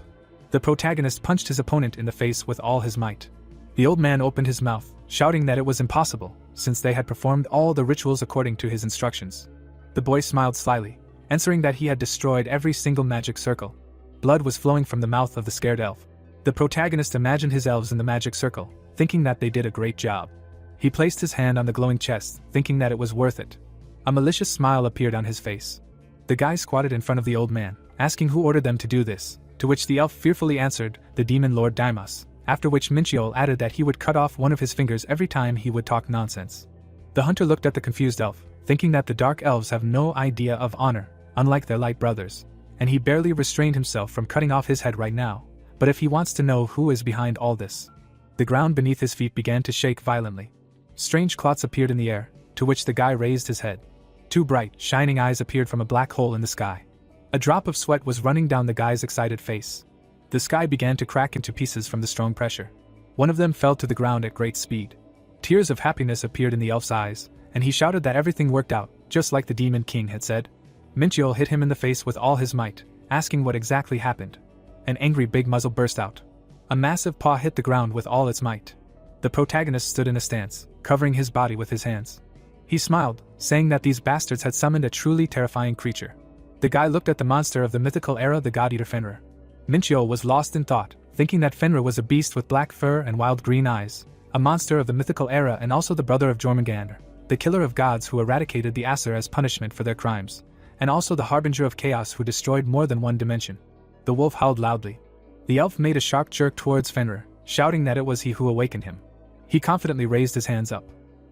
The protagonist punched his opponent in the face with all his might. The old man opened his mouth, shouting that it was impossible, since they had performed all the rituals according to his instructions. The boy smiled slyly, answering that he had destroyed every single magic circle. Blood was flowing from the mouth of the scared elf. The protagonist imagined his elves in the magic circle, thinking that they did a great job. He placed his hand on the glowing chest, thinking that it was worth it. A malicious smile appeared on his face. The guy squatted in front of the old man, asking who ordered them to do this, to which the elf fearfully answered, the demon Lord Deimos, after which Minchiol added that he would cut off one of his fingers every time he would talk nonsense. The hunter looked at the confused elf, thinking that the dark elves have no idea of honor, unlike their light brothers, and he barely restrained himself from cutting off his head right now, but if he wants to know who is behind all this. The ground beneath his feet began to shake violently. Strange clots appeared in the air, to which the guy raised his head. 2 bright, shining eyes appeared from a black hole in the sky. A drop of sweat was running down the guy's excited face. The sky began to crack into pieces from the strong pressure. One of them fell to the ground at great speed. Tears of happiness appeared in the elf's eyes, and he shouted that everything worked out, just like the demon king had said. Minchiol hit him in the face with all his might, asking what exactly happened. An angry big muzzle burst out. A massive paw hit the ground with all its might. The protagonist stood in a stance, covering his body with his hands. He smiled, saying that these bastards had summoned a truly terrifying creature. The guy looked at the monster of the mythical era, the god-eater Fenrir. Minchiol was lost in thought, thinking that Fenrir was a beast with black fur and wild green eyes, a monster of the mythical era and also the brother of Jormungandr, the killer of gods who eradicated the Asur as punishment for their crimes, and also the harbinger of chaos who destroyed more than one dimension. The wolf howled loudly. The elf made a sharp jerk towards Fenrir, shouting that it was he who awakened him. He confidently raised his hands up.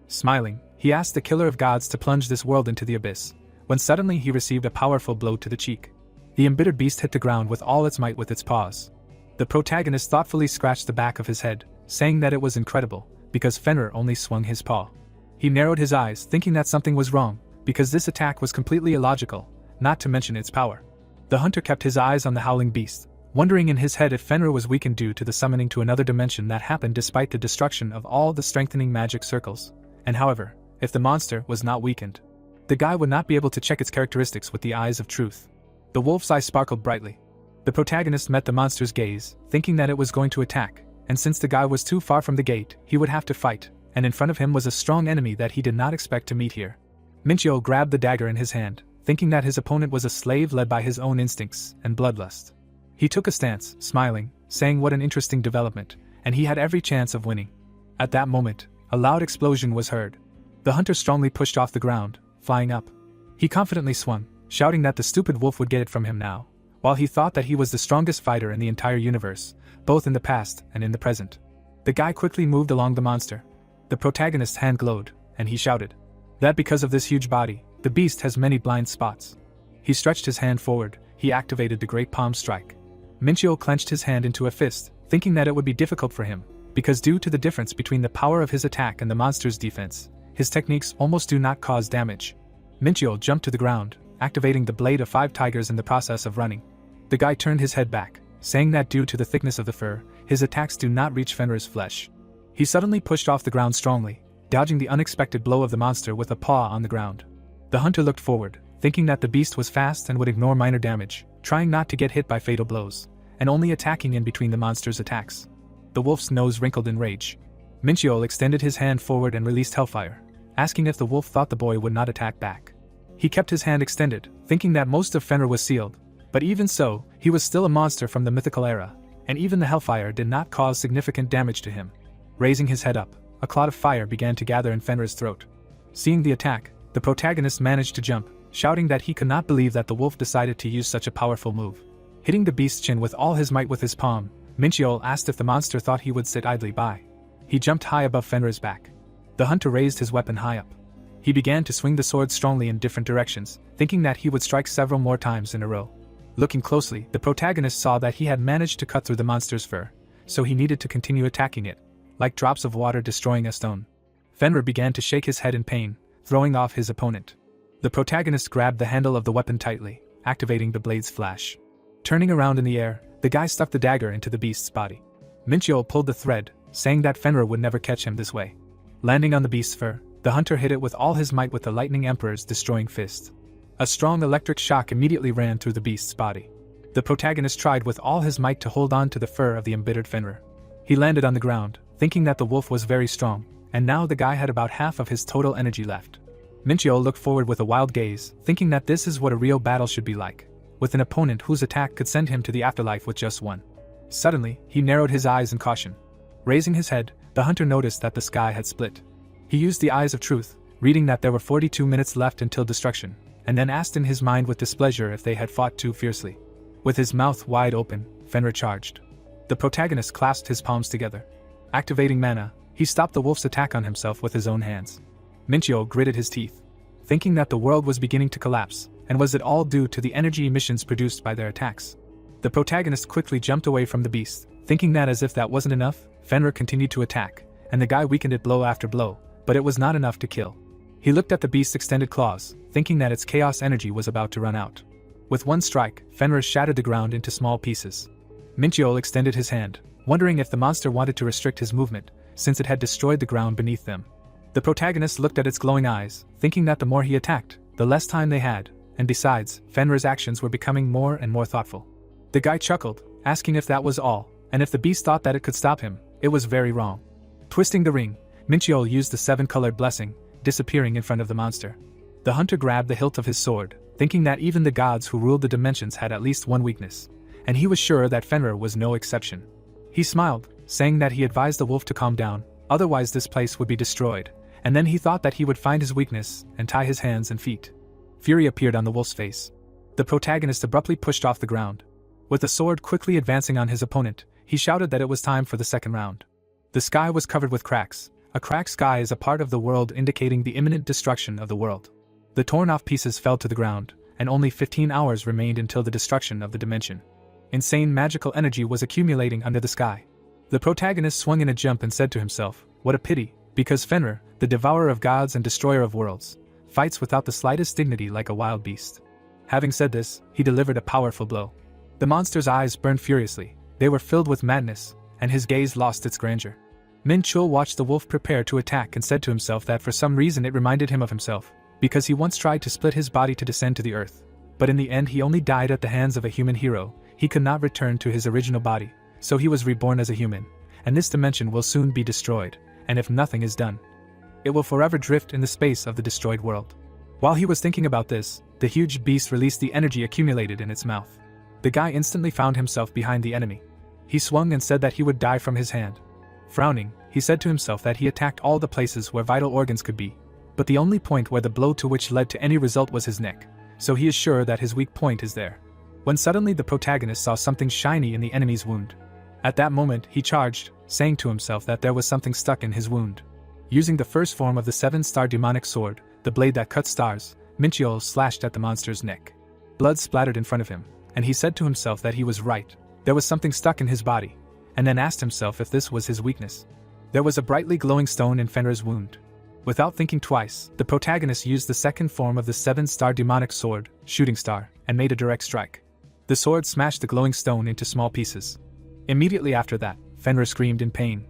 Smiling, he asked the killer of gods to plunge this world into the abyss, when suddenly he received a powerful blow to the cheek. The embittered beast hit the ground with all its might with its paws. The protagonist thoughtfully scratched the back of his head, saying that it was incredible, because Fenrir only swung his paw. He narrowed his eyes, thinking that something was wrong, because this attack was completely illogical, not to mention its power. The hunter kept his eyes on the howling beast, wondering in his head if Fenrir was weakened due to the summoning to another dimension that happened despite the destruction of all the strengthening magic circles, and however, if the monster was not weakened, the guy would not be able to check its characteristics with the eyes of truth. The wolf's eye sparkled brightly. The protagonist met the monster's gaze, thinking that it was going to attack, and since the guy was too far from the gate, he would have to fight, and in front of him was a strong enemy that he did not expect to meet here. Minchio grabbed the dagger in his hand, thinking that his opponent was a slave led by his own instincts and bloodlust. He took a stance, smiling, saying what an interesting development, and he had every chance of winning. At that moment, a loud explosion was heard. The hunter strongly pushed off the ground, flying up. He confidently swung, shouting that the stupid wolf would get it from him now, while he thought that he was the strongest fighter in the entire universe, both in the past and in the present. The guy quickly moved along the monster. The protagonist's hand glowed, and he shouted that because of this huge body, the beast has many blind spots. He stretched his hand forward, he activated the Great Palm Strike. Minchio clenched his hand into a fist, thinking that it would be difficult for him, because due to the difference between the power of his attack and the monster's defense, his techniques almost do not cause damage. Minchio jumped to the ground, activating the Blade of 5 Tigers in the process of running. The guy turned his head back, saying that due to the thickness of the fur, his attacks do not reach Fenrir's flesh. He suddenly pushed off the ground strongly, dodging the unexpected blow of the monster with a paw on the ground. The hunter looked forward, thinking that the beast was fast and would ignore minor damage, trying not to get hit by fatal blows, and only attacking in between the monster's attacks. The wolf's nose wrinkled in rage. Minchio extended his hand forward and released Hellfire, asking if the wolf thought the boy would not attack back. He kept his hand extended, thinking that most of Fenrir was sealed, but even so, he was still a monster from the mythical era, and even the Hellfire did not cause significant damage to him. Raising his head up, a cloud of fire began to gather in Fenrir's throat. Seeing the attack, the protagonist managed to jump, shouting that he could not believe that the wolf decided to use such a powerful move. Hitting the beast's chin with all his might with his palm, Minchio asked if the monster thought he would sit idly by. He jumped high above Fenrir's back. The hunter raised his weapon high up. He began to swing the sword strongly in different directions, thinking that he would strike several more times in a row. Looking closely, the protagonist saw that he had managed to cut through the monster's fur, so he needed to continue attacking it, like drops of water destroying a stone. Fenrir began to shake his head in pain, throwing off his opponent. The protagonist grabbed the handle of the weapon tightly, activating the blade's flash. Turning around in the air, the guy stuck the dagger into the beast's body. Minchio pulled the thread, saying that Fenrir would never catch him this way. Landing on the beast's fur, the hunter hit it with all his might with the Lightning Emperor's destroying fist. A strong electric shock immediately ran through the beast's body. The protagonist tried with all his might to hold on to the fur of the embittered Fenrir. He landed on the ground, thinking that the wolf was very strong, and now the guy had about half of his total energy left. Minchio looked forward with a wild gaze, thinking that this is what a real battle should be like, with an opponent whose attack could send him to the afterlife with just one. Suddenly, he narrowed his eyes in caution. Raising his head, the hunter noticed that the sky had split. He used the eyes of truth, reading that there were 42 minutes left until destruction, and then asked in his mind with displeasure if they had fought too fiercely. With his mouth wide open, Fenrir charged. The protagonist clasped his palms together. Activating mana, he stopped the wolf's attack on himself with his own hands. Minchio gritted his teeth, thinking that the world was beginning to collapse, and was it all due to the energy emissions produced by their attacks? The protagonist quickly jumped away from the beast, thinking that as if that wasn't enough, Fenrir continued to attack, and the guy weakened it blow after blow, but it was not enough to kill. He looked at the beast's extended claws, thinking that its chaos energy was about to run out. With one strike, Fenrir shattered the ground into small pieces. Minchio extended his hand, wondering if the monster wanted to restrict his movement, since it had destroyed the ground beneath them. The protagonist looked at its glowing eyes, thinking that the more he attacked, the less time they had, and besides, Fenrir's actions were becoming more and more thoughtful. The guy chuckled, asking if that was all, and if the beast thought that it could stop him, it was very wrong. Twisting the ring, Minchio used the 7-colored blessing, disappearing in front of the monster. The hunter grabbed the hilt of his sword, thinking that even the gods who ruled the dimensions had at least one weakness, and he was sure that Fenrir was no exception. He smiled, saying that he advised the wolf to calm down, otherwise this place would be destroyed, and then he thought that he would find his weakness and tie his hands and feet. Fury appeared on the wolf's face. The protagonist abruptly pushed off the ground. With the sword quickly advancing on his opponent, he shouted that it was time for the second round. The sky was covered with cracks. A cracked sky is a part of the world indicating the imminent destruction of the world. The torn-off pieces fell to the ground, and only 15 hours remained until the destruction of the dimension. Insane magical energy was accumulating under the sky. The protagonist swung in a jump and said to himself, "What a pity, because Fenrir, the devourer of gods and destroyer of worlds, fights without the slightest dignity like a wild beast." Having said this, he delivered a powerful blow. The monster's eyes burned furiously, they were filled with madness, and his gaze lost its grandeur. Minchio watched the wolf prepare to attack and said to himself that for some reason it reminded him of himself, because he once tried to split his body to descend to the earth, but in the end he only died at the hands of a human hero. He could not return to his original body, so he was reborn as a human, and this dimension will soon be destroyed, and if nothing is done, it will forever drift in the space of the destroyed world. While he was thinking about this, the huge beast released the energy accumulated in its mouth. The guy instantly found himself behind the enemy. He swung and said that he would die from his hand. Frowning, he said to himself that he attacked all the places where vital organs could be, but the only point where the blow to which led to any result was his neck, so he is sure that his weak point is there. When suddenly the protagonist saw something shiny in the enemy's wound. At that moment he charged, saying to himself that there was something stuck in his wound. Using the first form of the 7-star demonic sword, the blade that cut stars, Minchio slashed at the monster's neck. Blood splattered in front of him, and he said to himself that he was right. There was something stuck in his body, and then asked himself if this was his weakness. There was a brightly glowing stone in Fenrir's wound. Without thinking twice, the protagonist used the second form of the 7-star demonic sword, Shooting Star, and made a direct strike. The sword smashed the glowing stone into small pieces. Immediately after that, Fenrir screamed in pain.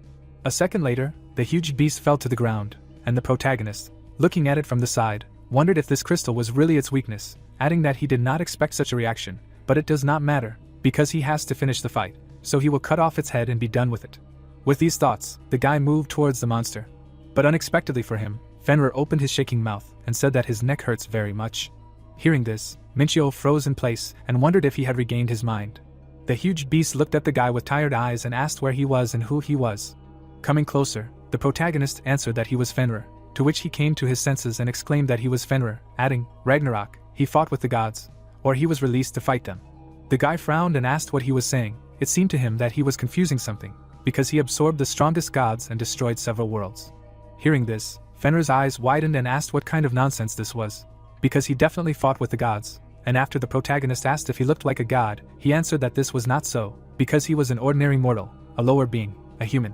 A second later, the huge beast fell to the ground, and the protagonist, looking at it from the side, wondered if this crystal was really its weakness, adding that he did not expect such a reaction, but it does not matter, because he has to finish the fight, so he will cut off its head and be done with it. With these thoughts, the guy moved towards the monster. But unexpectedly for him, Fenrir opened his shaking mouth and said that his neck hurts very much. Hearing this, Minchio froze in place and wondered if he had regained his mind. The huge beast looked at the guy with tired eyes and asked where he was and who he was. Coming closer, the protagonist answered that he was Fenrir, to which he came to his senses and exclaimed that he was Fenrir, adding, Ragnarok, he fought with the gods, or he was released to fight them. The guy frowned and asked what he was saying. It seemed to him that he was confusing something, because he absorbed the strongest gods and destroyed several worlds. Hearing this, Fenrir's eyes widened and asked what kind of nonsense this was, because he definitely fought with the gods, and after the protagonist asked if he looked like a god, he answered that this was not so, because he was an ordinary mortal, a lower being, a human.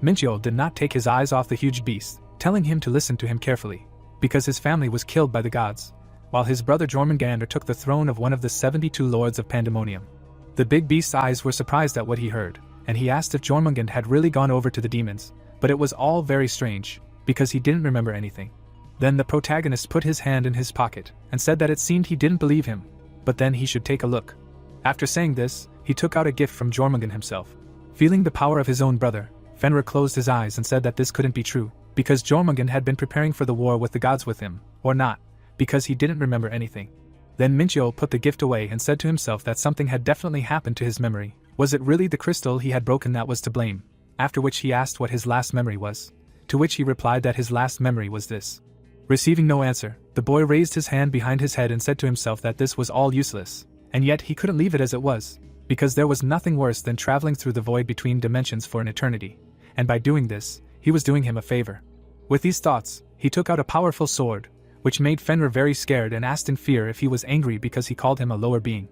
Minchio did not take his eyes off the huge beast, telling him to listen to him carefully, because his family was killed by the gods, while his brother Jormungandr took the throne of one of the 72 lords of Pandemonium. The big beast's eyes were surprised at what he heard, and he asked if Jormungandr had really gone over to the demons, but it was all very strange, because he didn't remember anything. Then the protagonist put his hand in his pocket, and said that it seemed he didn't believe him, but then he should take a look. After saying this, he took out a gift from Jormungandr himself. Feeling the power of his own brother, Fenrir closed his eyes and said that this couldn't be true, because Jormungandr had been preparing for the war with the gods with him, or not, because he didn't remember anything. Then Minchio put the gift away and said to himself that something had definitely happened to his memory. Was it really the crystal he had broken that was to blame? After which he asked what his last memory was, to which he replied that his last memory was this. Receiving no answer, the boy raised his hand behind his head and said to himself that this was all useless, and yet he couldn't leave it as it was, because there was nothing worse than traveling through the void between dimensions for an eternity, and by doing this, he was doing him a favor. With these thoughts, he took out a powerful sword, which made Fenrir very scared and asked in fear if he was angry because he called him a lower being.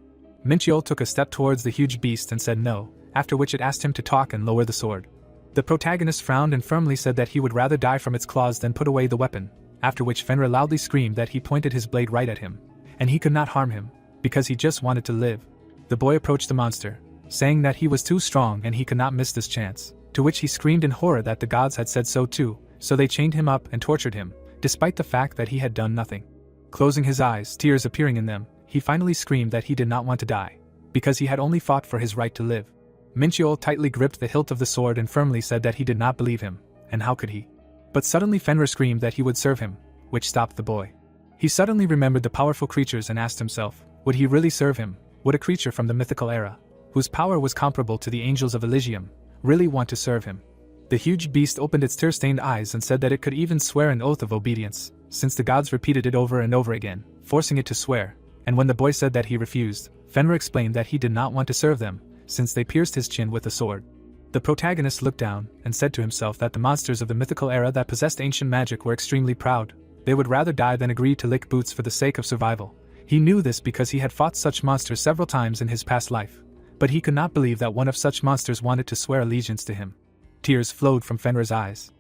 Minchio took a step towards the huge beast and said no, after which it asked him to talk and lower the sword. The protagonist frowned and firmly said that he would rather die from its claws than put away the weapon, after which Fenrir loudly screamed that he pointed his blade right at him, and he could not harm him, because he just wanted to live. The boy approached the monster, saying that he was too strong and he could not miss this chance, to which he screamed in horror that the gods had said so too, so they chained him up and tortured him, despite the fact that he had done nothing. Closing his eyes, tears appearing in them, he finally screamed that he did not want to die, because he had only fought for his right to live. Minchio tightly gripped the hilt of the sword and firmly said that he did not believe him, and how could he? But suddenly Fenrir screamed that he would serve him, which stopped the boy. He suddenly remembered the powerful creatures and asked himself, would he really serve him? Would a creature from the mythical era, whose power was comparable to the angels of Elysium, really want to serve him? The huge beast opened its tear-stained eyes and said that it could even swear an oath of obedience, since the gods repeated it over and over again, forcing it to swear, and when the boy said that he refused, Fenrir explained that he did not want to serve them, since they pierced his chin with a sword. The protagonist looked down and said to himself that the monsters of the mythical era that possessed ancient magic were extremely proud. They would rather die than agree to lick boots for the sake of survival. He knew this because he had fought such monsters several times in his past life, but he could not believe that one of such monsters wanted to swear allegiance to him. Tears flowed from Fenrir's eyes.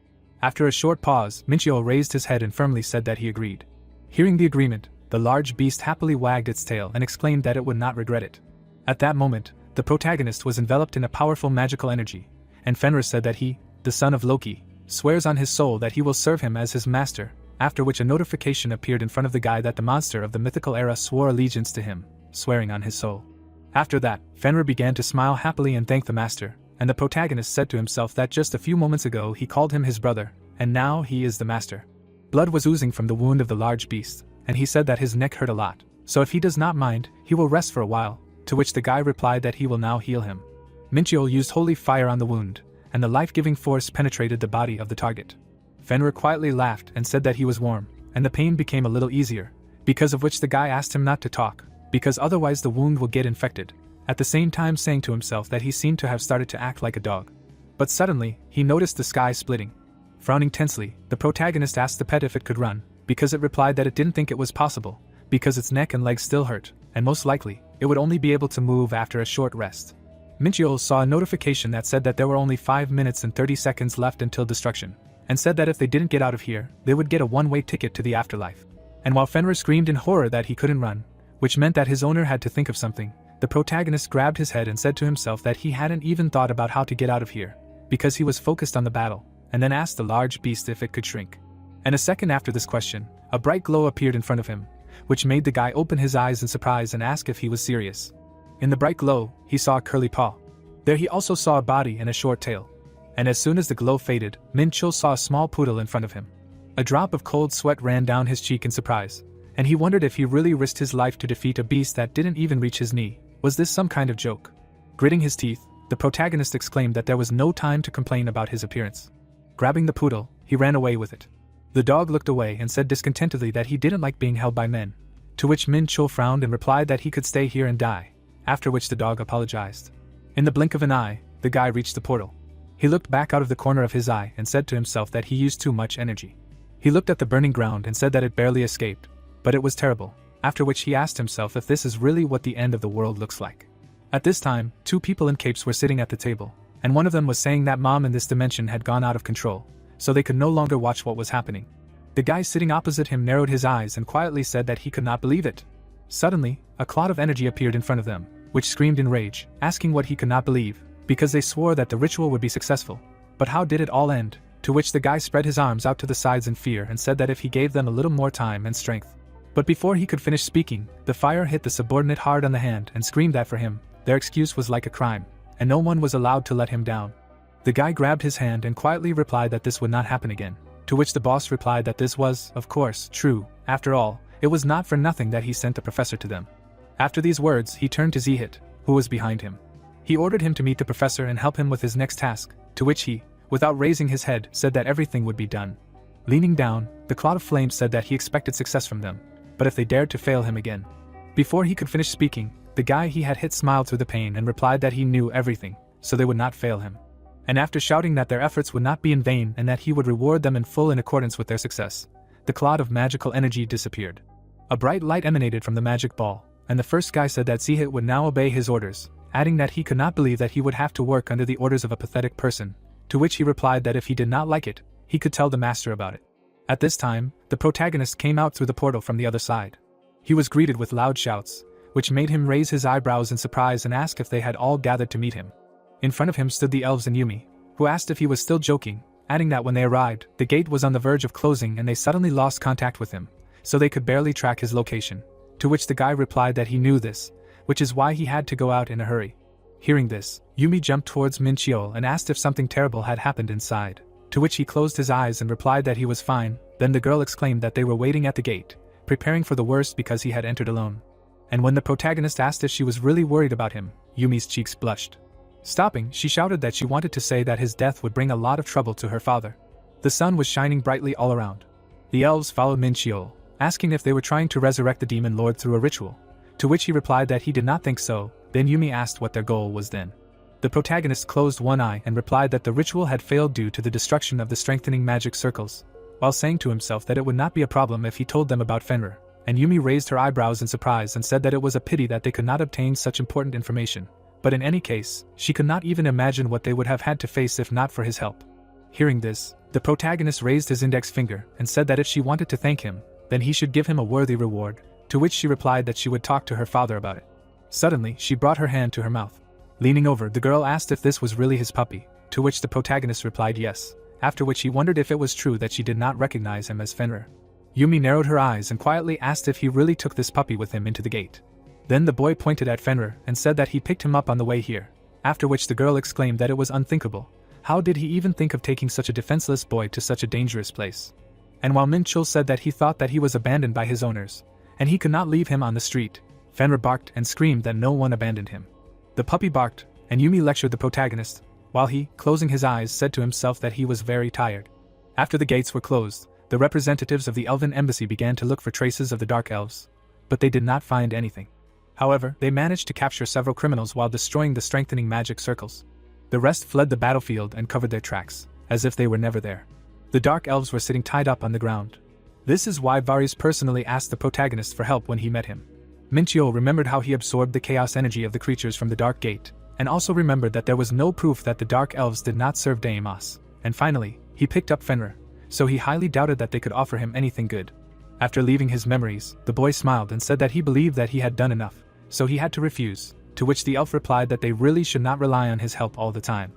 After a short pause, Minchio raised his head and firmly said that he agreed. Hearing the agreement, the large beast happily wagged its tail and exclaimed that it would not regret it. At that moment, the protagonist was enveloped in a powerful magical energy, and Fenrir said that he, the son of Loki, swears on his soul that he will serve him as his master, after which a notification appeared in front of the guy that the monster of the mythical era swore allegiance to him, swearing on his soul. After that, Fenrir began to smile happily and thank the master, and the protagonist said to himself that just a few moments ago he called him his brother, and now he is the master. Blood was oozing from the wound of the large beast, and he said that his neck hurt a lot, so if he does not mind, he will rest for a while, to which the guy replied that he will now heal him. Minchiol used holy fire on the wound, and the life-giving force penetrated the body of the target. Fenrir quietly laughed and said that he was warm, and the pain became a little easier, because of which the guy asked him not to talk, because otherwise the wound will get infected, at the same time saying to himself that he seemed to have started to act like a dog. But suddenly, he noticed the sky splitting. Frowning tensely, the protagonist asked the pet if it could run, because it replied that it didn't think it was possible, because its neck and legs still hurt, and most likely, it would only be able to move after a short rest. Minchiol saw a notification that said that there were only 5 minutes and 30 seconds left until destruction, and said that if they didn't get out of here, they would get a one-way ticket to the afterlife. And while Fenrir screamed in horror that he couldn't run, which meant that his owner had to think of something, the protagonist grabbed his head and said to himself that he hadn't even thought about how to get out of here, because he was focused on the battle, and then asked the large beast if it could shrink. And a second after this question, a bright glow appeared in front of him, which made the guy open his eyes in surprise and ask if he was serious. In the bright glow, he saw a curly paw. There he also saw a body and a short tail. And as soon as the glow faded, Minchiol saw a small poodle in front of him. A drop of cold sweat ran down his cheek in surprise, and he wondered if he really risked his life to defeat a beast that didn't even reach his knee. Was this some kind of joke? Gritting his teeth, the protagonist exclaimed that there was no time to complain about his appearance. Grabbing the poodle, he ran away with it. The dog looked away and said discontentedly that he didn't like being held by men, to which Minchiol frowned and replied that he could stay here and die, after which the dog apologized. In the blink of an eye, the guy reached the portal. He looked back out of the corner of his eye and said to himself that he used too much energy. He looked at the burning ground and said that it barely escaped, but it was terrible, after which he asked himself if this is really what the end of the world looks like. At this time, 2 people in capes were sitting at the table, and one of them was saying that mom in this dimension had gone out of control, so they could no longer watch what was happening. The guy sitting opposite him narrowed his eyes and quietly said that he could not believe it. Suddenly, a cloud of energy appeared in front of them, which screamed in rage, asking what he could not believe, because they swore that the ritual would be successful. But how did it all end? To which the guy spread his arms out to the sides in fear and said that if he gave them a little more time and strength. But before he could finish speaking, the fire hit the subordinate hard on the hand and screamed that for him, their excuse was like a crime, and no one was allowed to let him down. The guy grabbed his hand and quietly replied that this would not happen again, to which the boss replied that this was, of course, true. After all, it was not for nothing that he sent the professor to them. After these words, he turned to Zihit, who was behind him. He ordered him to meet the professor and help him with his next task, to which he, without raising his head, said that everything would be done. Leaning down, the cloud of flames said that he expected success from them, but if they dared to fail him again. Before he could finish speaking, the guy he had hit smiled through the pain and replied that he knew everything, so they would not fail him. And after shouting that their efforts would not be in vain and that he would reward them in full in accordance with their success, the cloud of magical energy disappeared. A bright light emanated from the magic ball, and the first guy said that Zihit would now obey his orders, adding that he could not believe that he would have to work under the orders of a pathetic person, to which he replied that if he did not like it, he could tell the master about it. At this time, the protagonist came out through the portal from the other side. He was greeted with loud shouts, which made him raise his eyebrows in surprise and ask if they had all gathered to meet him. In front of him stood the elves and Yumi, who asked if he was still joking, adding that when they arrived, the gate was on the verge of closing and they suddenly lost contact with him, so they could barely track his location, to which the guy replied that he knew this, which is why he had to go out in a hurry. Hearing this, Yumi jumped towards Minchiol and asked if something terrible had happened inside, to which he closed his eyes and replied that he was fine. Then the girl exclaimed that they were waiting at the gate, preparing for the worst because he had entered alone. And when the protagonist asked if she was really worried about him, Yumi's cheeks blushed. Stopping, she shouted that she wanted to say that his death would bring a lot of trouble to her father. The sun was shining brightly all around. The elves followed Minchiol, asking if they were trying to resurrect the demon lord through a ritual, to which he replied that he did not think so. Then Yumi asked what their goal was then. The protagonist closed one eye and replied that the ritual had failed due to the destruction of the strengthening magic circles, while saying to himself that it would not be a problem if he told them about Fenrir, and Yumi raised her eyebrows in surprise and said that it was a pity that they could not obtain such important information, but in any case, she could not even imagine what they would have had to face if not for his help. Hearing this, the protagonist raised his index finger and said that if she wanted to thank him, then he should give him a worthy reward, to which she replied that she would talk to her father about it. Suddenly, she brought her hand to her mouth. Leaning over, the girl asked if this was really his puppy, to which the protagonist replied yes, after which he wondered if it was true that she did not recognize him as Fenrir. Yumi narrowed her eyes and quietly asked if he really took this puppy with him into the gate. Then the boy pointed at Fenrir and said that he picked him up on the way here, after which the girl exclaimed that it was unthinkable. How did he even think of taking such a defenseless boy to such a dangerous place? And while Min-chul said that he thought that he was abandoned by his owners, and he could not leave him on the street, Fenrir barked and screamed that no one abandoned him. The puppy barked, and Yumi lectured the protagonist, while he, closing his eyes, said to himself that he was very tired. After the gates were closed, the representatives of the Elven Embassy began to look for traces of the Dark Elves, but they did not find anything. However, they managed to capture several criminals while destroying the strengthening magic circles. The rest fled the battlefield and covered their tracks, as if they were never there. The Dark Elves were sitting tied up on the ground. This is why Varys personally asked the protagonist for help when he met him. Min-chul remembered how he absorbed the chaos energy of the creatures from the Dark Gate, and also remembered that there was no proof that the Dark Elves did not serve Daemos. And finally, he picked up Fenrir, so he highly doubted that they could offer him anything good. After leaving his memories, the boy smiled and said that he believed that he had done enough, so he had to refuse, to which the elf replied that they really should not rely on his help all the time.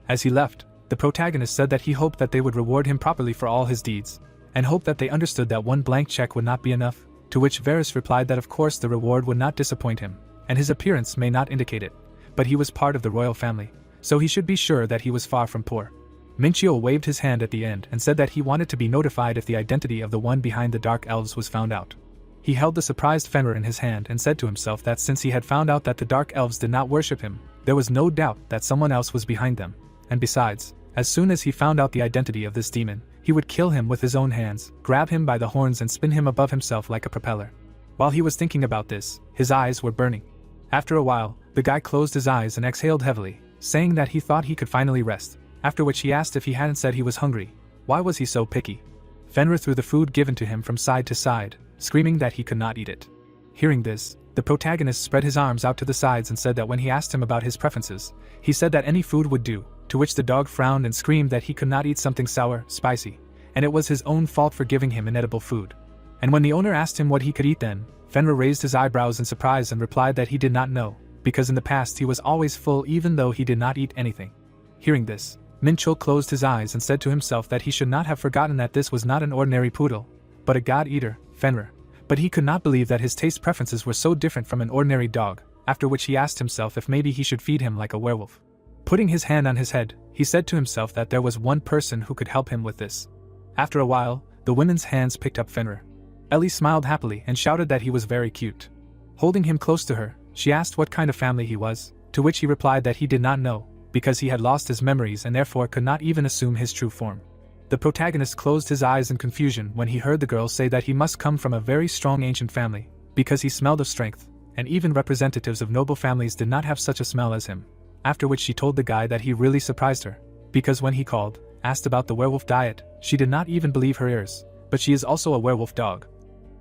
As he left, the protagonist said that he hoped that they would reward him properly for all his deeds, and hoped that they understood that one blank check would not be enough, to which Varys replied that of course the reward would not disappoint him, and his appearance may not indicate it, but he was part of the royal family, so he should be sure that he was far from poor. Min-chul waved his hand at the end and said that he wanted to be notified if the identity of the one behind the Dark Elves was found out. He held the surprised Fenrir in his hand and said to himself that since he had found out that the Dark Elves did not worship him, there was no doubt that someone else was behind them, and besides, as soon as he found out the identity of this demon, he would kill him with his own hands, grab him by the horns and spin him above himself like a propeller. While he was thinking about this, his eyes were burning. After a while, the guy closed his eyes and exhaled heavily, saying that he thought he could finally rest, after which he asked if he hadn't said he was hungry. Why was he so picky? Fenrir threw the food given to him from side to side, screaming that he could not eat it. Hearing this, the protagonist spread his arms out to the sides and said that when he asked him about his preferences, he said that any food would do, to which the dog frowned and screamed that he could not eat something sour, spicy, and it was his own fault for giving him inedible food. And when the owner asked him what he could eat then, Fenrir raised his eyebrows in surprise and replied that he did not know, because in the past he was always full even though he did not eat anything. Hearing this, Min-chul closed his eyes and said to himself that he should not have forgotten that this was not an ordinary poodle, but a god-eater, Fenrir. But he could not believe that his taste preferences were so different from an ordinary dog, after which he asked himself if maybe he should feed him like a werewolf. Putting his hand on his head, he said to himself that there was one person who could help him with this. After a while, the women's hands picked up Fenrir. Ellie smiled happily and shouted that he was very cute. Holding him close to her, she asked what kind of family he was, to which he replied that he did not know, because he had lost his memories and therefore could not even assume his true form. The protagonist closed his eyes in confusion when he heard the girl say that he must come from a very strong ancient family, because he smelled of strength, and even representatives of noble families did not have such a smell as him. After which she told the guy that he really surprised her, because when he called, asked about the werewolf diet, she did not even believe her ears, but she is also a werewolf dog.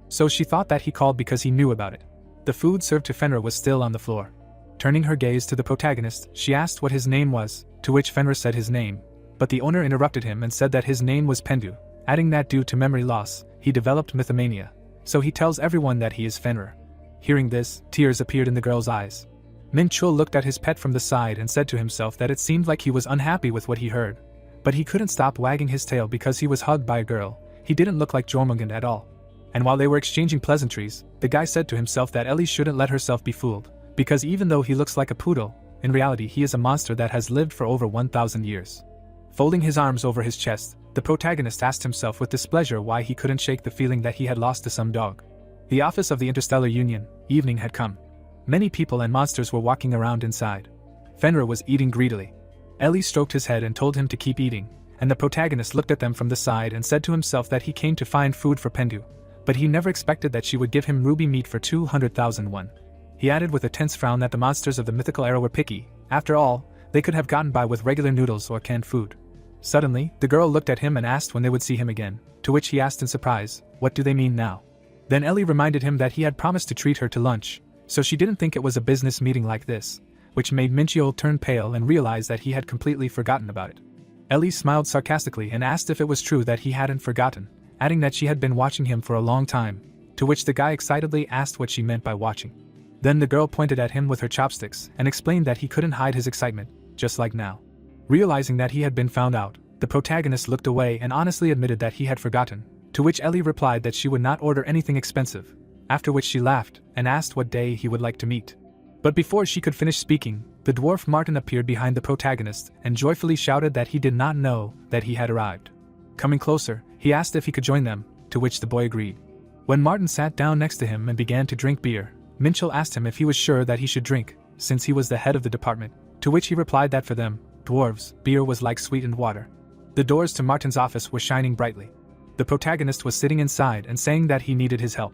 So she thought that he called because he knew about it. The food served to Fenrir was still on the floor. Turning her gaze to the protagonist, she asked what his name was, to which Fenrir said his name, but the owner interrupted him and said that his name was Pendu, adding that due to memory loss, he developed mythomania, so he tells everyone that he is Fenrir. Hearing this, tears appeared in the girl's eyes. Min-chul looked at his pet from the side and said to himself that it seemed like he was unhappy with what he heard, but he couldn't stop wagging his tail because he was hugged by a girl. He didn't look like Jormungand at all. And while they were exchanging pleasantries, the guy said to himself that Ellie shouldn't let herself be fooled, because even though he looks like a poodle, in reality he is a monster that has lived for over 1,000 years. Folding his arms over his chest, the protagonist asked himself with displeasure why he couldn't shake the feeling that he had lost to some dog. The office of the Interstellar Union, evening had come. Many people and monsters were walking around inside. Fenrir was eating greedily. Ellie stroked his head and told him to keep eating, and the protagonist looked at them from the side and said to himself that he came to find food for Pendu, but he never expected that she would give him ruby meat for 200,000 won. He added with a tense frown that the monsters of the mythical era were picky. After all, they could have gotten by with regular noodles or canned food. Suddenly, the girl looked at him and asked when they would see him again, to which he asked in surprise, "What do they mean now?" Then Ellie reminded him that he had promised to treat her to lunch, so she didn't think it was a business meeting like this, which made Min-chul turn pale and realize that he had completely forgotten about it. Ellie smiled sarcastically and asked if it was true that he hadn't forgotten, adding that she had been watching him for a long time, to which the guy excitedly asked what she meant by watching. Then the girl pointed at him with her chopsticks and explained that he couldn't hide his excitement, just like now. Realizing that he had been found out, the protagonist looked away and honestly admitted that he had forgotten, to which Ellie replied that she would not order anything expensive, after which she laughed and asked what day he would like to meet. But before she could finish speaking, The dwarf Martin appeared behind the protagonist and joyfully shouted that he did not know that he had arrived. Coming closer, he asked if he could join them, to which the boy agreed. When Martin sat down next to him and began to drink beer, Minchell asked him if he was sure that he should drink, since he was the head of the department, to which he replied that for them, dwarves, beer was like sweetened water. The doors to Martin's office were shining brightly. The protagonist was sitting inside and saying that he needed his help.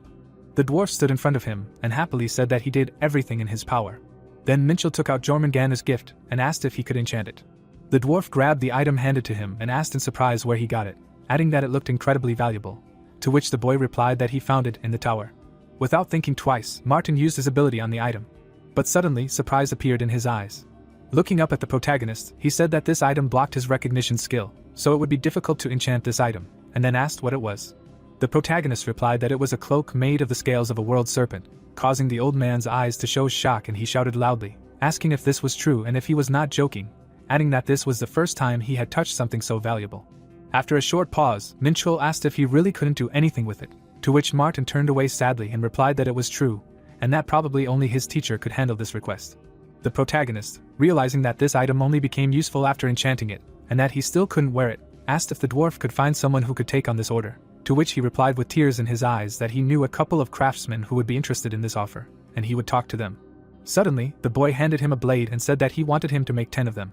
The dwarf stood in front of him and happily said that he did everything in his power. Then Minchell took out Jormungandr's gift and asked if he could enchant it. The dwarf grabbed the item handed to him and asked in surprise where he got it, adding that it looked incredibly valuable, to which the boy replied that he found it in the tower. Without thinking twice, Martin used his ability on the item. But suddenly, surprise appeared in his eyes. Looking up at the protagonist, he said that this item blocked his recognition skill, so it would be difficult to enchant this item, and then asked what it was. The protagonist replied that it was a cloak made of the scales of a world serpent, causing the old man's eyes to show shock, and he shouted loudly, asking if this was true and if he was not joking, adding that this was the first time he had touched something so valuable. After a short pause, Minchell asked if he really couldn't do anything with it, to which Martin turned away sadly and replied that it was true, and that probably only his teacher could handle this request. The protagonist, realizing that this item only became useful after enchanting it, and that he still couldn't wear it, asked if the dwarf could find someone who could take on this order, to which he replied with tears in his eyes that he knew a couple of craftsmen who would be interested in this offer, and he would talk to them. Suddenly, the boy handed him a blade and said that he wanted him to make 10 of them.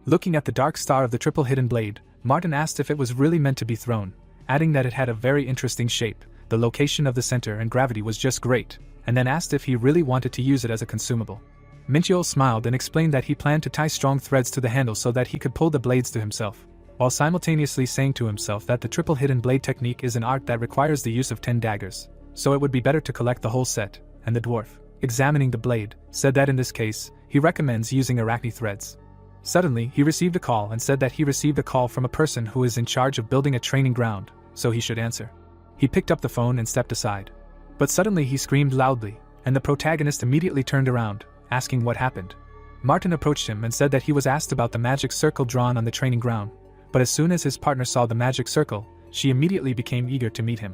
Looking at the dark star of the triple hidden blade, Martin asked if it was really meant to be thrown, adding that it had a very interesting shape, the location of the center and gravity was just great, and then asked if he really wanted to use it as a consumable. Minchell smiled and explained that he planned to tie strong threads to the handle so that he could pull the blades to himself, while simultaneously saying to himself that the triple hidden blade technique is an art that requires the use of 10 daggers, so it would be better to collect the whole set, and the dwarf, examining the blade, said that in this case, he recommends using arachne threads. Suddenly, he received a call and said that he received a call from a person who is in charge of building a training ground, so he should answer. He picked up the phone and stepped aside. But suddenly he screamed loudly, and the protagonist immediately turned around, asking what happened. Martin approached him and said that he was asked about the magic circle drawn on the training ground, but as soon as his partner saw the magic circle, she immediately became eager to meet him.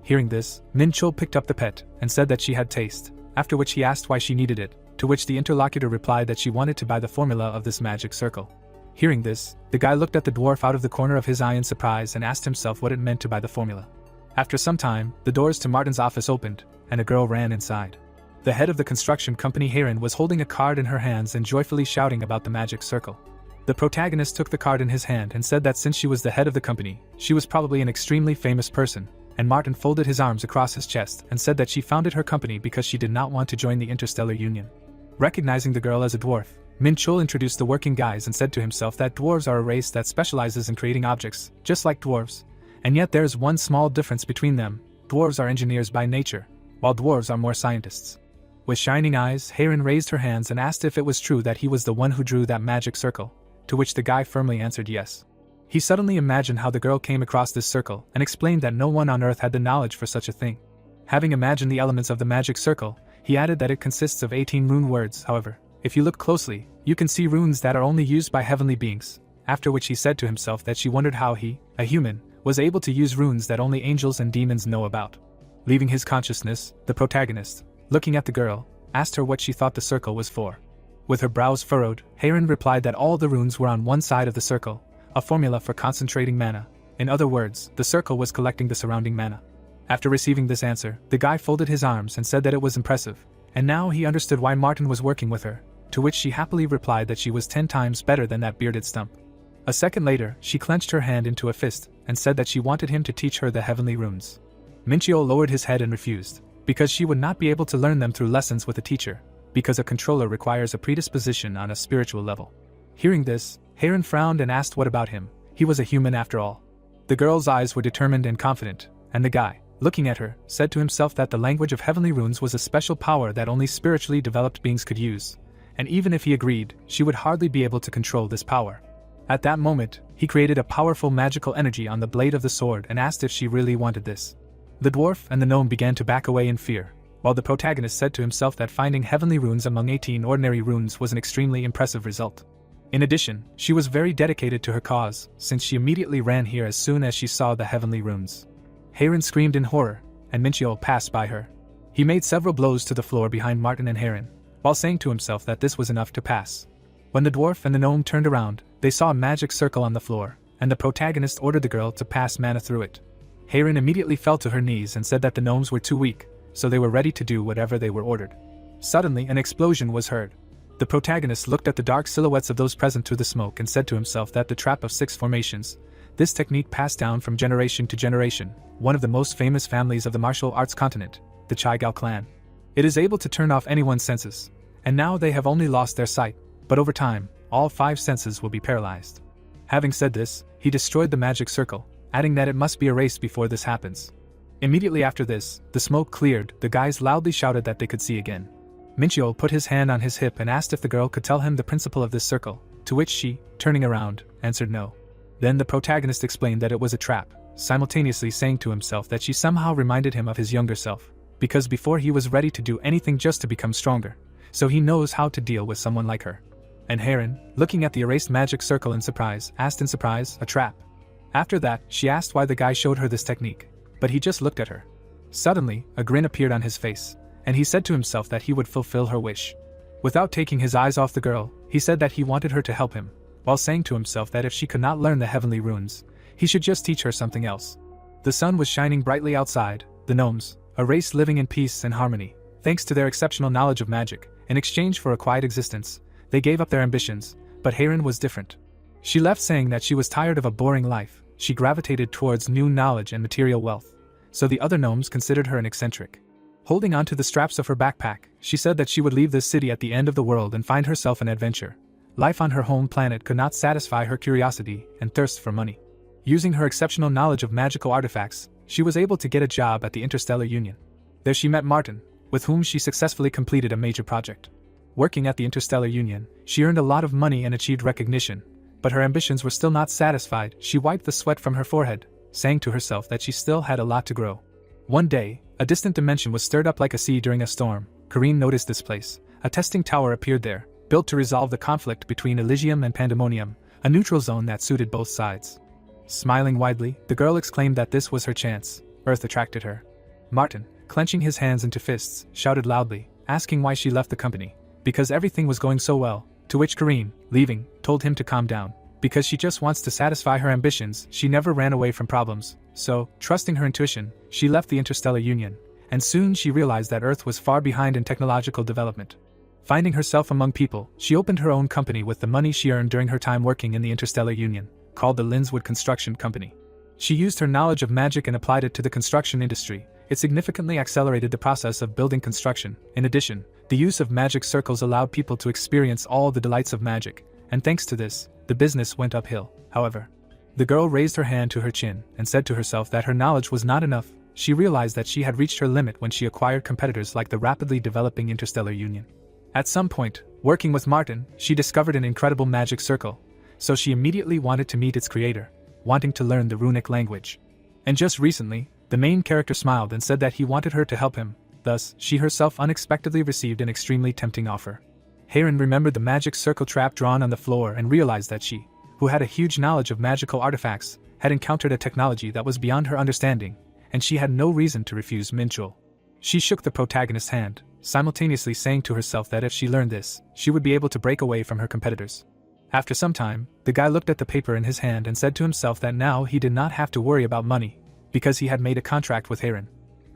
Hearing this, Minchell picked up the pet and said that she had taste, after which he asked why she needed it, to which the interlocutor replied that she wanted to buy the formula of this magic circle. Hearing this, the guy looked at the dwarf out of the corner of his eye in surprise and asked himself what it meant to buy the formula. After some time, the doors to Martin's office opened, and a girl ran inside. The head of the construction company Heron was holding a card in her hands and joyfully shouting about the magic circle. The protagonist took the card in his hand and said that since she was the head of the company, she was probably an extremely famous person, and Martin folded his arms across his chest and said that she founded her company because she did not want to join the Interstellar Union. Recognizing the girl as a dwarf, Minchell introduced the working guys and said to himself that dwarves are a race that specializes in creating objects, just like dwarves, and yet there is one small difference between them: dwarves are engineers by nature, while dwarves are more scientists. With shining eyes, Heron raised her hands and asked if it was true that he was the one who drew that magic circle, to which the guy firmly answered yes. He suddenly imagined how the girl came across this circle and explained that no one on Earth had the knowledge for such a thing. Having imagined the elements of the magic circle, he added that it consists of 18 rune words. However, if you look closely, you can see runes that are only used by heavenly beings, after which he said to himself that she wondered how he, a human, was able to use runes that only angels and demons know about. Leaving his consciousness, the protagonist, looking at the girl, asked her what she thought the circle was for. With her brows furrowed, Heron replied that all the runes were on one side of the circle, a formula for concentrating mana. In other words, the circle was collecting the surrounding mana. After receiving this answer, the guy folded his arms and said that it was impressive, and now he understood why Martin was working with her, to which she happily replied that she was 10 times better than that bearded stump. A second later, she clenched her hand into a fist and said that she wanted him to teach her the heavenly runes. Minchell lowered his head and refused, because she would not be able to learn them through lessons with a teacher, because a controller requires a predisposition on a spiritual level. Hearing this, Heron frowned and asked what about him. He was a human after all. The girl's eyes were determined and confident, and the guy, looking at her, said to himself that the language of heavenly runes was a special power that only spiritually developed beings could use, and even if he agreed, she would hardly be able to control this power. At that moment, he created a powerful magical energy on the blade of the sword and asked if she really wanted this. The dwarf and the gnome began to back away in fear, while the protagonist said to himself that finding heavenly runes among 18 ordinary runes was an extremely impressive result. In addition, she was very dedicated to her cause, since she immediately ran here as soon as she saw the heavenly runes. Heron screamed in horror, and Minchell passed by her. He made several blows to the floor behind Martin and Heron, while saying to himself that this was enough to pass. When the dwarf and the gnome turned around, they saw a magic circle on the floor, and the protagonist ordered the girl to pass mana through it. Heirin immediately fell to her knees and said that the gnomes were too weak, so they were ready to do whatever they were ordered. Suddenly, an explosion was heard. The protagonist looked at the dark silhouettes of those present through the smoke and said to himself that the trap of 6 formations, this technique passed down from generation to generation, one of the most famous families of the martial arts continent, the Chaigao clan. It is able to turn off anyone's senses, and now they have only lost their sight, but over time, all 5 senses will be paralyzed. Having said this, he destroyed the magic circle, adding that it must be erased before this happens. Immediately after this, the smoke cleared, the guys loudly shouted that they could see again. Minchio put his hand on his hip and asked if the girl could tell him the principle of this circle, to which she, turning around, answered no. Then the protagonist explained that it was a trap, simultaneously saying to himself that she somehow reminded him of his younger self, because before he was ready to do anything just to become stronger, so he knows how to deal with someone like her. And Heirin, looking at the erased magic circle in surprise, asked in surprise, a trap. After that, she asked why the guy showed her this technique, but he just looked at her. Suddenly, a grin appeared on his face, and he said to himself that he would fulfill her wish. Without taking his eyes off the girl, he said that he wanted her to help him, while saying to himself that if she could not learn the heavenly runes, he should just teach her something else. The sun was shining brightly outside. The gnomes, a race living in peace and harmony, thanks to their exceptional knowledge of magic, in exchange for a quiet existence, they gave up their ambitions, but Heirin was different. She left saying that she was tired of a boring life. She gravitated towards new knowledge and material wealth, so the other gnomes considered her an eccentric. Holding onto the straps of her backpack, she said that she would leave this city at the end of the world and find herself an adventure. Life on her home planet could not satisfy her curiosity and thirst for money. Using her exceptional knowledge of magical artifacts, she was able to get a job at the Interstellar Union. There she met Martin, with whom she successfully completed a major project. Working at the Interstellar Union, she earned a lot of money and achieved recognition, but her ambitions were still not satisfied. She wiped the sweat from her forehead, saying to herself that she still had a lot to grow. One day, a distant dimension was stirred up like a sea during a storm. Karine noticed this place. A testing tower appeared there, built to resolve the conflict between Elysium and Pandemonium, a neutral zone that suited both sides. Smiling widely, the girl exclaimed that this was her chance. Earth attracted her. Martin, clenching his hands into fists, shouted loudly, asking why she left the company, because everything was going so well, to which Karine, leaving, told him to calm down. Because she just wants to satisfy her ambitions, she never ran away from problems, so, trusting her intuition, she left the Interstellar Union, and soon she realized that Earth was far behind in technological development. Finding herself among people, she opened her own company with the money she earned during her time working in the Interstellar Union, called the Linswood Construction Company. She used her knowledge of magic and applied it to the construction industry. It significantly accelerated the process of building construction. In addition, the use of magic circles allowed people to experience all the delights of magic, and thanks to this, the business went uphill. However, the girl raised her hand to her chin and said to herself that her knowledge was not enough. She realized that she had reached her limit when she acquired competitors like the rapidly developing Interstellar Union. At some point, working with Martin, she discovered an incredible magic circle, so she immediately wanted to meet its creator, wanting to learn the runic language. And just recently, the main character smiled and said that he wanted her to help him, thus, she herself unexpectedly received an extremely tempting offer. Heirin remembered the magic circle trap drawn on the floor and realized that she, who had a huge knowledge of magical artifacts, had encountered a technology that was beyond her understanding, and she had no reason to refuse Minchul. She shook the protagonist's hand, simultaneously saying to herself that if she learned this, she would be able to break away from her competitors. After some time, the guy looked at the paper in his hand and said to himself that now he did not have to worry about money, because he had made a contract with Heirin.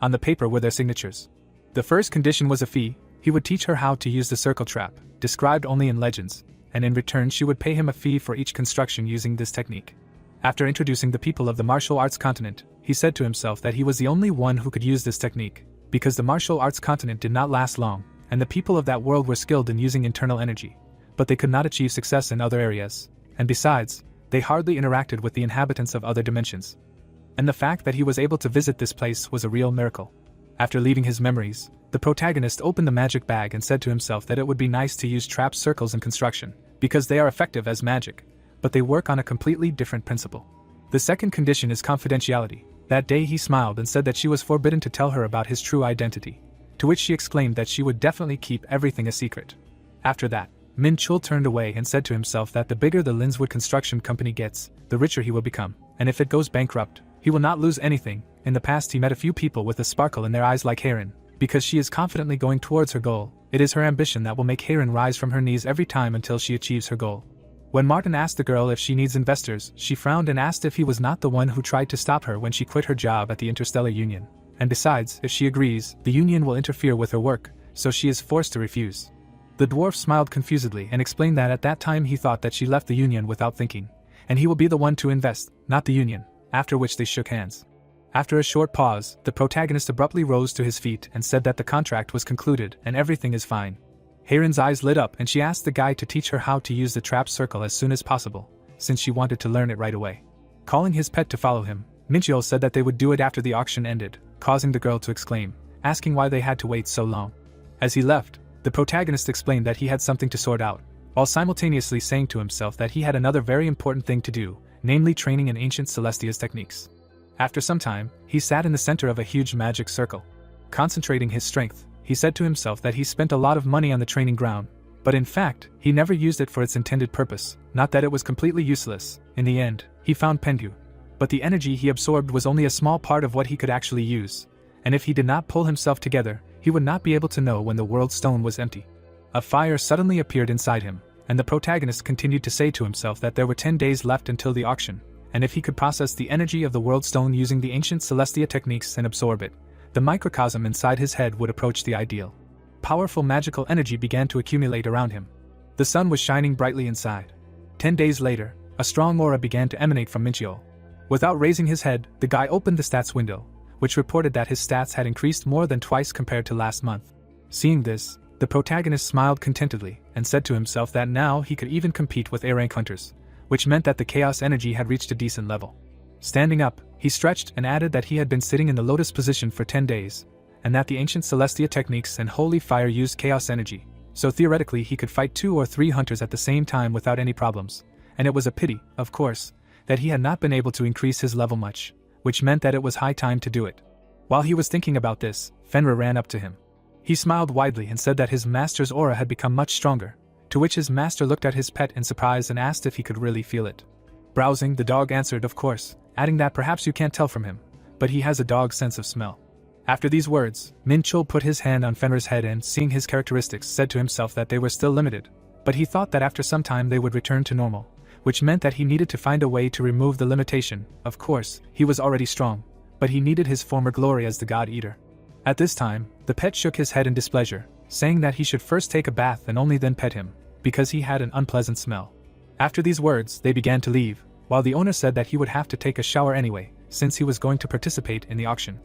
On the paper were their signatures. The first condition was a fee. He would teach her how to use the circle trap, described only in legends, and in return she would pay him a fee for each construction using this technique. After introducing the people of the martial arts continent, he said to himself that he was the only one who could use this technique, because the martial arts continent did not last long, and the people of that world were skilled in using internal energy, but they could not achieve success in other areas, and besides, they hardly interacted with the inhabitants of other dimensions. And the fact that he was able to visit this place was a real miracle. After leaving his memories, the protagonist opened the magic bag and said to himself that it would be nice to use trap circles in construction, because they are effective as magic, but they work on a completely different principle. The second condition is confidentiality. That day he smiled and said that she was forbidden to tell her about his true identity, to which she exclaimed that she would definitely keep everything a secret. After that, Min Chul turned away and said to himself that the bigger the Linswood Construction Company gets, the richer he will become, and if it goes bankrupt, he will not lose anything. In the past he met a few people with a sparkle in their eyes like Heirin, because she is confidently going towards her goal, It is her ambition that will make Heirin rise from her knees every time until she achieves her goal. When Martin asked the girl if she needs investors, she frowned and asked if he was not the one who tried to stop her when she quit her job at the Interstellar Union. And besides, if she agrees, the Union will interfere with her work, so she is forced to refuse. The dwarf smiled confusedly and explained that at that time he thought that she left the Union without thinking, and he will be the one to invest, not the Union, after which they shook hands. After a short pause, the protagonist abruptly rose to his feet and said that the contract was concluded and everything is fine. Heirin's eyes lit up and she asked the guy to teach her how to use the trap circle as soon as possible, since she wanted to learn it right away. Calling his pet to follow him, Minchul said that they would do it after the auction ended, causing the girl to exclaim, asking why they had to wait so long. As he left, the protagonist explained that he had something to sort out, while simultaneously saying to himself that he had another very important thing to do, namely training in ancient Celestia's techniques. After some time, he sat in the center of a huge magic circle. Concentrating his strength, he said to himself that he spent a lot of money on the training ground, but in fact, he never used it for its intended purpose, not that it was completely useless. In the end, he found Pendu. But the energy he absorbed was only a small part of what he could actually use, and if he did not pull himself together, he would not be able to know when the world stone was empty. A fire suddenly appeared inside him, and the protagonist continued to say to himself that there were 10 days left until the auction, and if he could process the energy of the world stone using the ancient Celestia techniques and absorb it, the microcosm inside his head would approach the ideal. Powerful magical energy began to accumulate around him. The sun was shining brightly inside. 10 days later, a strong aura began to emanate from Minchul. Without raising his head, the guy opened the stats window, which reported that his stats had increased more than twice compared to last month. Seeing this, the protagonist smiled contentedly and said to himself that now he could even compete with A-rank hunters, which meant that the chaos energy had reached a decent level. Standing up, he stretched and added that he had been sitting in the lotus position for 10 days, and that the ancient Celestia techniques and holy fire used chaos energy, so theoretically he could fight 2 or 3 hunters at the same time without any problems, and it was a pity, of course, that he had not been able to increase his level much, which meant that it was high time to do it. While he was thinking about this, Fenrir ran up to him. He smiled widely and said that his master's aura had become much stronger, to which his master looked at his pet in surprise and asked if he could really feel it. Browsing, the dog answered of course, adding that perhaps you can't tell from him, but he has a dog's sense of smell. After these words, Minchul put his hand on Fenrir's head and, seeing his characteristics, said to himself that they were still limited, but he thought that after some time they would return to normal, which meant that he needed to find a way to remove the limitation. Of course, he was already strong, but he needed his former glory as the God Eater. At this time, the pet shook his head in displeasure, saying that he should first take a bath and only then pet him, because he had an unpleasant smell. After these words, they began to leave, while the owner said that he would have to take a shower anyway, since he was going to participate in the auction.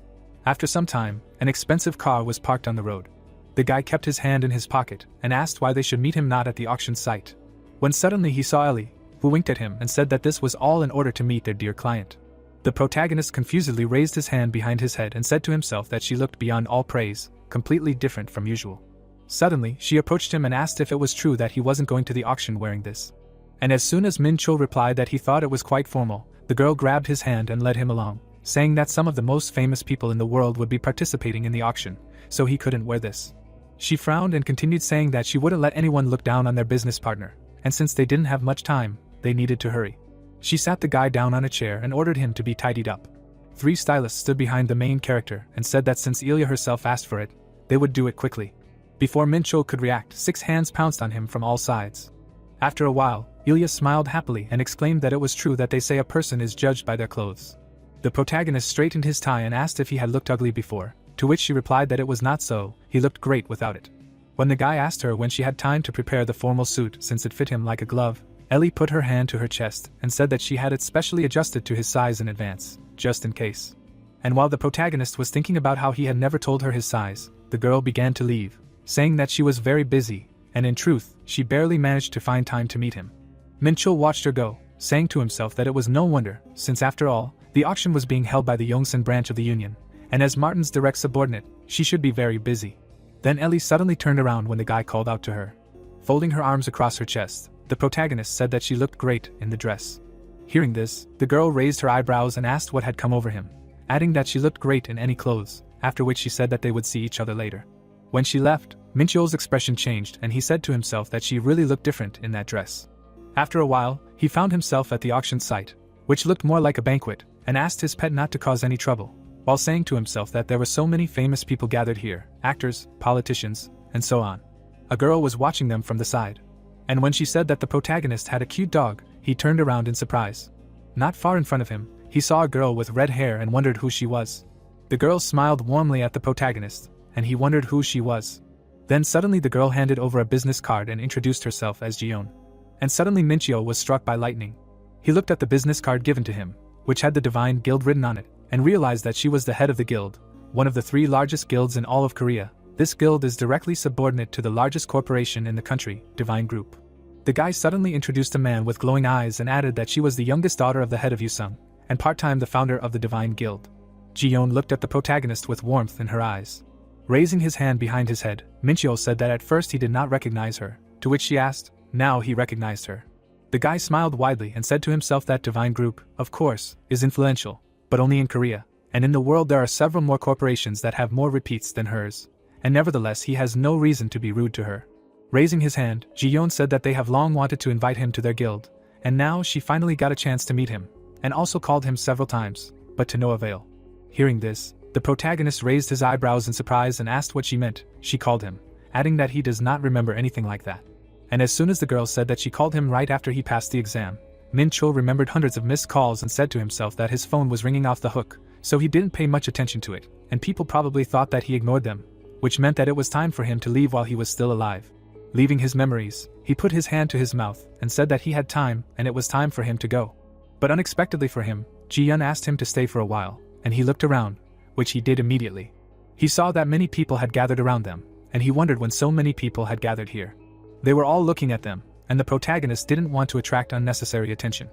After some time, an expensive car was parked on the road. The guy kept his hand in his pocket and asked why they should meet him not at the auction site. When suddenly he saw Ellie, who winked at him and said that this was all in order to meet their dear client. The protagonist confusedly raised his hand behind his head and said to himself that she looked beyond all praise, completely different from usual. Suddenly, she approached him and asked if it was true that he wasn't going to the auction wearing this. And as soon as Minchul replied that he thought it was quite formal, the girl grabbed his hand and led him along, saying that some of the most famous people in the world would be participating in the auction, so he couldn't wear this. She frowned and continued saying that she wouldn't let anyone look down on their business partner, and since they didn't have much time, they needed to hurry. She sat the guy down on a chair and ordered him to be tidied up. 3 stylists stood behind the main character and said that since Ilya herself asked for it, they would do it quickly. Before Minchul could react, 6 hands pounced on him from all sides. After a while, Ilya smiled happily and exclaimed that it was true that they say a person is judged by their clothes. The protagonist straightened his tie and asked if he had looked ugly before, to which she replied that it was not so, he looked great without it. When the guy asked her when she had time to prepare the formal suit since it fit him like a glove, Ellie put her hand to her chest and said that she had it specially adjusted to his size in advance, just in case. And while the protagonist was thinking about how he had never told her his size, the girl began to leave, saying that she was very busy, and in truth, she barely managed to find time to meet him. Minchul watched her go, saying to himself that it was no wonder, since after all, the auction was being held by the Yongsan branch of the Union, and as Martin's direct subordinate, she should be very busy. Then Ellie suddenly turned around when the guy called out to her. Folding her arms across her chest, the protagonist said that she looked great in the dress. Hearing this, the girl raised her eyebrows and asked what had come over him, adding that she looked great in any clothes, after which she said that they would see each other later. When she left, Minchul's expression changed and he said to himself that she really looked different in that dress. After a while, he found himself at the auction site, which looked more like a banquet, and asked his pet not to cause any trouble, while saying to himself that there were so many famous people gathered here, actors, politicians, and so on. A girl was watching them from the side. And when she said that the protagonist had a cute dog, he turned around in surprise. Not far in front of him, he saw a girl with red hair and wondered who she was. The girl smiled warmly at the protagonist, and he wondered who she was. Then suddenly the girl handed over a business card and introduced herself as Jiyeon. And suddenly Minchyo was struck by lightning. He looked at the business card given to him, which had the Divine Guild written on it, and realized that she was the head of the guild, one of the 3 largest guilds in all of Korea. This guild is directly subordinate to the largest corporation in the country, Divine Group. The guy suddenly introduced a man with glowing eyes and added that she was the youngest daughter of the head of Yusung, and part-time the founder of the Divine Guild. Jiyeon looked at the protagonist with warmth in her eyes. Raising his hand behind his head, Minchyo said that at first he did not recognize her, to which she asked, now he recognized her. The guy smiled widely and said to himself that Divine Group, of course, is influential, but only in Korea, and in the world there are several more corporations that have more repeats than hers, and nevertheless he has no reason to be rude to her. Raising his hand, Jiyeon said that they have long wanted to invite him to their guild, and now she finally got a chance to meet him, and also called him several times, but to no avail. Hearing this, the protagonist raised his eyebrows in surprise and asked what she meant. She called him, adding that he does not remember anything like that. And as soon as the girl said that she called him right after he passed the exam, Minchyo remembered hundreds of missed calls and said to himself that his phone was ringing off the hook, so he didn't pay much attention to it, and people probably thought that he ignored them, which meant that it was time for him to leave while he was still alive. Leaving his memories, he put his hand to his mouth and said that he had time and it was time for him to go. But unexpectedly for him, Jiyeon asked him to stay for a while, and he looked around, which he did immediately. He saw that many people had gathered around them, and he wondered when so many people had gathered here. They were all looking at them, and the protagonist didn't want to attract unnecessary attention.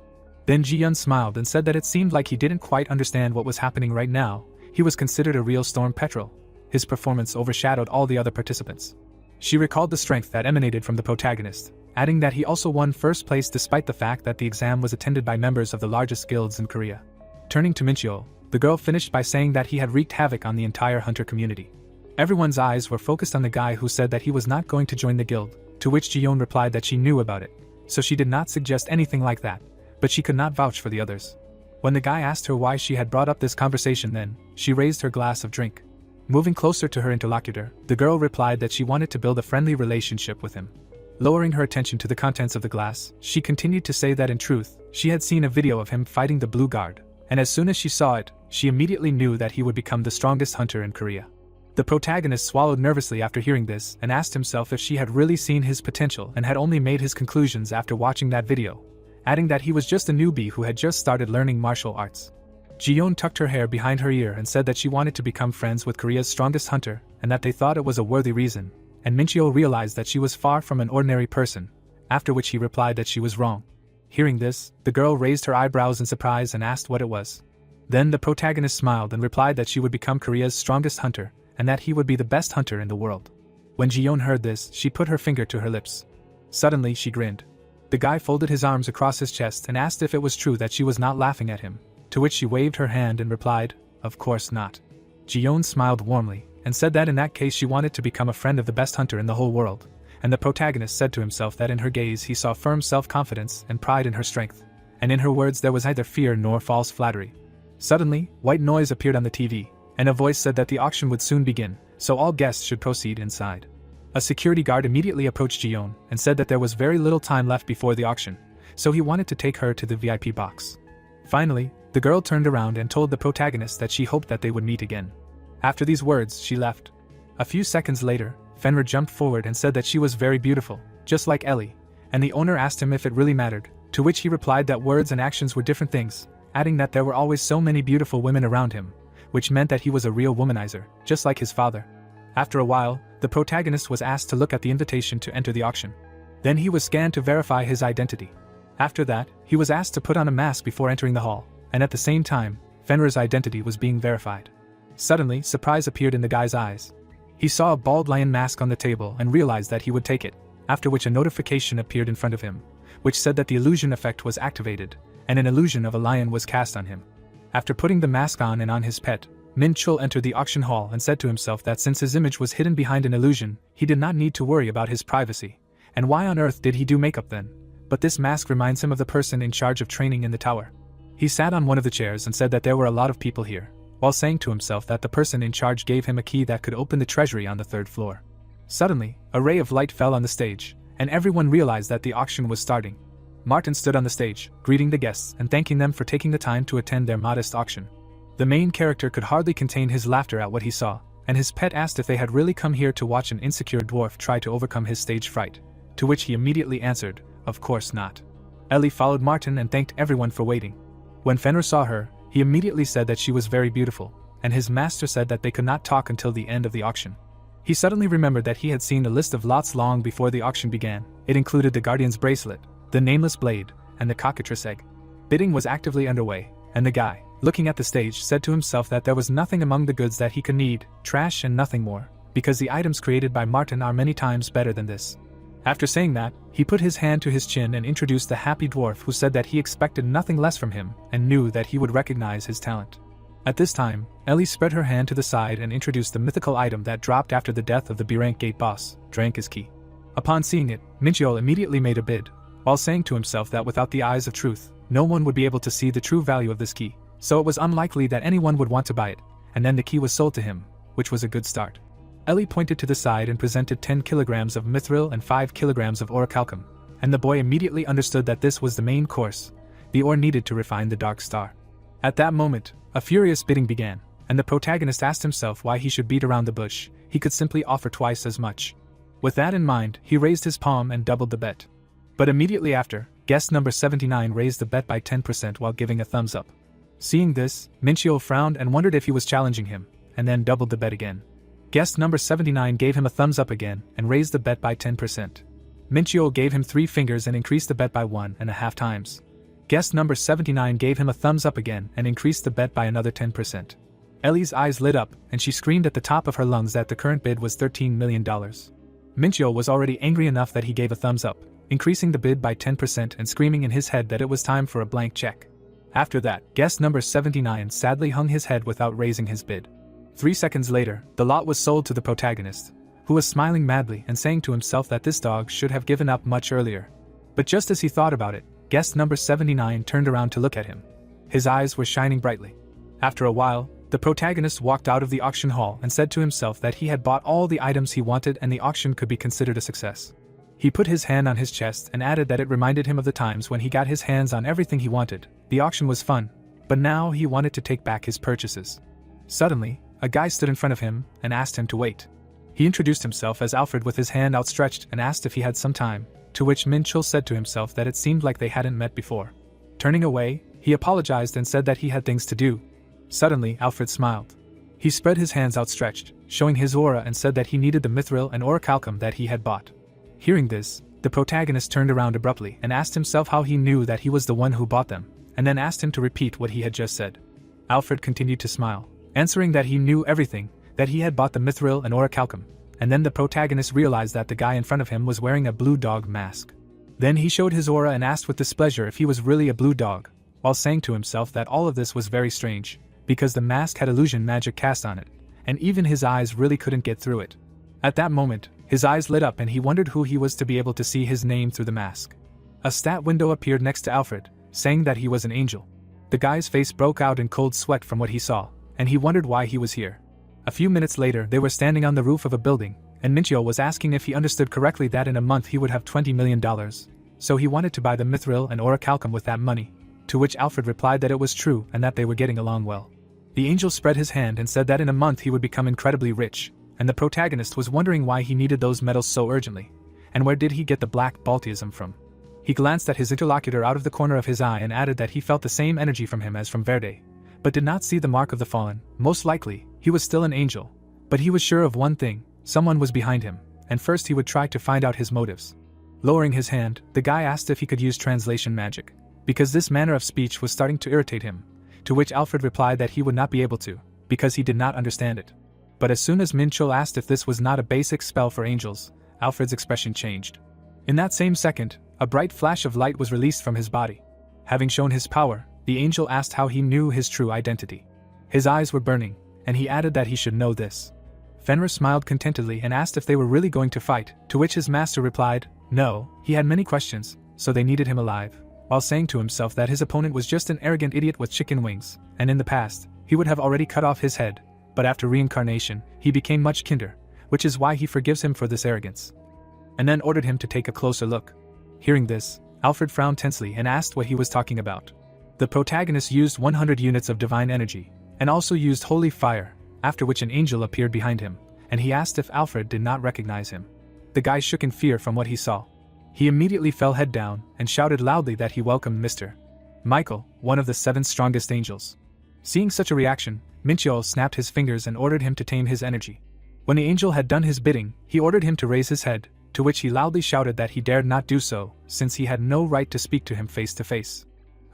Then Jiyeon smiled and said that it seemed like he didn't quite understand what was happening right now. He was considered a real storm petrel. His performance overshadowed all the other participants. She recalled the strength that emanated from the protagonist, adding that he also won first place despite the fact that the exam was attended by members of the largest guilds in Korea. Turning to Minchyo, the girl finished by saying that he had wreaked havoc on the entire hunter community. Everyone's eyes were focused on the guy who said that he was not going to join the guild, to which Jiyeon replied that she knew about it, so she did not suggest anything like that, but she could not vouch for the others. When the guy asked her why she had brought up this conversation then, she raised her glass of drink. Moving closer to her interlocutor, the girl replied that she wanted to build a friendly relationship with him. Lowering her attention to the contents of the glass, she continued to say that in truth, she had seen a video of him fighting the Blue Guard, and as soon as she saw it, she immediately knew that he would become the strongest hunter in Korea. The protagonist swallowed nervously after hearing this and asked himself if she had really seen his potential and had only made his conclusions after watching that video, adding that he was just a newbie who had just started learning martial arts. Jiyeon tucked her hair behind her ear and said that she wanted to become friends with Korea's strongest hunter and that they thought it was a worthy reason, and Minchyo realized that she was far from an ordinary person, after which he replied that she was wrong. Hearing this, the girl raised her eyebrows in surprise and asked what it was. Then the protagonist smiled and replied that she would become Korea's strongest hunter and that he would be the best hunter in the world. When Jiyeon heard this, she put her finger to her lips. Suddenly she grinned. The guy folded his arms across his chest and asked if it was true that she was not laughing at him, to which she waved her hand and replied, "Of course not." Jiyeon smiled warmly and said that in that case she wanted to become a friend of the best hunter in the whole world, and the protagonist said to himself that in her gaze he saw firm self-confidence and pride in her strength, and in her words there was neither fear nor false flattery. Suddenly, white noise appeared on the TV, and a voice said that the auction would soon begin, so all guests should proceed inside. A security guard immediately approached Jiyeon and said that there was very little time left before the auction, so he wanted to take her to the VIP box. Finally, the girl turned around and told the protagonist that she hoped that they would meet again. After these words, she left. A few seconds later, Fenrir jumped forward and said that she was very beautiful, just like Ellie, and the owner asked him if it really mattered, to which he replied that words and actions were different things, adding that there were always so many beautiful women around him, which meant that he was a real womanizer, just like his father. After a while, the protagonist was asked to look at the invitation to enter the auction. Then he was scanned to verify his identity. After that, he was asked to put on a mask before entering the hall, and at the same time, Fenrir's identity was being verified. Suddenly, surprise appeared in the guy's eyes. He saw a bald lion mask on the table and realized that he would take it, after which a notification appeared in front of him, which said that the illusion effect was activated, and an illusion of a lion was cast on him. After putting the mask on and on his pet, Min Chul entered the auction hall and said to himself that since his image was hidden behind an illusion, he did not need to worry about his privacy. And why on earth did he do makeup then? But this mask reminds him of the person in charge of training in the tower. He sat on one of the chairs and said that there were a lot of people here, while saying to himself that the person in charge gave him a key that could open the treasury on the 3rd floor. Suddenly, a ray of light fell on the stage, and everyone realized that the auction was starting. Martin stood on the stage, greeting the guests and thanking them for taking the time to attend their modest auction. The main character could hardly contain his laughter at what he saw, and his pet asked if they had really come here to watch an insecure dwarf try to overcome his stage fright, to which he immediately answered, "Of course not." Ellie followed Martin and thanked everyone for waiting. When Fenrir saw her, he immediately said that she was very beautiful, and his master said that they could not talk until the end of the auction. He suddenly remembered that he had seen a list of lots long before the auction began. It included the Guardian's bracelet, the Nameless blade, and the cockatrice egg. Bidding was actively underway, and the guy, looking at the stage, said to himself that there was nothing among the goods that he could need, trash and nothing more, because the items created by Martin are many times better than this. After saying that, he put his hand to his chin and introduced the happy dwarf, who said that he expected nothing less from him and knew that he would recognize his talent. At this time, Ellie spread her hand to the side and introduced the mythical item that dropped after the death of the B-rank gate boss, Drank's key. Upon seeing it, Minchiel immediately made a bid, while saying to himself that without the eyes of truth, no one would be able to see the true value of this key, so it was unlikely that anyone would want to buy it, and then the key was sold to him, which was a good start. Ellie pointed to the side and presented 10 kilograms of mithril and 5 kilograms of orichalcum, and the boy immediately understood that this was the main course, the ore needed to refine the Dark Star. At that moment, a furious bidding began, and the protagonist asked himself why he should beat around the bush. He could simply offer twice as much. With that in mind, he raised his palm and doubled the bet. But immediately after, guest number 79 raised the bet by 10% while giving a thumbs up. Seeing this, Minchiel frowned and wondered if he was challenging him, and then doubled the bet again. Guest number 79 gave him a thumbs up again and raised the bet by 10%. Minchiel gave him 3 fingers and increased the bet by 1.5 times. Guest number 79 gave him a thumbs up again and increased the bet by another 10%. Ellie's eyes lit up and she screamed at the top of her lungs that the current bid was $13 million. Minchiel was already angry enough that he gave a thumbs up, increasing the bid by 10% and screaming in his head that it was time for a blank check. After that, guest number 79 sadly hung his head without raising his bid. 3 seconds later, the lot was sold to the protagonist, who was smiling madly and saying to himself that this dog should have given up much earlier. But just as he thought about it, guest number 79 turned around to look at him. His eyes were shining brightly. After a while, the protagonist walked out of the auction hall and said to himself that he had bought all the items he wanted and the auction could be considered a success. He put his hand on his chest and added that it reminded him of the times when he got his hands on everything he wanted. The auction was fun, but now he wanted to take back his purchases. Suddenly, a guy stood in front of him and asked him to wait. He introduced himself as Alfred with his hand outstretched and asked if he had some time, to which Minchiel said to himself that it seemed like they hadn't met before. Turning away, he apologized and said that he had things to do. Suddenly, Alfred smiled. He spread his hands outstretched, showing his aura, and said that he needed the mithril and orichalcum that he had bought. Hearing this, the protagonist turned around abruptly and asked himself how he knew that he was the one who bought them, and then asked him to repeat what he had just said. Alfred continued to smile, answering that he knew everything, that he had bought the mithril and orichalcum, and then the protagonist realized that the guy in front of him was wearing a blue dog mask. Then he showed his aura and asked with displeasure if he was really a blue dog, while saying to himself that all of this was very strange, because the mask had illusion magic cast on it, and even his eyes really couldn't get through it. At that moment, his eyes lit up and he wondered who he was to be able to see his name through the mask. A stat window appeared next to Alfred, saying that he was an angel. The guy's face broke out in cold sweat from what he saw, and he wondered why he was here. A few minutes later, they were standing on the roof of a building, and Minchiel was asking if he understood correctly that in a month he would have $20 million, so he wanted to buy the mithril and orichalcum with that money, to which Alfred replied that it was true and that they were getting along well. The angel spread his hand and said that in a month he would become incredibly rich, and the protagonist was wondering why he needed those metals so urgently, and where did he get the black baltism from. He glanced at his interlocutor out of the corner of his eye and added that he felt the same energy from him as from Verde, but did not see the mark of the fallen. Most likely, he was still an angel, but he was sure of one thing: someone was behind him, and first he would try to find out his motives. Lowering his hand, the guy asked if he could use translation magic, because this manner of speech was starting to irritate him, to which Alfred replied that he would not be able to, because he did not understand it. But as soon as Minchiel asked if this was not a basic spell for angels, Alfred's expression changed. In that same second, a bright flash of light was released from his body. Having shown his power, the angel asked how he knew his true identity. His eyes were burning, and he added that he should know this. Fenrir smiled contentedly and asked if they were really going to fight, to which his master replied, no, he had many questions, so they needed him alive, while saying to himself that his opponent was just an arrogant idiot with chicken wings, and in the past, he would have already cut off his head, but after reincarnation, he became much kinder, which is why he forgives him for this arrogance, and then ordered him to take a closer look. Hearing this, Alfred frowned tensely and asked what he was talking about. The protagonist used 100 units of divine energy, and also used holy fire, after which an angel appeared behind him, and he asked if Alfred did not recognize him. The guy shook in fear from what he saw. He immediately fell head down and shouted loudly that he welcomed Mr. Michael, one of the 7 strongest angels. Seeing such a reaction, Minchol snapped his fingers and ordered him to tame his energy. When the angel had done his bidding, he ordered him to raise his head, to which he loudly shouted that he dared not do so, since he had no right to speak to him face to face.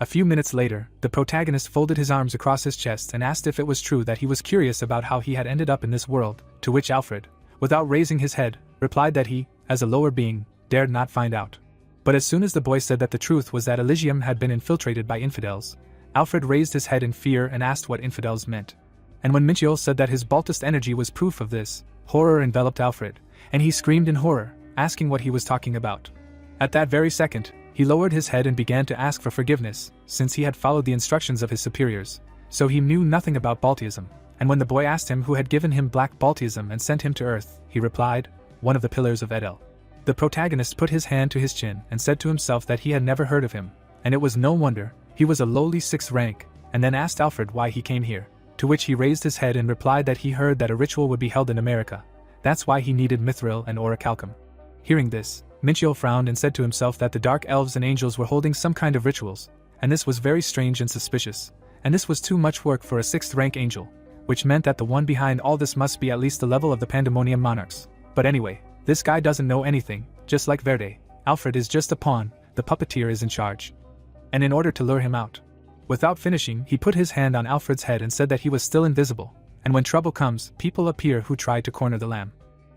A few minutes later, the protagonist folded his arms across his chest and asked if it was true that he was curious about how he had ended up in this world, to which Alfred, without raising his head, replied that he, as a lower being, dared not find out. But as soon as the boy said that the truth was that Elysium had been infiltrated by infidels, Alfred raised his head in fear and asked what infidels meant. And when Minchiel said that his Baltist energy was proof of this, horror enveloped Alfred, and he screamed in horror, asking what he was talking about. At that very second, he lowered his head and began to ask for forgiveness, since he had followed the instructions of his superiors, so he knew nothing about Baltism, and when the boy asked him who had given him black Baltism and sent him to Earth, he replied, one of the pillars of Edel. The protagonist put his hand to his chin and said to himself that he had never heard of him, and it was no wonder, he was a lowly 6th rank, and then asked Alfred why he came here, to which he raised his head and replied that he heard that a ritual would be held in America, that's why he needed mithril and orichalcum. Hearing this, Minchiel frowned and said to himself that the dark elves and angels were holding some kind of rituals, and this was very strange and suspicious, and this was too much work for a 6th rank angel, which meant that the one behind all this must be at least the level of the Pandemonium monarchs. But anyway, this guy doesn't know anything, just like Verde, Alfred is just a pawn, the puppeteer is in charge. And in order to lure him out, without finishing, he put his hand on Alfred's head and said that he was still invisible, and when trouble comes, people appear who try to corner the lamb.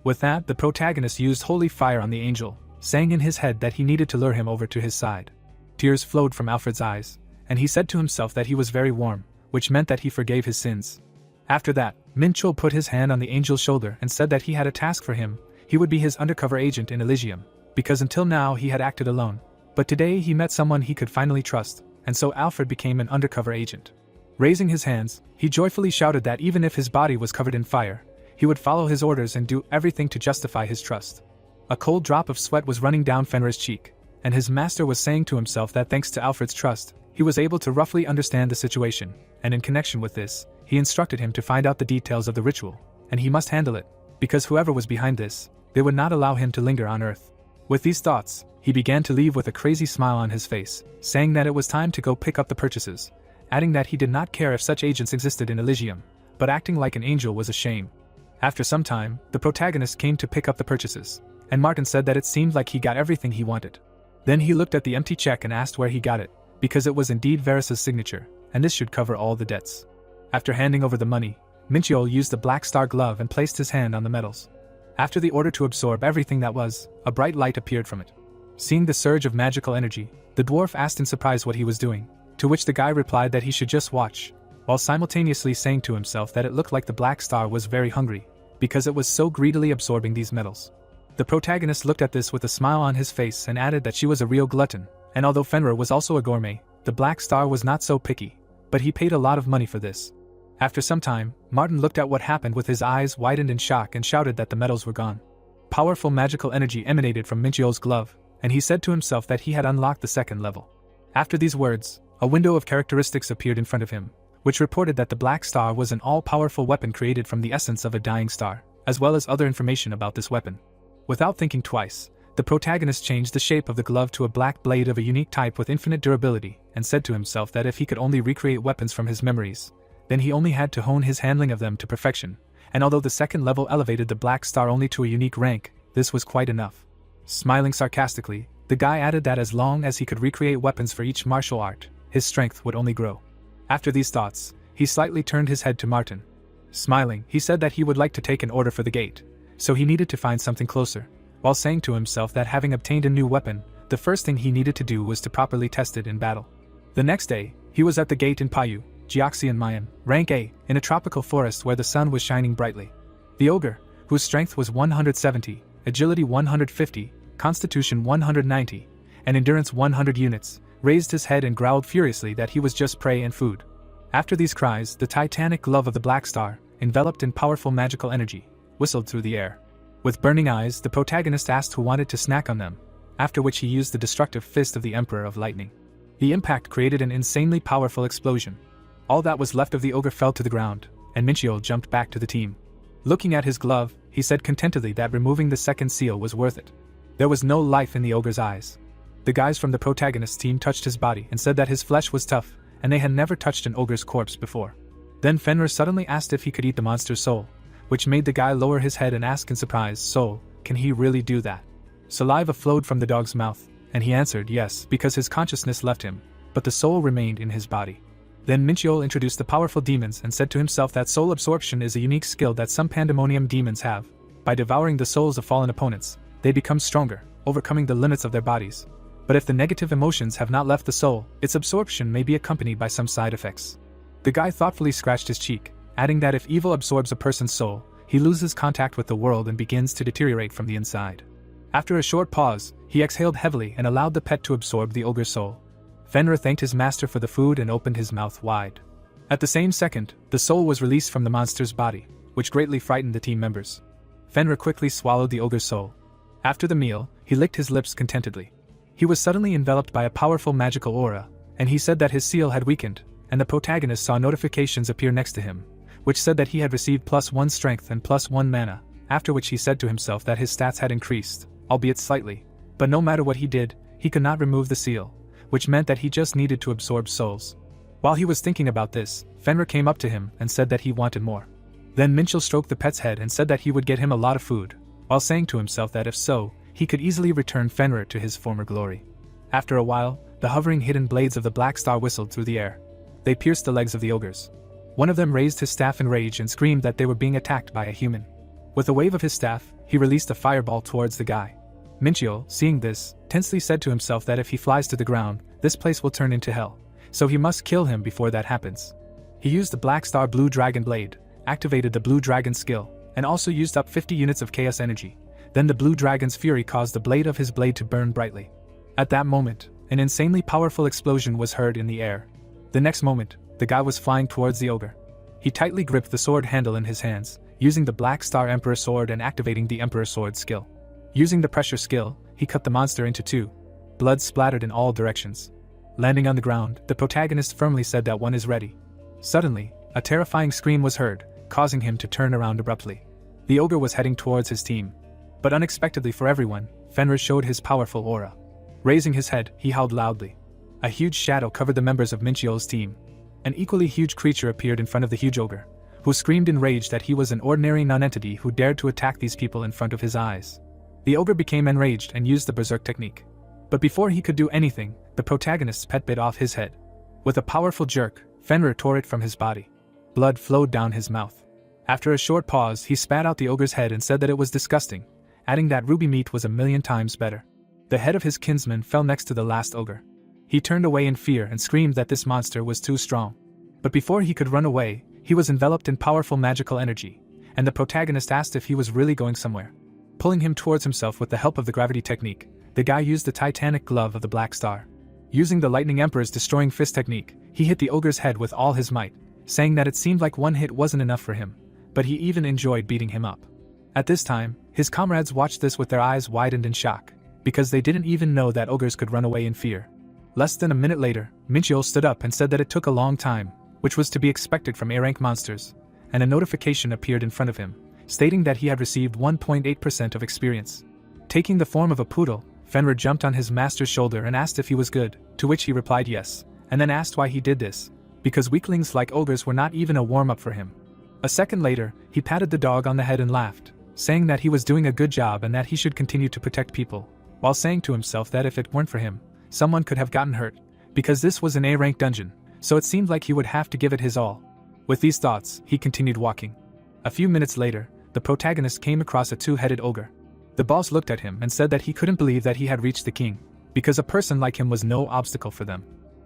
With that, the protagonist used holy fire on the angel, saying in his head that he needed to lure him over to his side. Tears flowed from Alfred's eyes, and he said to himself that he was very warm, which meant that he forgave his sins. After that, Minchol put his hand on the angel's shoulder and said that he had a task for him. He would be his undercover agent in Elysium, because until now he had acted alone. But today he met someone he could finally trust, and so Alfred became an undercover agent. Raising his hands, he joyfully shouted that even if his body was covered in fire, he would follow his orders and do everything to justify his trust. A cold drop of sweat was running down Fenrir's cheek, and his master was saying to himself that thanks to Alfred's trust, he was able to roughly understand the situation, and in connection with this, he instructed him to find out the details of the ritual, and he must handle it, because whoever was behind this, they would not allow him to linger on Earth. With these thoughts, he began to leave with a crazy smile on his face, saying that it was time to go pick up the purchases, adding that he did not care if such agents existed in Elysium, but acting like an angel was a shame. After some time, the protagonist came to pick up the purchases, and Martin said that it seemed like he got everything he wanted. Then he looked at the empty check and asked where he got it, because it was indeed Varus's signature, and this should cover all the debts. After handing over the money, Minchiol used the black star glove and placed his hand on the metals. After the order to absorb everything that was, a bright light appeared from it. Seeing the surge of magical energy, the dwarf asked in surprise what he was doing, to which the guy replied that he should just watch, while simultaneously saying to himself that it looked like the black star was very hungry, because it was so greedily absorbing these metals. The protagonist looked at this with a smile on his face and added that she was a real glutton, and although Fenrir was also a gourmet, the black star was not so picky, but he paid a lot of money for this. After some time, Martin looked at what happened with his eyes widened in shock and shouted that the metals were gone. Powerful magical energy emanated from Minchiol's glove, and he said to himself that he had unlocked the 2nd level. After these words, a window of characteristics appeared in front of him, which reported that the black star was an all-powerful weapon created from the essence of a dying star, as well as other information about this weapon. Without thinking twice, the protagonist changed the shape of the glove to a black blade of a unique type with infinite durability, and said to himself that if he could only recreate weapons from his memories, then he only had to hone his handling of them to perfection, and although the 2nd level elevated the black star only to a unique rank, this was quite enough. Smiling sarcastically, the guy added that as long as he could recreate weapons for each martial art, his strength would only grow. After these thoughts, he slightly turned his head to Martin. Smiling, he said that he would like to take an order for the gate, so he needed to find something closer, while saying to himself that having obtained a new weapon, the first thing he needed to do was to properly test it in battle. The next day, he was at the gate in Payu, Geoxian Mayan, rank A, in a tropical forest where the sun was shining brightly. The ogre, whose strength was 170, agility 150, constitution 190, and endurance 100 units, raised his head and growled furiously that he was just prey and food. After these cries, the titanic glove of the black star, enveloped in powerful magical energy, whistled through the air. With burning eyes, the protagonist asked who wanted to snack on them, after which he used the destructive fist of the Emperor of Lightning. The impact created an insanely powerful explosion. All that was left of the ogre fell to the ground, and Minchio jumped back to the team. Looking at his glove, he said contentedly that removing the second seal was worth it. There was no life in the ogre's eyes. The guys from the protagonist's team touched his body and said that his flesh was tough, and they had never touched an ogre's corpse before. Then Fenrir suddenly asked if he could eat the monster's soul, which made the guy lower his head and ask in surprise, "Soul, can he really do that?" Saliva flowed from the dog's mouth, and he answered yes because his consciousness left him, but the soul remained in his body. Then Minchio introduced the powerful demons and said to himself that soul absorption is a unique skill that some pandemonium demons have. By devouring the souls of fallen opponents, they become stronger, overcoming the limits of their bodies. But if the negative emotions have not left the soul, its absorption may be accompanied by some side effects. The guy thoughtfully scratched his cheek, adding that if evil absorbs a person's soul, he loses contact with the world and begins to deteriorate from the inside. After a short pause, he exhaled heavily and allowed the pet to absorb the ogre's soul. Fenrir thanked his master for the food and opened his mouth wide. At the same second, the soul was released from the monster's body, which greatly frightened the team members. Fenrir quickly swallowed the ogre's soul. After the meal, he licked his lips contentedly. He was suddenly enveloped by a powerful magical aura, and he said that his seal had weakened, and the protagonist saw notifications appear next to him, which said that he had received +1 strength and +1 mana, after which he said to himself that his stats had increased, albeit slightly, but no matter what he did, he could not remove the seal, which meant that he just needed to absorb souls. While he was thinking about this, Fenrir came up to him and said that he wanted more. Then Minchil stroked the pet's head and said that he would get him a lot of food, while saying to himself that if so, he could easily return Fenrir to his former glory. After a while, the hovering hidden blades of the black star whistled through the air. They pierced the legs of the ogres. One of them raised his staff in rage and screamed that they were being attacked by a human. With a wave of his staff, he released a fireball towards the guy. Minchio, seeing this, tensely said to himself that if he flies to the ground, this place will turn into hell, so he must kill him before that happens. He used the Black Star Blue Dragon Blade, activated the Blue Dragon skill, and also used up 50 units of chaos energy. Then the Blue Dragon's fury caused the blade of his blade to burn brightly. At that moment, an insanely powerful explosion was heard in the air. The next moment, the guy was flying towards the ogre. He tightly gripped the sword handle in his hands, using the Black Star Emperor Sword and activating the Emperor Sword skill. Using the pressure skill, he cut the monster into two. Blood splattered in all directions. Landing on the ground, the protagonist firmly said that one is ready. Suddenly, a terrifying scream was heard, causing him to turn around abruptly. The ogre was heading towards his team. But unexpectedly for everyone, Fenrir showed his powerful aura. Raising his head, he howled loudly. A huge shadow covered the members of Minchio's team. An equally huge creature appeared in front of the huge ogre, who screamed in rage that he was an ordinary nonentity who dared to attack these people in front of his eyes. The ogre became enraged and used the berserk technique. But before he could do anything, the protagonist's pet bit off his head. With a powerful jerk, Fenrir tore it from his body. Blood flowed down his mouth. After a short pause, he spat out the ogre's head and said that it was disgusting, adding that ruby meat was 1,000,000 times better. The head of his kinsman fell next to the last ogre. He turned away in fear and screamed that this monster was too strong. But before he could run away, he was enveloped in powerful magical energy, and the protagonist asked if he was really going somewhere. Pulling him towards himself with the help of the gravity technique, the guy used the titanic glove of the Black Star. Using the Lightning Emperor's destroying fist technique, he hit the ogre's head with all his might, saying that it seemed like one hit wasn't enough for him, but he even enjoyed beating him up. At this time, his comrades watched this with their eyes widened in shock, because they didn't even know that ogres could run away in fear. Less than a minute later, Minchio stood up and said that it took a long time, which was to be expected from A-rank monsters, and a notification appeared in front of him, stating that he had received 1.8% of experience. Taking the form of a poodle, Fenrir jumped on his master's shoulder and asked if he was good, to which he replied yes, and then asked why he did this, because weaklings like ogres were not even a warm-up for him. A second later, he patted the dog on the head and laughed, saying that he was doing a good job and that he should continue to protect people, while saying to himself that if it weren't for him, someone could have gotten hurt, because this was an A-rank dungeon, so it seemed like he would have to give it his all. With these thoughts, he continued walking. A few minutes later, the protagonist came across a two-headed ogre. The boss looked at him and said that he couldn't believe that he had reached the king, because a person like him was no obstacle for them.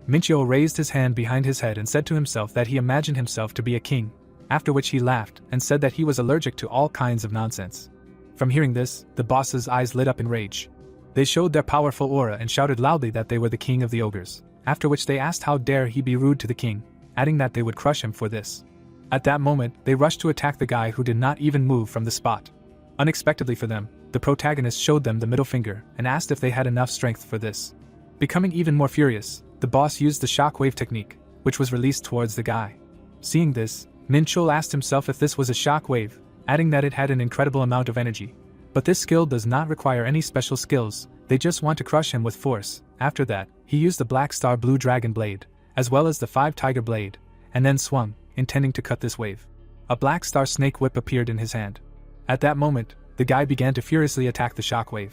Minchio raised his hand behind his head and said to himself that he imagined himself to be a king, after which he laughed and said that he was allergic to all kinds of nonsense. From hearing this, the boss's eyes lit up in rage. They showed their powerful aura and shouted loudly that they were the king of the ogres, after which they asked how dare he be rude to the king, adding that they would crush him for this. At that moment, they rushed to attack the guy who did not even move from the spot. Unexpectedly for them, the protagonist showed them the middle finger and asked if they had enough strength for this. Becoming even more furious, the boss used the shockwave technique, which was released towards the guy. Seeing this, Min-chul asked himself if this was a shockwave, adding that it had an incredible amount of energy. But this skill does not require any special skills, they just want to crush him with force. After that, he used the Black Star Blue Dragon Blade, as well as the 5 Tiger Blade, and then swung, intending to cut this wave. A Black Star Snake Whip appeared in his hand. At that moment, the guy began to furiously attack the shockwave.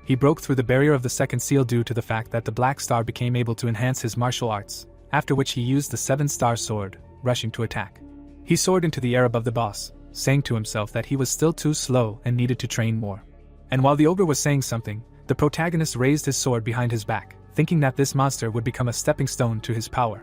He broke through the barrier of the second seal due to the fact that the Black Star became able to enhance his martial arts, after which he used the 7-star sword, rushing to attack. He soared into the air above the boss, saying to himself that he was still too slow and needed to train more. And while the ogre was saying something, the protagonist raised his sword behind his back, thinking that this monster would become a stepping stone to his power.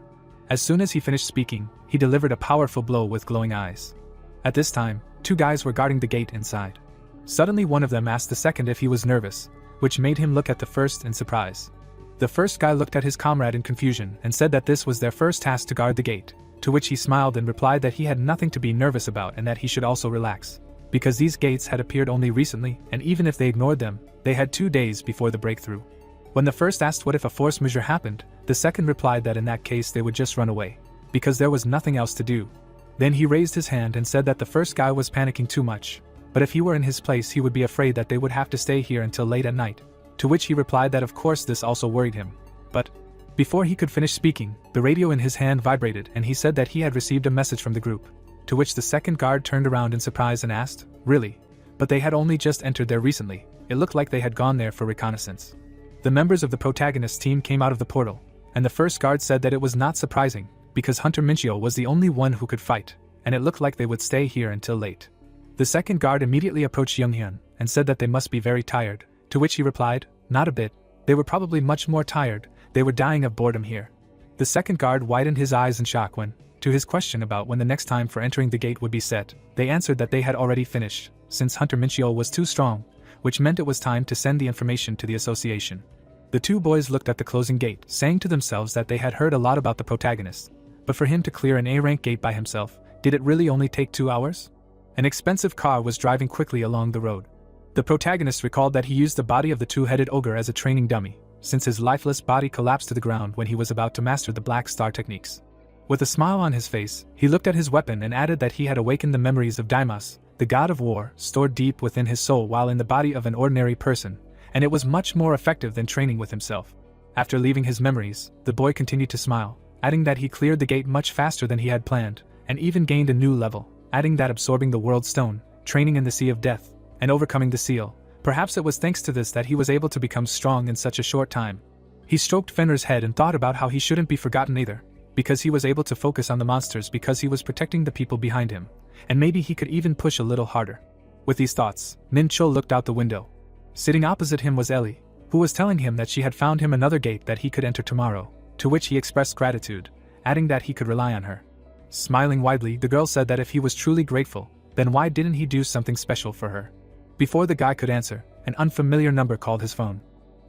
As soon as he finished speaking, he delivered a powerful blow with glowing eyes. At this time, 2 guys were guarding the gate inside. Suddenly one of them asked the second if he was nervous, which made him look at the first in surprise. The first guy looked at his comrade in confusion and said that this was their first task to guard the gate, to which he smiled and replied that he had nothing to be nervous about and that he should also relax, because these gates had appeared only recently, and even if they ignored them, they had 2 days before the breakthrough. When the first asked what if a force majeure happened, the second replied that in that case they would just run away, because there was nothing else to do. Then he raised his hand and said that the first guy was panicking too much, but if he were in his place he would be afraid that they would have to stay here until late at night, to which he replied that of course this also worried him. But before he could finish speaking, the radio in his hand vibrated and he said that he had received a message from the group, to which the second guard turned around in surprise and asked, "Really? But they had only just entered there recently, it looked like they had gone there for reconnaissance." The members of the protagonist's team came out of the portal, and the first guard said that it was not surprising, because Hunter Minchio was the only one who could fight, and it looked like they would stay here until late. The second guard immediately approached Younghyun and said that they must be very tired, to which he replied, "Not a bit, they were probably much more tired, they were dying of boredom here." The second guard widened his eyes in shock when, to his question about when the next time for entering the gate would be set, they answered that they had already finished, since Hunter Minchio was too strong, which meant it was time to send the information to the association. The 2 boys looked at the closing gate, saying to themselves that they had heard a lot about the protagonist, but for him to clear an A-rank gate by himself, did it really only take 2 hours? An expensive car was driving quickly along the road. The protagonist recalled that he used the body of the 2-headed ogre as a training dummy, since his lifeless body collapsed to the ground when he was about to master the Black Star techniques. With a smile on his face, he looked at his weapon and added that he had awakened the memories of Daimos, the god of war, stored deep within his soul while in the body of an ordinary person, and it was much more effective than training with himself. After leaving his memories, the boy continued to smile, adding that he cleared the gate much faster than he had planned, and even gained a new level, adding that absorbing the World Stone, training in the Sea of Death, and overcoming the seal. Perhaps it was thanks to this that he was able to become strong in such a short time. He stroked Fenrir's head and thought about how he shouldn't be forgotten either, because he was able to focus on the monsters because he was protecting the people behind him, and maybe he could even push a little harder. With these thoughts, Min-chul looked out the window. Sitting opposite him was Ellie, who was telling him that she had found him another gate that he could enter tomorrow, to which he expressed gratitude, adding that he could rely on her. Smiling widely, the girl said that if he was truly grateful, then why didn't he do something special for her? Before the guy could answer, an unfamiliar number called his phone.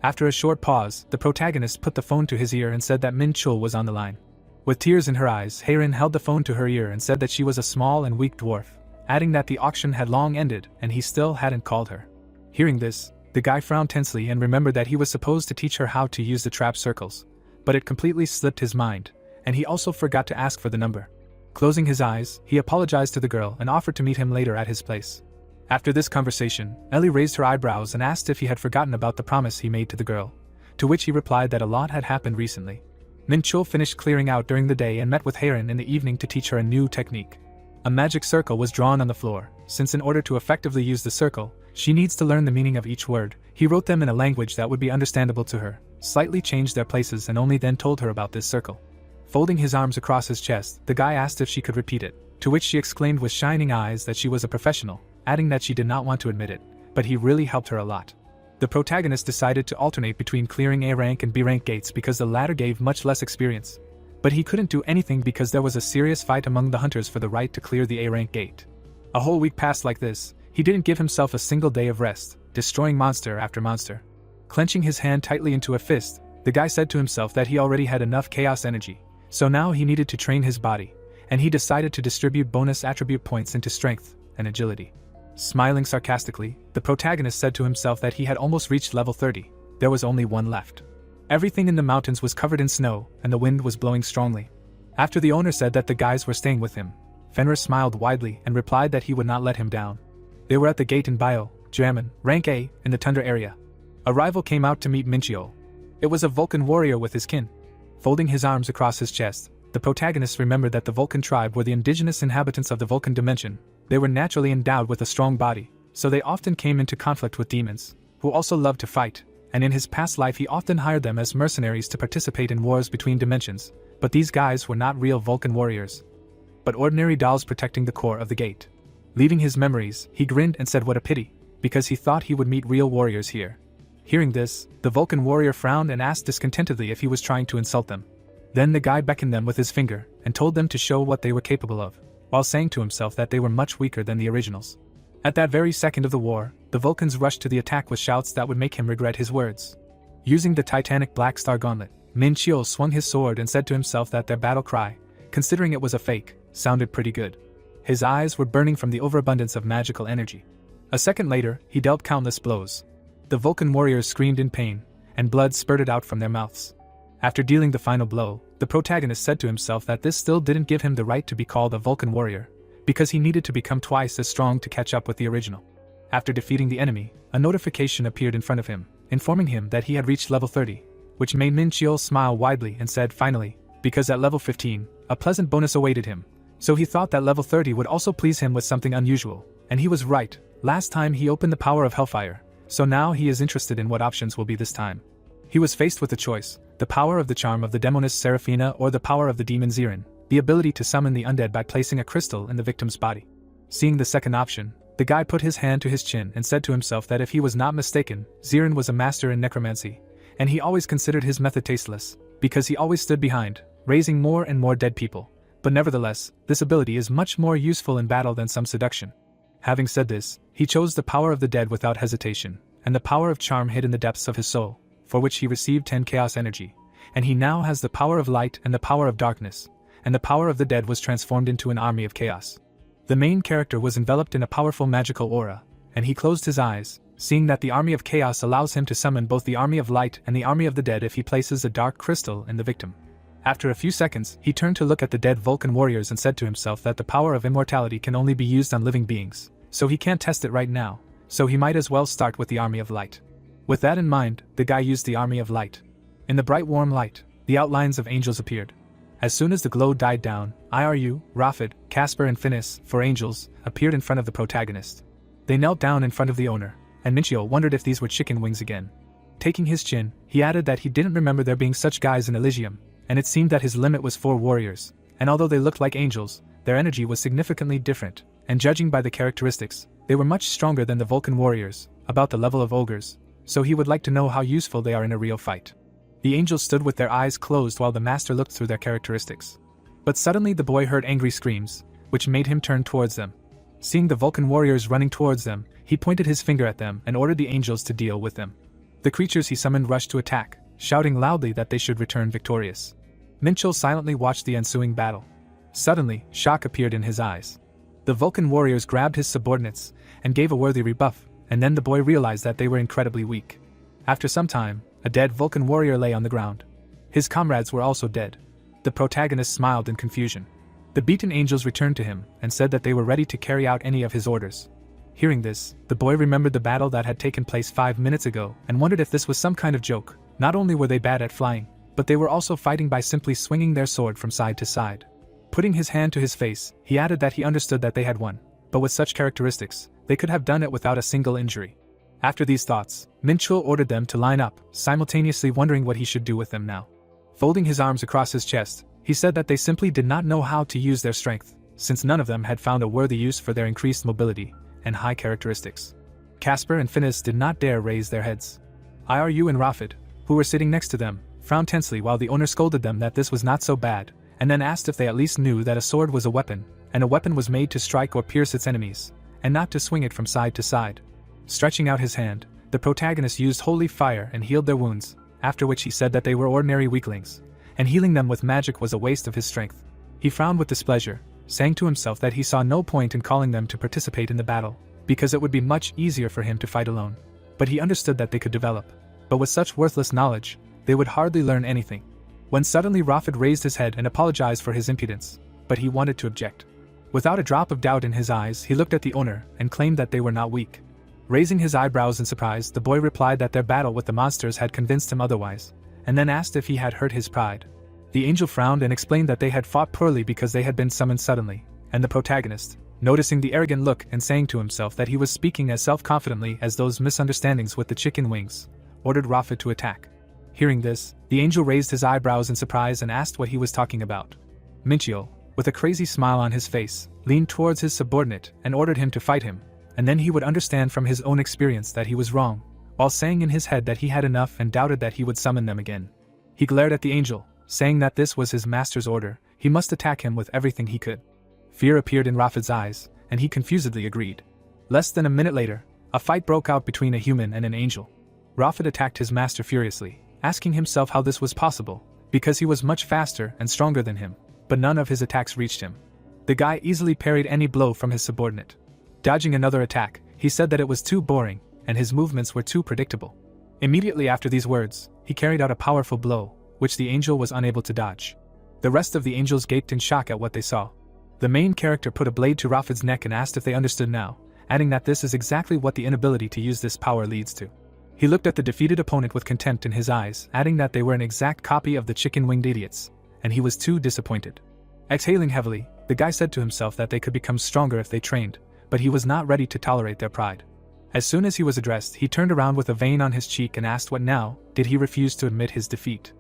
After a short pause, the protagonist put the phone to his ear and said that Min-chul was on the line. With tears in her eyes, Heirin held the phone to her ear and said that she was a small and weak dwarf, adding that the auction had long ended and he still hadn't called her. Hearing this, the guy frowned tensely and remembered that he was supposed to teach her how to use the trap circles, but it completely slipped his mind, and he also forgot to ask for the number. Closing his eyes, he apologized to the girl and offered to meet him later at his place. After this conversation, Ellie raised her eyebrows and asked if he had forgotten about the promise he made to the girl, to which he replied that a lot had happened recently. Min-chul finished clearing out during the day and met with Heirin in the evening to teach her a new technique. A magic circle was drawn on the floor, since in order to effectively use the circle, she needs to learn the meaning of each word. He wrote them in a language that would be understandable to her, slightly changed their places and only then told her about this circle. Folding his arms across his chest, the guy asked if she could repeat it, to which she exclaimed with shining eyes that she was a professional, adding that she did not want to admit it, but he really helped her a lot. The protagonist decided to alternate between clearing A-rank and B-rank gates because the latter gave much less experience. But he couldn't do anything because there was a serious fight among the hunters for the right to clear the A-rank gate. A whole week passed like this. He didn't give himself a single day of rest, destroying monster after monster. Clenching his hand tightly into a fist, the guy said to himself that he already had enough chaos energy, so now he needed to train his body, and he decided to distribute bonus attribute points into strength and agility. Smiling sarcastically, the protagonist said to himself that he had almost reached level 30. There was only one left. Everything in the mountains was covered in snow, and the wind was blowing strongly. After the owner said that the guys were staying with him, Fenrir smiled widely and replied that he would not let him down. They were at the gate in Bio, Jamin, rank A, in the tundra area. A rival came out to meet Minchio. It was a Vulcan warrior with his kin. Folding his arms across his chest, the protagonist remembered that the Vulcan tribe were the indigenous inhabitants of the Vulcan dimension. They were naturally endowed with a strong body, so they often came into conflict with demons, who also loved to fight, and in his past life he often hired them as mercenaries to participate in wars between dimensions. But these guys were not real Vulcan warriors, but ordinary dolls protecting the core of the gate. Leaving his memories, he grinned and said what a pity, because he thought he would meet real warriors here. Hearing this, the Vulcan warrior frowned and asked discontentedly if he was trying to insult them. Then the guy beckoned them with his finger and told them to show what they were capable of, while saying to himself that they were much weaker than the originals. At that very second of the war, the Vulcans rushed to the attack with shouts that would make him regret his words. Using the titanic Black Star Gauntlet, Min Chiol swung his sword and said to himself that their battle cry, considering it was a fake, sounded pretty good. His eyes were burning from the overabundance of magical energy. A second later, he dealt countless blows. The Vulcan warriors screamed in pain, and blood spurted out from their mouths. After dealing the final blow, the protagonist said to himself that this still didn't give him the right to be called a Vulcan warrior, because he needed to become twice as strong to catch up with the original. After defeating the enemy, a notification appeared in front of him, informing him that he had reached level 30, which made Min Chiol smile widely and said finally, because at level 15, a pleasant bonus awaited him. So he thought that level 30 would also please him with something unusual, and he was right. Last time he opened the power of Hellfire, so now he is interested in what options will be this time. He was faced with a choice, the power of the charm of the demoness Seraphina or the power of the demon Zirin, the ability to summon the undead by placing a crystal in the victim's body. Seeing the second option, the guy put his hand to his chin and said to himself that if he was not mistaken, Zirin was a master in necromancy, and he always considered his method tasteless, because he always stood behind, raising more and more dead people. But nevertheless, this ability is much more useful in battle than some seduction. Having said this, he chose the power of the dead without hesitation, and the power of charm hid in the depths of his soul, for which he received 10 chaos energy, and he now has the power of light and the power of darkness, and the power of the dead was transformed into an army of chaos. The main character was enveloped in a powerful magical aura, and he closed his eyes, seeing that the army of chaos allows him to summon both the army of light and the army of the dead if he places a dark crystal in the victim. After a few seconds, he turned to look at the dead Vulcan warriors and said to himself that the power of immortality can only be used on living beings, so he can't test it right now, so he might as well start with the army of light. With that in mind, the guy used the army of light. In the bright warm light, the outlines of angels appeared. As soon as the glow died down, Iru, Rafid, Casper and Finis, for angels, appeared in front of the protagonist. They knelt down in front of the owner, and Minchio wondered if these were chicken wings again. Taking his chin, he added that he didn't remember there being such guys in Elysium, and it seemed that his limit was 4 warriors, and although they looked like angels, their energy was significantly different, and judging by the characteristics, they were much stronger than the Vulcan warriors, about the level of ogres, so he would like to know how useful they are in a real fight. The angels stood with their eyes closed while the master looked through their characteristics. But suddenly the boy heard angry screams, which made him turn towards them. Seeing the Vulcan warriors running towards them, he pointed his finger at them and ordered the angels to deal with them. The creatures he summoned rushed to attack, shouting loudly that they should return victorious. Minchil silently watched the ensuing battle. Suddenly, shock appeared in his eyes. The Vulcan warriors grabbed his subordinates and gave a worthy rebuff, and then the boy realized that they were incredibly weak. After some time, a dead Vulcan warrior lay on the ground. His comrades were also dead. The protagonist smiled in confusion. The beaten angels returned to him and said that they were ready to carry out any of his orders. Hearing this, the boy remembered the battle that had taken place 5 minutes ago and wondered if this was some kind of joke. Not only were they bad at flying, but they were also fighting by simply swinging their sword from side to side. Putting his hand to his face, he added that he understood that they had won, but with such characteristics, they could have done it without a single injury. After these thoughts, Minchul ordered them to line up, simultaneously wondering what he should do with them now. Folding his arms across his chest, he said that they simply did not know how to use their strength, since none of them had found a worthy use for their increased mobility and high characteristics. Casper and Finis did not dare raise their heads. Iru and Rafid, who were sitting next to them, frowned tensely while the owner scolded them that this was not so bad, and then asked if they at least knew that a sword was a weapon, and a weapon was made to strike or pierce its enemies, and not to swing it from side to side. Stretching out his hand, the protagonist used holy fire and healed their wounds, after which he said that they were ordinary weaklings, and healing them with magic was a waste of his strength. He frowned with displeasure, saying to himself that he saw no point in calling them to participate in the battle, because it would be much easier for him to fight alone. But he understood that they could develop. But with such worthless knowledge, they would hardly learn anything. When suddenly Rafid raised his head and apologized for his impudence, but he wanted to object. Without a drop of doubt in his eyes, he looked at the owner and claimed that they were not weak. Raising his eyebrows in surprise, the boy replied that their battle with the monsters had convinced him otherwise, and then asked if he had hurt his pride. The angel frowned and explained that they had fought poorly because they had been summoned suddenly, and the protagonist, noticing the arrogant look and saying to himself that he was speaking as self-confidently as those misunderstandings with the chicken wings, ordered Rafid to attack. Hearing this, the angel raised his eyebrows in surprise and asked what he was talking about. Minchio, with a crazy smile on his face, leaned towards his subordinate and ordered him to fight him, and then he would understand from his own experience that he was wrong, while saying in his head that he had enough and doubted that he would summon them again. He glared at the angel, saying that this was his master's order, he must attack him with everything he could. Fear appeared in Rafid's eyes, and he confusedly agreed. Less than a minute later, a fight broke out between a human and an angel. Rafid attacked his master furiously, asking himself how this was possible, because he was much faster and stronger than him, but none of his attacks reached him. The guy easily parried any blow from his subordinate. Dodging another attack, he said that it was too boring, and his movements were too predictable. Immediately after these words, he carried out a powerful blow, which the angel was unable to dodge. The rest of the angels gaped in shock at what they saw. The main character put a blade to Rafid's neck and asked if they understood now, adding that this is exactly what the inability to use this power leads to. He looked at the defeated opponent with contempt in his eyes, adding that they were an exact copy of the chicken-winged idiots, and he was too disappointed. Exhaling heavily, the guy said to himself that they could become stronger if they trained, but he was not ready to tolerate their pride. As soon as he was addressed, he turned around with a vein on his cheek and asked what now, did he refuse to admit his defeat.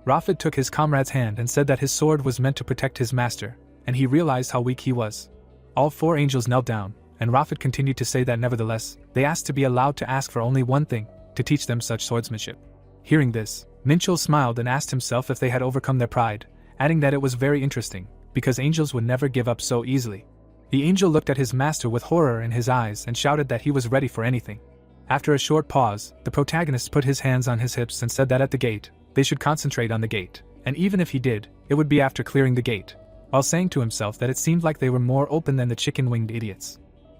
Rafid took his comrade's hand and said that his sword was meant to protect his master, and he realized how weak he was. All four angels knelt down, and Rafid continued to say that nevertheless, they asked to be allowed to ask for only one thing, to teach them such swordsmanship. Hearing this, Minchul smiled and asked himself if they had overcome their pride, adding that it was very interesting, because angels would never give up so easily. The angel looked at his master with horror in his eyes and shouted that he was ready for anything. After a short pause, the protagonist put his hands on his hips and said that at the gate, they should concentrate on the gate, and even if he did, it would be after clearing the gate, while saying to himself that it seemed like they were more open than the chicken-winged idiots.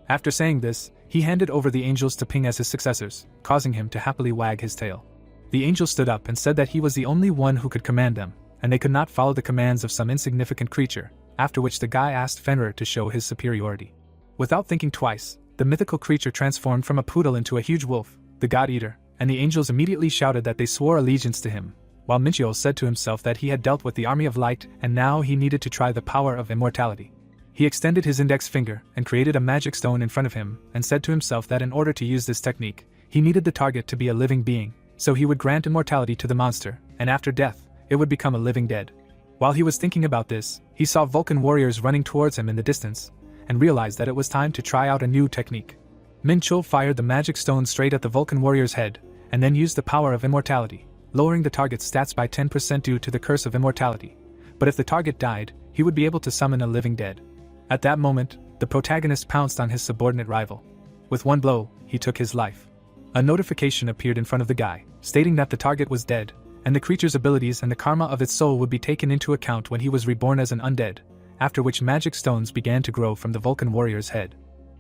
After saying this, he handed over the angels to Ping as his successors, causing him to happily wag his tail. The angel stood up and said that he was the only one who could command them, and they could not follow the commands of some insignificant creature, after which the guy asked Fenrir to show his superiority. Without thinking twice, the mythical creature transformed from a poodle into a huge wolf, the God-Eater, and the angels immediately shouted that they swore allegiance to him, while Minchio said to himself that he had dealt with the army of light and now he needed to try the power of immortality. He extended his index finger and created a magic stone in front of him and said to himself that in order to use this technique, he needed the target to be a living being, so he would grant immortality to the monster, and after death, it would become a living dead. While he was thinking about this, he saw Vulcan warriors running towards him in the distance, and realized that it was time to try out a new technique. Minchul fired the magic stone straight at the Vulcan warrior's head, and then used the power of immortality, lowering the target's stats by 10% due to the curse of immortality. But if the target died, he would be able to summon a living dead. At that moment, the protagonist pounced on his subordinate rival. With one blow, he took his life. A notification appeared in front of the guy, stating that the target was dead, and the creature's abilities and the karma of its soul would be taken into account when he was reborn as an undead, after which magic stones began to grow from the Vulcan warrior's head.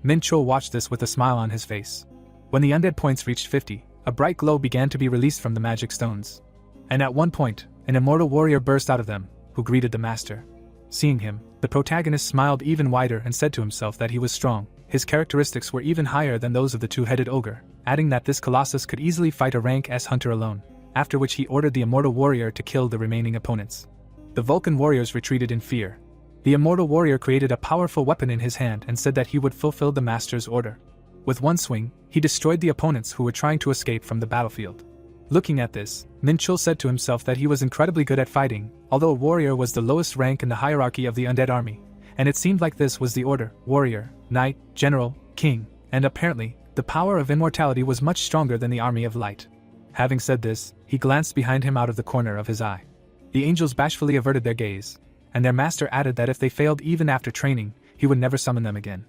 Minchul watched this with a smile on his face. When the undead points reached 50, a bright glow began to be released from the magic stones. And at one point, an immortal warrior burst out of them, who greeted the master. Seeing him, the protagonist smiled even wider and said to himself that he was strong. His characteristics were even higher than those of the two-headed ogre, adding that this colossus could easily fight a rank S hunter alone, after which he ordered the immortal warrior to kill the remaining opponents. The Vulcan warriors retreated in fear. The immortal warrior created a powerful weapon in his hand and said that he would fulfill the master's order. With one swing, he destroyed the opponents who were trying to escape from the battlefield. Looking at this, Minchul said to himself that he was incredibly good at fighting, although a warrior was the lowest rank in the hierarchy of the undead army, and it seemed like this was the order: warrior, knight, general, king, and apparently, the power of immortality was much stronger than the army of light. Having said this, he glanced behind him out of the corner of his eye. The angels bashfully averted their gaze, and their master added that if they failed even after training, he would never summon them again.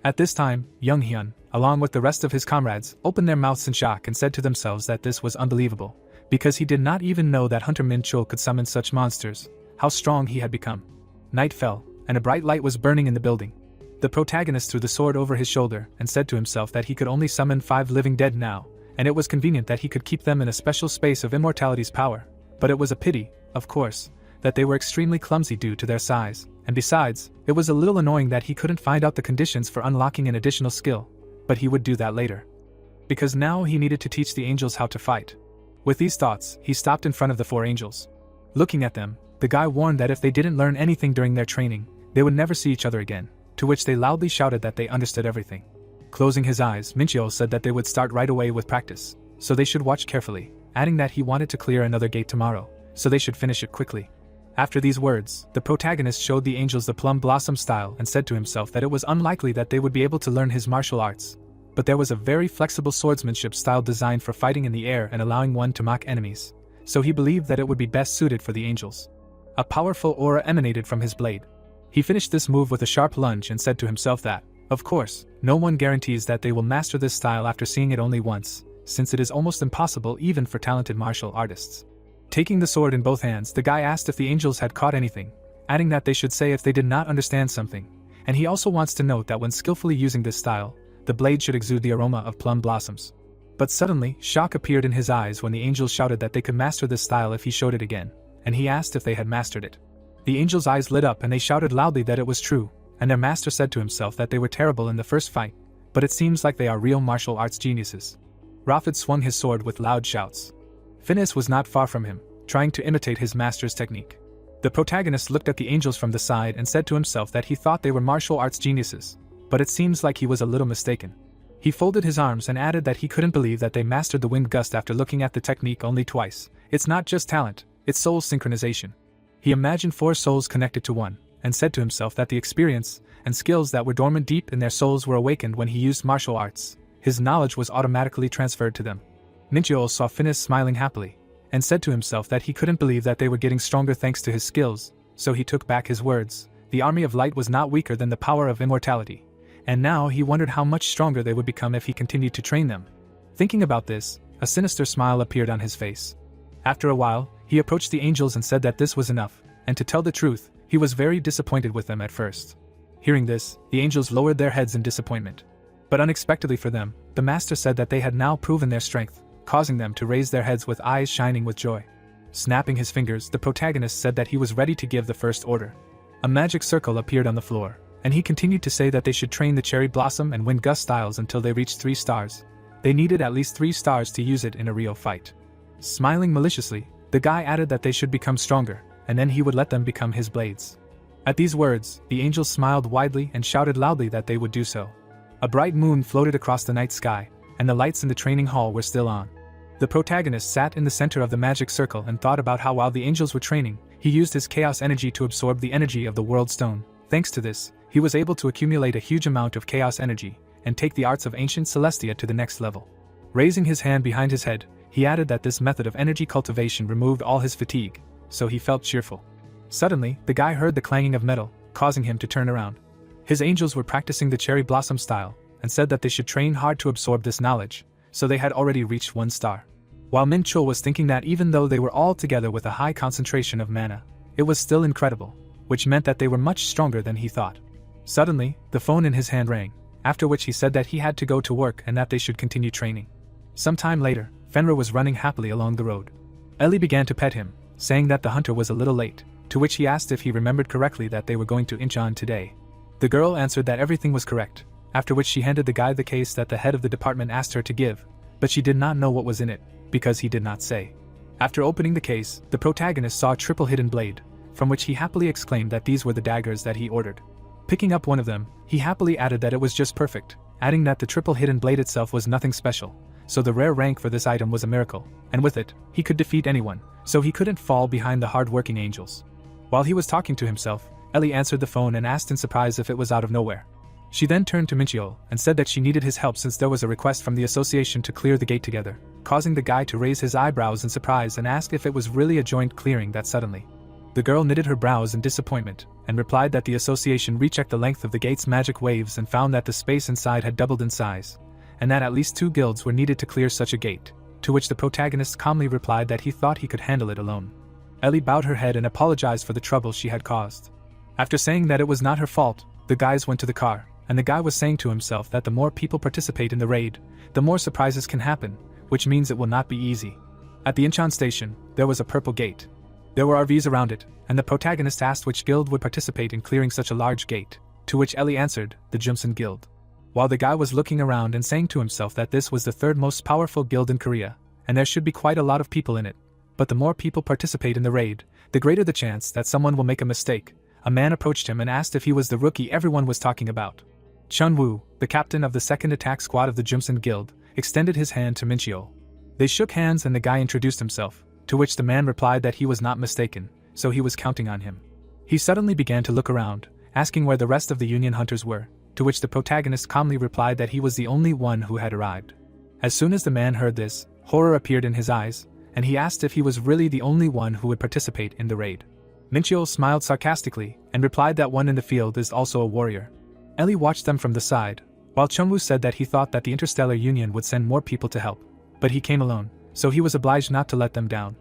At this time, Young Hyun, along with the rest of his comrades, opened their mouths in shock and said to themselves that this was unbelievable, because he did not even know that Hunter Minchul could summon such monsters, how strong he had become. Night fell, and a bright light was burning in the building. The protagonist threw the sword over his shoulder and said to himself that he could only summon 5 living dead now, and it was convenient that he could keep them in a special space of immortality's power. But it was a pity, of course, that they were extremely clumsy due to their size, and besides, it was a little annoying that he couldn't find out the conditions for unlocking an additional skill, but he would do that later. Because now he needed to teach the angels how to fight. With these thoughts, he stopped in front of the 4 angels. Looking at them, the guy warned that if they didn't learn anything during their training, they would never see each other again, to which they loudly shouted that they understood everything. Closing his eyes, Minchio said that they would start right away with practice, so they should watch carefully, adding that he wanted to clear another gate tomorrow, so they should finish it quickly. After these words, the protagonist showed the angels the plum blossom style and said to himself that it was unlikely that they would be able to learn his martial arts. But there was a very flexible swordsmanship style designed for fighting in the air and allowing one to mock enemies, so he believed that it would be best suited for the angels. A powerful aura emanated from his blade. He finished this move with a sharp lunge and said to himself that, of course, no one guarantees that they will master this style after seeing it only once, since it is almost impossible even for talented martial artists. Taking the sword in both hands, the guy asked if the angels had caught anything, adding that they should say if they did not understand something, and he also wants to note that when skillfully using this style, the blade should exude the aroma of plum blossoms. But suddenly, shock appeared in his eyes when the angels shouted that they could master this style if he showed it again, and he asked if they had mastered it. The angels' eyes lit up and they shouted loudly that it was true, and their master said to himself that they were terrible in the first fight, but it seems like they are real martial arts geniuses. Rafid swung his sword with loud shouts. Phineas was not far from him, trying to imitate his master's technique. The protagonist looked at the angels from the side and said to himself that he thought they were martial arts geniuses, but it seems like he was a little mistaken. He folded his arms and added that he couldn't believe that they mastered the wind gust after looking at the technique only twice. It's not just talent, it's soul synchronization. He imagined 4 souls connected to one, and said to himself that the experience and skills that were dormant deep in their souls were awakened when he used martial arts. His knowledge was automatically transferred to them. Minchio saw Phineas smiling happily, and said to himself that he couldn't believe that they were getting stronger thanks to his skills, so he took back his words. The army of light was not weaker than the power of immortality, and now he wondered how much stronger they would become if he continued to train them. Thinking about this, a sinister smile appeared on his face. After a while, he approached the angels and said that this was enough, and to tell the truth, he was very disappointed with them at first. Hearing this, the angels lowered their heads in disappointment. But unexpectedly for them, the master said that they had now proven their strength, causing them to raise their heads with eyes shining with joy. Snapping his fingers, the protagonist said that he was ready to give the first order. A magic circle appeared on the floor, and he continued to say that they should train the cherry blossom and wind gust styles until they reached 3 stars. They needed at least 3 stars to use it in a real fight. Smiling maliciously, the guy added that they should become stronger, and then he would let them become his blades. At these words, the angels smiled widely and shouted loudly that they would do so. A bright moon floated across the night sky, and the lights in the training hall were still on. The protagonist sat in the center of the magic circle and thought about how while the angels were training, he used his chaos energy to absorb the energy of the world stone. Thanks to this, he was able to accumulate a huge amount of chaos energy, and take the arts of ancient Celestia to the next level. Raising his hand behind his head, he added that this method of energy cultivation removed all his fatigue, so he felt cheerful. Suddenly, the guy heard the clanging of metal, causing him to turn around. His angels were practicing the cherry blossom style, and said that they should train hard to absorb this knowledge, so they had already reached 1 star. While Min Chul was thinking that even though they were all together with a high concentration of mana, it was still incredible, which meant that they were much stronger than he thought. Suddenly, the phone in his hand rang, after which he said that he had to go to work and that they should continue training. Some time later, Fenrir was running happily along the road. Ellie began to pet him, saying that the hunter was a little late, to which he asked if he remembered correctly that they were going to Incheon today. The girl answered that everything was correct, after which she handed the guy the case that the head of the department asked her to give, but she did not know what was in it, because he did not say. After opening the case, the protagonist saw a triple hidden blade, from which he happily exclaimed that these were the daggers that he ordered. Picking up one of them, he happily added that it was just perfect, adding that the triple hidden blade itself was nothing special, so the rare rank for this item was a miracle, and with it, he could defeat anyone, so he couldn't fall behind the hard-working angels. While he was talking to himself, Ellie answered the phone and asked in surprise if it was out of nowhere. She then turned to Minchio and said that she needed his help since there was a request from the association to clear the gate together, causing the guy to raise his eyebrows in surprise and ask if it was really a joint clearing that suddenly. The girl knitted her brows in disappointment, and replied that the association rechecked the length of the gate's magic waves and found that the space inside had doubled in size, and that at least 2 guilds were needed to clear such a gate, to which the protagonist calmly replied that he thought he could handle it alone. Ellie bowed her head and apologized for the trouble she had caused. After saying that it was not her fault, The guys went to the car, and the guy was saying to himself that the more people participate in the raid, the more surprises can happen, which means it will not be easy. At the Incheon station, there was a purple gate. There were RVs around it, and the protagonist asked which guild would participate in clearing such a large gate, to which Ellie answered, the Jumsun Guild. While the guy was looking around and saying to himself that this was the third most powerful guild in Korea, and there should be quite a lot of people in it, but the more people participate in the raid, the greater the chance that someone will make a mistake, a man approached him and asked if he was the rookie everyone was talking about. Chun-woo, the captain of the second attack squad of the Jumsun Guild, extended his hand to Minchio. They shook hands and the guy introduced himself, to which the man replied that he was not mistaken, so he was counting on him. He suddenly began to look around, asking where the rest of the Union hunters were, to which the protagonist calmly replied that he was the only one who had arrived. As soon as the man heard this, horror appeared in his eyes, and he asked if he was really the only one who would participate in the raid. Minchio smiled sarcastically, and replied that one in the field is also a warrior. Ellie watched them from the side, while Chunwoo said that he thought that the Interstellar Union would send more people to help, but he came alone, so he was obliged not to let them down.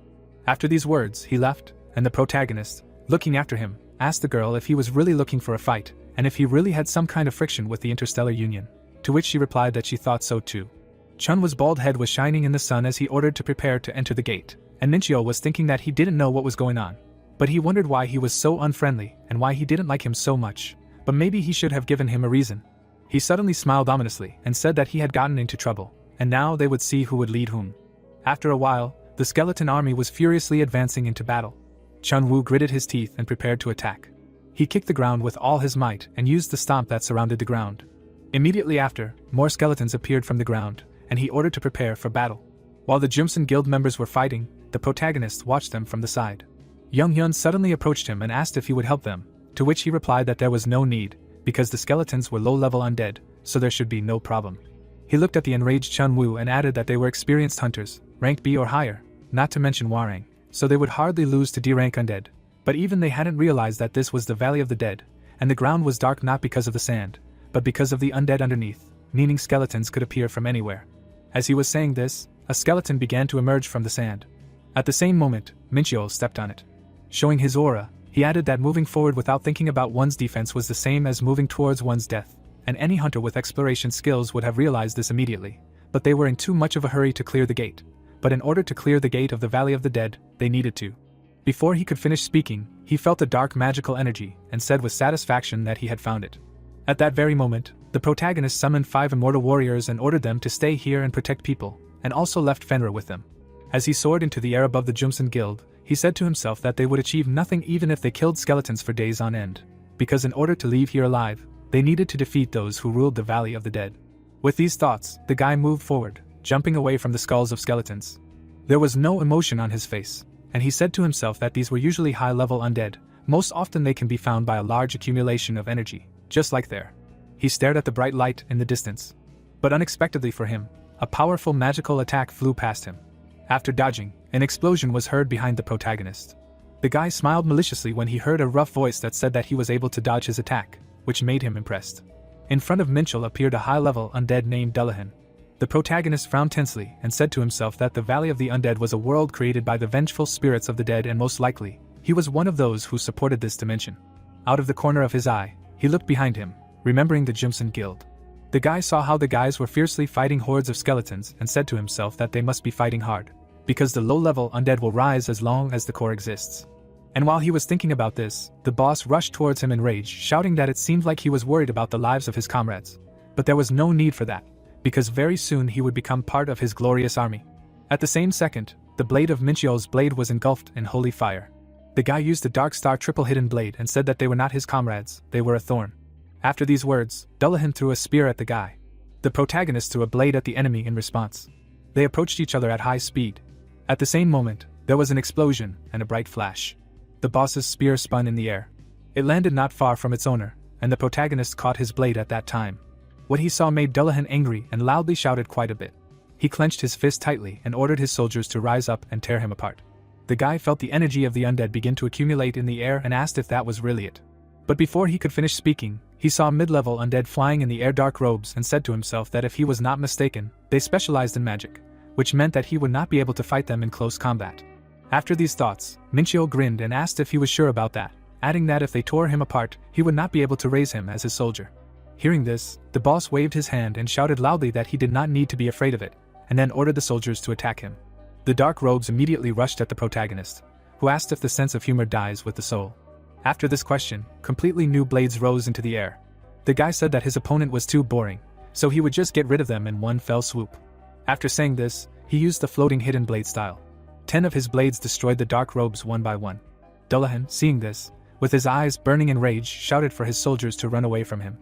After these words, he left, and the protagonist, looking after him, asked the girl if he was really looking for a fight, and if he really had some kind of friction with the Interstellar Union, to which she replied that she thought so too. Chunwoo's bald head was shining in the sun as he ordered to prepare to enter the gate, and Minchio was thinking that he didn't know what was going on, but he wondered why he was so unfriendly and why he didn't like him so much, but maybe he should have given him a reason. He suddenly smiled ominously and said that he had gotten into trouble, and now they would see who would lead whom. After a while, the skeleton army was furiously advancing into battle. Chun-woo gritted his teeth and prepared to attack. He kicked the ground with all his might and used the stomp that surrounded the ground. Immediately after, more skeletons appeared from the ground, and he ordered to prepare for battle. While the Jumsun Guild members were fighting, the protagonist watched them from the side. Young-hyun suddenly approached him and asked if he would help them, to which he replied that there was no need, because the skeletons were low-level undead, so there should be no problem. He looked at the enraged Chun-woo and added that they were experienced hunters, ranked B or higher, not to mention Hwarang, so they would hardly lose to D-rank undead, but even they hadn't realized that this was the Valley of the Dead, and the ground was dark not because of the sand, but because of the undead underneath, meaning skeletons could appear from anywhere. As he was saying this, a skeleton began to emerge from the sand. At the same moment, Minchio stepped on it. Showing his aura, he added that moving forward without thinking about one's defense was the same as moving towards one's death, and any hunter with exploration skills would have realized this immediately, but they were in too much of a hurry to clear the gate. But in order to clear the gate of the Valley of the Dead, they needed to. Before he could finish speaking, he felt a dark magical energy and said with satisfaction that he had found it. At that very moment, the protagonist summoned 5 immortal warriors and ordered them to stay here and protect people, and also left Fenrir with them. As he soared into the air above the Jumsun Guild, he said to himself that they would achieve nothing even if they killed skeletons for days on end, because in order to leave here alive, they needed to defeat those who ruled the Valley of the Dead. With these thoughts, the guy moved forward, jumping away from the skulls of skeletons. There was no emotion on his face, and he said to himself that these were usually high-level undead. Most often they can be found by a large accumulation of energy, just like there. He stared at the bright light in the distance. But unexpectedly for him, a powerful magical attack flew past him. After dodging, an explosion was heard behind the protagonist. The guy smiled maliciously when he heard a rough voice that said that he was able to dodge his attack, which made him impressed. In front of Minchel appeared a high-level undead named Dullahan. The protagonist frowned tensely and said to himself that the Valley of the Undead was a world created by the vengeful spirits of the dead, and most likely, he was one of those who supported this dimension. Out of the corner of his eye, he looked behind him, remembering the Jumsun Guild. The guy saw how the guys were fiercely fighting hordes of skeletons and said to himself that they must be fighting hard, because the low-level undead will rise as long as the core exists. And while he was thinking about this, the boss rushed towards him in rage, shouting that it seemed like he was worried about the lives of his comrades. But there was no need for that, because very soon he would become part of his glorious army. At the same second, the blade of Minchio's blade was engulfed in holy fire. The guy used the Dark Star triple hidden blade and said that they were not his comrades, they were a thorn. After these words, Dullahan threw a spear at the guy. The protagonist threw a blade at the enemy in response. They approached each other at high speed. At the same moment, there was an explosion and a bright flash. The boss's spear spun in the air. It landed not far from its owner, and the protagonist caught his blade at that time. What he saw made Dullahan angry and loudly shouted quite a bit. He clenched his fist tightly and ordered his soldiers to rise up and tear him apart. The guy felt the energy of the undead begin to accumulate in the air and asked if that was really it. But before he could finish speaking, he saw mid-level undead flying in the air dark robes and said to himself that if he was not mistaken, they specialized in magic, which meant that he would not be able to fight them in close combat. After these thoughts, Minchio grinned and asked if he was sure about that, adding that if they tore him apart, he would not be able to raise him as his soldier. Hearing this, the boss waved his hand and shouted loudly that he did not need to be afraid of it, and then ordered the soldiers to attack him. The dark robes immediately rushed at the protagonist, who asked if the sense of humor dies with the soul. After this question, completely new blades rose into the air. The guy said that his opponent was too boring, so he would just get rid of them in one fell swoop. After saying this, he used the floating hidden blade style. 10 of his blades destroyed the dark robes one by one. Dullahan, seeing this, with his eyes burning in rage, shouted for his soldiers to run away from him.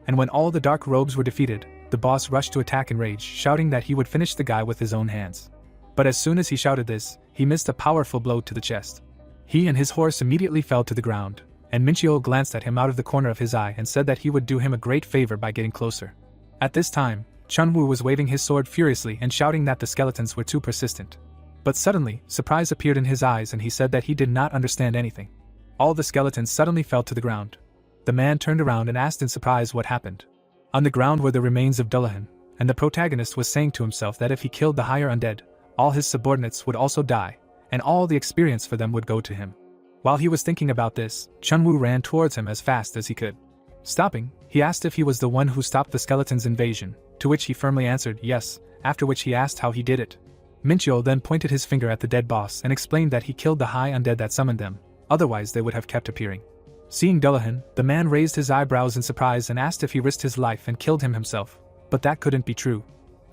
And when all the dark robes were defeated, the boss rushed to attack in rage, shouting that he would finish the guy with his own hands. But as soon as he shouted this, he missed a powerful blow to the chest. He and his horse immediately fell to the ground, and Minchio glanced at him out of the corner of his eye and said that he would do him a great favor by getting closer. At this time, Chunwoo was waving his sword furiously and shouting that the skeletons were too persistent. But suddenly, surprise appeared in his eyes and he said that he did not understand anything. All the skeletons suddenly fell to the ground. The man turned around and asked in surprise what happened. On the ground were the remains of Dullahan, and the protagonist was saying to himself that if he killed the higher undead, all his subordinates would also die, and all the experience for them would go to him. While he was thinking about this, Chunwoo ran towards him as fast as he could. Stopping, he asked if he was the one who stopped the skeletons' invasion, to which he firmly answered yes, after which he asked how he did it. Minchio then pointed his finger at the dead boss and explained that he killed the high undead that summoned them, otherwise they would have kept appearing. Seeing Dullahan, the man raised his eyebrows in surprise and asked if he risked his life and killed him himself, but that couldn't be true.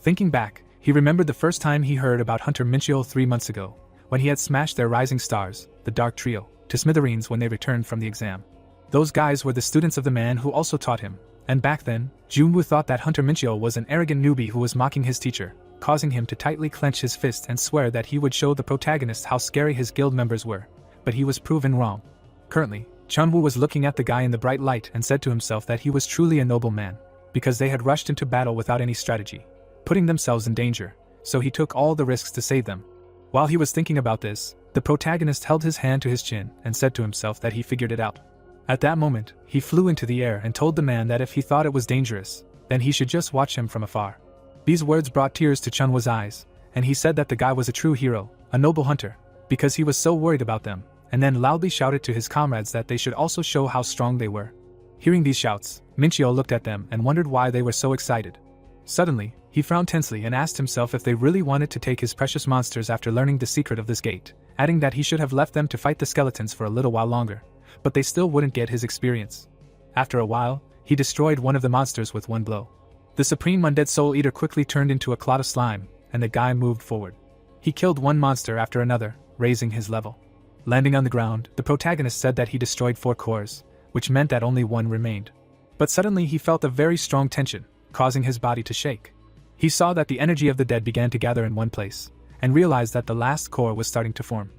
Thinking back, he remembered the first time he heard about Hunter Minchio 3 months ago, when he had smashed their rising stars, the Dark Trio, to smithereens when they returned from the exam. Those guys were the students of the man who also taught him, and back then, Junwoo thought that Hunter Minchio was an arrogant newbie who was mocking his teacher, causing him to tightly clench his fist and swear that he would show the protagonist how scary his guild members were, but he was proven wrong. Currently, Chunwoo was looking at the guy in the bright light and said to himself that he was truly a noble man, because they had rushed into battle without any strategy, putting themselves in danger, so he took all the risks to save them. While he was thinking about this, the protagonist held his hand to his chin and said to himself that he figured it out. At that moment, he flew into the air and told the man that if he thought it was dangerous, then he should just watch him from afar. These words brought tears to Chunwoo's eyes, and he said that the guy was a true hero, a noble hunter, because he was so worried about them, and then loudly shouted to his comrades that they should also show how strong they were. Hearing these shouts, Minchio looked at them and wondered why they were so excited. Suddenly, he frowned tensely and asked himself if they really wanted to take his precious monsters after learning the secret of this gate, adding that he should have left them to fight the skeletons for a little while longer, but they still wouldn't get his experience. After a while, he destroyed one of the monsters with one blow. The supreme undead soul eater quickly turned into a clot of slime, and the guy moved forward. He killed one monster after another, raising his level. Landing on the ground, the protagonist said that he destroyed 4 cores, which meant that only 1 remained. But suddenly he felt a very strong tension, causing his body to shake. He saw that the energy of the dead began to gather in one place, and realized that the last core was starting to form.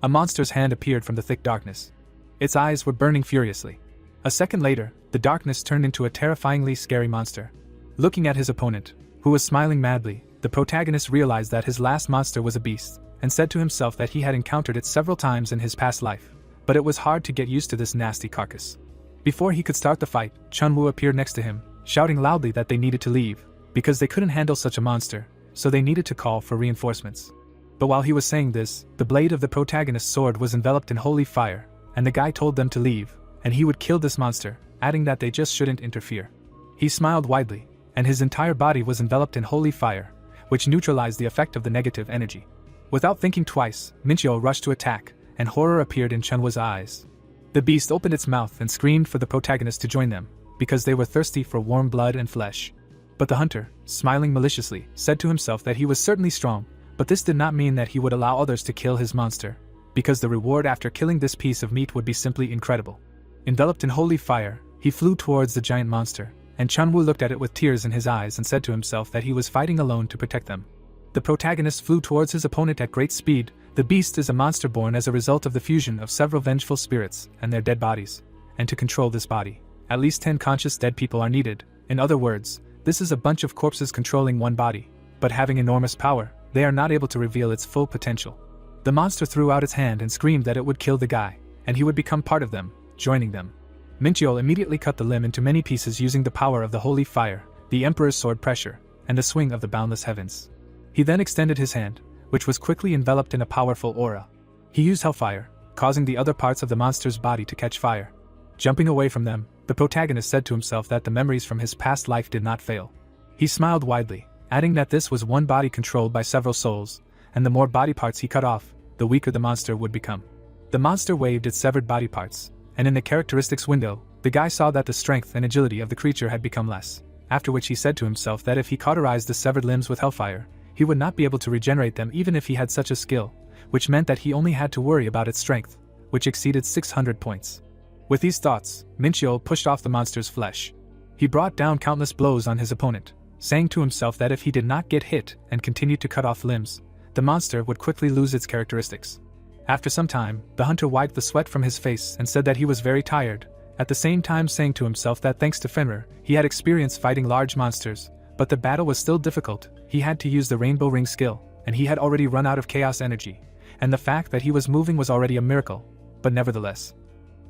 A monster's hand appeared from the thick darkness. Its eyes were burning furiously. A second later, the darkness turned into a terrifyingly scary monster. Looking at his opponent, who was smiling madly, the protagonist realized that his last monster was a beast, and said to himself that he had encountered it several times in his past life, but it was hard to get used to this nasty carcass. Before he could start the fight, Chunwoo appeared next to him, shouting loudly that they needed to leave, because they couldn't handle such a monster, so they needed to call for reinforcements. But while he was saying this, the blade of the protagonist's sword was enveloped in holy fire, and the guy told them to leave, and he would kill this monster, adding that they just shouldn't interfere. He smiled widely, and his entire body was enveloped in holy fire, which neutralized the effect of the negative energy. Without thinking twice, Minchio rushed to attack, and horror appeared in Chunwoo's eyes. The beast opened its mouth and screamed for the protagonist to join them, because they were thirsty for warm blood and flesh. But the hunter, smiling maliciously, said to himself that he was certainly strong, but this did not mean that he would allow others to kill his monster, because the reward after killing this piece of meat would be simply incredible. Enveloped in holy fire, he flew towards the giant monster, and Chunwoo looked at it with tears in his eyes and said to himself that he was fighting alone to protect them. The protagonist flew towards his opponent at great speed. The beast is a monster born as a result of the fusion of several vengeful spirits and their dead bodies, and to control this body, at least 10 conscious dead people are needed. In other words, this is a bunch of corpses controlling one body, but having enormous power, they are not able to reveal its full potential. The monster threw out its hand and screamed that it would kill the guy, and he would become part of them, joining them. Minchio immediately cut the limb into many pieces using the power of the holy fire, the emperor's sword pressure, and the swing of the boundless heavens. He then extended his hand, which was quickly enveloped in a powerful aura. He used hellfire, causing the other parts of the monster's body to catch fire. Jumping away from them, the protagonist said to himself that the memories from his past life did not fail. He smiled widely, adding that this was one body controlled by several souls, and the more body parts he cut off, the weaker the monster would become. The monster waved its severed body parts, and in the characteristics window, the guy saw that the strength and agility of the creature had become less, after which he said to himself that if he cauterized the severed limbs with hellfire, he would not be able to regenerate them even if he had such a skill, which meant that he only had to worry about its strength, which exceeded 600 points. With these thoughts, Minchio pushed off the monster's flesh. He brought down countless blows on his opponent, saying to himself that if he did not get hit and continued to cut off limbs, the monster would quickly lose its characteristics. After some time, the hunter wiped the sweat from his face and said that he was very tired, at the same time saying to himself that thanks to Fenrir, he had experience fighting large monsters, but the battle was still difficult. He had to use the Rainbow Ring skill, and he had already run out of chaos energy, and the fact that he was moving was already a miracle, but nevertheless,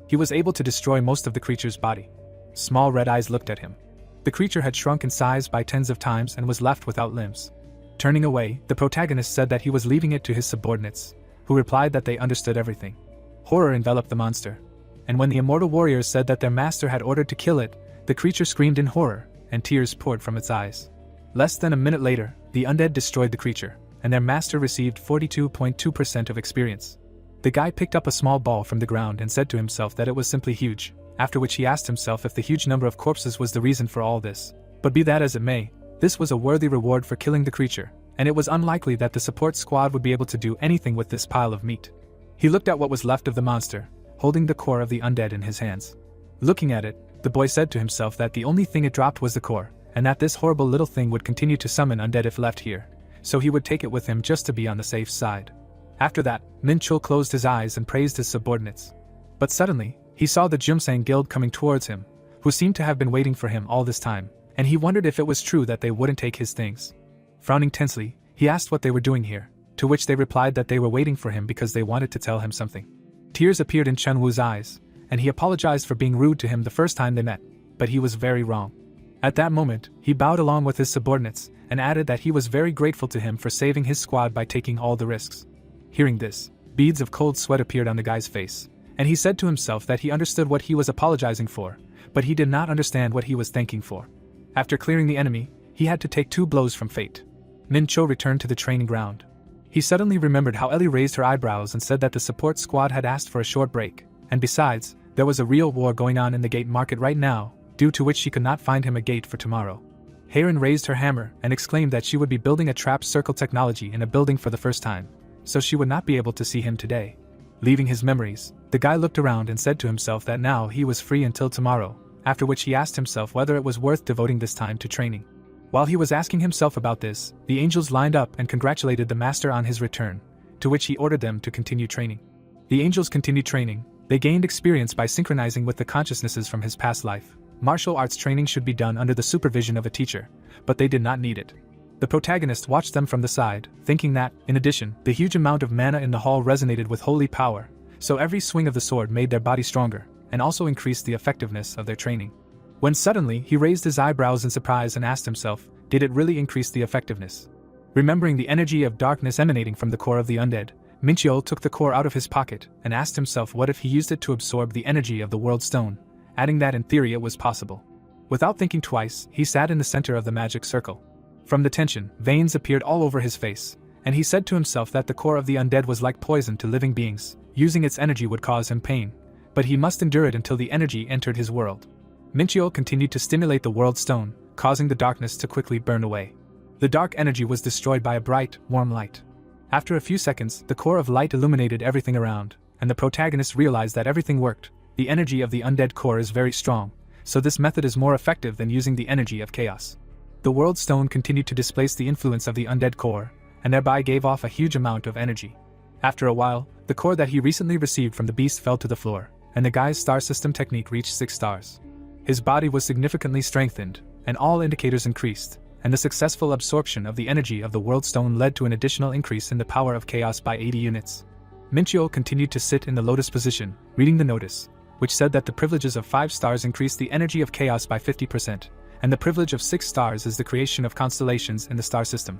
he was able to destroy most of the creature's body. Small red eyes looked at him. The creature had shrunk in size by tens of times and was left without limbs. Turning away, the protagonist said that he was leaving it to his subordinates, who replied that they understood everything. Horror enveloped the monster, and when the immortal warriors said that their master had ordered to kill it, the creature screamed in horror, and tears poured from its eyes. Less than a minute later, the undead destroyed the creature, and their master received 42.2% of experience. The guy picked up a small ball from the ground and said to himself that it was simply huge, after which he asked himself if the huge number of corpses was the reason for all this. But be that as it may, this was a worthy reward for killing the creature, and it was unlikely that the support squad would be able to do anything with this pile of meat. He looked at what was left of the monster, holding the core of the undead in his hands. Looking at it, the boy said to himself that the only thing it dropped was the core, and that this horrible little thing would continue to summon undead if left here, so he would take it with him just to be on the safe side. After that, Min Chul closed his eyes and praised his subordinates. But suddenly, he saw the Jumsang guild coming towards him, who seemed to have been waiting for him all this time, and he wondered if it was true that they wouldn't take his things. Frowning tensely, he asked what they were doing here, to which they replied that they were waiting for him because they wanted to tell him something. Tears appeared in Chen Wu's eyes, and he apologized for being rude to him the first time they met, but he was very wrong. At that moment, he bowed along with his subordinates, and added that he was very grateful to him for saving his squad by taking all the risks. Hearing this, beads of cold sweat appeared on the guy's face, and he said to himself that he understood what he was apologizing for, but he did not understand what he was thanking for. After clearing the enemy, he had to take 2 blows from fate. Min Cho returned to the training ground. He suddenly remembered how Ellie raised her eyebrows and said that the support squad had asked for a short break, and besides, there was a real war going on in the gate market right now, due to which she could not find him a gate for tomorrow. Heron raised her hammer and exclaimed that she would be building a trap circle technology in a building for the first time, so she would not be able to see him today. Leaving his memories, the guy looked around and said to himself that now he was free until tomorrow, after which he asked himself whether it was worth devoting this time to training. While he was asking himself about this, the angels lined up and congratulated the master on his return, to which he ordered them to continue training. The angels continued training. They gained experience by synchronizing with the consciousnesses from his past life. Martial arts training should be done under the supervision of a teacher, but they did not need it. The protagonist watched them from the side, thinking that, in addition, the huge amount of mana in the hall resonated with holy power, so every swing of the sword made their body stronger, and also increased the effectiveness of their training. When suddenly he raised his eyebrows in surprise and asked himself, did it really increase the effectiveness? Remembering the energy of darkness emanating from the core of the undead, Minchio took the core out of his pocket and asked himself what if he used it to absorb the energy of the world stone, adding that in theory it was possible. Without thinking twice, he sat in the center of the magic circle. From the tension, veins appeared all over his face, and he said to himself that the core of the undead was like poison to living beings. Using its energy would cause him pain, but he must endure it until the energy entered his world. Minchio continued to stimulate the world stone, causing the darkness to quickly burn away. The dark energy was destroyed by a bright, warm light. After a few seconds, the core of light illuminated everything around, and the protagonist realized that everything worked. The energy of the undead core is very strong, so this method is more effective than using the energy of chaos. The world stone continued to displace the influence of the undead core, and thereby gave off a huge amount of energy. After a while, the core that he recently received from the beast fell to the floor, and the guy's star system technique reached 6 stars. His body was significantly strengthened, and all indicators increased, and the successful absorption of the energy of the world stone led to an additional increase in the power of chaos by 80 units. Minchio continued to sit in the lotus position, reading the notice, which said that the privileges of 5 stars increase the energy of chaos by 50%, and the privilege of 6 stars is the creation of constellations in the star system.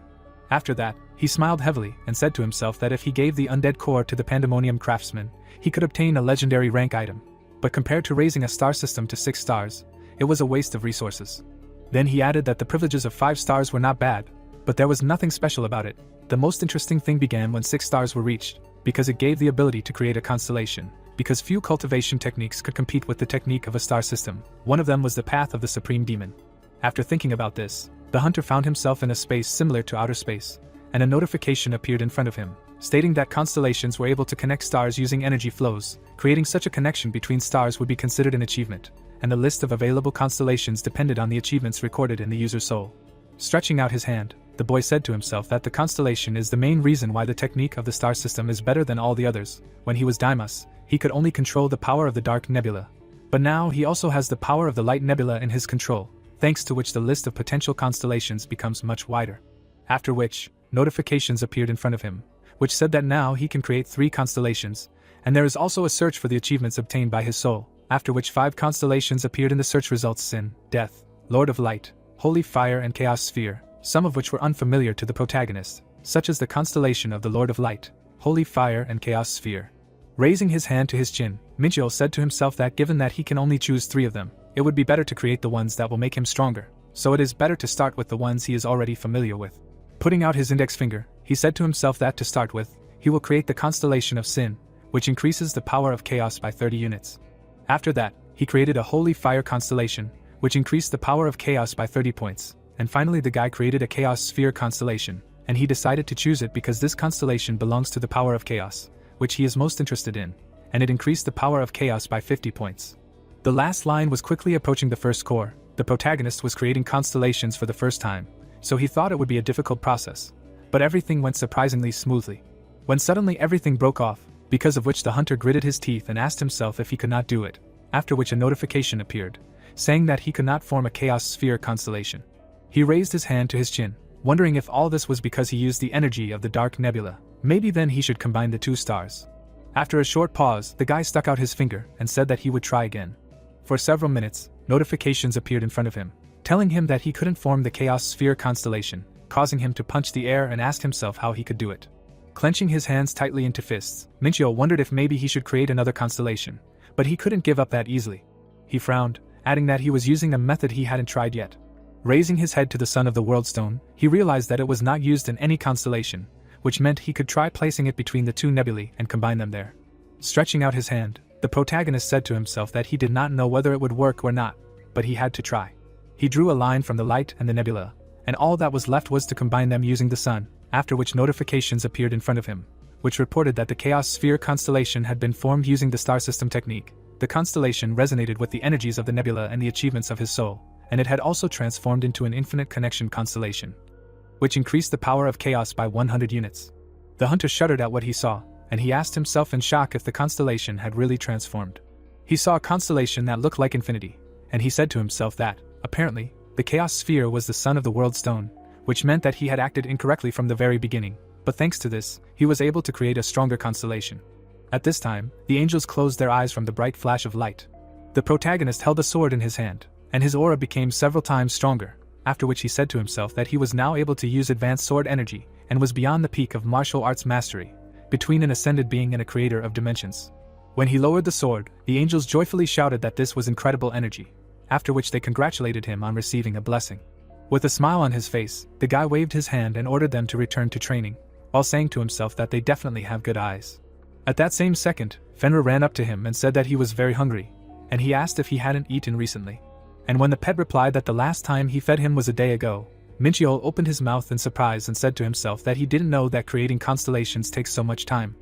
After that, he smiled heavily and said to himself that if he gave the undead core to the Pandemonium craftsman, he could obtain a legendary rank item. But compared to raising a star system to 6 stars, it was a waste of resources. Then he added that the privileges of 5 stars were not bad, but there was nothing special about it. The most interesting thing began when 6 stars were reached, because it gave the ability to create a constellation, because few cultivation techniques could compete with the technique of a star system. One of them was the path of the Supreme Demon. After thinking about this, the hunter found himself in a space similar to outer space, and a notification appeared in front of him, stating that constellations were able to connect stars using energy flows. Creating such a connection between stars would be considered an achievement, and the list of available constellations depended on the achievements recorded in the user's soul. Stretching out his hand, the boy said to himself that the constellation is the main reason why the technique of the star system is better than all the others. When he was Daimos, he could only control the power of the dark nebula. But now he also has the power of the light nebula in his control, thanks to which the list of potential constellations becomes much wider. After which, notifications appeared in front of him, which said that now he can create 3 constellations, and there is also a search for the achievements obtained by his soul, after which 5 constellations appeared in the search results: Sin, Death, Lord of Light, Holy Fire and Chaos Sphere, some of which were unfamiliar to the protagonist, such as the constellation of the Lord of Light, Holy Fire and Chaos Sphere. Raising his hand to his chin, Minchio said to himself that given that he can only choose 3 of them, it would be better to create the ones that will make him stronger, so it is better to start with the ones he is already familiar with. Putting out his index finger, he said to himself that to start with, he will create the constellation of Sin, which increases the power of chaos by 30 units. After that, he created a Holy Fire constellation, which increased the power of chaos by 30 points, and finally the guy created a Chaos Sphere constellation, and he decided to choose it because this constellation belongs to the power of chaos, which he is most interested in, and it increased the power of chaos by 50 points. The last line was quickly approaching the first core. The protagonist was creating constellations for the first time, so he thought it would be a difficult process, but everything went surprisingly smoothly. When suddenly everything broke off, because of which the hunter gritted his teeth and asked himself if he could not do it, after which a notification appeared, saying that he could not form a Chaos Sphere constellation. He raised his hand to his chin, wondering if all this was because he used the energy of the Dark Nebula. Maybe then he should combine the 2 stars. After a short pause, the guy stuck out his finger and said that he would try again. For several minutes, notifications appeared in front of him, telling him that he couldn't form the Chaos Sphere constellation, causing him to punch the air and ask himself how he could do it. Clenching his hands tightly into fists, Minchio wondered if maybe he should create another constellation, but he couldn't give up that easily. He frowned, adding that he was using a method he hadn't tried yet. Raising his head to the sun of the World Stone, he realized that it was not used in any constellation, which meant he could try placing it between the 2 nebulae and combine them there. Stretching out his hand, the protagonist said to himself that he did not know whether it would work or not, but he had to try. He drew a line from the light and the nebula, and all that was left was to combine them using the sun, after which notifications appeared in front of him, which reported that the Chaos Sphere constellation had been formed using the star system technique. The constellation resonated with the energies of the nebula and the achievements of his soul, and it had also transformed into an infinite connection constellation, which increased the power of chaos by 100 units. The hunter shuddered at what he saw, and he asked himself in shock if the constellation had really transformed. He saw a constellation that looked like infinity, and he said to himself that, apparently, the Chaos Sphere was the sun of the World Stone, which meant that he had acted incorrectly from the very beginning, but thanks to this, he was able to create a stronger constellation. At this time, the angels closed their eyes from the bright flash of light. The protagonist held a sword in his hand, and his aura became several times stronger, after which he said to himself that he was now able to use advanced sword energy, and was beyond the peak of martial arts mastery, between an ascended being and a creator of dimensions. When he lowered the sword, the angels joyfully shouted that this was incredible energy, after which they congratulated him on receiving a blessing. With a smile on his face, the guy waved his hand and ordered them to return to training, while saying to himself that they definitely have good eyes. At that same second, Fenrir ran up to him and said that he was very hungry, and he asked if he hadn't eaten recently. And when the pet replied that the last time he fed him was a day ago, Minchio opened his mouth in surprise and said to himself that he didn't know that creating constellations takes so much time.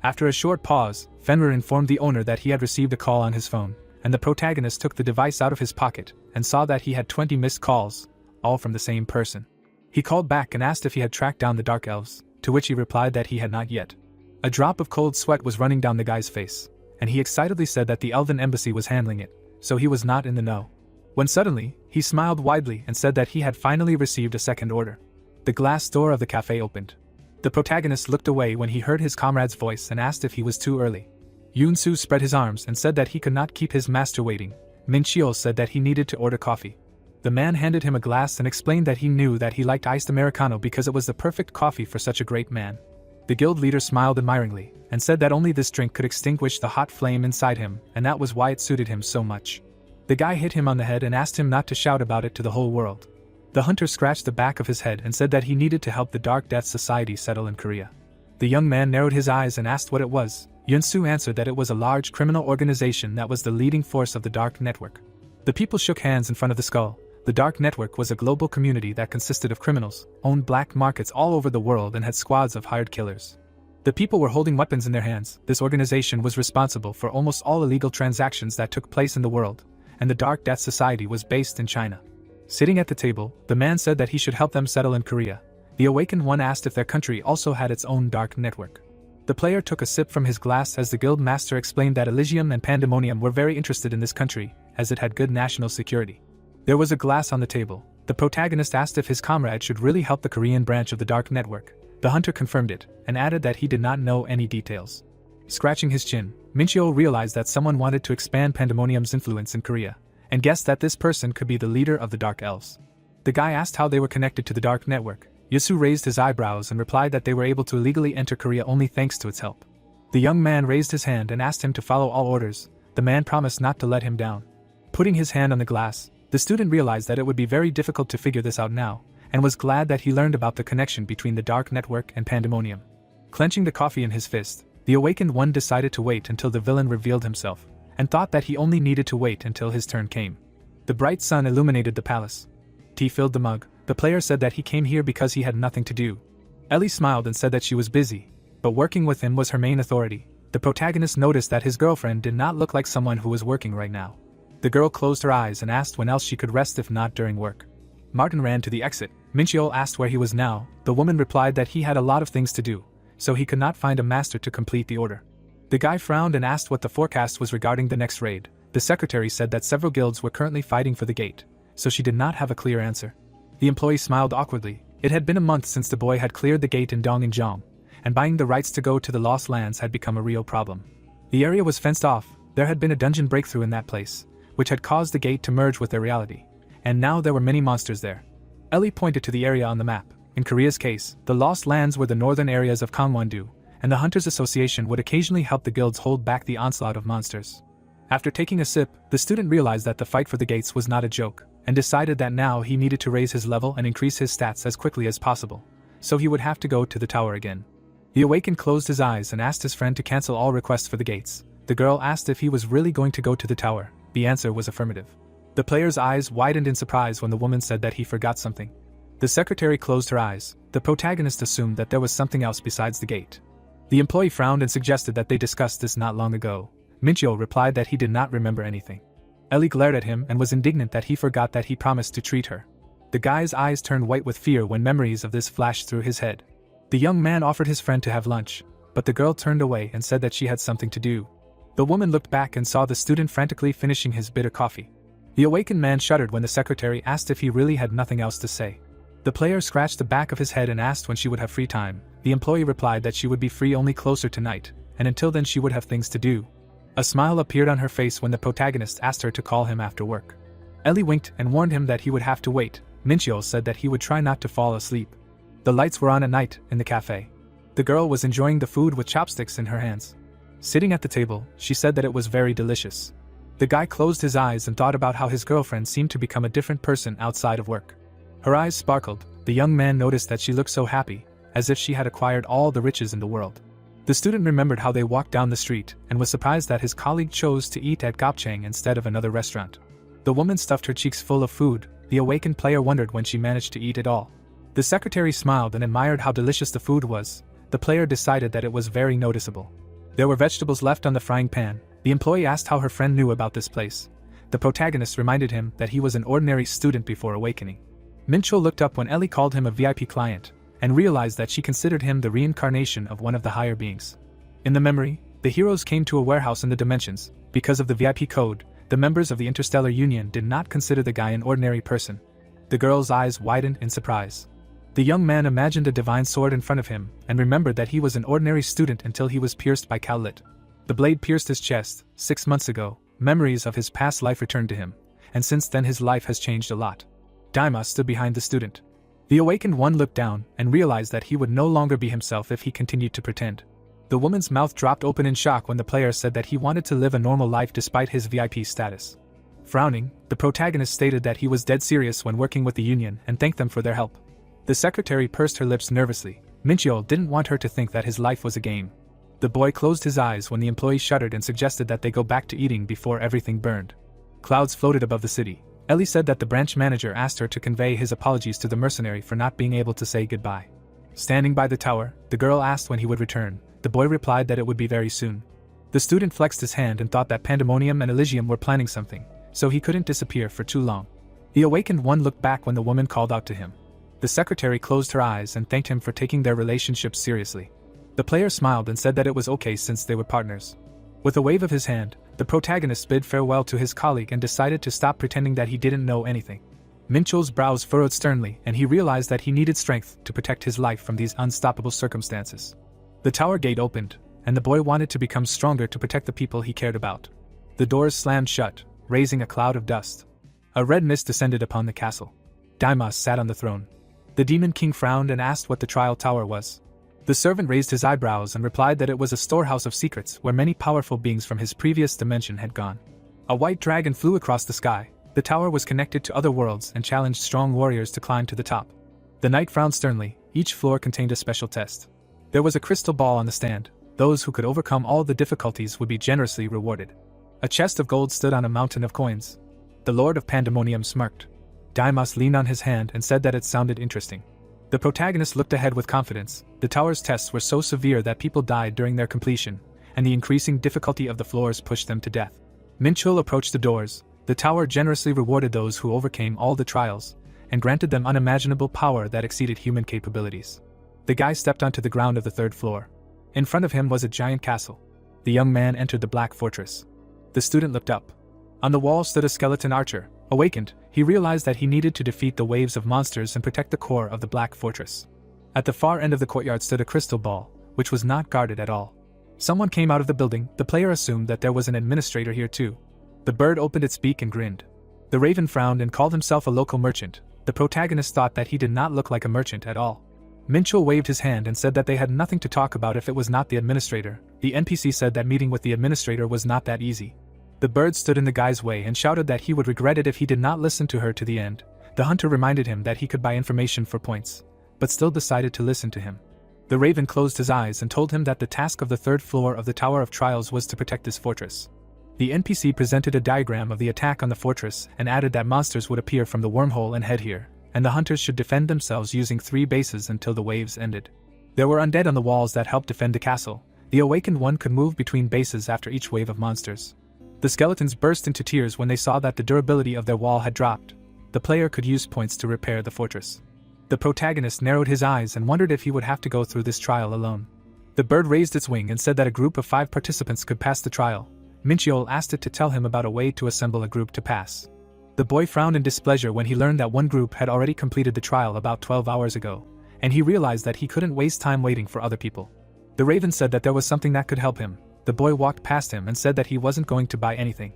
After a short pause, Fenrir informed the owner that he had received a call on his phone, and the protagonist took the device out of his pocket and saw that he had 20 missed calls, all from the same person. He called back and asked if he had tracked down the Dark Elves, to which he replied that he had not yet. A drop of cold sweat was running down the guy's face, and he excitedly said that the Elven Embassy was handling it, so he was not in the know. When suddenly, he smiled widely and said that he had finally received a second order. The glass door of the cafe opened. The protagonist looked away when he heard his comrade's voice and asked if he was too early. Yunsu spread his arms and said that he could not keep his master waiting. Minchio said that he needed to order coffee. The man handed him a glass and explained that he knew that he liked iced Americano because it was the perfect coffee for such a great man. The guild leader smiled admiringly, and said that only this drink could extinguish the hot flame inside him, and that was why it suited him so much. The guy hit him on the head and asked him not to shout about it to the whole world. The hunter scratched the back of his head and said that he needed to help the Dark Death Society settle in Korea. The young man narrowed his eyes and asked what it was. Yunsu answered that it was a large criminal organization that was the leading force of the Dark Network. The people shook hands in front of the skull. The Dark Network was a global community that consisted of criminals, owned black markets all over the world and had squads of hired killers. The people were holding weapons in their hands. This organization was responsible for almost all illegal transactions that took place in the world, and the Dark Death Society was based in China. Sitting at the table, the man said that he should help them settle in Korea. The awakened one asked if their country also had its own dark network. The player took a sip from his glass as the guild master explained that Elysium and Pandemonium were very interested in this country, as it had good national security. There was a glass on the table. The protagonist asked if his comrade should really help the Korean branch of the dark network. The hunter confirmed it, and added that he did not know any details. Scratching his chin, Minchio realized that someone wanted to expand Pandemonium's influence in Korea, and guessed that this person could be the leader of the Dark Elves. The guy asked how they were connected to the dark network. Yasu raised his eyebrows and replied that they were able to illegally enter Korea only thanks to its help. The young man raised his hand and asked him to follow all orders. The man promised not to let him down. Putting his hand on the glass, the student realized that it would be very difficult to figure this out now, and was glad that he learned about the connection between the dark network and Pandemonium. Clenching the coffee in his fist, the awakened one decided to wait until the villain revealed himself, and thought that he only needed to wait until his turn came. The bright sun illuminated the palace. Tea filled the mug. The player said that he came here because he had nothing to do. Ellie smiled and said that she was busy, but working with him was her main authority. The protagonist noticed that his girlfriend did not look like someone who was working right now. The girl closed her eyes and asked when else she could rest if not during work. Martin ran to the exit. Minchio asked where he was now. The woman replied that he had a lot of things to do, so he could not find a master to complete the order. The guy frowned and asked what the forecast was regarding the next raid. The secretary said that several guilds were currently fighting for the gate, so she did not have a clear answer. The employee smiled awkwardly. It had been a month since the boy had cleared the gate in Donginjong, and buying the rights to go to the Lost Lands had become a real problem. The area was fenced off. There had been a dungeon breakthrough in that place, which had caused the gate to merge with their reality, and now there were many monsters there. Ellie pointed to the area on the map. In Korea's case, the Lost Lands were the northern areas of Gangwon-do, and the Hunters Association would occasionally help the guilds hold back the onslaught of monsters. After taking a sip, the student realized that the fight for the gates was not a joke, and decided that now he needed to raise his level and increase his stats as quickly as possible, so he would have to go to the tower again. The awakened closed his eyes and asked his friend to cancel all requests for the gates. The girl asked if he was really going to go to the tower. The answer was affirmative. The player's eyes widened in surprise when the woman said that he forgot something. The secretary closed her eyes. The protagonist assumed that there was something else besides the gate. The employee frowned and suggested that they discussed this not long ago. Minchio replied that he did not remember anything. Ellie glared at him and was indignant that he forgot that he promised to treat her. The guy's eyes turned white with fear when memories of this flashed through his head. The young man offered his friend to have lunch, but the girl turned away and said that she had something to do. The woman looked back and saw the student frantically finishing his bitter coffee. The awakened man shuddered when the secretary asked if he really had nothing else to say. The player scratched the back of his head and asked when she would have free time. The employee replied that she would be free only closer to night, and until then she would have things to do. A smile appeared on her face when the protagonist asked her to call him after work. Ellie winked and warned him that he would have to wait. Minchio said that he would try not to fall asleep. The lights were on at night in the cafe. The girl was enjoying the food with chopsticks in her hands. Sitting at the table, she said that it was very delicious. The guy closed his eyes and thought about how his girlfriend seemed to become a different person outside of work. Her eyes sparkled. The young man noticed that she looked so happy, as if she had acquired all the riches in the world. The student remembered how they walked down the street and was surprised that his colleague chose to eat at Gopchang instead of another restaurant. The woman stuffed her cheeks full of food. The awakened player wondered when she managed to eat it all. The secretary smiled and admired how delicious the food was. The player decided that it was very noticeable. There were vegetables left on the frying pan. The employee asked how her friend knew about this place. The protagonist reminded him that he was an ordinary student before awakening. Mincho looked up when Ellie called him a VIP client, and realized that she considered him the reincarnation of one of the higher beings. In the memory, the heroes came to a warehouse in the dimensions. Because of the VIP code, the members of the Interstellar Union did not consider the guy an ordinary person. The girl's eyes widened in surprise. The young man imagined a divine sword in front of him, and remembered that he was an ordinary student until he was pierced by Cowlit. The blade pierced his chest. 6 months ago, memories of his past life returned to him, and since then his life has changed a lot. Daima stood behind the student. The awakened one looked down and realized that he would no longer be himself if he continued to pretend. The woman's mouth dropped open in shock when the player said that he wanted to live a normal life despite his VIP status. Frowning, the protagonist stated that he was dead serious when working with the union and thanked them for their help. The secretary pursed her lips nervously. Mincheol didn't want her to think that his life was a game. The boy closed his eyes when the employee shuddered and suggested that they go back to eating before everything burned. Clouds floated above the city. Ellie said that the branch manager asked her to convey his apologies to the mercenary for not being able to say goodbye. Standing by the tower, the girl asked when he would return. The boy replied that it would be very soon. The student flexed his hand and thought that Pandemonium and Elysium were planning something, so he couldn't disappear for too long. The awakened one looked back when the woman called out to him. The secretary closed her eyes and thanked him for taking their relationship seriously. The player smiled and said that it was okay since they were partners. With a wave of his hand, the protagonist bid farewell to his colleague and decided to stop pretending that he didn't know anything. Mincheol's brows furrowed sternly and he realized that he needed strength to protect his life from these unstoppable circumstances. The tower gate opened, and the boy wanted to become stronger to protect the people he cared about. The doors slammed shut, raising a cloud of dust. A red mist descended upon the castle. Daima sat on the throne. The demon king frowned and asked what the trial tower was. The servant raised his eyebrows and replied that it was a storehouse of secrets where many powerful beings from his previous dimension had gone. A white dragon flew across the sky. The tower was connected to other worlds and challenged strong warriors to climb to the top. The knight frowned sternly. Each floor contained a special test. There was a crystal ball on the stand. Those who could overcome all the difficulties would be generously rewarded. A chest of gold stood on a mountain of coins. The Lord of Pandemonium smirked. Daimos leaned on his hand and said that it sounded interesting. The protagonist looked ahead with confidence. The tower's tests were so severe that people died during their completion, and the increasing difficulty of the floors pushed them to death. Mincheol approached the doors. The tower generously rewarded those who overcame all the trials, and granted them unimaginable power that exceeded human capabilities. The guy stepped onto the ground of the third floor. In front of him was a giant castle. The young man entered the black fortress. The student looked up. On the wall stood a skeleton archer. Awakened, he realized that he needed to defeat the waves of monsters and protect the core of the black fortress. At the far end of the courtyard stood a crystal ball, which was not guarded at all. Someone came out of the building. The player assumed that there was an administrator here too. The bird opened its beak and grinned. The raven frowned and called himself a local merchant. The protagonist thought that he did not look like a merchant at all. Mincheol waved his hand and said that they had nothing to talk about if it was not the administrator. The NPC said that meeting with the administrator was not that easy. The bird stood in the guy's way and shouted that he would regret it if he did not listen to her to the end. The hunter reminded him that he could buy information for points, but still decided to listen to him. The raven closed his eyes and told him that the task of the third floor of the Tower of Trials was to protect this fortress. The NPC presented a diagram of the attack on the fortress and added that monsters would appear from the wormhole and head here, and the hunters should defend themselves using 3 bases until the waves ended. There were undead on the walls that helped defend the castle. The awakened one could move between bases after each wave of monsters. The skeletons burst into tears when they saw that the durability of their wall had dropped. The player could use points to repair the fortress. The protagonist narrowed his eyes and wondered if he would have to go through this trial alone. The bird raised its wing and said that a group of 5 participants could pass the trial. Mincheol asked it to tell him about a way to assemble a group to pass. The boy frowned in displeasure when he learned that one group had already completed the trial about 12 hours ago, and he realized that he couldn't waste time waiting for other people. The raven said that there was something that could help him. The boy walked past him and said that he wasn't going to buy anything.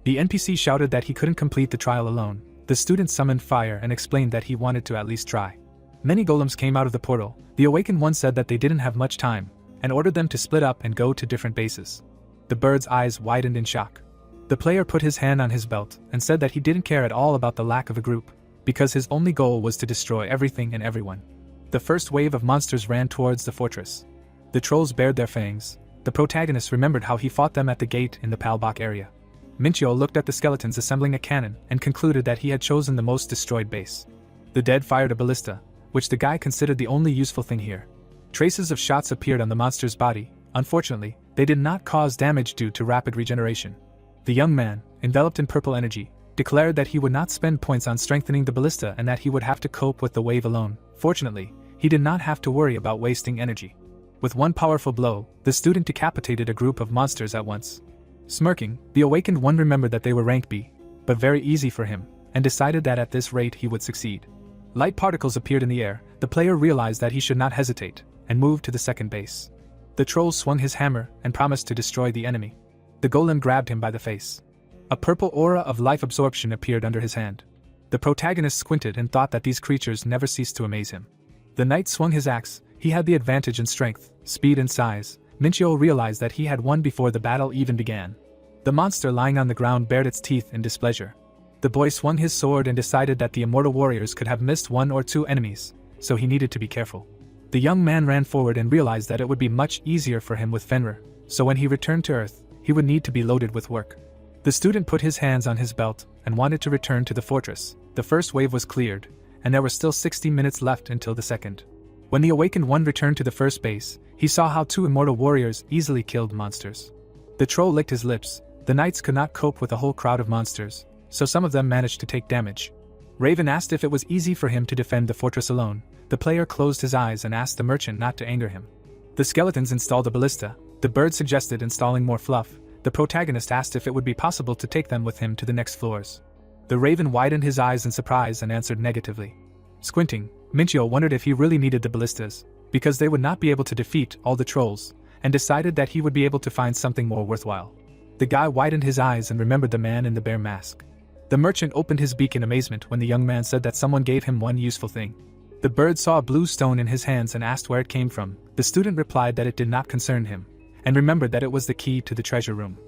The NPC shouted that he couldn't complete the trial alone. The student summoned fire and explained that he wanted to at least try. Many golems came out of the portal. The awakened one said that they didn't have much time, and ordered them to split up and go to different bases. The bird's eyes widened in shock. The player put his hand on his belt and said that he didn't care at all about the lack of a group, because his only goal was to destroy everything and everyone. The first wave of monsters ran towards the fortress. The trolls bared their fangs. The protagonist remembered how he fought them at the gate in the Palbach area. Mincheol looked at the skeletons assembling a cannon and concluded that he had chosen the most destroyed base. The dead fired a ballista, which the guy considered the only useful thing here. Traces of shots appeared on the monster's body. Unfortunately, they did not cause damage due to rapid regeneration. The young man, enveloped in purple energy, declared that he would not spend points on strengthening the ballista and that he would have to cope with the wave alone. Fortunately, he did not have to worry about wasting energy. With one powerful blow, the student decapitated a group of monsters at once. Smirking, the awakened one remembered that they were rank B, but very easy for him, and decided that at this rate he would succeed. Light particles appeared in the air. The player realized that he should not hesitate, and moved to the second base. The troll swung his hammer and promised to destroy the enemy. The golem grabbed him by the face. A purple aura of life absorption appeared under his hand. The protagonist squinted and thought that these creatures never ceased to amaze him. The knight swung his axe. He had the advantage in strength, speed and size. Minchio realized that he had won before the battle even began. The monster lying on the ground bared its teeth in displeasure. The boy swung his sword and decided that the immortal warriors could have missed one or two enemies, so he needed to be careful. The young man ran forward and realized that it would be much easier for him with Fenrir, so when he returned to Earth, he would need to be loaded with work. The student put his hands on his belt and wanted to return to the fortress. The first wave was cleared, and there were still 60 minutes left until the second. When the awakened one returned to the first base, he saw how two immortal warriors easily killed monsters. The troll licked his lips. The knights could not cope with a whole crowd of monsters, so some of them managed to take damage. Raven asked if it was easy for him to defend the fortress alone. The player closed his eyes and asked the merchant not to anger him. The skeletons installed a ballista. The bird suggested installing more fluff. The protagonist asked if it would be possible to take them with him to the next floors. The raven widened his eyes in surprise and answered negatively. Squinting, Minchio wondered if he really needed the ballistas, because they would not be able to defeat all the trolls, and decided that he would be able to find something more worthwhile. The guy widened his eyes and remembered the man in the bear mask. The merchant opened his beak in amazement when the young man said that someone gave him one useful thing. The bird saw a blue stone in his hands and asked where it came from. The student replied that it did not concern him, and remembered that it was the key to the treasure room.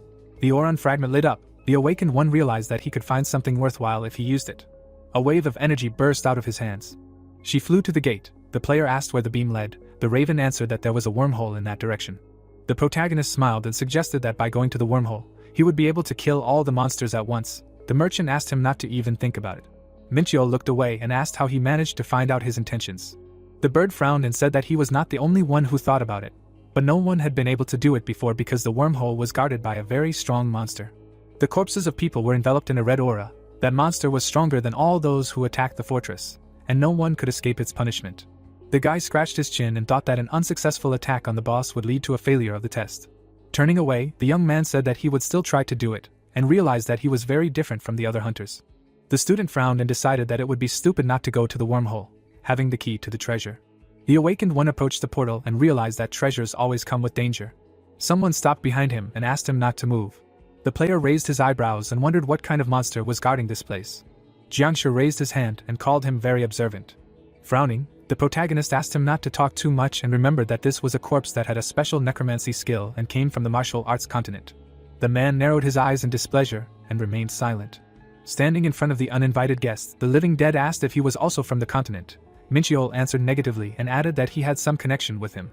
The Oron fragment lit up. The awakened one realized that he could find something worthwhile if he used it. A wave of energy burst out of his hands. She flew to the gate. The player asked where the beam led. The raven answered that there was a wormhole in that direction. The protagonist smiled and suggested that by going to the wormhole, he would be able to kill all the monsters at once. The merchant asked him not to even think about it. Minchio looked away and asked how he managed to find out his intentions. The bird frowned and said that he was not the only one who thought about it, but no one had been able to do it before because the wormhole was guarded by a very strong monster. The corpses of people were enveloped in a red aura. That monster was stronger than all those who attacked the fortress, and no one could escape its punishment. The guy scratched his chin and thought that an unsuccessful attack on the boss would lead to a failure of the test. Turning away, the young man said that he would still try to do it, and realized that he was very different from the other hunters. The student frowned and decided that it would be stupid not to go to the wormhole, having the key to the treasure. The awakened one approached the portal and realized that treasures always come with danger. Someone stopped behind him and asked him not to move. The player raised his eyebrows and wondered what kind of monster was guarding this place. Jiangshi raised his hand and called him very observant. Frowning, the protagonist asked him not to talk too much and remembered that this was a corpse that had a special necromancy skill and came from the martial arts continent. The man narrowed his eyes in displeasure and remained silent. Standing in front of the uninvited guest, the living dead asked if he was also from the continent. Minchio answered negatively and added that he had some connection with him.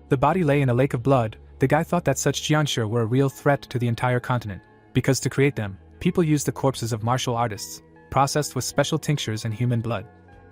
The body lay in a lake of blood. The guy thought that such jianshi were a real threat to the entire continent, because to create them, people used the corpses of martial artists, processed with special tinctures and human blood.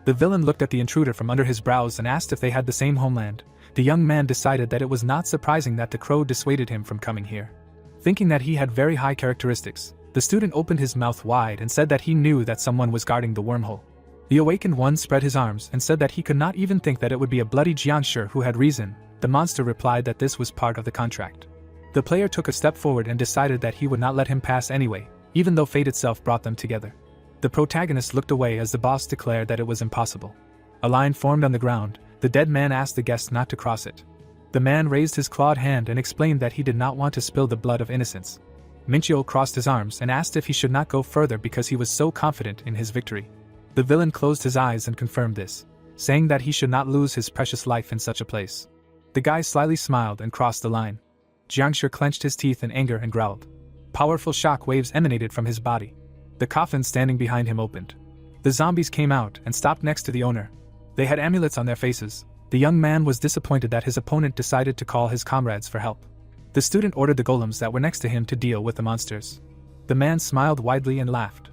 The villain looked at the intruder from under his brows and asked if they had the same homeland. The young man decided that it was not surprising that the crow dissuaded him from coming here. Thinking that he had very high characteristics, the student opened his mouth wide and said that he knew that someone was guarding the wormhole. The awakened one spread his arms and said that he could not even think that it would be a bloody jianshi who had reason. The monster replied that this was part of the contract. The player took a step forward and decided that he would not let him pass anyway, even though fate itself brought them together. The protagonist looked away as the boss declared that it was impossible. A line formed on the ground. The dead man asked the guest not to cross it. The man raised his clawed hand and explained that he did not want to spill the blood of innocence. Minchio crossed his arms and asked if he should not go further because he was so confident in his victory. The villain closed his eyes and confirmed this, saying that he should not lose his precious life in such a place. The guy slyly smiled and crossed the line. Jiangshi clenched his teeth in anger and growled. Powerful shock waves emanated from his body. The coffin standing behind him opened. The zombies came out and stopped next to the owner. They had amulets on their faces. The young man was disappointed that his opponent decided to call his comrades for help. The student ordered the golems that were next to him to deal with the monsters. The man smiled widely and laughed.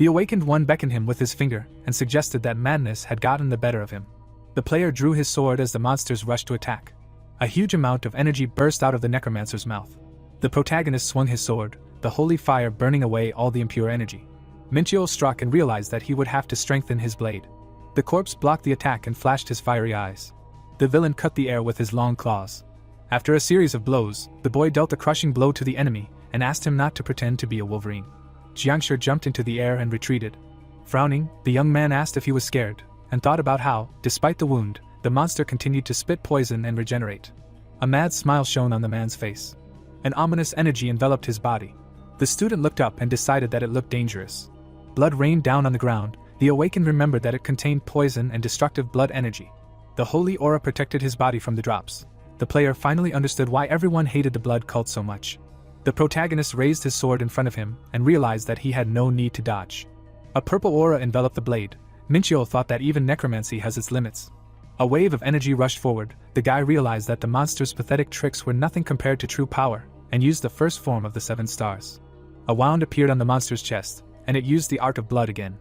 The awakened one beckoned him with his finger and suggested that madness had gotten the better of him. The player drew his sword as the monsters rushed to attack. A huge amount of energy burst out of the necromancer's mouth. The protagonist swung his sword, the holy fire burning away all the impure energy. Minchio struck and realized that he would have to strengthen his blade. The corpse blocked the attack and flashed his fiery eyes. The villain cut the air with his long claws. After a series of blows, the boy dealt a crushing blow to the enemy and asked him not to pretend to be a wolverine. Jiangshi jumped into the air and retreated. Frowning, the young man asked if he was scared, and thought about how, despite the wound, the monster continued to spit poison and regenerate. A mad smile shone on the man's face. An ominous energy enveloped his body. The student looked up and decided that it looked dangerous. Blood rained down on the ground. The awakened remembered that it contained poison and destructive blood energy. The holy aura protected his body from the drops. The player finally understood why everyone hated the blood cult so much. The protagonist raised his sword in front of him and realized that he had no need to dodge. A purple aura enveloped the blade. Minchio thought that even necromancy has its limits. A wave of energy rushed forward. The guy realized that the monster's pathetic tricks were nothing compared to true power, and used the first form of the 7 stars. A wound appeared on the monster's chest, and it used the art of blood again.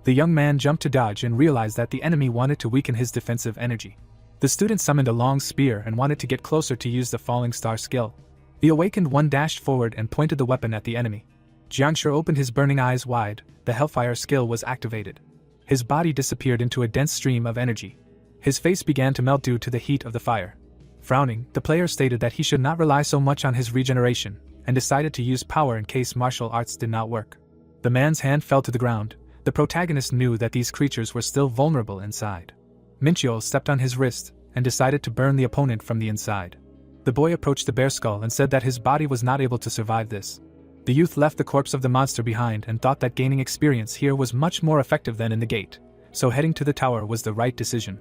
The young man jumped to dodge and realized that the enemy wanted to weaken his defensive energy. The student summoned a long spear and wanted to get closer to use the falling star skill. The awakened one dashed forward and pointed the weapon at the enemy. Jiangshi opened his burning eyes wide. The hellfire skill was activated. His body disappeared into a dense stream of energy. His face began to melt due to the heat of the fire. Frowning, the player stated that he should not rely so much on his regeneration, and decided to use power in case martial arts did not work. The man's hand fell to the ground. The protagonist knew that these creatures were still vulnerable inside. Minchio stepped on his wrist and decided to burn the opponent from the inside. The boy approached the bear skull and said that his body was not able to survive this. The youth left the corpse of the monster behind and thought that gaining experience here was much more effective than in the gate, so heading to the tower was the right decision.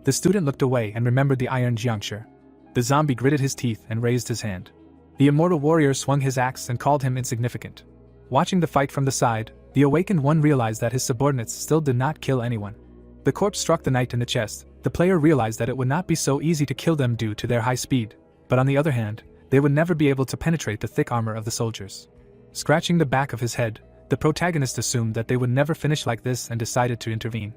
The student looked away and remembered the iron Jiangshi. The zombie gritted his teeth and raised his hand. The immortal warrior swung his axe and called him insignificant. Watching the fight from the side, the awakened one realized that his subordinates still did not kill anyone. The corpse struck the knight in the chest. The player realized that it would not be so easy to kill them due to their high speed, but on the other hand, they would never be able to penetrate the thick armor of the soldiers. Scratching the back of his head, the protagonist assumed that they would never finish like this and decided to intervene.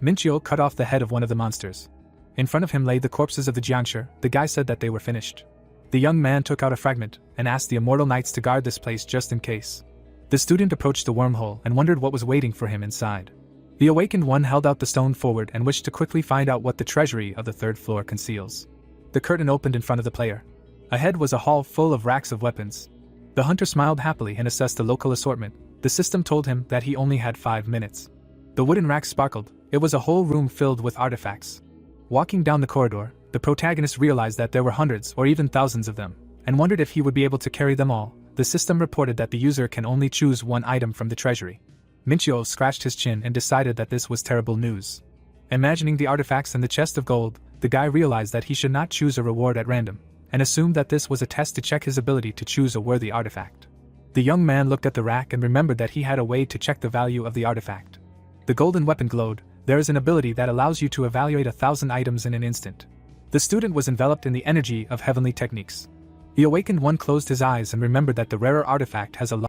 Minchio cut off the head of one of the monsters. In front of him lay the corpses of the Jiangshi. The guy said that they were finished. The young man took out a fragment and asked the immortal knights to guard this place just in case. The student approached the wormhole and wondered what was waiting for him inside. The awakened one held out the stone forward and wished to quickly find out what the treasury of the 3rd floor conceals. The curtain opened in front of the player. Ahead was a hall full of racks of weapons. The hunter smiled happily and assessed the local assortment. The system told him that he only had 5 minutes. The wooden rack sparkled. It was a whole room filled with artifacts. Walking down the corridor, the protagonist realized that there were hundreds or even thousands of them, and wondered if he would be able to carry them all. The system reported that the user can only choose one item from the treasury. Minchio scratched his chin and decided that this was terrible news. Imagining the artifacts in the chest of gold, the guy realized that he should not choose a reward at random, and assumed that this was a test to check his ability to choose a worthy artifact. The young man looked at the rack and remembered that he had a way to check the value of the artifact. The golden weapon glowed. There is an ability that allows you to evaluate 1,000 items in an instant. The student was enveloped in the energy of heavenly techniques. The awakened one closed his eyes and remembered that the rarer artifact has a